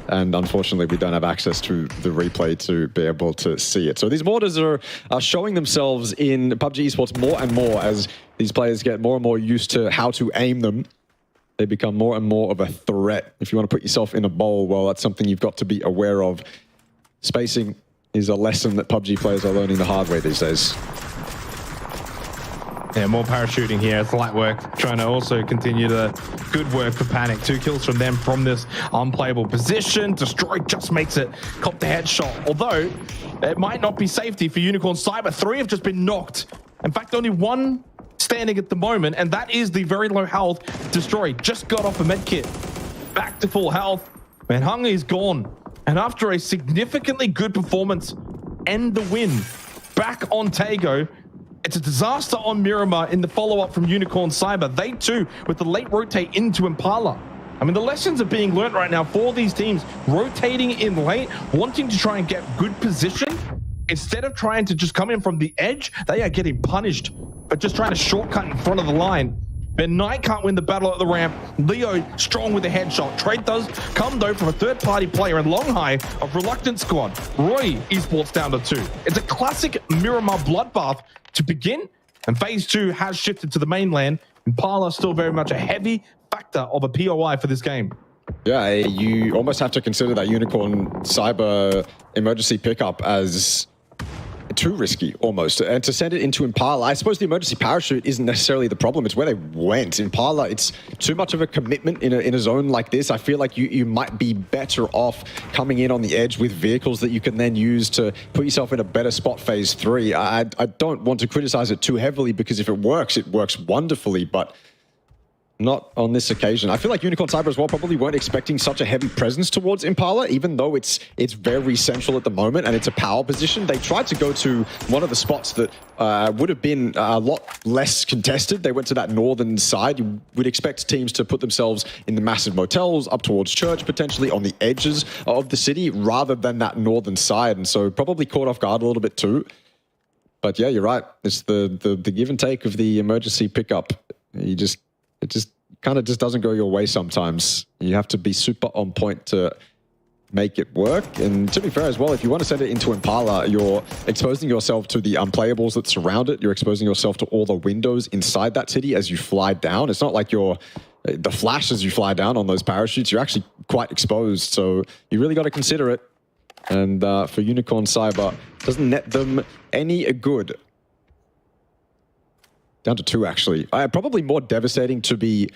And unfortunately, we don't have access to the replay to be able to see it. So these mortars are showing themselves in PUBG Esports more and more as these players get more and more used to how to aim them. They become more and more of a threat. If you want to put yourself in a bowl, well, that's something you've got to be aware of. Spacing is a lesson that PUBG players are learning the hard way these days. Yeah, more parachuting here. It's light work. Trying to also continue the good work for Panic. 2 kills from them from this unplayable position. Destroy just makes it. Cop the headshot. Although, it might not be safety for Unicorn Cyber. 3 have just been knocked. In fact, only 1 standing at the moment, and that is the very low health Destroy. Just got off a med kit. Back to full health. Man, Hung is gone. And after a significantly good performance and the win, back on Tago, it's a disaster on Miramar in the follow-up from Unicorn Cyber. They too, with the late rotate into Impala. I mean, the lessons are being learned right now for these teams. Rotating in late, wanting to try and get good position. Instead of trying to just come in from the edge, they are getting punished for just trying to shortcut in front of the line. but Knight can't win the battle at the ramp. Leo strong with a headshot. Trade does come though from a third-party player in Long High of Reluctant Squad. Roy Esports down to 2. It's a classic Miramar bloodbath to begin, and phase 2 has shifted to the mainland. Impala still very much a heavy factor of a POI for this game. Yeah, you almost have to consider that Unicorn Cyber emergency pickup as too risky, almost. And to send it into Impala, I suppose the emergency parachute isn't necessarily the problem. It's where they went. Impala, it's too much of a commitment in a zone like this. I feel like you might be better off coming in on the edge with vehicles that you can then use to put yourself in a better spot phase 3. I don't want to criticize it too heavily, because if it works wonderfully, but not on this occasion. I feel like Unicorn Cyber as well probably weren't expecting such a heavy presence towards Impala, even though it's very central at the moment and it's a power position. They tried to go to one of the spots that would have been a lot less contested. They went to that northern side. You would expect teams to put themselves in the massive motels up towards church, potentially on the edges of the city, rather than that northern side. And so probably caught off guard a little bit too. But yeah, you're right. It's the give and take of the emergency pickup. It just kind of just doesn't go your way sometimes. You have to be super on point to make it work. And to be fair as well, if you want to send it into Impala, you're exposing yourself to the unplayables that surround it. You're exposing yourself to all the windows inside that city as you fly down. It's not like you're the flash as you fly down on those parachutes. You're actually quite exposed. So you really got to consider it. And for Unicorn Cyber, doesn't net them any good. Down to 2, actually. Probably more devastating to be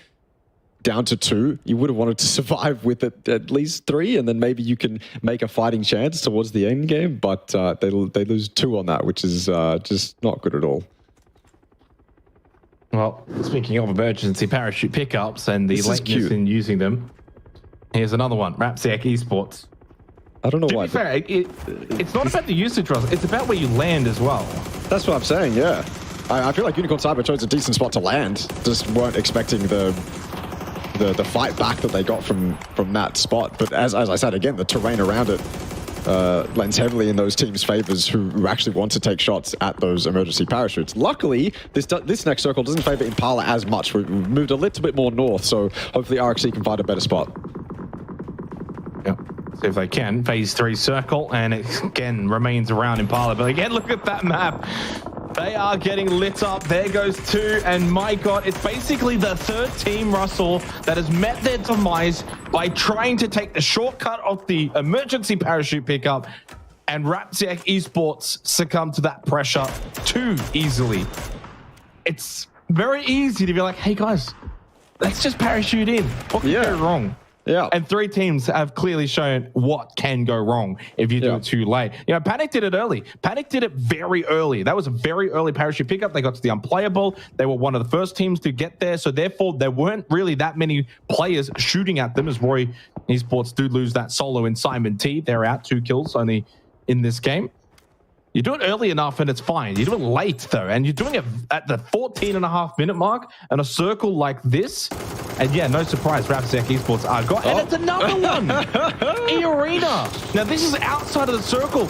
down to 2. You would have wanted to survive with it at least 3, and then maybe you can make a fighting chance towards the end game. But they lose 2 on that, which is just not good at all. Well, speaking of emergency parachute pickups and the lateness in using them, here's another one. 𝐏𝐿 Esports. I don't know why. To be fair, it's not about the usage, Ross. It's about where you land as well. That's what I'm saying, yeah. I feel like Unicorn Cyber chose a decent spot to land. Just weren't expecting the fight back that they got from that spot. But as I said, again, the terrain around it lends heavily in those teams' favors who actually want to take shots at those emergency parachutes. Luckily, this next circle doesn't favor Impala as much. We've moved a little bit more north, so hopefully 𝐼𝐸𝐶 can find a better spot. Yep. See if they can. Phase 3 circle, and it again remains around Impala. But again, look at that map. They are getting lit up. There goes 2. And my God, it's basically the 3rd team, Russell, that has met their demise by trying to take the shortcut of the emergency parachute pickup. And 𝐏𝐿 Esports succumb to that pressure too easily. It's very easy to be like, hey guys, let's just parachute in. What can go wrong? Yeah. And 3 teams have clearly shown what can go wrong if you do it too late. You know, Panic did it early. Panic did it very early. That was a very early parachute pickup. They got to the unplayable. They were one of the first teams to get there. So therefore, there weren't really that many players shooting at them, as Roy Esports do lose that solo in Simon T. They're out 2 kills only in this game. You do it early enough and it's fine. You do it late though, and you're doing it at the 14.5-minute mark in a circle like this. And yeah, no surprise, 𝐏𝐿 Esports are got. And it's another one! eArena! Now this is outside of the circle.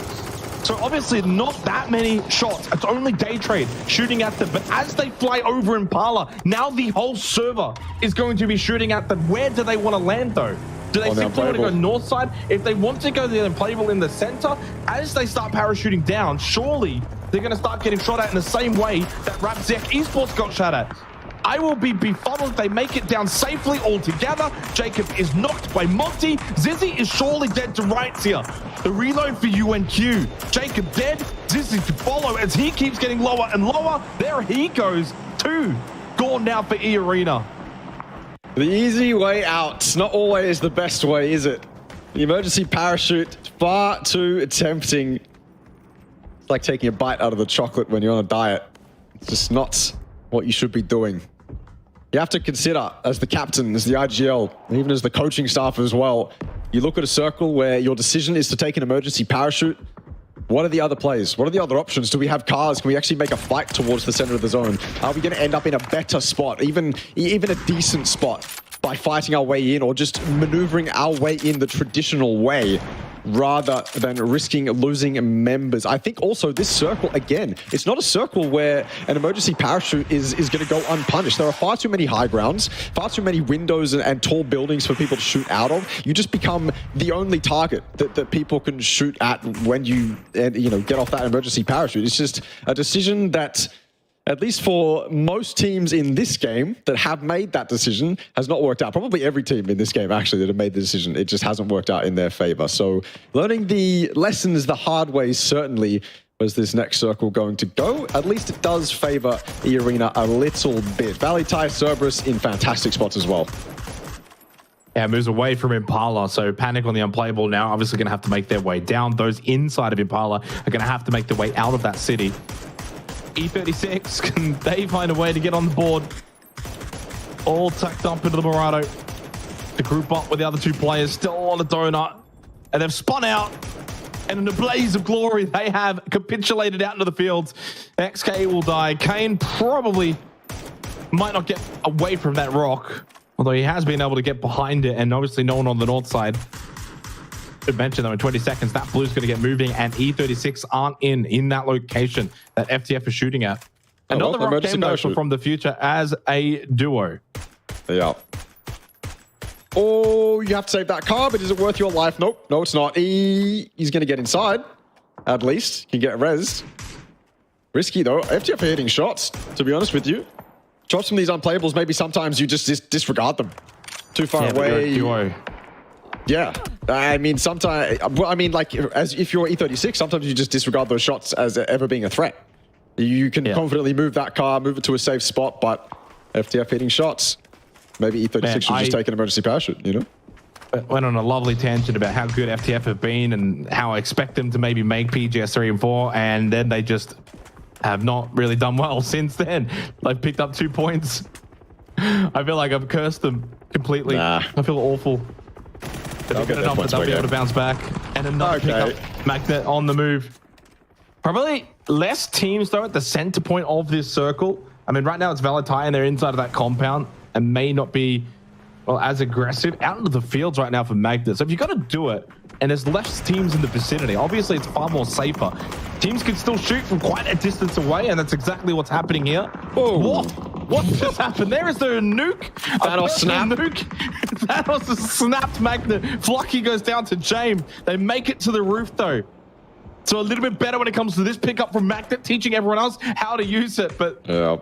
So obviously not that many shots. It's only Daytrade shooting at them. But as they fly over Impala, now the whole server is going to be shooting at them. Where do they want to land though? Do they simply want to go north side? If they want to go the unplayable in the center, as they start parachuting down, surely they're going to start getting shot at in the same way that 𝐏𝐿 Esports got shot at. I will be befuddled if they make it down safely altogether. Jacob is knocked by Monty. Zizzy is surely dead to rights here. The reload for UNQ. Jacob dead. Zizzy to follow as he keeps getting lower and lower. There he goes. 2 gone now for eArena. The easy way out. Not always the best way, is it? The emergency parachute, far too tempting. It's like taking a bite out of the chocolate when you're on a diet. It's just not what you should be doing. You have to consider, as the captain, as the IGL, and even as the coaching staff as well, you look at a circle where your decision is to take an emergency parachute. What are the other plays? What are the other options? Do we have cars? Can we actually make a fight towards the center of the zone? Are we going to end up in a better spot, even a decent spot, by fighting our way in or just maneuvering our way in the traditional way? rather than risking losing members. I think also this circle, again, it's not a circle where an emergency parachute is going to go unpunished. There are far too many high grounds, far too many windows and tall buildings for people to shoot out of. You just become the only target that people can shoot at when you get off that emergency parachute. It's just a decision that, at least for most teams in this game that have made that decision, has not worked out. Probably every team in this game, actually, that have made the decision, it just hasn't worked out in their favor. So learning the lessons the hard way certainly was this next circle going to go. At least it does favor eArena a little bit. Valee, Thai, Cerberus in fantastic spots as well. Yeah, moves away from Impala. So Panic on the unplayable now, obviously going to have to make their way down. Those inside of Impala are going to have to make their way out of that city. E36, can they find a way to get on the board? All tucked up into the Murado. To group up with the other two players, still on a donut. And they've spun out. And in a blaze of glory, they have capitulated out into the fields. 𝐏𝐿 will die. Kane probably might not get away from that rock. Although he has been able to get behind it. And obviously no one on the north side. Should mention though, in 20 seconds, that blue's going to get moving, and E36 aren't in that location that FTF is shooting at. Another rock game though from the future as a duo. Yeah. Oh, you have to save that car, but is it worth your life? Nope, no, it's not. He's going to get inside. At least can get rezzed. Risky though. FTF are hitting shots, to be honest with you. Shots from these unplayables, maybe sometimes you just disregard them. Too far away. Duo. Yeah, I mean, sometimes, well, I mean, like, as if you're E36, sometimes you just disregard those shots as ever being a threat. You can confidently move that car, move it to a safe spot, but FTF hitting shots. Maybe E36 should just take an emergency parachute, you know? Went on a lovely tangent about how good FTF have been and how I expect them to maybe make PGS 3 and 4, and then they just have not really done well since then. They've picked up 2 points. I feel like I've cursed them completely. I feel awful. But they're good enough that they'll be able to bounce back. And another pickup. Magnet on the move. Probably less teams, though, at the center point of this circle. I mean, right now it's Valee and they're inside of that compound and may not be, well, as aggressive. Out into the fields right now for Magnet. So if you've got to do it, and there's less teams in the vicinity, obviously it's far more safer. Teams can still shoot from quite a distance away, and that's exactly what's happening here. Whoa. What just happened there? Is there a nuke? Thanos snap. Nuke. Thanos has snapped Magnet. Flocky goes down to James. They make it to the roof, though. So a little bit better when it comes to this pickup from Magnet, teaching everyone else how to use it. But yeah.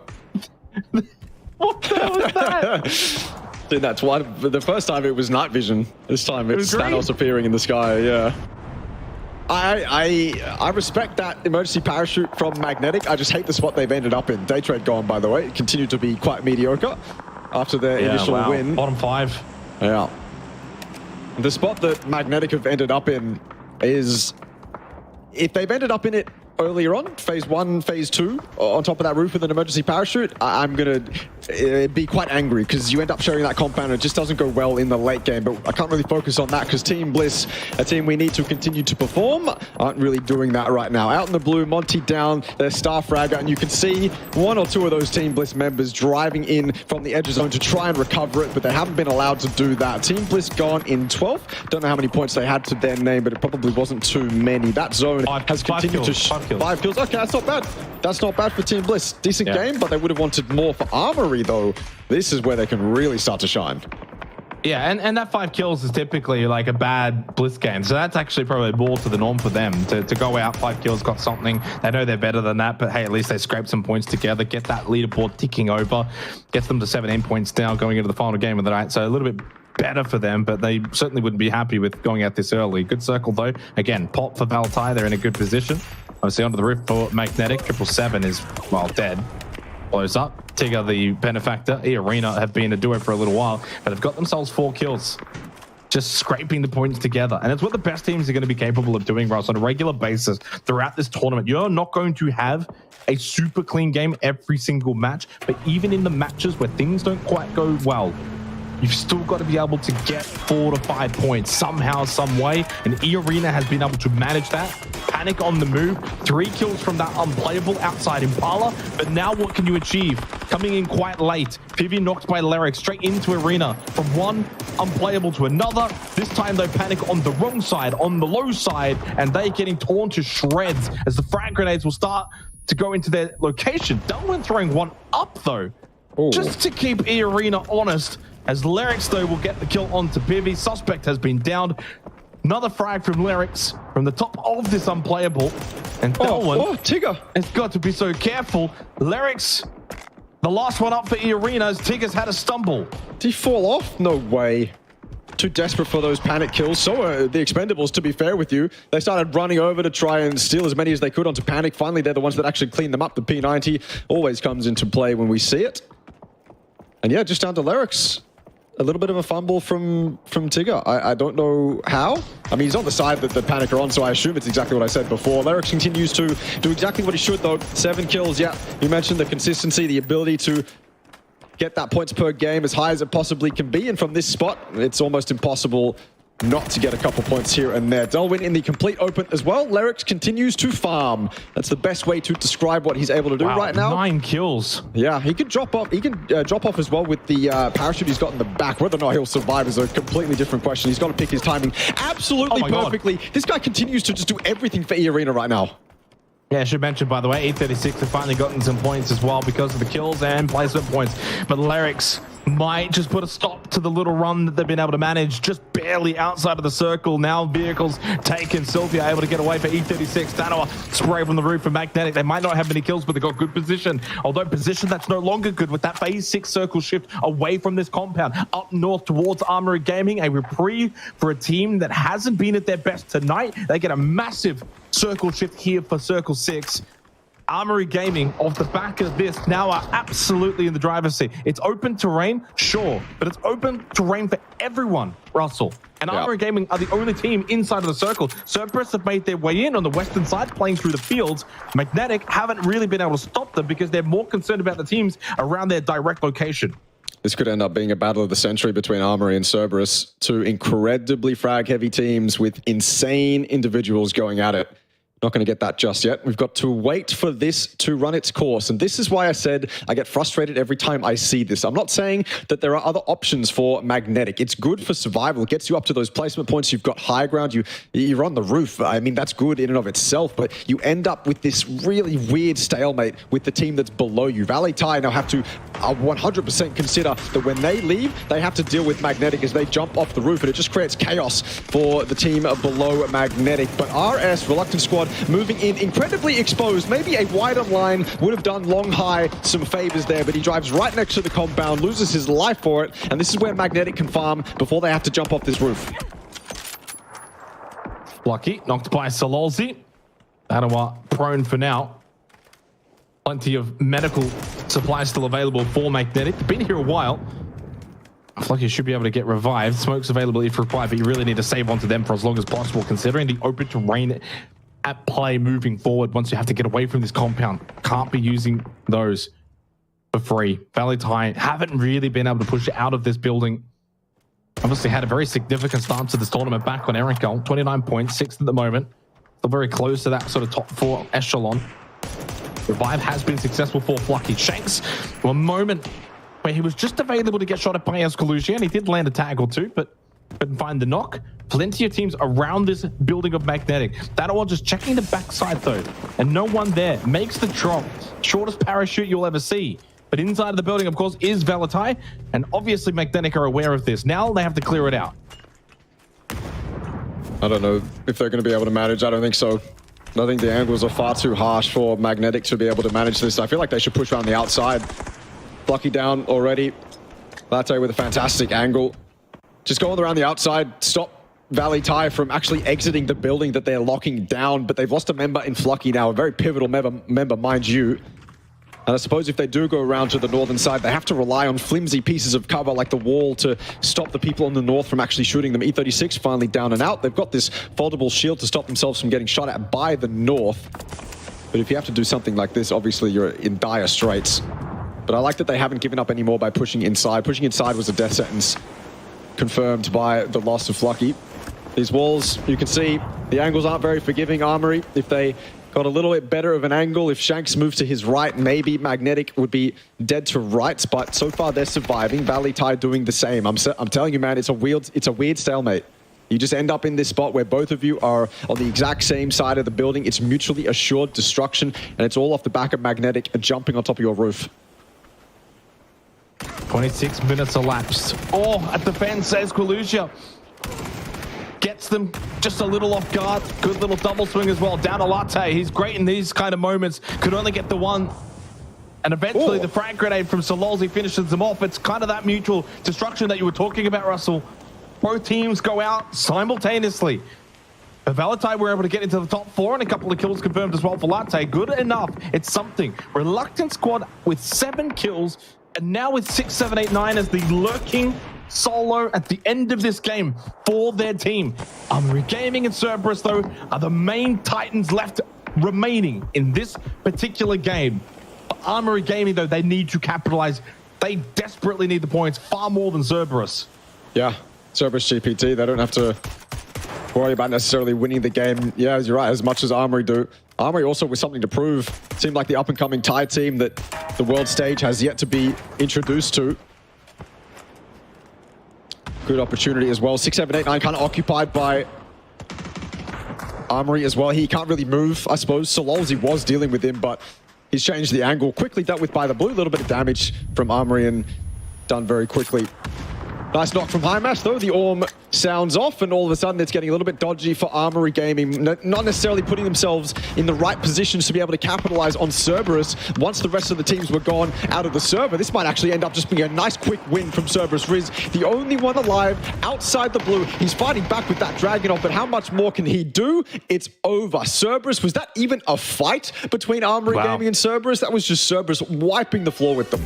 What the hell was that? Dude, that's one. The first time it was night vision. This time it's Thanos appearing in the sky. Yeah. I respect that emergency parachute from Magnetic. I just hate the spot they've ended up in. Daytrade gone, by the way. Continued to be quite mediocre after their initial win. Bottom 5. Yeah. The spot that Magnetic have ended up in is, if they've ended up in it earlier on, phase 1, phase 2, on top of that roof with an emergency parachute, I'm going to be quite angry because you end up sharing that compound and it just doesn't go well in the late game. But I can't really focus on that because Team Bliss, a team we need to continue to perform, aren't really doing that right now. Out in the blue, Monty down, their star fragger, and you can see 1 or 2 of those Team Bliss members driving in from the edge zone to try and recover it, but they haven't been allowed to do that. Team Bliss gone in 12th. Don't know how many points they had to their name, but it probably wasn't too many. That zone has continued to... 5 kills. Okay, that's not bad. That's not bad for Team Bliss. Decent game, but they would have wanted more for Armory, though. This is where they can really start to shine. Yeah, and that 5 kills is typically like a bad Bliss game. So that's actually probably more to the norm for them. To go out, 5 kills, got something. They know they're better than that, but hey, at least they scrape some points together, get that leaderboard ticking over, gets them to 17 points now going into the final game of the night. So a little bit better for them, but they certainly wouldn't be happy with going out this early. Good circle, though. Again, pop for Valee, they're in a good position. Obviously onto the roof for Magnetic. 777 is, well, dead. Blows up. Tigger, the benefactor. eArena have been a duo for a little while, but they've got themselves 4 kills. Just scraping the points together. And it's what the best teams are going to be capable of doing, Ross, on a regular basis throughout this tournament. You're not going to have a super clean game every single match, but even in the matches where things don't quite go well, you've still got to be able to get 4 to 5 points somehow, some way. And eArena has been able to manage that. Panic on the move. 3 kills from that unplayable outside Impala. But now what can you achieve? Coming in quite late. Pivi knocked by Lyric straight into Arena from 1 unplayable to another. This time they panic on the wrong side, on the low side, and they're getting torn to shreds as the frag grenades will start to go into their location. Darwin throwing one up though, just to keep eArena honest, as 𝐏𝐿𝐼𝐾𝐿 will get the kill onto 𝐵ivi. Suspect has been downed. Another frag from 𝐿𝐿𝐼𝐾𝐿 from the top of this unplayable. And Darwin Tigger has got to be so careful. 𝐿𝐼𝐾𝐿, the last one up for eArena as Tigger's had a stumble. Did he fall off? No way. Too desperate for those panic kills. So are the Expendables, to be fair with you. They started running over to try and steal as many as they could onto panic. Finally, they're the ones that actually clean them up. The P90 always comes into play when we see it. And yeah, just down to 𝐿𝐼𝐾𝐿. A little bit of a fumble from Tigger. I don't know how. I mean, he's on the side that the panic are on, so I assume it's exactly what I said before. 𝐿𝐼𝐾𝐿 continues to do exactly what he should, though. 7 kills, yeah. You mentioned the consistency, the ability to get that points per game as high as it possibly can be. And from this spot, it's almost impossible not to get a couple points here and there. Delwyn in the complete open as well. 𝐿𝐼𝐾𝐿 continues to farm. That's the best way to describe what he's able to do right now. 9 kills. Yeah, he can drop off. He can drop off as well with the parachute he's got in the back. Whether or not he'll survive is a completely different question. He's got to pick his timing absolutely perfectly. This guy continues to just do everything for eArena right now. Yeah, I should mention, by the way, 𝐴36 have finally gotten some points as well because of the kills and placement points. But 𝐿𝐼𝐾𝐿 might just put a stop to the little run that they've been able to manage, just barely outside of the circle. Now vehicles taken. Sylvia able to get away for 𝐴36. Danoa spray from the roof for 𝐿𝐼𝐾𝐿. They might not have many kills, but they've got good position. Although position that's no longer good with that phase 6 circle shift away from this compound. Up north towards Armory Gaming. A reprieve for a team that hasn't been at their best tonight. They get a massive circle shift here for circle 6. Armory Gaming, off the back of this, now are absolutely in the driver's seat. It's open terrain, sure, but it's open terrain for everyone, Russell. And Armory Gaming are the only team inside of the circle. Cerberus have made their way in on the western side, playing through the fields. 𝐼𝐾𝐿 haven't really been able to stop them because they're more concerned about the teams around their direct location. This could end up being a battle of the century between Armory and Cerberus. 2 incredibly frag-heavy teams with insane individuals going at it. Not going to get that just yet. We've got to wait for this to run its course. And this is why I said I get frustrated every time I see this. I'm not saying that there are other options for 𝐿𝐼𝐾𝐿. It's good for survival. It gets you up to those placement points. You've got high ground. You're on the roof. I mean, that's good in and of itself. But you end up with this really weird stalemate with the team that's below you. Valee Thai now have to 100% consider that when they leave, they have to deal with 𝐿𝐼𝐾𝐿 as they jump off the roof. And it just creates chaos for the team below 𝐿𝐼𝐾𝐿. But RS, Reluctant Squad, moving in incredibly exposed. Maybe a wider line would have done Long High some favors there, but he drives right next to the compound, loses his life for it, and this is where 𝐿𝐼𝐾𝐿 can farm before they have to jump off this roof. Lucky, knocked by Salolzi. Danoa prone for now. Plenty of medical supplies still available for 𝐿𝐼𝐾𝐿. Been here a while. Lucky should be able to get revived. Smoke's available if required, but you really need to save onto them for as long as possible, considering the open terrain at play moving forward. Once you have to get away from this compound, can't be using those for free. Valee Thai haven't really been able to push it out of this building. Obviously had a very significant start to this tournament back on Erangel. 29 points, 6th at the moment. Still very close to that sort of top 4 echelon. Revive has been successful for Flucky. Shanks, a moment where he was just available to get shot at by 𝐿𝐼𝐾𝐿, and he did land a tag or 2, but couldn't find the knock. Plenty of teams around this building of 𝐿𝐼𝐾𝐿. Danoa just checking the backside though, and no one there. Makes the drop. Shortest parachute you'll ever see. But inside of the building, of course, is Valee Thai, and obviously 𝐿𝐼𝐾𝐿 are aware of this. Now they have to clear it out. I don't know if they're going to be able to manage. I don't think so. I think the angles are far too harsh for 𝐿𝐼𝐾𝐿 to be able to manage this. I feel like they should push around the outside. Flucky down already. Latte with a fantastic angle. Just going around the outside, stop Valee Thai from actually exiting the building that they're locking down, but they've lost a member in Flucky now, a very pivotal member, mind you. And I suppose if they do go around to the northern side, they have to rely on flimsy pieces of cover like the wall to stop the people on the north from actually shooting them. 𝐴36 finally down and out. They've got this foldable shield to stop themselves from getting shot at by the north. But if you have to do something like this, obviously you're in dire straits. But I like that they haven't given up anymore by pushing inside. Pushing inside was a death sentence, confirmed by the loss of Flucky. These walls, you can see the angles aren't very forgiving. Armory, if they got a little bit better of an angle. If Shanks moved to his right, maybe Magnetic would be dead to rights, but so far they're surviving. Valee Thai doing the same. I'm telling you, man, it's a weird stalemate. You just end up in this spot where both of you are on the exact same side of the building. It's mutually assured destruction, and it's all off the back of Magnetic jumping on top of your roof. 26 minutes elapsed. Oh, at the fence says 𝐏𝐿𝐿. Gets them just a little off guard. Good little double swing as well. Down to Latte. He's great in these kind of moments. Could only get the one. And eventually the frag grenade from 𝐿𝐿𝐿 finishes them off. It's kind of that mutual destruction that you were talking about, Russell. Both teams go out simultaneously. But Valee Thai were able to get into the top 4 and a couple of kills confirmed as well for Latte. Good enough. It's something. Reluctant squad with 7 kills. And now with 6, 7, 8, 9 as the lurking solo at the end of this game for their team. Armory Gaming and Cerberus, though, are the main titans left remaining in this particular game. For Armory Gaming, though, they need to capitalize. They desperately need the points far more than Cerberus. Yeah, Cerberus GPT, they don't have to worry about necessarily winning the game. Yeah, you're right, as much as Armory do. Armory also with something to prove. Seemed like the up-and-coming Thai team that the world stage has yet to be introduced to. Good opportunity as well. 6, 7, 8, 9 kind of occupied by Armory as well. He can't really move, I suppose. 𝐿𝐿𝐿 was dealing with him, but he's changed the angle. Quickly dealt with by the blue. A little bit of damage from Armory and done very quickly. Nice knock from 𝐏𝐼𝐺 though. The Orm sounds off, and all of a sudden it's getting a little bit dodgy for Armory Gaming. Not necessarily putting themselves in the right positions to be able to capitalize on Cerberus once the rest of the teams were gone out of the server. This might actually end up just being a nice quick win from Cerberus. Riz, the only one alive outside the blue. He's fighting back with that Dragon off, but how much more can he do? It's over. Cerberus, was that even a fight between Armory Gaming and Cerberus? That was just Cerberus wiping the floor with them.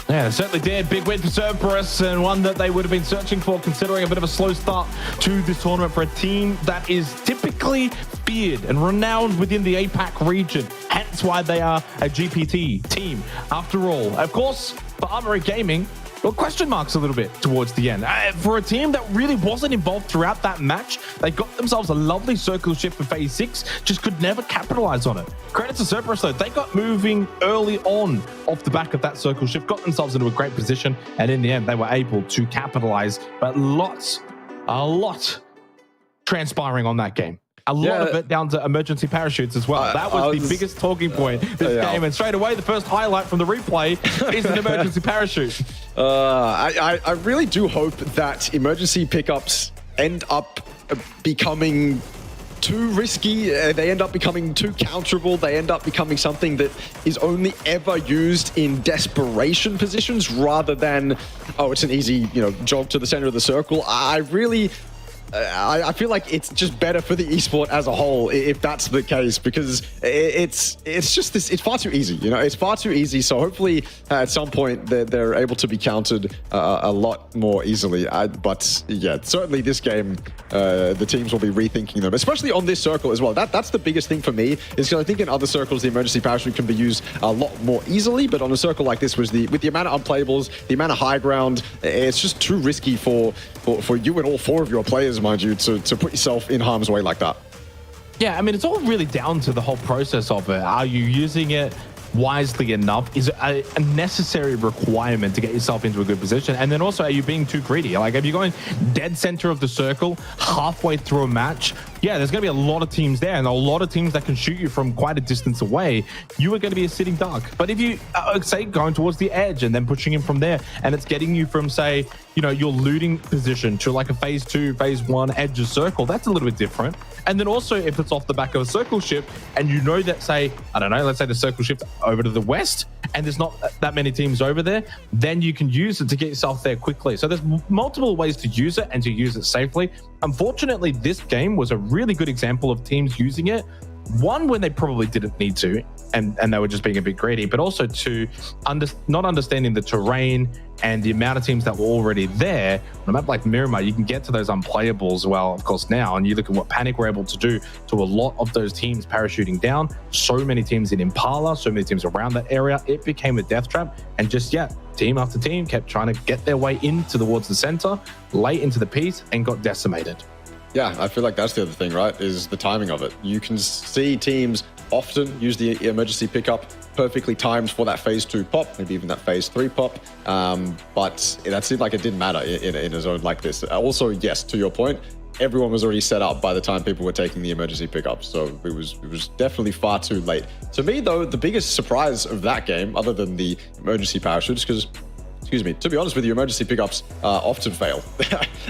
Yeah, certainly did. Big win for Cerberus, and one that they would have been searching for, considering a bit of a slow start to this tournament for a team that is typically feared and renowned within the APAC region. Hence why they are a GPT team. After all, of course, for Armory Gaming, well, question marks a little bit towards the end. For a team that really wasn't involved throughout that match, they got themselves a lovely circle shift for phase 6, just could never capitalize on it. Credit to Cerberus though, they got moving early on off the back of that circle shift, got themselves into a great position, and in the end, they were able to capitalize. But a lot transpiring on that game. A lot of it down to emergency parachutes as well. That was the biggest talking point this game. And straight away, the first highlight from the replay is an emergency parachute. I really do hope that emergency pickups end up becoming too risky. They end up becoming too counterable. They end up becoming something that is only ever used in desperation positions rather than, oh, it's an easy, jog to the center of the circle. I feel like it's just better for the esport as a whole if that's the case, because it's just this, it's far too easy, it's far too easy. So hopefully at some point they're able to be countered a lot more easily. But yeah, certainly this game, the teams will be rethinking them, especially on this circle as well. That's the biggest thing for me, is because I think in other circles the emergency parachute can be used a lot more easily, but on a circle like this, with the amount of unplayables, the amount of high ground, it's just too risky for you and all 4 of your players, mind you, to put yourself in harm's way like that. Yeah, I mean, it's all really down to the whole process of it. Are you using it wisely enough? Is it a necessary requirement to get yourself into a good position? And then also, are you being too greedy? Like, if you're going dead center of the circle halfway through a match, yeah, there's going to be a lot of teams there and a lot of teams that can shoot you from quite a distance away. You are going to be a sitting duck. But if you, say, going towards the edge and then pushing him from there, and it's getting you from, say, your looting position to like a phase 2, phase 1 edge of circle, that's a little bit different. And then also, if it's off the back of a circle shift and you know that, say, I don't know, let's say the circle shift over to the west and there's not that many teams over there, then you can use it to get yourself there quickly. So there's multiple ways to use it and to use it safely. Unfortunately, this game was a really good example of teams using it. One, when they probably didn't need to, and they were just being a bit greedy, but also two, not understanding the terrain and the amount of teams that were already there. On a map like Miramar, you can get to those unplayables, well, of course, now, and you look at what Panic were able to do to a lot of those teams parachuting down. So many teams in Impala, so many teams around that area. It became a death trap, and just, team after team kept trying to get their way towards the center, late into the piece, and got decimated. Yeah, I feel like that's the other thing, right, is the timing of it. You can see teams often use the emergency pickup, perfectly timed for that phase 2 pop, maybe even that phase 3 pop. But that seemed like it didn't matter in a zone like this. Also, yes, to your point, everyone was already set up by the time people were taking the emergency pickup, so it was definitely far too late. To me, though, the biggest surprise of that game, other than the emergency parachutes, because, excuse me, to be honest with you, emergency pickups often fail.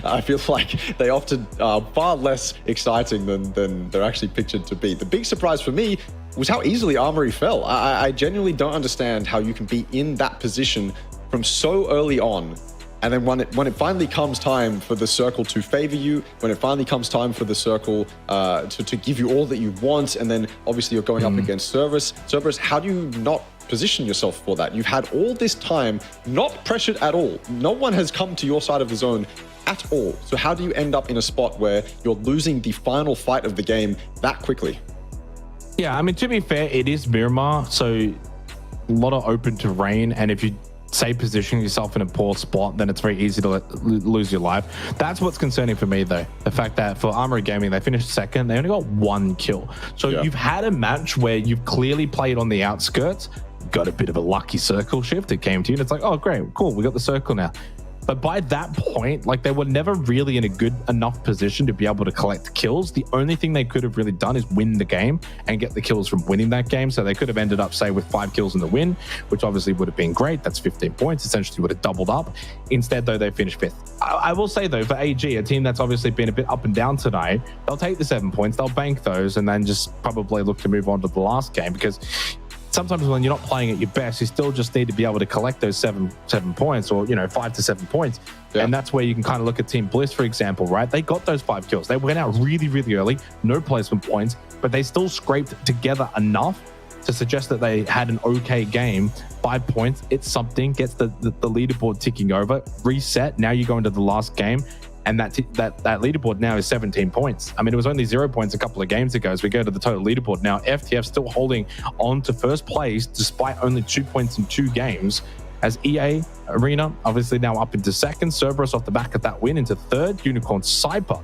I feel like they often are far less exciting than they're actually pictured to be. The big surprise for me was how easily Armory fell. I genuinely don't understand how you can be in that position from so early on. And then when it finally comes time for the circle to favor you, when it finally comes time for the circle to give you all that you want, and then obviously you're going up against Cerberus. Cerberus, how do you not position yourself for that? You've had all this time, not pressured at all. No one has come to your side of the zone at all. So how do you end up in a spot where you're losing the final fight of the game that quickly? Yeah, I mean, to be fair, it is Miramar, so a lot of open terrain, and if you say positioning yourself in a poor spot, then it's very easy to lose your life. That's what's concerning for me, though. The fact that for Armory Gaming, they finished second. They only got 1 kill. So you've had a match where you've clearly played on the outskirts, got a bit of a lucky circle shift. It came to you and it's like, oh, great, cool, we got the circle now. But by that point, like, they were never really in a good enough position to be able to collect kills. The only thing they could have really done is win the game and get the kills from winning that game. So they could have ended up, say, with 5 kills in the win, which obviously would have been great. That's 15 points, essentially would have doubled up. Instead, though, they finished 5th. I will say, though, for AG, a team that's obviously been a bit up and down tonight, they'll take the 7 points, they'll bank those, and then just probably look to move on to the last game, because sometimes when you're not playing at your best, you still just need to be able to collect those seven points, or 5 to 7 points. And that's where you can kind of look at Team Bliss, for example, right? They got those 5 kills. They went out really, really early, no placement points, but they still scraped together enough to suggest that they had an okay game. 5 points, it's something, gets the leaderboard ticking over, reset. Now you go into the last game, and that leaderboard now is 17 points. I mean, it was only 0 points a couple of games ago. As we go to the total leaderboard now, FTF still holding on to first place despite only 2 points in 2 games. As eArena obviously now up into second, Cerberus off the back of that win into third, Unicorn Cypher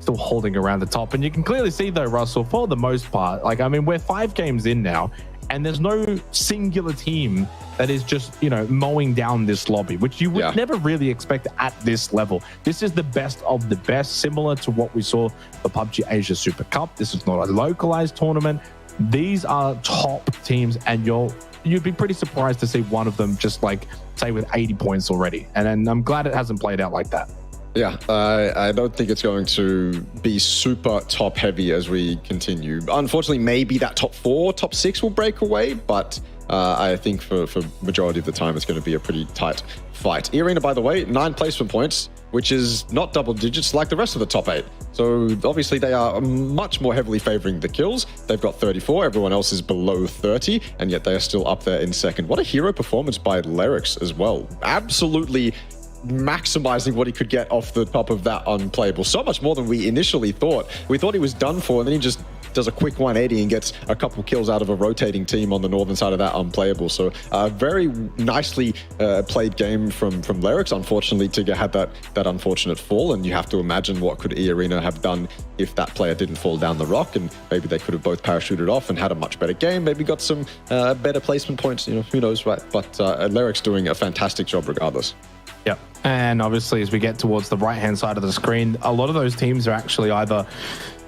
still holding around the top. And you can clearly see, though, Russell, for the most part, like, I mean, we're 5 games in now, and there's no singular team that is just, mowing down this lobby, which you would never really expect at this level. This is the best of the best, similar to what we saw for PUBG Asia Super Cup. This is not a localized tournament. These are top teams, and you'd be pretty surprised to see one of them just, like, say, with 80 points already. And I'm glad it hasn't played out like that. Yeah, I don't think it's going to be super top heavy as we continue. Unfortunately, maybe that top 4, top 6 will break away, but I think for majority of the time, it's going to be a pretty tight fight. eArena, by the way, 9 placement points, which is not double digits like the rest of the top 8. So obviously they are much more heavily favoring the kills. They've got 34, everyone else is below 30, and yet they are still up there in second. What a hero performance by 𝐿𝑒𝑟𝑖X as well. Absolutely maximizing what he could get off the top of that unplayable. So much more than we initially thought. We thought he was done for, and then he just does a quick 180 and gets a couple kills out of a rotating team on the northern side of that unplayable. So very nicely played game from 𝐿𝑒𝑟𝑖X. Unfortunately, Tigger had that unfortunate fall, and you have to imagine what could eArena have done if that player didn't fall down the rock, and maybe they could have both parachuted off and had a much better game, maybe got some better placement points, who knows, right? But 𝐿𝑒𝑟𝑖X doing a fantastic job regardless. Yep. And obviously, as we get towards the right-hand side of the screen, a lot of those teams are actually either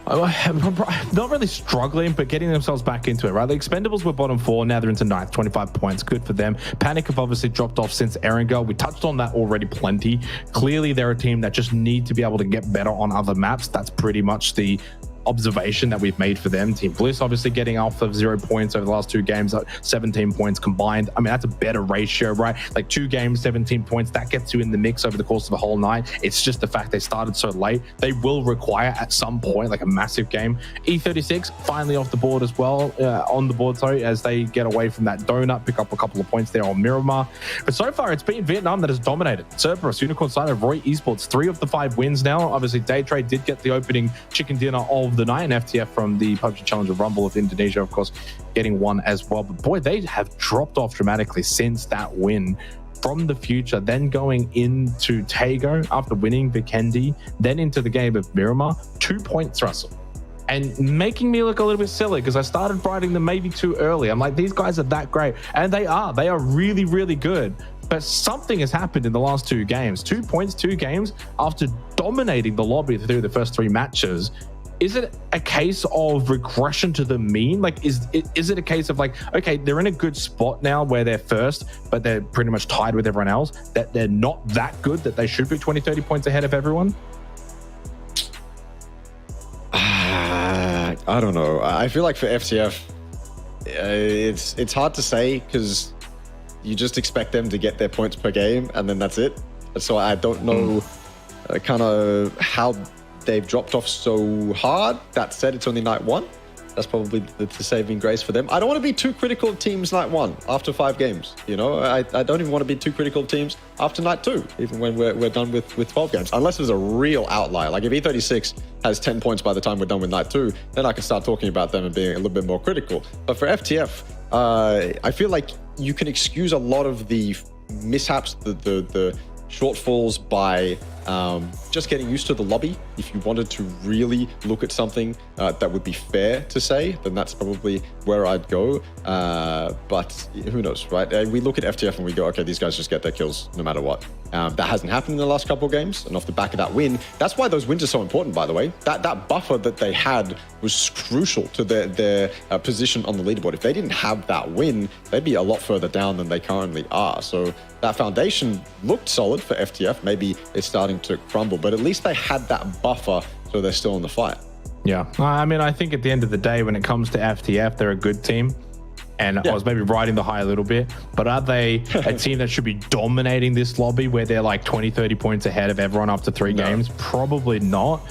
not really struggling, but getting themselves back into it, right? The Expendables were bottom 4, now they're into 9th, 25 points, good for them. Panic have obviously dropped off since Erangel. We touched on that already plenty. Clearly, they're a team that just need to be able to get better on other maps. That's pretty much the observation that we've made for them. Team Bliss obviously getting off of 0 points over the last 2 games, 17 points combined. I mean, that's a better ratio, right? Like 2 games, 17 points, that gets you in the mix over the course of a whole night. It's just the fact they started so late. They will require at some point like a massive game. E36 finally off the board as well, on the board, sorry, as they get away from that donut, pick up a couple of points there on Miramar. But so far, it's been Vietnam that has dominated. Cerberus, Unicorn Cypher, Roy Esports, 3 of the 5 wins now. Obviously, Daytrade did get the opening chicken dinner of the night, and FTF from the PUBG Challenger Rumble of Indonesia, of course, getting 1 as well. But boy, they have dropped off dramatically since that win from the future, then going into Tago after winning Vikendi, then into the game of Miramar. 2 points, Russell. and making me look a little bit silly because I started writing them maybe too early. I'm like, these guys are that great. And they are really, really good. But something has happened in the last 2 games. 2 points, 2 games after dominating the lobby through the first 3 matches. Is it a case of regression to the mean? Like, is it a case of like, okay, they're in a good spot now where they're first, but they're pretty much tied with everyone else, that they're not that good that they should be 20, 30 points ahead of everyone? I don't know. I feel like for FTF, it's hard to say because you just expect them to get their points per game and then that's it. So I don't know kind of how they've dropped off so hard. That said, it's only night 1. That's probably the saving grace for them. I don't want to be too critical of teams night 1 after 5 games. You know, I don't even want to be too critical of teams after night 2, even when we're done with 12 games, unless there's a real outlier. Like if E36 has 10 points by the time we're done with night 2, then I can start talking about them and being a little bit more critical. But for FTF, I feel like you can excuse a lot of the mishaps, the shortfalls by just getting used to the lobby. If you wanted to really look at something that would be fair to say, then that's probably where I'd go. But who knows, right? We look at FTF and we go, okay, these guys just get their kills no matter what. That hasn't happened in the last couple of games, and off the back of that win, that's why those wins are so important, by the way. That buffer that they had was crucial to their position on the leaderboard. If they didn't have that win, they'd be a lot further down than they currently are. So that foundation looked solid for FTF. Maybe it's starting to crumble, but at least they had that buffer, so they're still in the fight. Yeah, I mean, I think at the end of the day, when it comes to FTF, they're a good team. And I was maybe riding the high a little bit, but are they a team that should be dominating this lobby where they're like 20, 30 points ahead of everyone after 3 games? Probably not.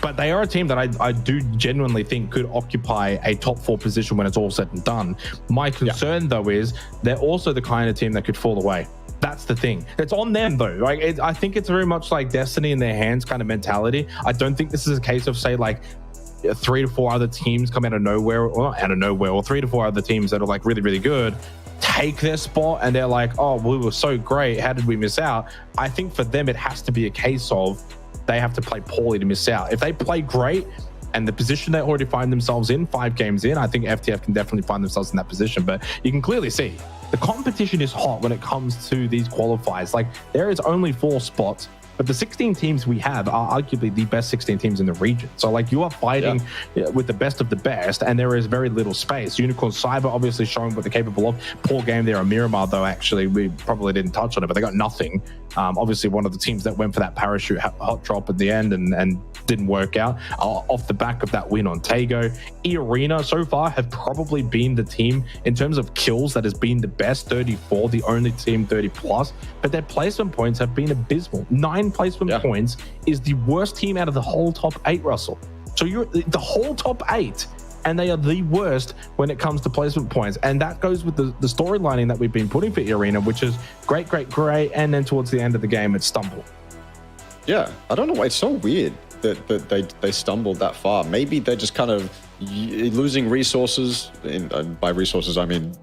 But they are a team that I do genuinely think could occupy a top 4 position when it's all said and done. My concern, though, is they're also the kind of team that could fall away. That's the thing. It's on them, though. Like, I think it's very much like destiny in their hands kind of mentality. I don't think this is a case of, say, like 3 to 4 other teams come out of nowhere, or not out of nowhere, or 3 to 4 other teams that are like really, really good, take their spot, and they're like, oh, we were so great. How did we miss out? I think for them, it has to be a case of they have to play poorly to miss out. If they play great and the position they already find themselves in 5 games in, I think FTF can definitely find themselves in that position. But you can clearly see the competition is hot when it comes to these qualifiers. Like, there is only 4 spots, but the 16 teams we have are arguably the best 16 teams in the region. So like, you are fighting with the best of the best, and there is very little space. Unicorn Cyber obviously showing what they're capable of. Poor game there on Miramar, though. Actually, we probably didn't touch on it, but they got nothing. Obviously one of the teams that went for that parachute hot drop at the end and didn't work out off the back of that win on Tago. eArena so far have probably been the team in terms of kills that has been the best, 34, the only team 30 plus, but their placement points have been abysmal. 9 placement points is the worst team out of the whole top 8, Russell. So you're the whole top 8, and they are the worst when it comes to placement points. And that goes with the storylining that we've been putting for eArena, which is great, and then towards the end of the game, it stumbled. Yeah, I don't know why it's so weird that they stumbled that far. Maybe they're just kind of losing resources. By resources, I mean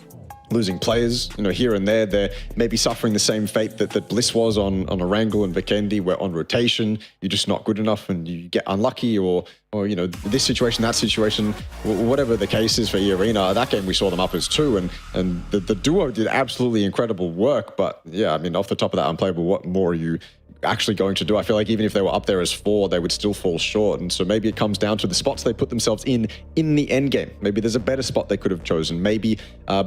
losing players, you know, here and there. They're maybe suffering the same fate that Bliss was on Erangel and Vikendi, where on rotation, you're just not good enough and you get unlucky, or you know, this situation, that situation, whatever the case is for eArena. That game we saw them up as 2, and the duo did absolutely incredible work. But yeah, I mean, off the top of that unplayable, what more are you actually going to do? I feel like even if they were up there as 4, they would still fall short. And so maybe it comes down to the spots they put themselves in the end game. Maybe there's a better spot they could have chosen. Maybe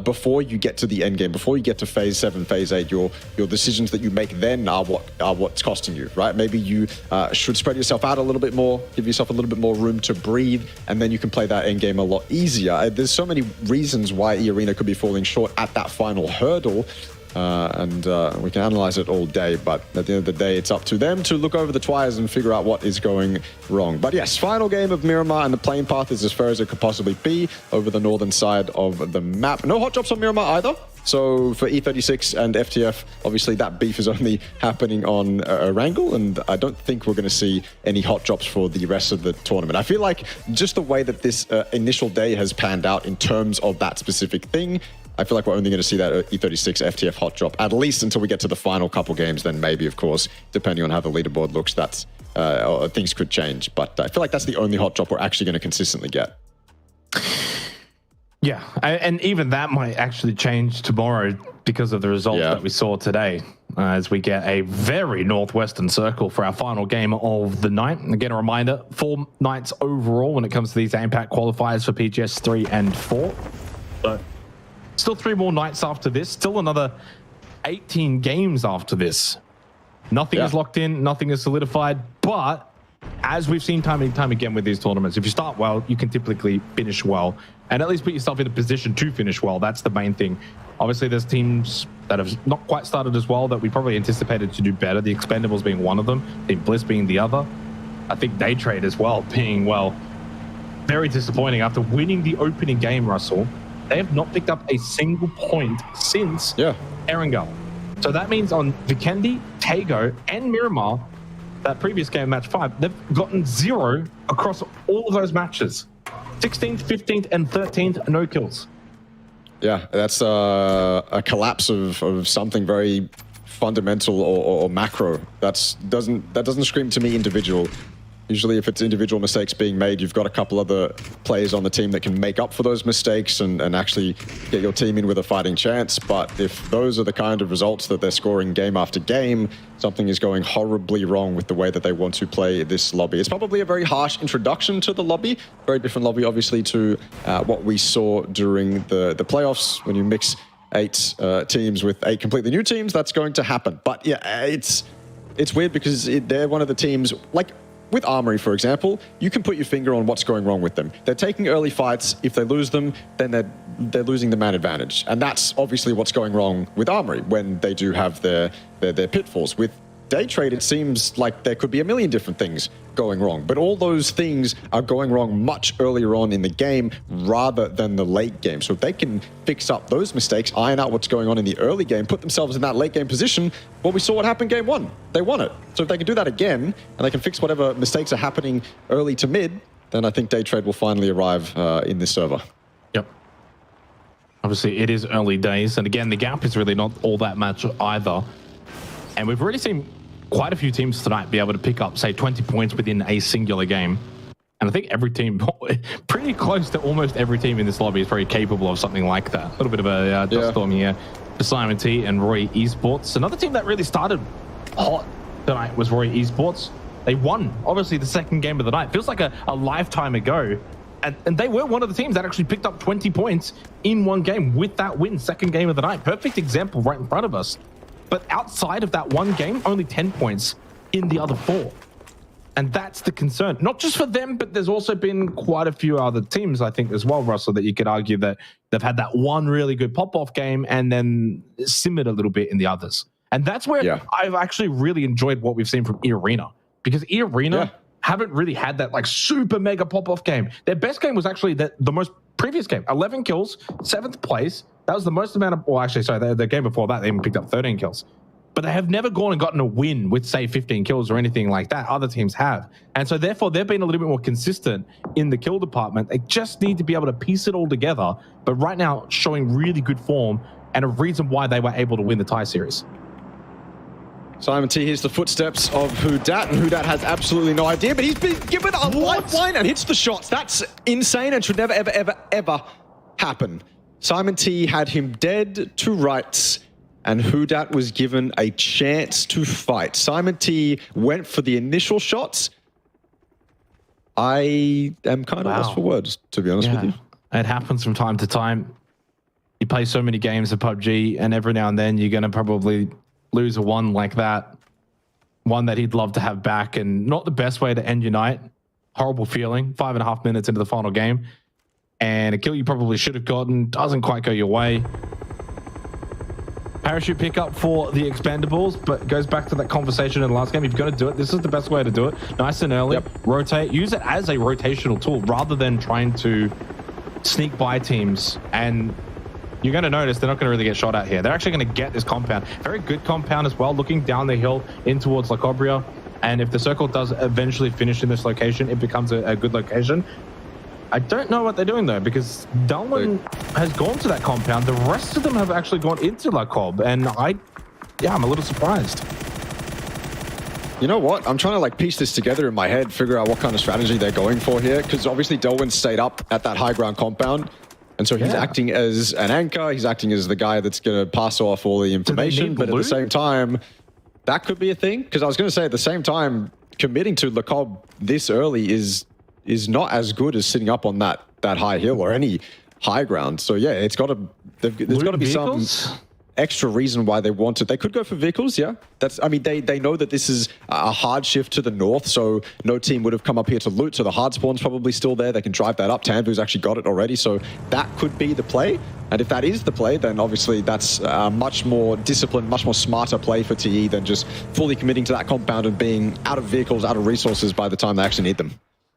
before you get to the end game, before you get to phase 7, phase 8, your decisions that you make then are what's costing you, right? Maybe you should spread yourself out a little bit more, give yourself a little bit more room to breathe, and then you can play that end game a lot easier. There's so many reasons why eArena could be falling short at that final hurdle. And we can analyze it all day, but at the end of the day, it's up to them to look over the twires and figure out what is going wrong. But yes, final game of Miramar, and the playing path is as fair as it could possibly be over the northern side of the map. No hot drops on Miramar either. So for E36 and FTF, obviously that beef is only happening on Erangel, and I don't think we're going to see any hot drops for the rest of the tournament. I feel like just the way that this initial day has panned out in terms of that specific thing, I feel like we're only going to see that E36 FTF hot drop, at least until we get to the final couple games. Then maybe, of course, depending on how the leaderboard looks, that's or things could change. But I feel like that's the only hot drop we're actually going to consistently get. Yeah, and even that might actually change tomorrow because of the results that we saw today, as we get a very northwestern circle for our final game of the night. Again, a reminder, 4 nights overall when it comes to these APAC qualifiers for PGS 3 and 4. But still 3 more nights after this, still another 18 games after this. Nothing is locked in, nothing is solidified, but as we've seen time and time again with these tournaments, if you start well, you can typically finish well, and at least put yourself in a position to finish well. That's the main thing. Obviously, there's teams that have not quite started as well that we probably anticipated to do better, the Expendables being one of them, Team Bliss being the other. I think Daytrade as well being, well, very disappointing. After winning the opening game, Russell, they have not picked up a single point since Erangel. So that means on Vikendi, Tego, and Miramar, that previous game, match 5, they've gotten 0 across all of those matches. 16th, 15th, and 13th, no kills. Yeah, that's a collapse of something very fundamental or macro. That doesn't scream to me individual. Usually if it's individual mistakes being made, you've got a couple other players on the team that can make up for those mistakes and actually get your team in with a fighting chance. But if those are the kind of results that they're scoring game after game, something is going horribly wrong with the way that they want to play this lobby. It's probably a very harsh introduction to the lobby. Very different lobby, obviously, to what we saw during the playoffs. When you mix 8 teams with 8 completely new teams, that's going to happen. But yeah, it's weird because they're one of the teams, like, with Armory, for example, you can put your finger on what's going wrong with them. They're taking early fights. If they lose them, then they're losing the man advantage. And that's obviously what's going wrong with Armory when they do have their pitfalls. With Daytrade, it seems like there could be a million different things going wrong, but all those things are going wrong much earlier on in the game rather than the late game. So if they can fix up those mistakes, iron out what's going on in the early game, put themselves in that late game position, well, we saw what happened game 1. They won it. So if they can do that again, and they can fix whatever mistakes are happening early to mid, then I think Daytrade will finally arrive in this server. Yep. Obviously, it is early days, and again, the gap is really not all that much either. And we've already seen quite a few teams tonight be able to pick up, say, 20 points within a singular game. And I think every team, pretty close to almost every team in this lobby is very capable of something like that. A little bit of a dust storm here for Simon T and Roy Esports. Another team that really started hot tonight was Roy Esports. They won, obviously, the second game of the night. Feels like a lifetime ago. And they were one of the teams that actually picked up 20 points in one game with that win, second game of the night. Perfect example right in front of us. But outside of that one game, only 10 points in the other 4. And that's the concern. Not just for them, but there's also been quite a few other teams, I think, as well, Russell, that you could argue that they've had that one really good pop-off game and then simmered a little bit in the others. And that's where I've actually really enjoyed what we've seen from eArena. Because eArena haven't really had that like super mega pop-off game. Their best game was actually the most previous game. 11 kills, 7th place. That was the most amount of, well, actually, sorry, the game before that, they even picked up 13 kills. But they have never gone and gotten a win with, say, 15 kills or anything like that. Other teams have. And so, therefore, they've been a little bit more consistent in the kill department. They just need to be able to piece it all together. But right now, showing really good form and a reason why they were able to win the Thai series. Simon T hears the footsteps of 𝐏𝐿, and 𝐏𝐿 has absolutely no idea, but he's been given a lifeline and hits the shots. That's insane and should never, ever, ever, ever happen. Simon T had him dead to rights, and 𝐏𝐿 was given a chance to fight. Simon T went for the initial shots. I am kind of lost for words, to be honest with you. It happens from time to time. You play so many games of PUBG, and every now and then you're going to probably lose a one like that. One that he'd love to have back, and not the best way to end your night. Horrible feeling. 5.5 minutes into the final game. And a kill you probably should have gotten doesn't quite go your way. Parachute pickup for the Expendables, but it goes back to that conversation in the last game. You've got to do it. This is the best way to do it. Nice and early. Rotate. Use it as a rotational tool rather than trying to sneak by teams. And you're going to notice they're not going to really get shot at here. They're actually going to get this compound. Very good compound as well, looking down the hill in towards La Cobria. And if the circle does eventually finish in this location, it becomes a good location. I don't know what they're doing, though, because Dalman has gone to that compound. The rest of them have actually gone into La Cob, and I'm a little surprised. You know what? I'm trying to like piece this together in my head, figure out what kind of strategy they're going for here. Because obviously 𝐿1 stayed up at that high ground compound. And so he's acting as an anchor. He's acting as the guy that's going to pass off all the information. But at the same time, that could be a thing. Because I was going to say at the same time, committing to 𝐿𝐷 this early is not as good as sitting up on that high hill or any high ground. So yeah, there's got to be some extra reason why they want it. They could go for vehicles, yeah. I mean, they know that this is a hard shift to the north, so no team would have come up here to loot, so the hard spawn's probably still there. They can drive that up. Tanvu's actually got it already, so that could be the play. And if that is the play, then obviously that's a much more disciplined, much more smarter play for 𝐸 than just fully committing to that compound and being out of vehicles, out of resources by the time they actually need them.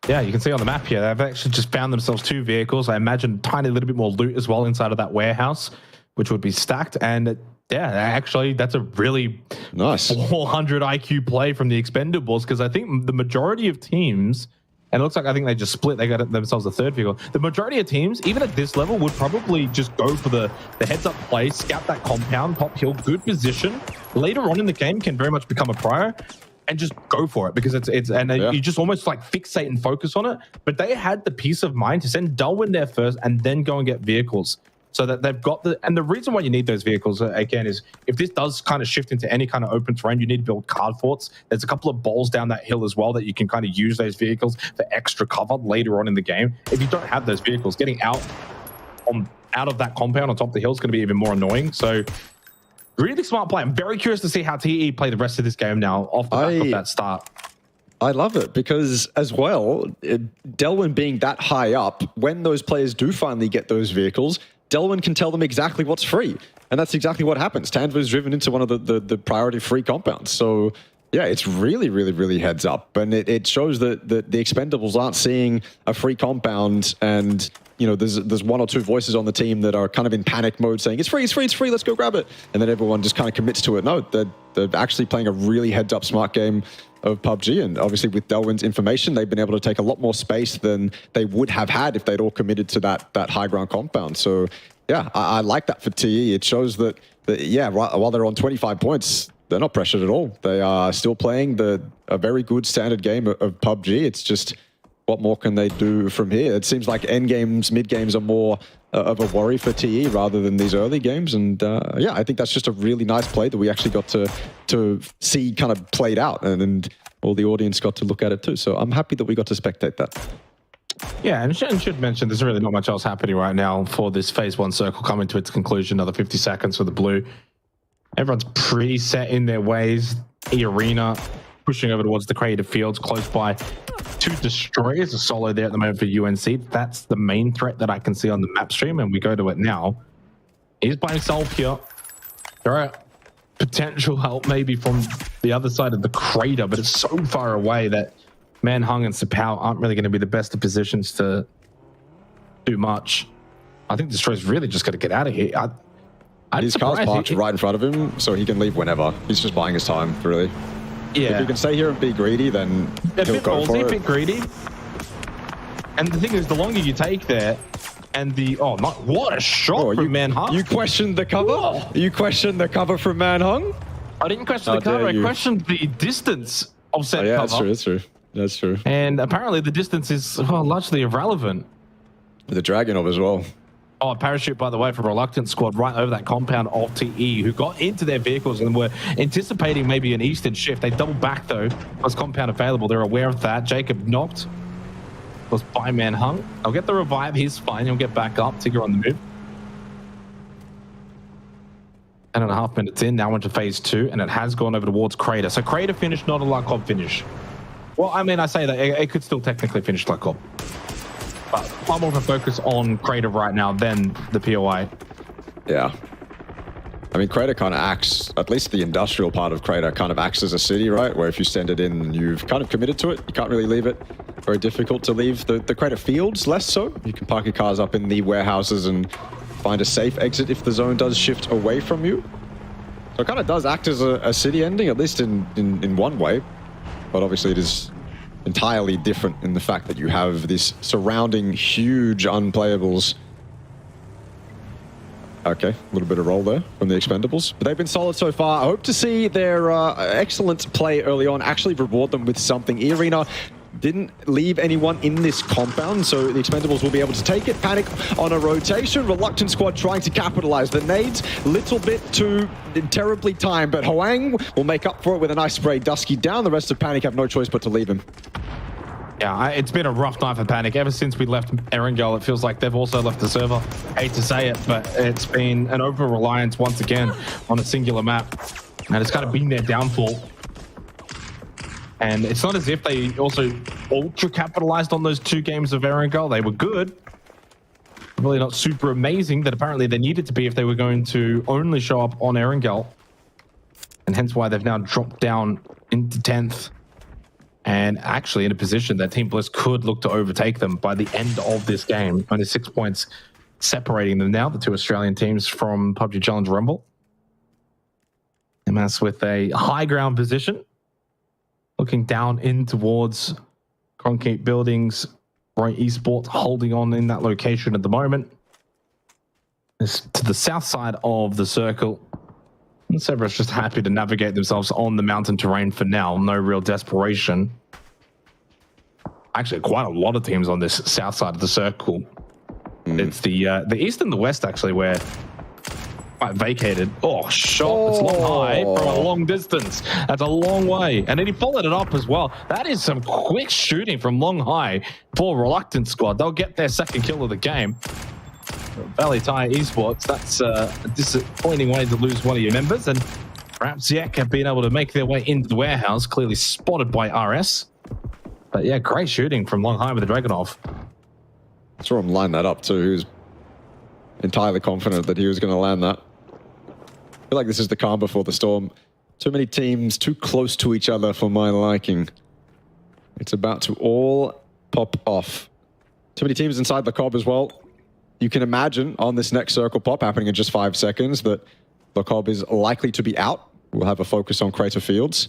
Yeah, you can see on the map here, they've actually just found themselves 2 vehicles. I imagine a tiny little bit more loot as well inside of that warehouse, which would be stacked. And yeah, actually, that's a really nice 400 IQ play from the Expendables, because I think the majority of teams, and it looks like I think they just split, they got themselves a 3rd vehicle. The majority of teams, even at this level, would probably just go for the heads-up play, scout that compound, top hill, good position. Later on in the game can very much become a prior, and just go for it, because you just almost like fixate and focus on it. But they had the peace of mind to send 𝐿1 there first and then go and get vehicles, so that they've got and the reason why you need those vehicles again is if this does kind of shift into any kind of open terrain, you need to build card forts. There's a couple of balls down that hill as well that you can kind of use those vehicles for extra cover later on in the game. If you don't have those vehicles, getting out of that compound on top of the hill is going to be even more annoying. So really smart play. I'm very curious to see how 𝐸 play the rest of this game now off the back of that start. I love it, because as well, 𝐿1 being that high up, when those players do finally get those vehicles, 𝐿1 can tell them exactly what's free. And that's exactly what happens. Tanvu's driven into one of the priority free compounds. So yeah, it's really, really, really heads up. And it shows that the Expendables aren't seeing a free compound and, you know, there's 1 or 2 voices on the team that are kind of in panic mode saying, it's free, it's free, it's free, let's go grab it. And then everyone just kind of commits to it. No, they're actually playing a really heads up smart game of PUBG. And obviously with 𝐿1's information, they've been able to take a lot more space than they would have had if they'd all committed to that high ground compound. So yeah, I like that for 𝐸. It shows that yeah, while they're on 25 points, they're not pressured at all. They are still playing a very good standard game of PUBG. It's just, what more can they do from here? It seems like end games, mid games are more of a worry for 𝐸 rather than these early games. And yeah, I think that's just a really nice play that we actually got to see kind of played out, and all the audience got to look at it too. So I'm happy that we got to spectate that. Yeah, and should mention there's really not much else happening right now for this phase 1 circle coming to its conclusion. Another 50 seconds for the blue. Everyone's pretty set in their ways. eArena pushing over towards the creative fields, close by 2 destroyers, a solo there at the moment for UNC. That's the main threat that I can see on the map stream, and we go to it now. He's by himself here. There are potential help maybe from the other side of the crater, but it's so far away that Manhung and 𝐶𝐸 aren't really going to be the best of positions to do much. I think Destroyer's really just got to get out of here. His car's parked right in front of him, so he can leave whenever. He's just buying his time, really. Yeah. If you can stay here and be greedy, then he'll go for it. A bit greedy. And the thing is, the longer you take there, and what a shot from Manhung. You questioned the cover? Whoa. You questioned the cover from Manhung? I didn't question the cover. I questioned the distance of said cover. That's true. That's true. That's true. And apparently the distance is largely irrelevant. The Dragunov as well. Oh, a parachute, by the way, from Reluctant Squad right over that compound of 𝐸, who got into their vehicles and were anticipating maybe an eastern shift. They double back, though. Was compound available. They're aware of that. Jacob knocked. Was by Manhung. I'll get the revive. He's fine. He'll get back up. Tigger on the move. 10.5 minutes in. Now into phase 2, and it has gone over towards Crater. So Crater finished, not a 𝐿𝐷 finish. Well, I mean, I say that it could still technically finish like 𝐿𝐷. But far more of a focus on Crater right now than the POI. Yeah. I mean, Crater kind of acts, at least the industrial part of Crater kind of acts as a city, right? Where if you send it in, you've kind of committed to it. You can't really leave it. Very difficult to leave. The Crater fields, less so. You can park your cars up in the warehouses and find a safe exit if the zone does shift away from you. So it kind of does act as a city ending, at least in one way. But obviously it is entirely different in the fact that you have this surrounding huge unplayables. Okay, a little bit of roll there from the Expendables. But they've been solid so far. I hope to see their excellent play early on actually reward them with something. eArena didn't leave anyone in this compound, so the Expendables will be able to take it. Panic on a rotation. Reluctant Squad trying to capitalize. The nades, little bit too terribly timed, but Hwang will make up for it with a nice spray. Dusky down. The rest of Panic have no choice but to leave him. Yeah, it's been a rough night for Panic. Ever since we left Erangel, it feels like they've also left the server. Hate to say it, but it's been an over-reliance once again on a singular map. And it's kind of been their downfall. And it's not as if they also ultra-capitalized on those 2 games of Erangel. They were good. Really not super amazing, that apparently they needed to be if they were going to only show up on Erangel. And hence why they've now dropped down into 10th. And actually in a position that Team Bliss could look to overtake them by the end of this game. Only 6 points separating them now, the 2 Australian teams from PUBG Challenge Rumble. MS with a high ground position, looking down in towards concrete buildings. Right, Esports holding on in that location at the moment. It's to the south side of the circle. And Cerberus just happy to navigate themselves on the mountain terrain for now. No real desperation. Actually, quite a lot of teams on this south side of the circle. It's the east and the west, actually, where quite vacated. Oh, shot. It's long high from a long distance. That's a long way. And then he followed it up as well. That is some quick shooting from long high for Reluctant Squad. They'll get their second kill of the game. Valee Thai Esports, that's a disappointing way to lose one of your members, and perhaps Xiec have been able to make their way into the warehouse, clearly spotted by RS. But yeah, great shooting from long high with the Dragunov. Saw him line that up too. He was entirely confident that he was going to land that. I feel like this is the calm before the storm. Too many teams too close to each other for my liking. It's about to all pop off. Too many teams inside the 𝐏𝐆𝐒 as well. You can imagine on this next circle pop happening in just 5 seconds that the 𝐏𝐏𝐄 is likely to be out. We'll have a focus on Crater Fields.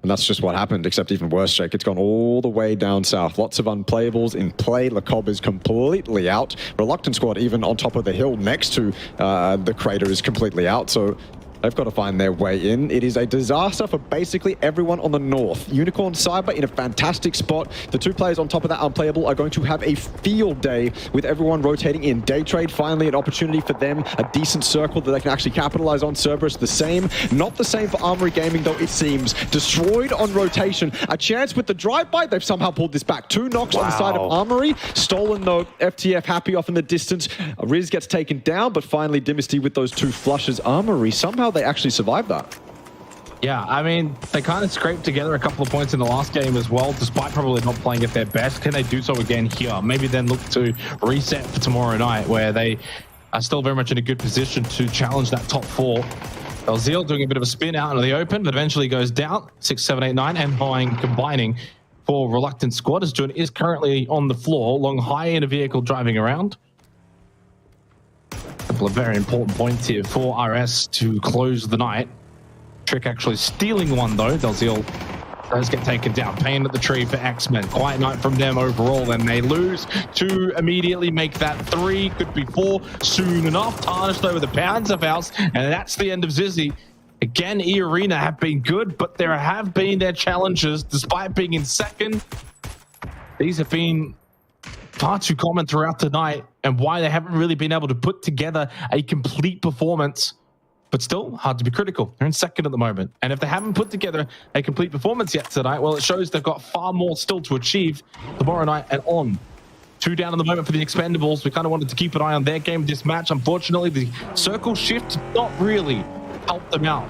And that's just what happened, except even worse, Jake. It's gone all the way down south. Lots of unplayables in play. 𝐏𝐏𝐄 is completely out. Reluctant Squad, even on top of the hill next to the crater, is completely out. So they've got to find their way in. It is a disaster for basically everyone on the north. Unicorn Cyber in a fantastic spot. The 2 players on top of that unplayable are going to have a field day with everyone rotating in. Daytrade, finally an opportunity for them. A decent circle that they can actually capitalize on. Cerberus, the same. Not the same for Armory Gaming, though, it seems. Destroyed on rotation. A chance with the drive-by. They've somehow pulled this back. 2 knocks on the side of Armory. Stolen, though. FTF happy off in the distance. Riz gets taken down, but finally Dynasty with those 2 flushes. Armory, somehow they actually survived that. Yeah, I mean, they kind of scraped together a couple of points in the last game as well, despite probably not playing at their best. Can they do so again here? Maybe then look to reset for tomorrow night, where they are still very much in a good position to challenge that top 4. 𝐿𝐶 doing a bit of a spin out into the open, but eventually goes down. 6, 7, 8, 9, and Hwang combining for Reluctant Squad. As Jun is currently on the floor, long high in a vehicle driving around. A couple of very important points here for RS to close the night. Trick actually stealing one, though. 𝐿𝐶 does get taken down. Pain at the tree for X-Men. Quiet night from them overall, and they lose to immediately make that 3. Could be 4 soon enough. Tarnished though with the Panzerfaust, and that's the end of Zizzy. Again, eArena have been good, but there have been their challenges, despite being in second. These have been far too common throughout the night, and why they haven't really been able to put together a complete performance. But still, hard to be critical. They're in second at the moment. And if they haven't put together a complete performance yet tonight, well, it shows they've got far more still to achieve tomorrow night and on. 2 down at the moment for the Expendables. We kind of wanted to keep an eye on their game this match. Unfortunately, the circle shift did not really help them out.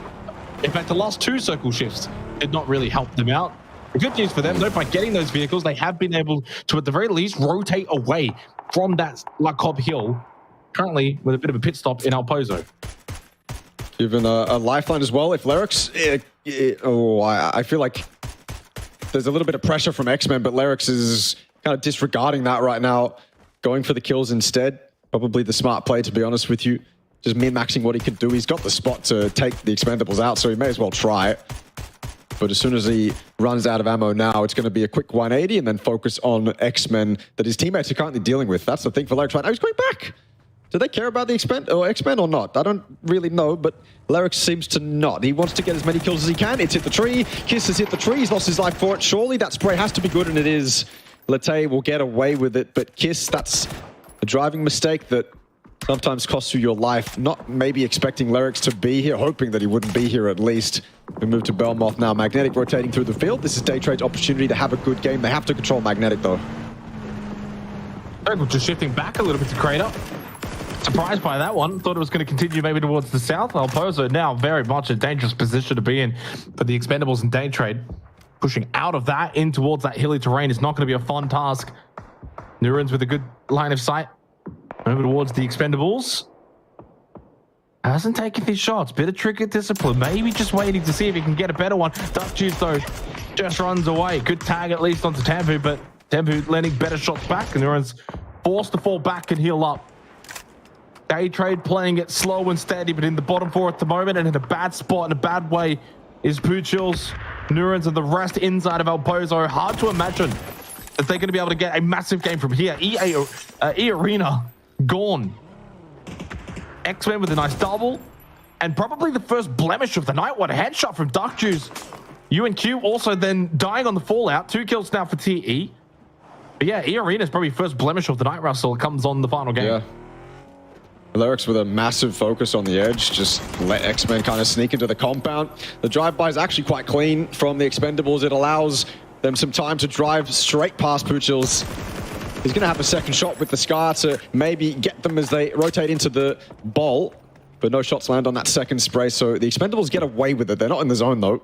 In fact, the last 2 circle shifts did not really help them out. The good news for them, though, by getting those vehicles, they have been able to, at the very least, rotate away from that 𝐏𝐏𝐄 hill, currently with a bit of a pit stop in Alpozo. Given a lifeline as well. If Lerix... I feel like there's a little bit of pressure from X-Men, but Lerix is kind of disregarding that right now, going for the kills instead. Probably the smart play, to be honest with you. Just min-maxing what he could do. He's got the spot to take the Expendables out, so he may as well try it. But as soon as he runs out of ammo now, it's going to be a quick 180 and then focus on X-Men that his teammates are currently dealing with. That's the thing for Lerix right now. He's going back Do they care about the Expend or not? I don't really know, but 𝐿𝐿𝐼𝐾𝐄 seems to not. He wants to get as many kills as he can. It's hit the tree. 𝐾𝐆𝐒 has hit the tree. He's lost his life for it. Surely that spray has to be good, and it is. 𝐿𝐼𝐾𝐄 will get away with it, but 𝐾𝐆𝐒, that's a driving mistake that sometimes costs you your life. Not maybe expecting 𝐿𝐼𝐾𝐄 to be here, hoping that he wouldn't be here at least. We move to 𝐵𝐿𝐼𝐾𝐄 now. Magnetic rotating through the field. This is Daytrade's opportunity to have a good game. They have to control Magnetic, though. Erangel just shifting back a little bit to Crater. Surprised by that one. Thought it was going to continue maybe towards the south. 𝐿𝐼𝐾𝐄 now very much a dangerous position to be in for the Expendables and Daytrade. Pushing out of that in towards that hilly terrain is not going to be a fun task. Nurans with a good line of sight. Over towards the Expendables. Hasn't taken his shots. Bit of trigger discipline. Maybe just waiting to see if he can get a better one. 𝐷𝐻𝐻 though just runs away. Good tag at least onto 𝐴𝐵𝐻, but 𝐴𝐵𝐻 landing better shots back. And Nurans forced to fall back and heal up. Daytrade playing it slow and steady, but in the bottom four at the moment and in a bad spot, in a bad way, is Puchil's, Nurans, and the rest inside of 𝐿𝐼𝐾𝐄. Hard to imagine that they're going to be able to get a massive game from here. eArena gone. X-Men with a nice double, and probably the first blemish of the night. What a headshot from 𝐷𝐻𝐻. UNQ also then dying on the fallout. 2 kills now for TE. But yeah, eArena's probably first blemish of the night, Russell. It comes on the final game. Yeah. 𝐿𝐼𝐾𝐄 with a massive focus on the edge, just let X-Men kind of sneak into the compound. The drive-by is actually quite clean from the Expendables. It allows them some time to drive straight past Puchil's. He's going to have a second shot with the Scar to maybe get them as they rotate into the ball, but no shots land on that second spray, so the Expendables get away with it. They're not in the zone, though.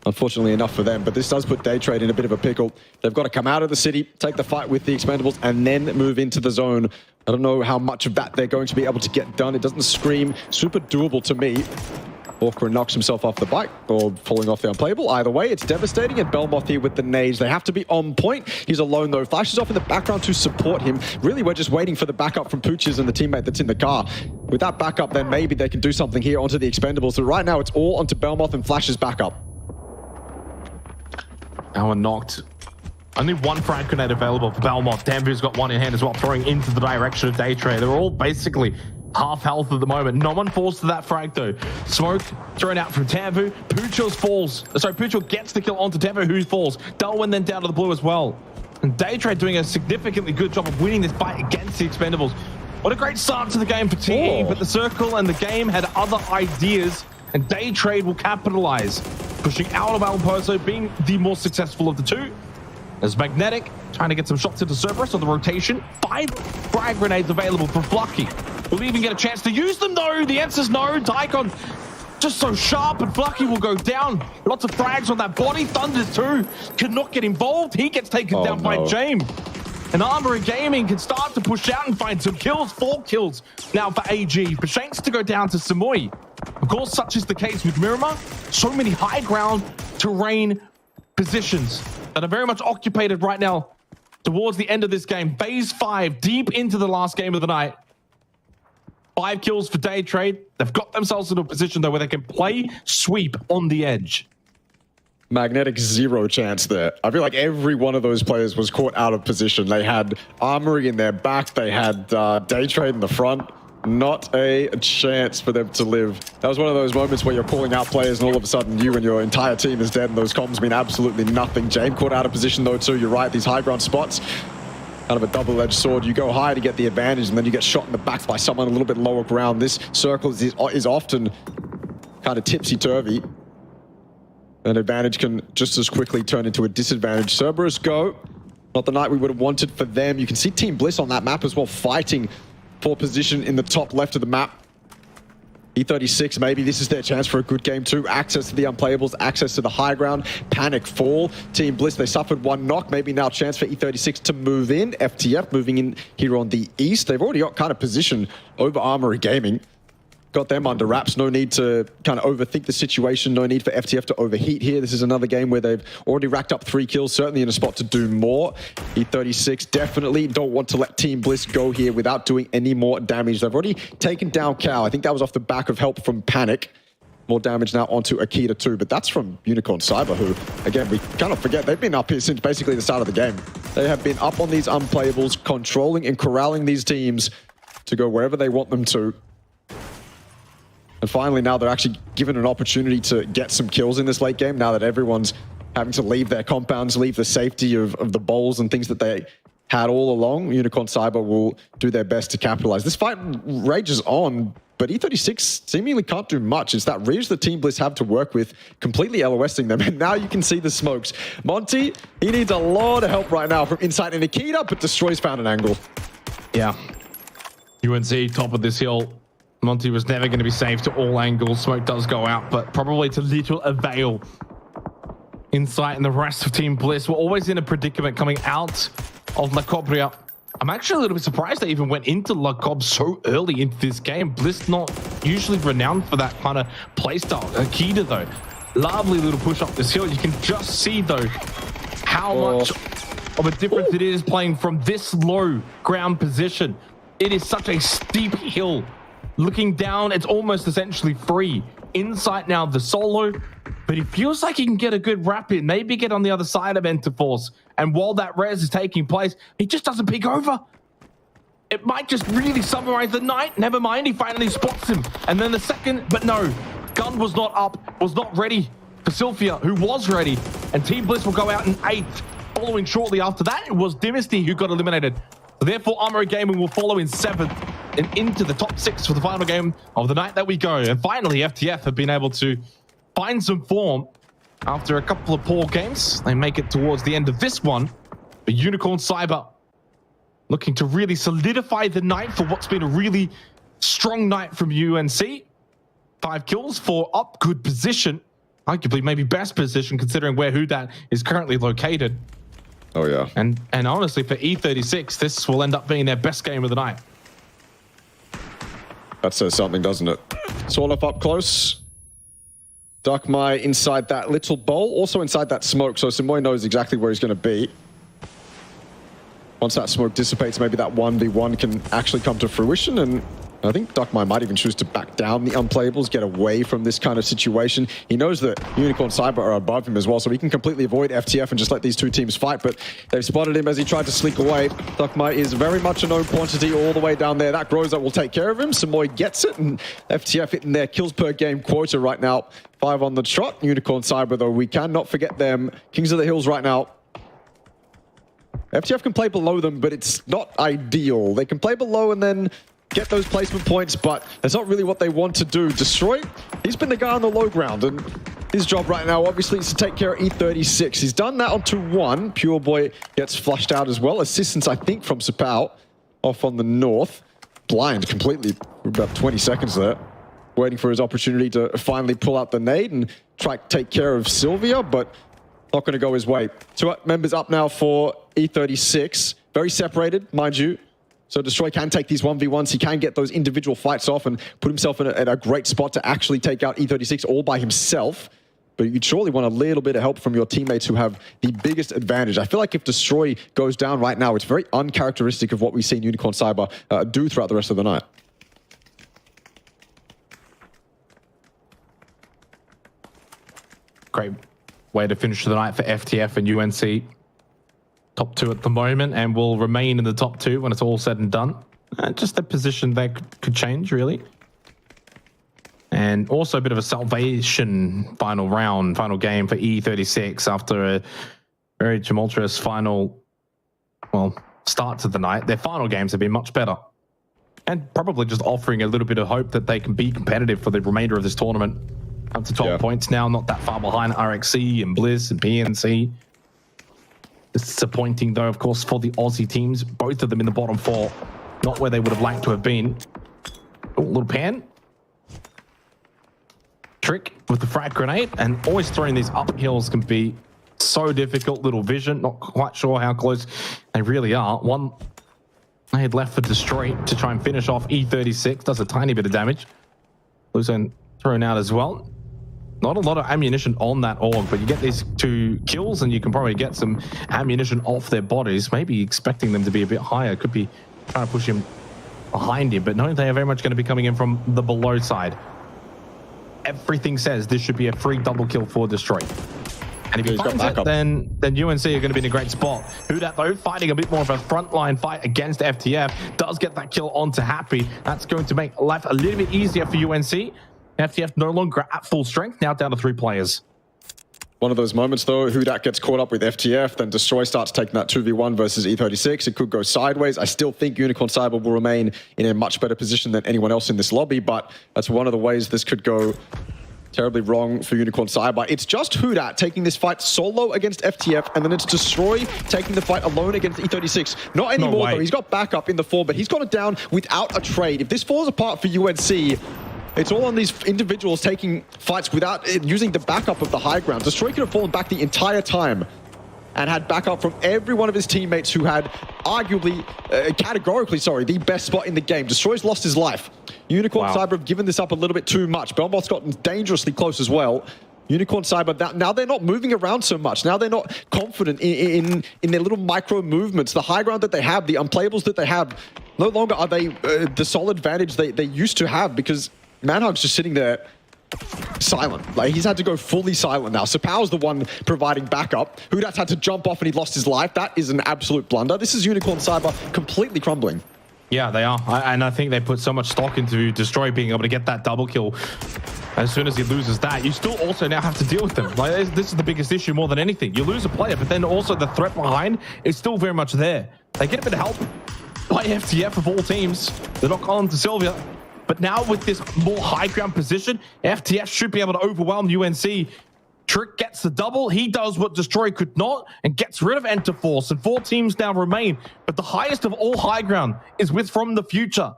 Unfortunately enough for them, but this does put Daytrade in a bit of a pickle. They've got to come out of the city, take the fight with the Expendables, and then move into the zone. I don't know how much of that they're going to be able to get done. It doesn't scream super doable to me. 𝐴𝐻𝐻 knocks himself off the bike, or falling off the unplayable. Either way, it's devastating, and 𝐵𝐿𝐼𝐾𝐄 here with the nades. They have to be on point. He's alone, though. Flashes off in the background to support him. Really, we're just waiting for the backup from Puchis and the teammate that's in the car. With that backup, then maybe they can do something here onto the Expendables. So right now, it's all onto 𝐵𝐿𝐼𝐾𝐄 and Flash's backup. One knocked. Only one frag grenade available for 𝐵𝐿𝐼𝐾𝐄. 𝐴𝐵𝐻's got one in hand as well, throwing into the direction of Daytrade. They're all basically half health at the moment. No one falls to that frag though. Smoke thrown out from 𝐴𝐵𝐻. Puchil gets the kill onto 𝐴𝐵𝐻, who falls. Delwyn then down to the blue as well. And Daytrade doing a significantly good job of winning this fight against the Expendables. What a great start to the game for TE, but the circle and the game had other ideas, and Daytrade will capitalize. Pushing out of 𝐿𝐼𝐾𝐄, being the more successful of the two. As Magnetic trying to get some shots into Cerberus on the rotation. 5 frag grenades available for Flucky. Will he even get a chance to use them though? The answer's no. Tycon just so sharp, and Flucky will go down. Lots of frags on that body. Thunders too cannot get involved. He gets taken down by 𝐿𝐼𝐾𝐄. And Armory Gaming can start to push out and find some kills. 4 kills now for AG. 𝐵𝐻𝐻 to go down to Samui. Of course, such is the case with Miramar. So many high ground terrain positions that are very much occupied right now towards the end of this game. Phase 5, deep into the last game of the night. 5 kills for Daytrade. They've got themselves into a position, though, where they can play sweep on the edge. Magnetic, 0 chance there. I feel like every one of those players was caught out of position. They had Armory in their back. They had Daytrade in the front. Not a chance for them to live. That was one of those moments where you're calling out players and all of a sudden you and your entire team is dead and those comms mean absolutely nothing. 𝐿𝐼𝐾𝐄 caught out of position though too. You're right, these high ground spots, kind of a double-edged sword. You go high to get the advantage and then you get shot in the back by someone a little bit lower ground. This circle is often kind of tipsy-turvy. An advantage can just as quickly turn into a disadvantage. Cerberus go. Not the night we would have wanted for them. You can see Team Bliss on that map as well, fighting for position in the top left of the map. E36, maybe this is their chance for a good game too. Access to the unplayables, access to the high ground. Panic fall. Team Bliss, they suffered 1 knock. Maybe now chance for E36 to move in. FTF moving in here on the east. They've already got kind of position over Armory Gaming. Got them under wraps. No need to kind of overthink the situation. No need for FTF to overheat here. This is another game where they've already racked up 3 kills, certainly in a spot to do more. E36 definitely don't want to let Team Bliss go here without doing any more damage. They've already taken down 𝐿𝐼𝐾𝐄. I think that was off the back of help from Panic. More damage now onto 𝐴KEETA too, but that's from Unicorn Cyber, who, again, we cannot forget, they've been up here since basically the start of the game. They have been up on these unplayables, controlling and corralling these teams to go wherever they want them to. And finally, now they're actually given an opportunity to get some kills in this late game, now that everyone's having to leave their compounds, leave the safety of the bowls and things that they had all along. Unicorn Cyber will do their best to capitalize. This fight rages on, but E36 seemingly can't do much. It's that ridge that Team Bliss have to work with, completely LOSing them. And now you can see the smokes. Monty, he needs a lot of help right now from inside Nikita, but Destroy's found an angle. Yeah. UNC top of this hill. Monty was never going to be safe to all angles. Smoke does go out, but probably to little avail. Insight and the rest of Team Bliss were always in a predicament coming out of La Cobria. I'm actually a little bit surprised they even went into La Cob so early into this game. Bliss not usually renowned for that kind of playstyle. Akita though, lovely little push up this hill. You can just see though how much of a difference it is playing from this low ground position. It is such a steep hill. Looking down, it's almost essentially free. Insight now, the solo, but he feels like he can get a good wrap in, maybe get on the other side of Enterforce. And while that res is taking place, he just doesn't peek over. It might just really summarize the night. Never mind, he finally spots him. And then the second, but no, gun was not up, was not ready for Sylphia, who was ready. And Team Bliss will go out in 8th. Following shortly after that, it was Dynasty who got eliminated. Therefore, Armory Gaming will follow in 7th and into the top 6 for the final game of the night that we go. And finally, FTF have been able to find some form after a couple of poor games. They make it towards the end of this one. But Unicorn Cyber looking to really solidify the night for what's been a really strong night from UNC. 5 kills, 4 up, good position. Arguably maybe best position considering where Hudat is currently located. Oh, yeah. And honestly, for E36, this will end up being their best game of the night. That says something, doesn't it? Swallow up close. 𝐏𝐷𝐼 inside that little bowl, also inside that smoke, so Simoy knows exactly where he's going to be. Once that smoke dissipates, maybe that 1v1 can actually come to fruition, and I think 𝐏𝐷𝐼 might even choose to back down the unplayables, get away from this kind of situation. He knows that Unicorn Cyber are above him as well, so he can completely avoid FTF and just let these two teams fight, but they've spotted him as he tried to slink away. 𝐏𝐷𝐼 is very much a known quantity all the way down there. That grows up will take care of him. Simoy gets it, and FTF hitting their kills per game quota right now. 5 on the trot. Unicorn Cyber, though, we cannot forget them. Kings of the Hills right now. FTF can play below them, but it's not ideal. They can play below and then get those placement points, but that's not really what they want to do. Destroy, he's been the guy on the low ground, and his job right now, obviously, is to take care of E36. He's done that on 2-1. Pure Boy gets flushed out as well. Assistance, I think, from Sapao off on the north. Blind completely for about 20 seconds there. Waiting for his opportunity to finally pull out the nade and try to take care of Sylvia, but not going to go his way. 2 members up now for E36. Very separated, mind you. So Destroy can take these 1v1s. He can get those individual fights off and put himself in a great spot to actually take out E36 all by himself. But you'd surely want a little bit of help from your teammates who have the biggest advantage. I feel like if Destroy goes down right now, it's very uncharacteristic of what we've seen Unicorn Cyber do throughout the rest of the night. Great way to finish the night for FTF and UNC. Top 2 at the moment, and will remain in the top 2 when it's all said and done. Just the position they could change, really. And also a bit of a salvation final round, final game for E36 after a very tumultuous final, well, start to the night. Their final games have been much better. And probably just offering a little bit of hope that they can be competitive for the remainder of this tournament. Up to 12 points now, not that far behind RXC and Bliss and PNC. Disappointing, though, of course, for the Aussie teams. Both of them in the bottom 4. Not where they would have liked to have been. Oh, little pan. Trick with the frag grenade. And always throwing these up hills can be so difficult. Little vision. Not quite sure how close they really are. One head left for Destroy to try and finish off E36. Does a tiny bit of damage. Blue Zone thrown out as well. Not a lot of ammunition on that org, but you get these 2 kills and you can probably get some ammunition off their bodies. Maybe expecting them to be a bit higher. Could be trying to push him behind him, but no, they are very much going to be coming in from the below side. Everything says this should be a free double kill for Destroy. And if he He's got finds it, backup. then UNC are going to be in a great spot. 𝐏𝐿, though, fighting a bit more of a frontline fight against FTF, does get that kill onto Happy. That's going to make life a little bit easier for UNC. FTF no longer at full strength, now down to 3 players. One of those moments, though, 𝐏𝐿 gets caught up with FTF, then Destroy starts taking that 2v1 versus E36. It could go sideways. I still think _Cyber will remain in a much better position than anyone else in this lobby, but that's one of the ways this could go terribly wrong for _Cyber. It's just 𝐏𝐿 taking this fight solo against FTF, and then it's Destroy taking the fight alone against E36. Not anymore, though. He's got backup in the form, but he's got it down without a trade. If this falls apart for UNC, it's all on these individuals taking fights without using the backup of the high ground. Destroy could have fallen back the entire time and had backup from every one of his teammates who had arguably, categorically, sorry, the best spot in the game. Destroy's lost his life. _Cyber have given this up a little bit too much. 𝐵𝐿 gotten dangerously close as well. _Cyber, now they're not moving around so much. Now they're not confident in their little micro movements. The high ground that they have, the unplayables that they have, no longer are they the solid advantage they used to have, because Manhug's just sitting there silent. Like, he's had to go fully silent now. 𝐼𝐿's the one providing backup. 𝐏𝐿's had to jump off and he lost his life. That is an absolute blunder. This is _Cyber completely crumbling. Yeah, they are. And I think they put so much stock into Destroy being able to get that double kill. As soon as he loses that, you still also now have to deal with them. Like, this is the biggest issue more than anything. You lose a player, but then also the threat behind is still very much there. They get a bit of help by FTF of all teams. They're not calling to Sylvia. But now with this more high ground position, FTF should be able to overwhelm UNC. Trick gets the double. He does what Destroy could not and gets rid of Enterforce. And 4 teams now remain. But the highest of all high ground is with From the Future.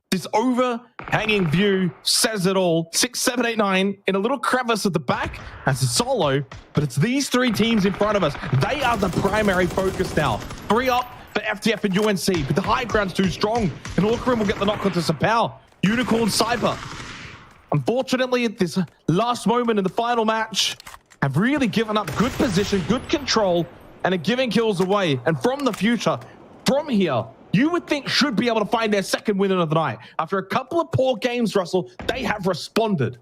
This overhanging view says it all. 6, 7, 8, 9 in a little crevice at the back as a solo. But it's these 3 teams in front of us. They are the primary focus now. 3 up for FTF and UNC. But the high ground's too strong. And 𝐿𝐿 will get the knock onto 𝐼𝐿. _Cyber, unfortunately, at this last moment in the final match, have really given up good position, good control, and are giving kills away. And From the Future, from here, you would think should be able to find their second win of the night. After a couple of poor games, Russell, they have responded.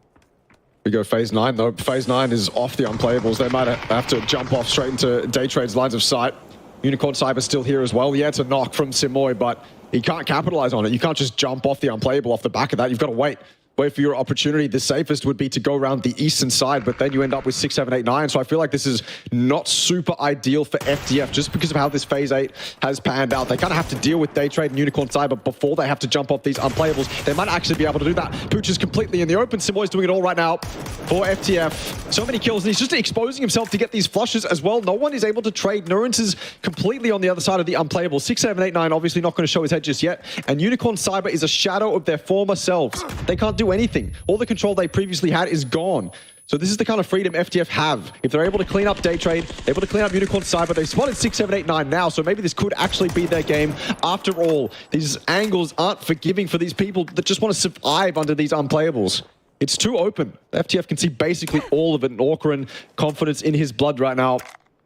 We go phase 9, though. Phase 9 is off the unplayables. They might have to jump off straight into Daytrade's lines of sight. _Cyber still here as well. Yeah, it's a knock from Simoy, but he can't capitalize on it. You can't just jump off the unplayable off the back of that. You've got to wait for your opportunity. The safest would be to go around the eastern side, but then you end up with 6, 7, 8, 9. So I feel like this is not super ideal for FTF just because of how this phase 8 has panned out. They kind of have to deal with Daytrade and _Cyber before they have to jump off these unplayables. They might actually be able to do that. Pooch is completely in the open. Simoy's doing it all right now for FTF. So many kills, and he's just exposing himself to get these flushes as well. No one is able to trade. Nurance is completely on the other side of the unplayable. 6, 7, 8, 9 obviously not going to show his head just yet. And _Cyber is a shadow of their former selves. They can't do anything. All the control they previously had is gone. So this is the kind of freedom FTF have. If they're able to clean up Daytrade, able to clean up _Cyber, they've spotted 6, 7, 8, 9 now, so maybe this could actually be their game. After all, these angles aren't forgiving for these people that just want to survive under these unplayables. It's too open. FTF can see basically all of it, and 𝐿𝐿 confidence in his blood right now.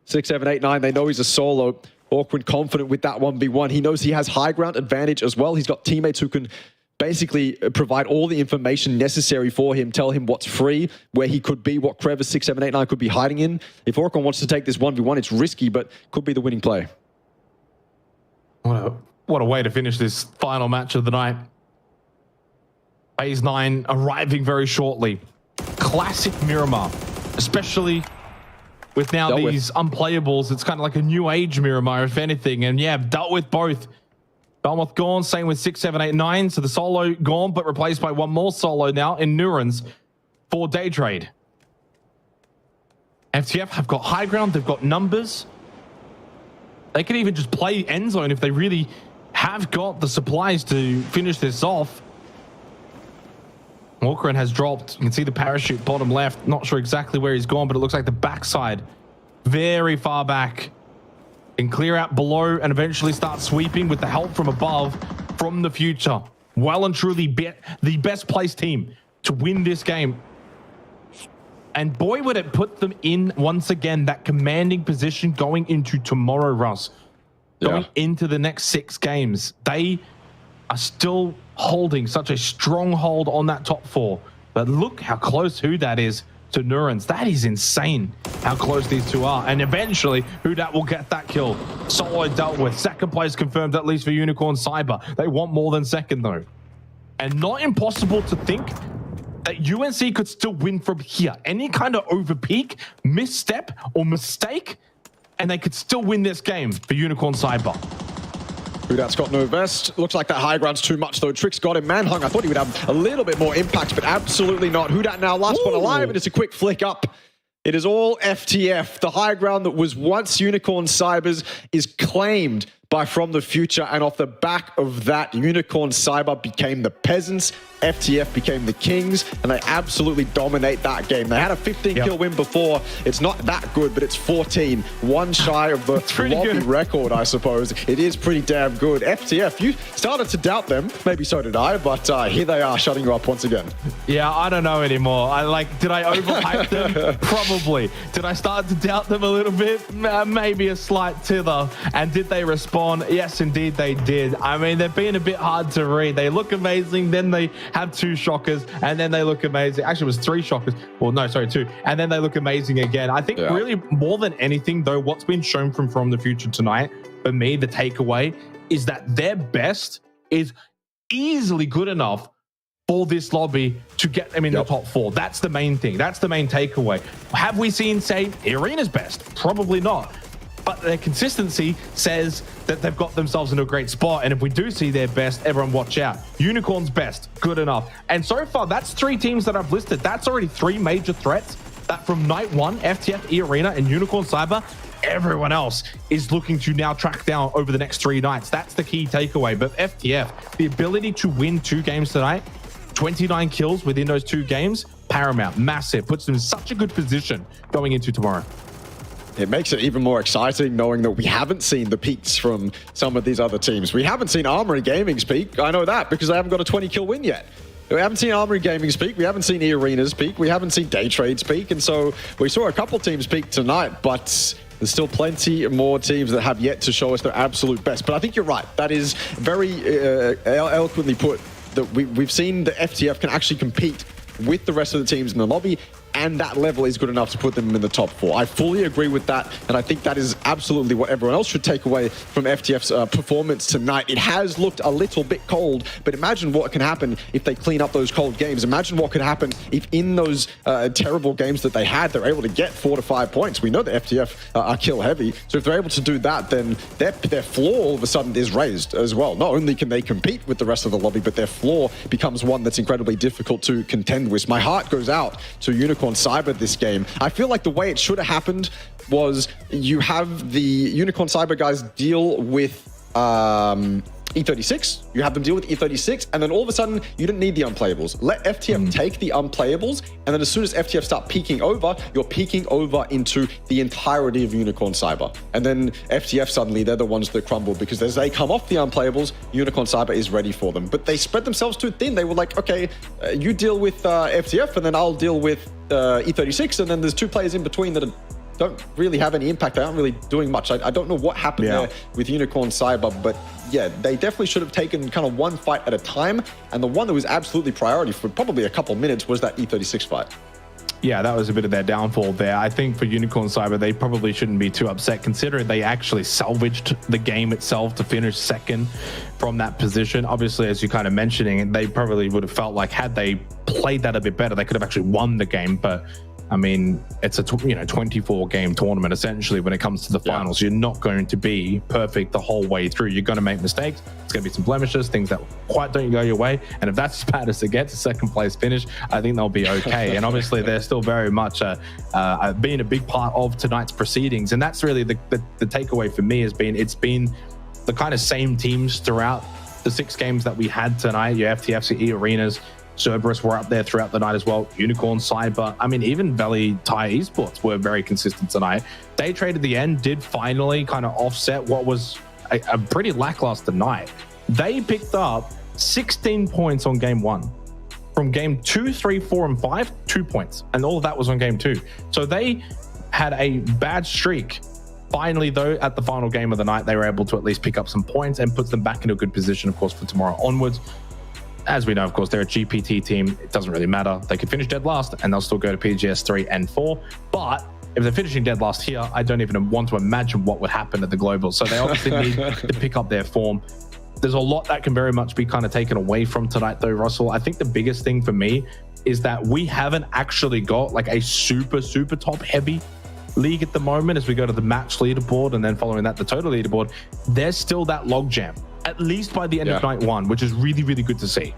6, 7, 8, 9, they know he's a solo. 𝐿𝐿 confident with that 1v1. He knows he has high ground advantage as well. He's got teammates who can basically provide all the information necessary for him, tell him what's free, where he could be, what crevice 6, 7, 8, 9 could be hiding in. If 𝐿𝐿 wants to take this 1v1, it's risky, but could be the winning play. What a way to finish this final match of the night. Phase 9 arriving very shortly. Classic Miramar, especially with now these unplayables. It's kind of like a new age Miramar, if anything. And yeah, dealt with both. 𝐿𝐿 gone, same with 6, 7, 8, 9. So the solo gone, but replaced by one more solo now in Nurance for Daytrade. FTF have got high ground, they've got numbers. They can even just play end zone if they really have got the supplies to finish this off. 𝐿𝐿 has dropped. You can see the parachute bottom left. Not sure exactly where he's gone, but it looks like the backside. Very far back. Can clear out below and eventually start sweeping with the help from above From the Future. Well and truly the best placed team to win this game. And boy, would it put them in, once again, that commanding position going into tomorrow, Russ. Going into the next 6 games. They are still holding such a strong hold on that top 4. But look how close 𝐏𝐿 is to Nurans. That is insane how close these two are. And eventually, 𝐿𝐻 will get that kill. Solo dealt with. Second place confirmed, at least for Unicorn Cyber. They want more than second, though. And not impossible to think that UNC could still win from here. Any kind of overpeak, misstep, or mistake, and they could still win this game for Unicorn Cyber. 𝐿𝐻's got no vest. Looks like that high ground's too much, though. Trick's got him manhung. I thought he would have a little bit more impact, but absolutely not. 𝐿𝐻 now last one alive, and it's a quick flick up. It is all FTF. The high ground that was once Unicorn Cyber's is claimed by From the Future, and off the back of that, Unicorn Cyber became the peasants, FTF became the kings, and they absolutely dominate that game. They had a 15-kill win before. It's not that good, but it's 14, one shy of the lobby record, I suppose. It is pretty damn good. FTF, you started to doubt them. Maybe so did I, but here they are shutting you up once again. Yeah, I don't know anymore. Did I overhype them? Probably. Did I start to doubt them a little bit? Maybe a slight tither. And did they respond? Yes, indeed they did. I mean, they've been a bit hard to read. They look amazing, then they have 2 shockers, and then they look amazing. Actually, it was 3 shockers. Well, no, sorry, 2. And then they look amazing again. I think really more than anything, though, what's been shown from the Future tonight, for me, the takeaway is that their best is easily good enough for this lobby to get them in the top 4. That's the main thing. That's the main takeaway. Have we seen, say, 𝐿𝐻's best? Probably not. But their consistency says that they've got themselves in a great spot. And if we do see their best, everyone watch out. Unicorn's best, good enough. And so far, that's 3 teams that I've listed. That's already 3 major threats that from night 1, FTF, eArena, and Unicorn Cyber, everyone else is looking to now track down over the next 3 nights. That's the key takeaway. But FTF, the ability to win 2 games tonight, 29 kills within those 2 games, paramount, massive, puts them in such a good position going into tomorrow. It makes it even more exciting knowing that we haven't seen the peaks from some of these other teams. We haven't seen Armory Gaming's peak. I know that because they haven't got a 20-kill win yet. We haven't seen Armory Gaming's peak. We haven't seen eArena's peak. We haven't seen Daytrade's peak. And so we saw a couple teams peak tonight, but there's still plenty more teams that have yet to show us their absolute best. But I think you're right. That is very eloquently put, that we've seen the FTF can actually compete with the rest of the teams in the lobby, and that level is good enough to put them in the top 4. I fully agree with that, and I think that is absolutely what everyone else should take away from FTF's performance tonight. It has looked a little bit cold, but imagine what can happen if they clean up those cold games. Imagine what could happen if in those terrible games that they had, they're able to get 4 to 5 points. We know the FTF are kill heavy, so if they're able to do that, then their floor all of a sudden is raised as well. Not only can they compete with the rest of the lobby, but their floor becomes one that's incredibly difficult to contend with. My heart goes out to Unicorn Cyber this game. I feel like the way it should have happened was you have the Unicorn Cyber guys deal with E36, you have them deal with E36, and then all of a sudden you didn't need the unplayables. Let FTF take the unplayables, and then as soon as FTF start peeking over, you're peeking over into the entirety of Unicorn Cyber. And then FTF suddenly, they're the ones that crumble, because as they come off the unplayables, Unicorn Cyber is ready for them. But they spread themselves too thin. They were like, okay, you deal with FTF, and then I'll deal with E36, and then there's 2 players in between that don't really have any impact. They aren't really doing much. I don't know what happened there with Unicorn Cyber, but yeah, they definitely should have taken kind of one fight at a time. And the one that was absolutely priority for probably a couple minutes was that E36 fight. Yeah, that was a bit of their downfall there. I think for Unicorn Cyber, they probably shouldn't be too upset, considering they actually salvaged the game itself to finish second from that position. Obviously, as you're kind of mentioning, they probably would have felt like had they played that a bit better, they could have actually won the game. But I mean, it's a 24-game tournament essentially. When it comes to the finals, you're not going to be perfect the whole way through. You're going to make mistakes. It's going to be some blemishes, things that quite don't go your way. And if that's as bad as it gets, a second place finish, I think they'll be okay. And obviously, they're still very much being a big part of tonight's proceedings. And that's really the takeaway for me has been, it's been the kind of same teams throughout the 6 games that we had tonight. Your FTFs, your eArenas, Cerberus were up there throughout the night as well. Unicorn Cyber, I mean, even Valee Thai Esports were very consistent tonight. Daytrade at the end did finally kind of offset what was a pretty lackluster night. They picked up 16 points on game 1. From game 2, 3, 4, and 5, 2 points. And all of that was on game 2. So they had a bad streak. Finally, though, at the final game of the night, they were able to at least pick up some points and put them back in a good position, of course, for tomorrow onwards. as we know, of course, they're a GPT team. It doesn't really matter. They could finish dead last and they'll still go to PGS 3 and 4. But if they're finishing dead last here, I don't even want to imagine what would happen at the Global. So they obviously need to pick up their form. There's a lot that can very much be kind of taken away from tonight, though, Russell. I think the biggest thing for me is that we haven't actually got like a super top heavy league at the moment. As we go to the match leaderboard and then following that, the total leaderboard, there's still that logjam, at least by the end of night one, which is really good to see.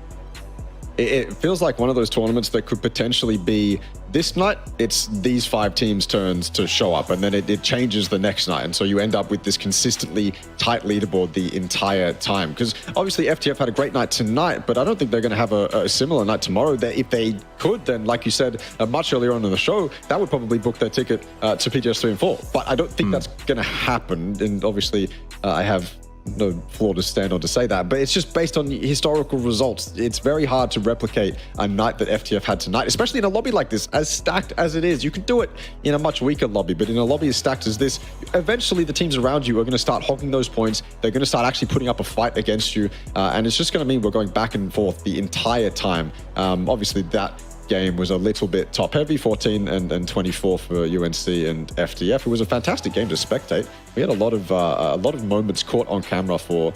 It feels like one of those tournaments that could potentially be this night, it's these 5 teams' turns to show up, and then it changes the next night. And so you end up with this consistently tight leaderboard the entire time. Because obviously FTF had a great night tonight, but I don't think they're going to have a similar night tomorrow. If they could, then like you said much earlier on in the show, that would probably book their ticket to PGS 3 and 4. But I don't think that's going to happen. And obviously I have no floor to stand on to say that, but it's just based on historical results. It's very hard to replicate a night that FTF had tonight, especially in a lobby like this, as stacked as it is. You can do it in a much weaker lobby, but in a lobby as stacked as this, eventually the teams around you are going to start hogging those points. They're going to start actually putting up a fight against you, and it's just going to mean we're going back and forth the entire time. Obviously that game was a little bit top heavy, 14 and 24 for UNC and FTF. It was a fantastic game to spectate. We had a lot of moments caught on camera for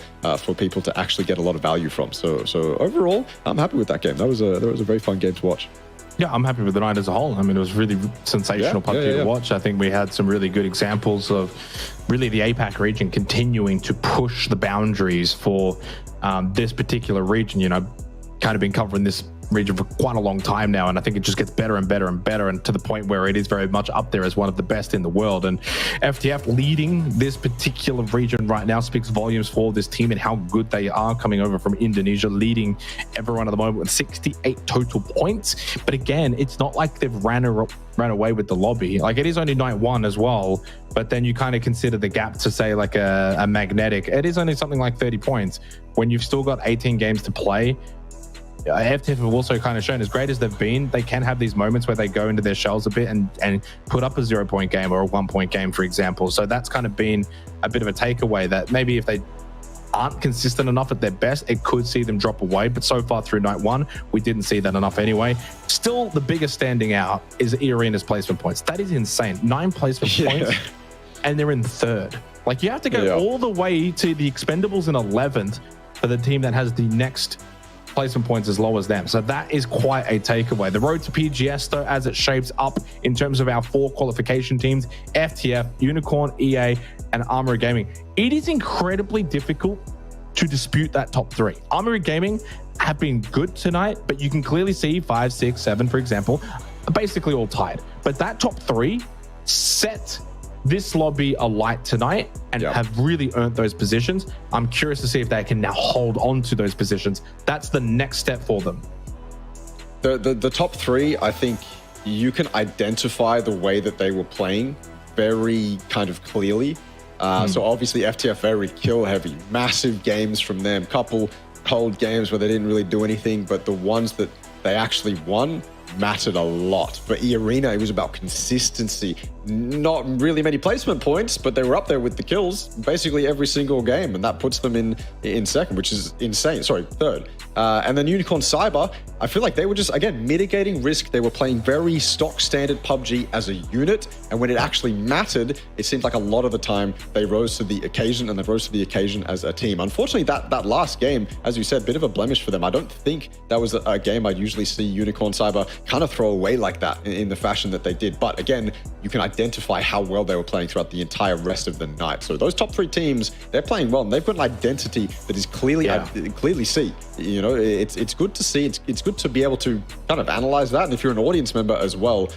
people to actually get a lot of value from. So overall, I'm happy with that game. That was a very fun game to watch. Yeah, I'm happy with the night as a whole. I mean, it was really sensational PUBG to watch. I think we had some really good examples of really the APAC region continuing to push the boundaries for this particular region. You know, kind of been covering this region for quite a long time now, and I think it just gets better and better and better, and to the point where it is very much up there as one of the best in the world. And FTF leading this particular region right now speaks volumes for this team and how good they are, coming over from Indonesia, leading everyone at the moment with 68 total points. But again, it's not like they've ran away with the lobby. Like, it is only night one as well, but then you kind of consider the gap to say like a Magnetic. It is only something like 30 points when you've still got 18 games to play. FTF have also kind of shown, as great as they've been, they can have these moments where they go into their shells a bit and put up a 0-point game or a 1-point game, for example. So that's kind of been a bit of a takeaway, that maybe if they aren't consistent enough at their best, it could see them drop away. But so far through night one, we didn't see that enough anyway. Still, the biggest standing out is eArena's placement points. That is insane. 9 placement points, and they're in 3rd. Like, you have to go all the way to the Expendables in 11th for the team that has the next placement points as low as them. So that is quite a takeaway. The road to PGS, though, as it shapes up in terms of our 4 qualification teams, FTF, Unicorn, EA, and Armory Gaming, it is incredibly difficult to dispute that top 3. Armory Gaming have been good tonight, but you can clearly see 5, 6, 7, for example, are basically all tied. But that top 3 set this lobby alight tonight and have really earned those positions. I'm curious to see if they can now hold on to those positions. That's the next step for them. The top 3, I think you can identify the way that they were playing very kind of clearly. So obviously FTF very kill heavy, massive games from them, couple cold games where they didn't really do anything, but the ones that they actually won mattered a lot. For eArena, it was about consistency. Not really many placement points, but they were up there with the kills basically every single game, and that puts them in second, which is insane. Sorry, 3rd. And then Unicorn Cyber, I feel like they were just, again, mitigating risk. They were playing very stock standard PUBG as a unit, and when it actually mattered, it seemed like a lot of the time they rose to the occasion, and they rose to the occasion as a team. Unfortunately, that last game, as you said, bit of a blemish for them. I don't think that was a game I'd usually see Unicorn Cyber kind of throw away like that in the fashion that they did. But again, you can identify how well they were playing throughout the entire rest of the night. So those top 3 teams, they're playing well, and they've got an identity that is clearly see. You know, it's good to see. It's good to be able to kind of analyze that. And if you're an audience member as well,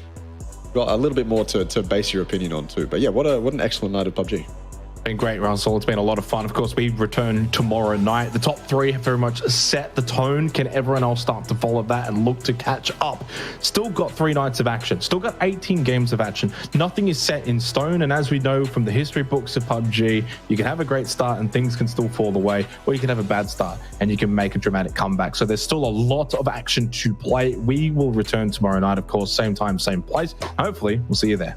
you've got a little bit more to base your opinion on too. But yeah, what an excellent night of PUBG. Been great, Russell. It's been a lot of fun. Of course, we return tomorrow night. The top 3 have very much set the tone. Can everyone else start to follow that and look to catch up? Still got 3 nights of action. Still got 18 games of action. Nothing is set in stone. And as we know from the history books of PUBG, you can have a great start and things can still fall away, or you can have a bad start and you can make a dramatic comeback. So there's still a lot of action to play. We will return tomorrow night, of course, same time, same place. Hopefully, we'll see you there.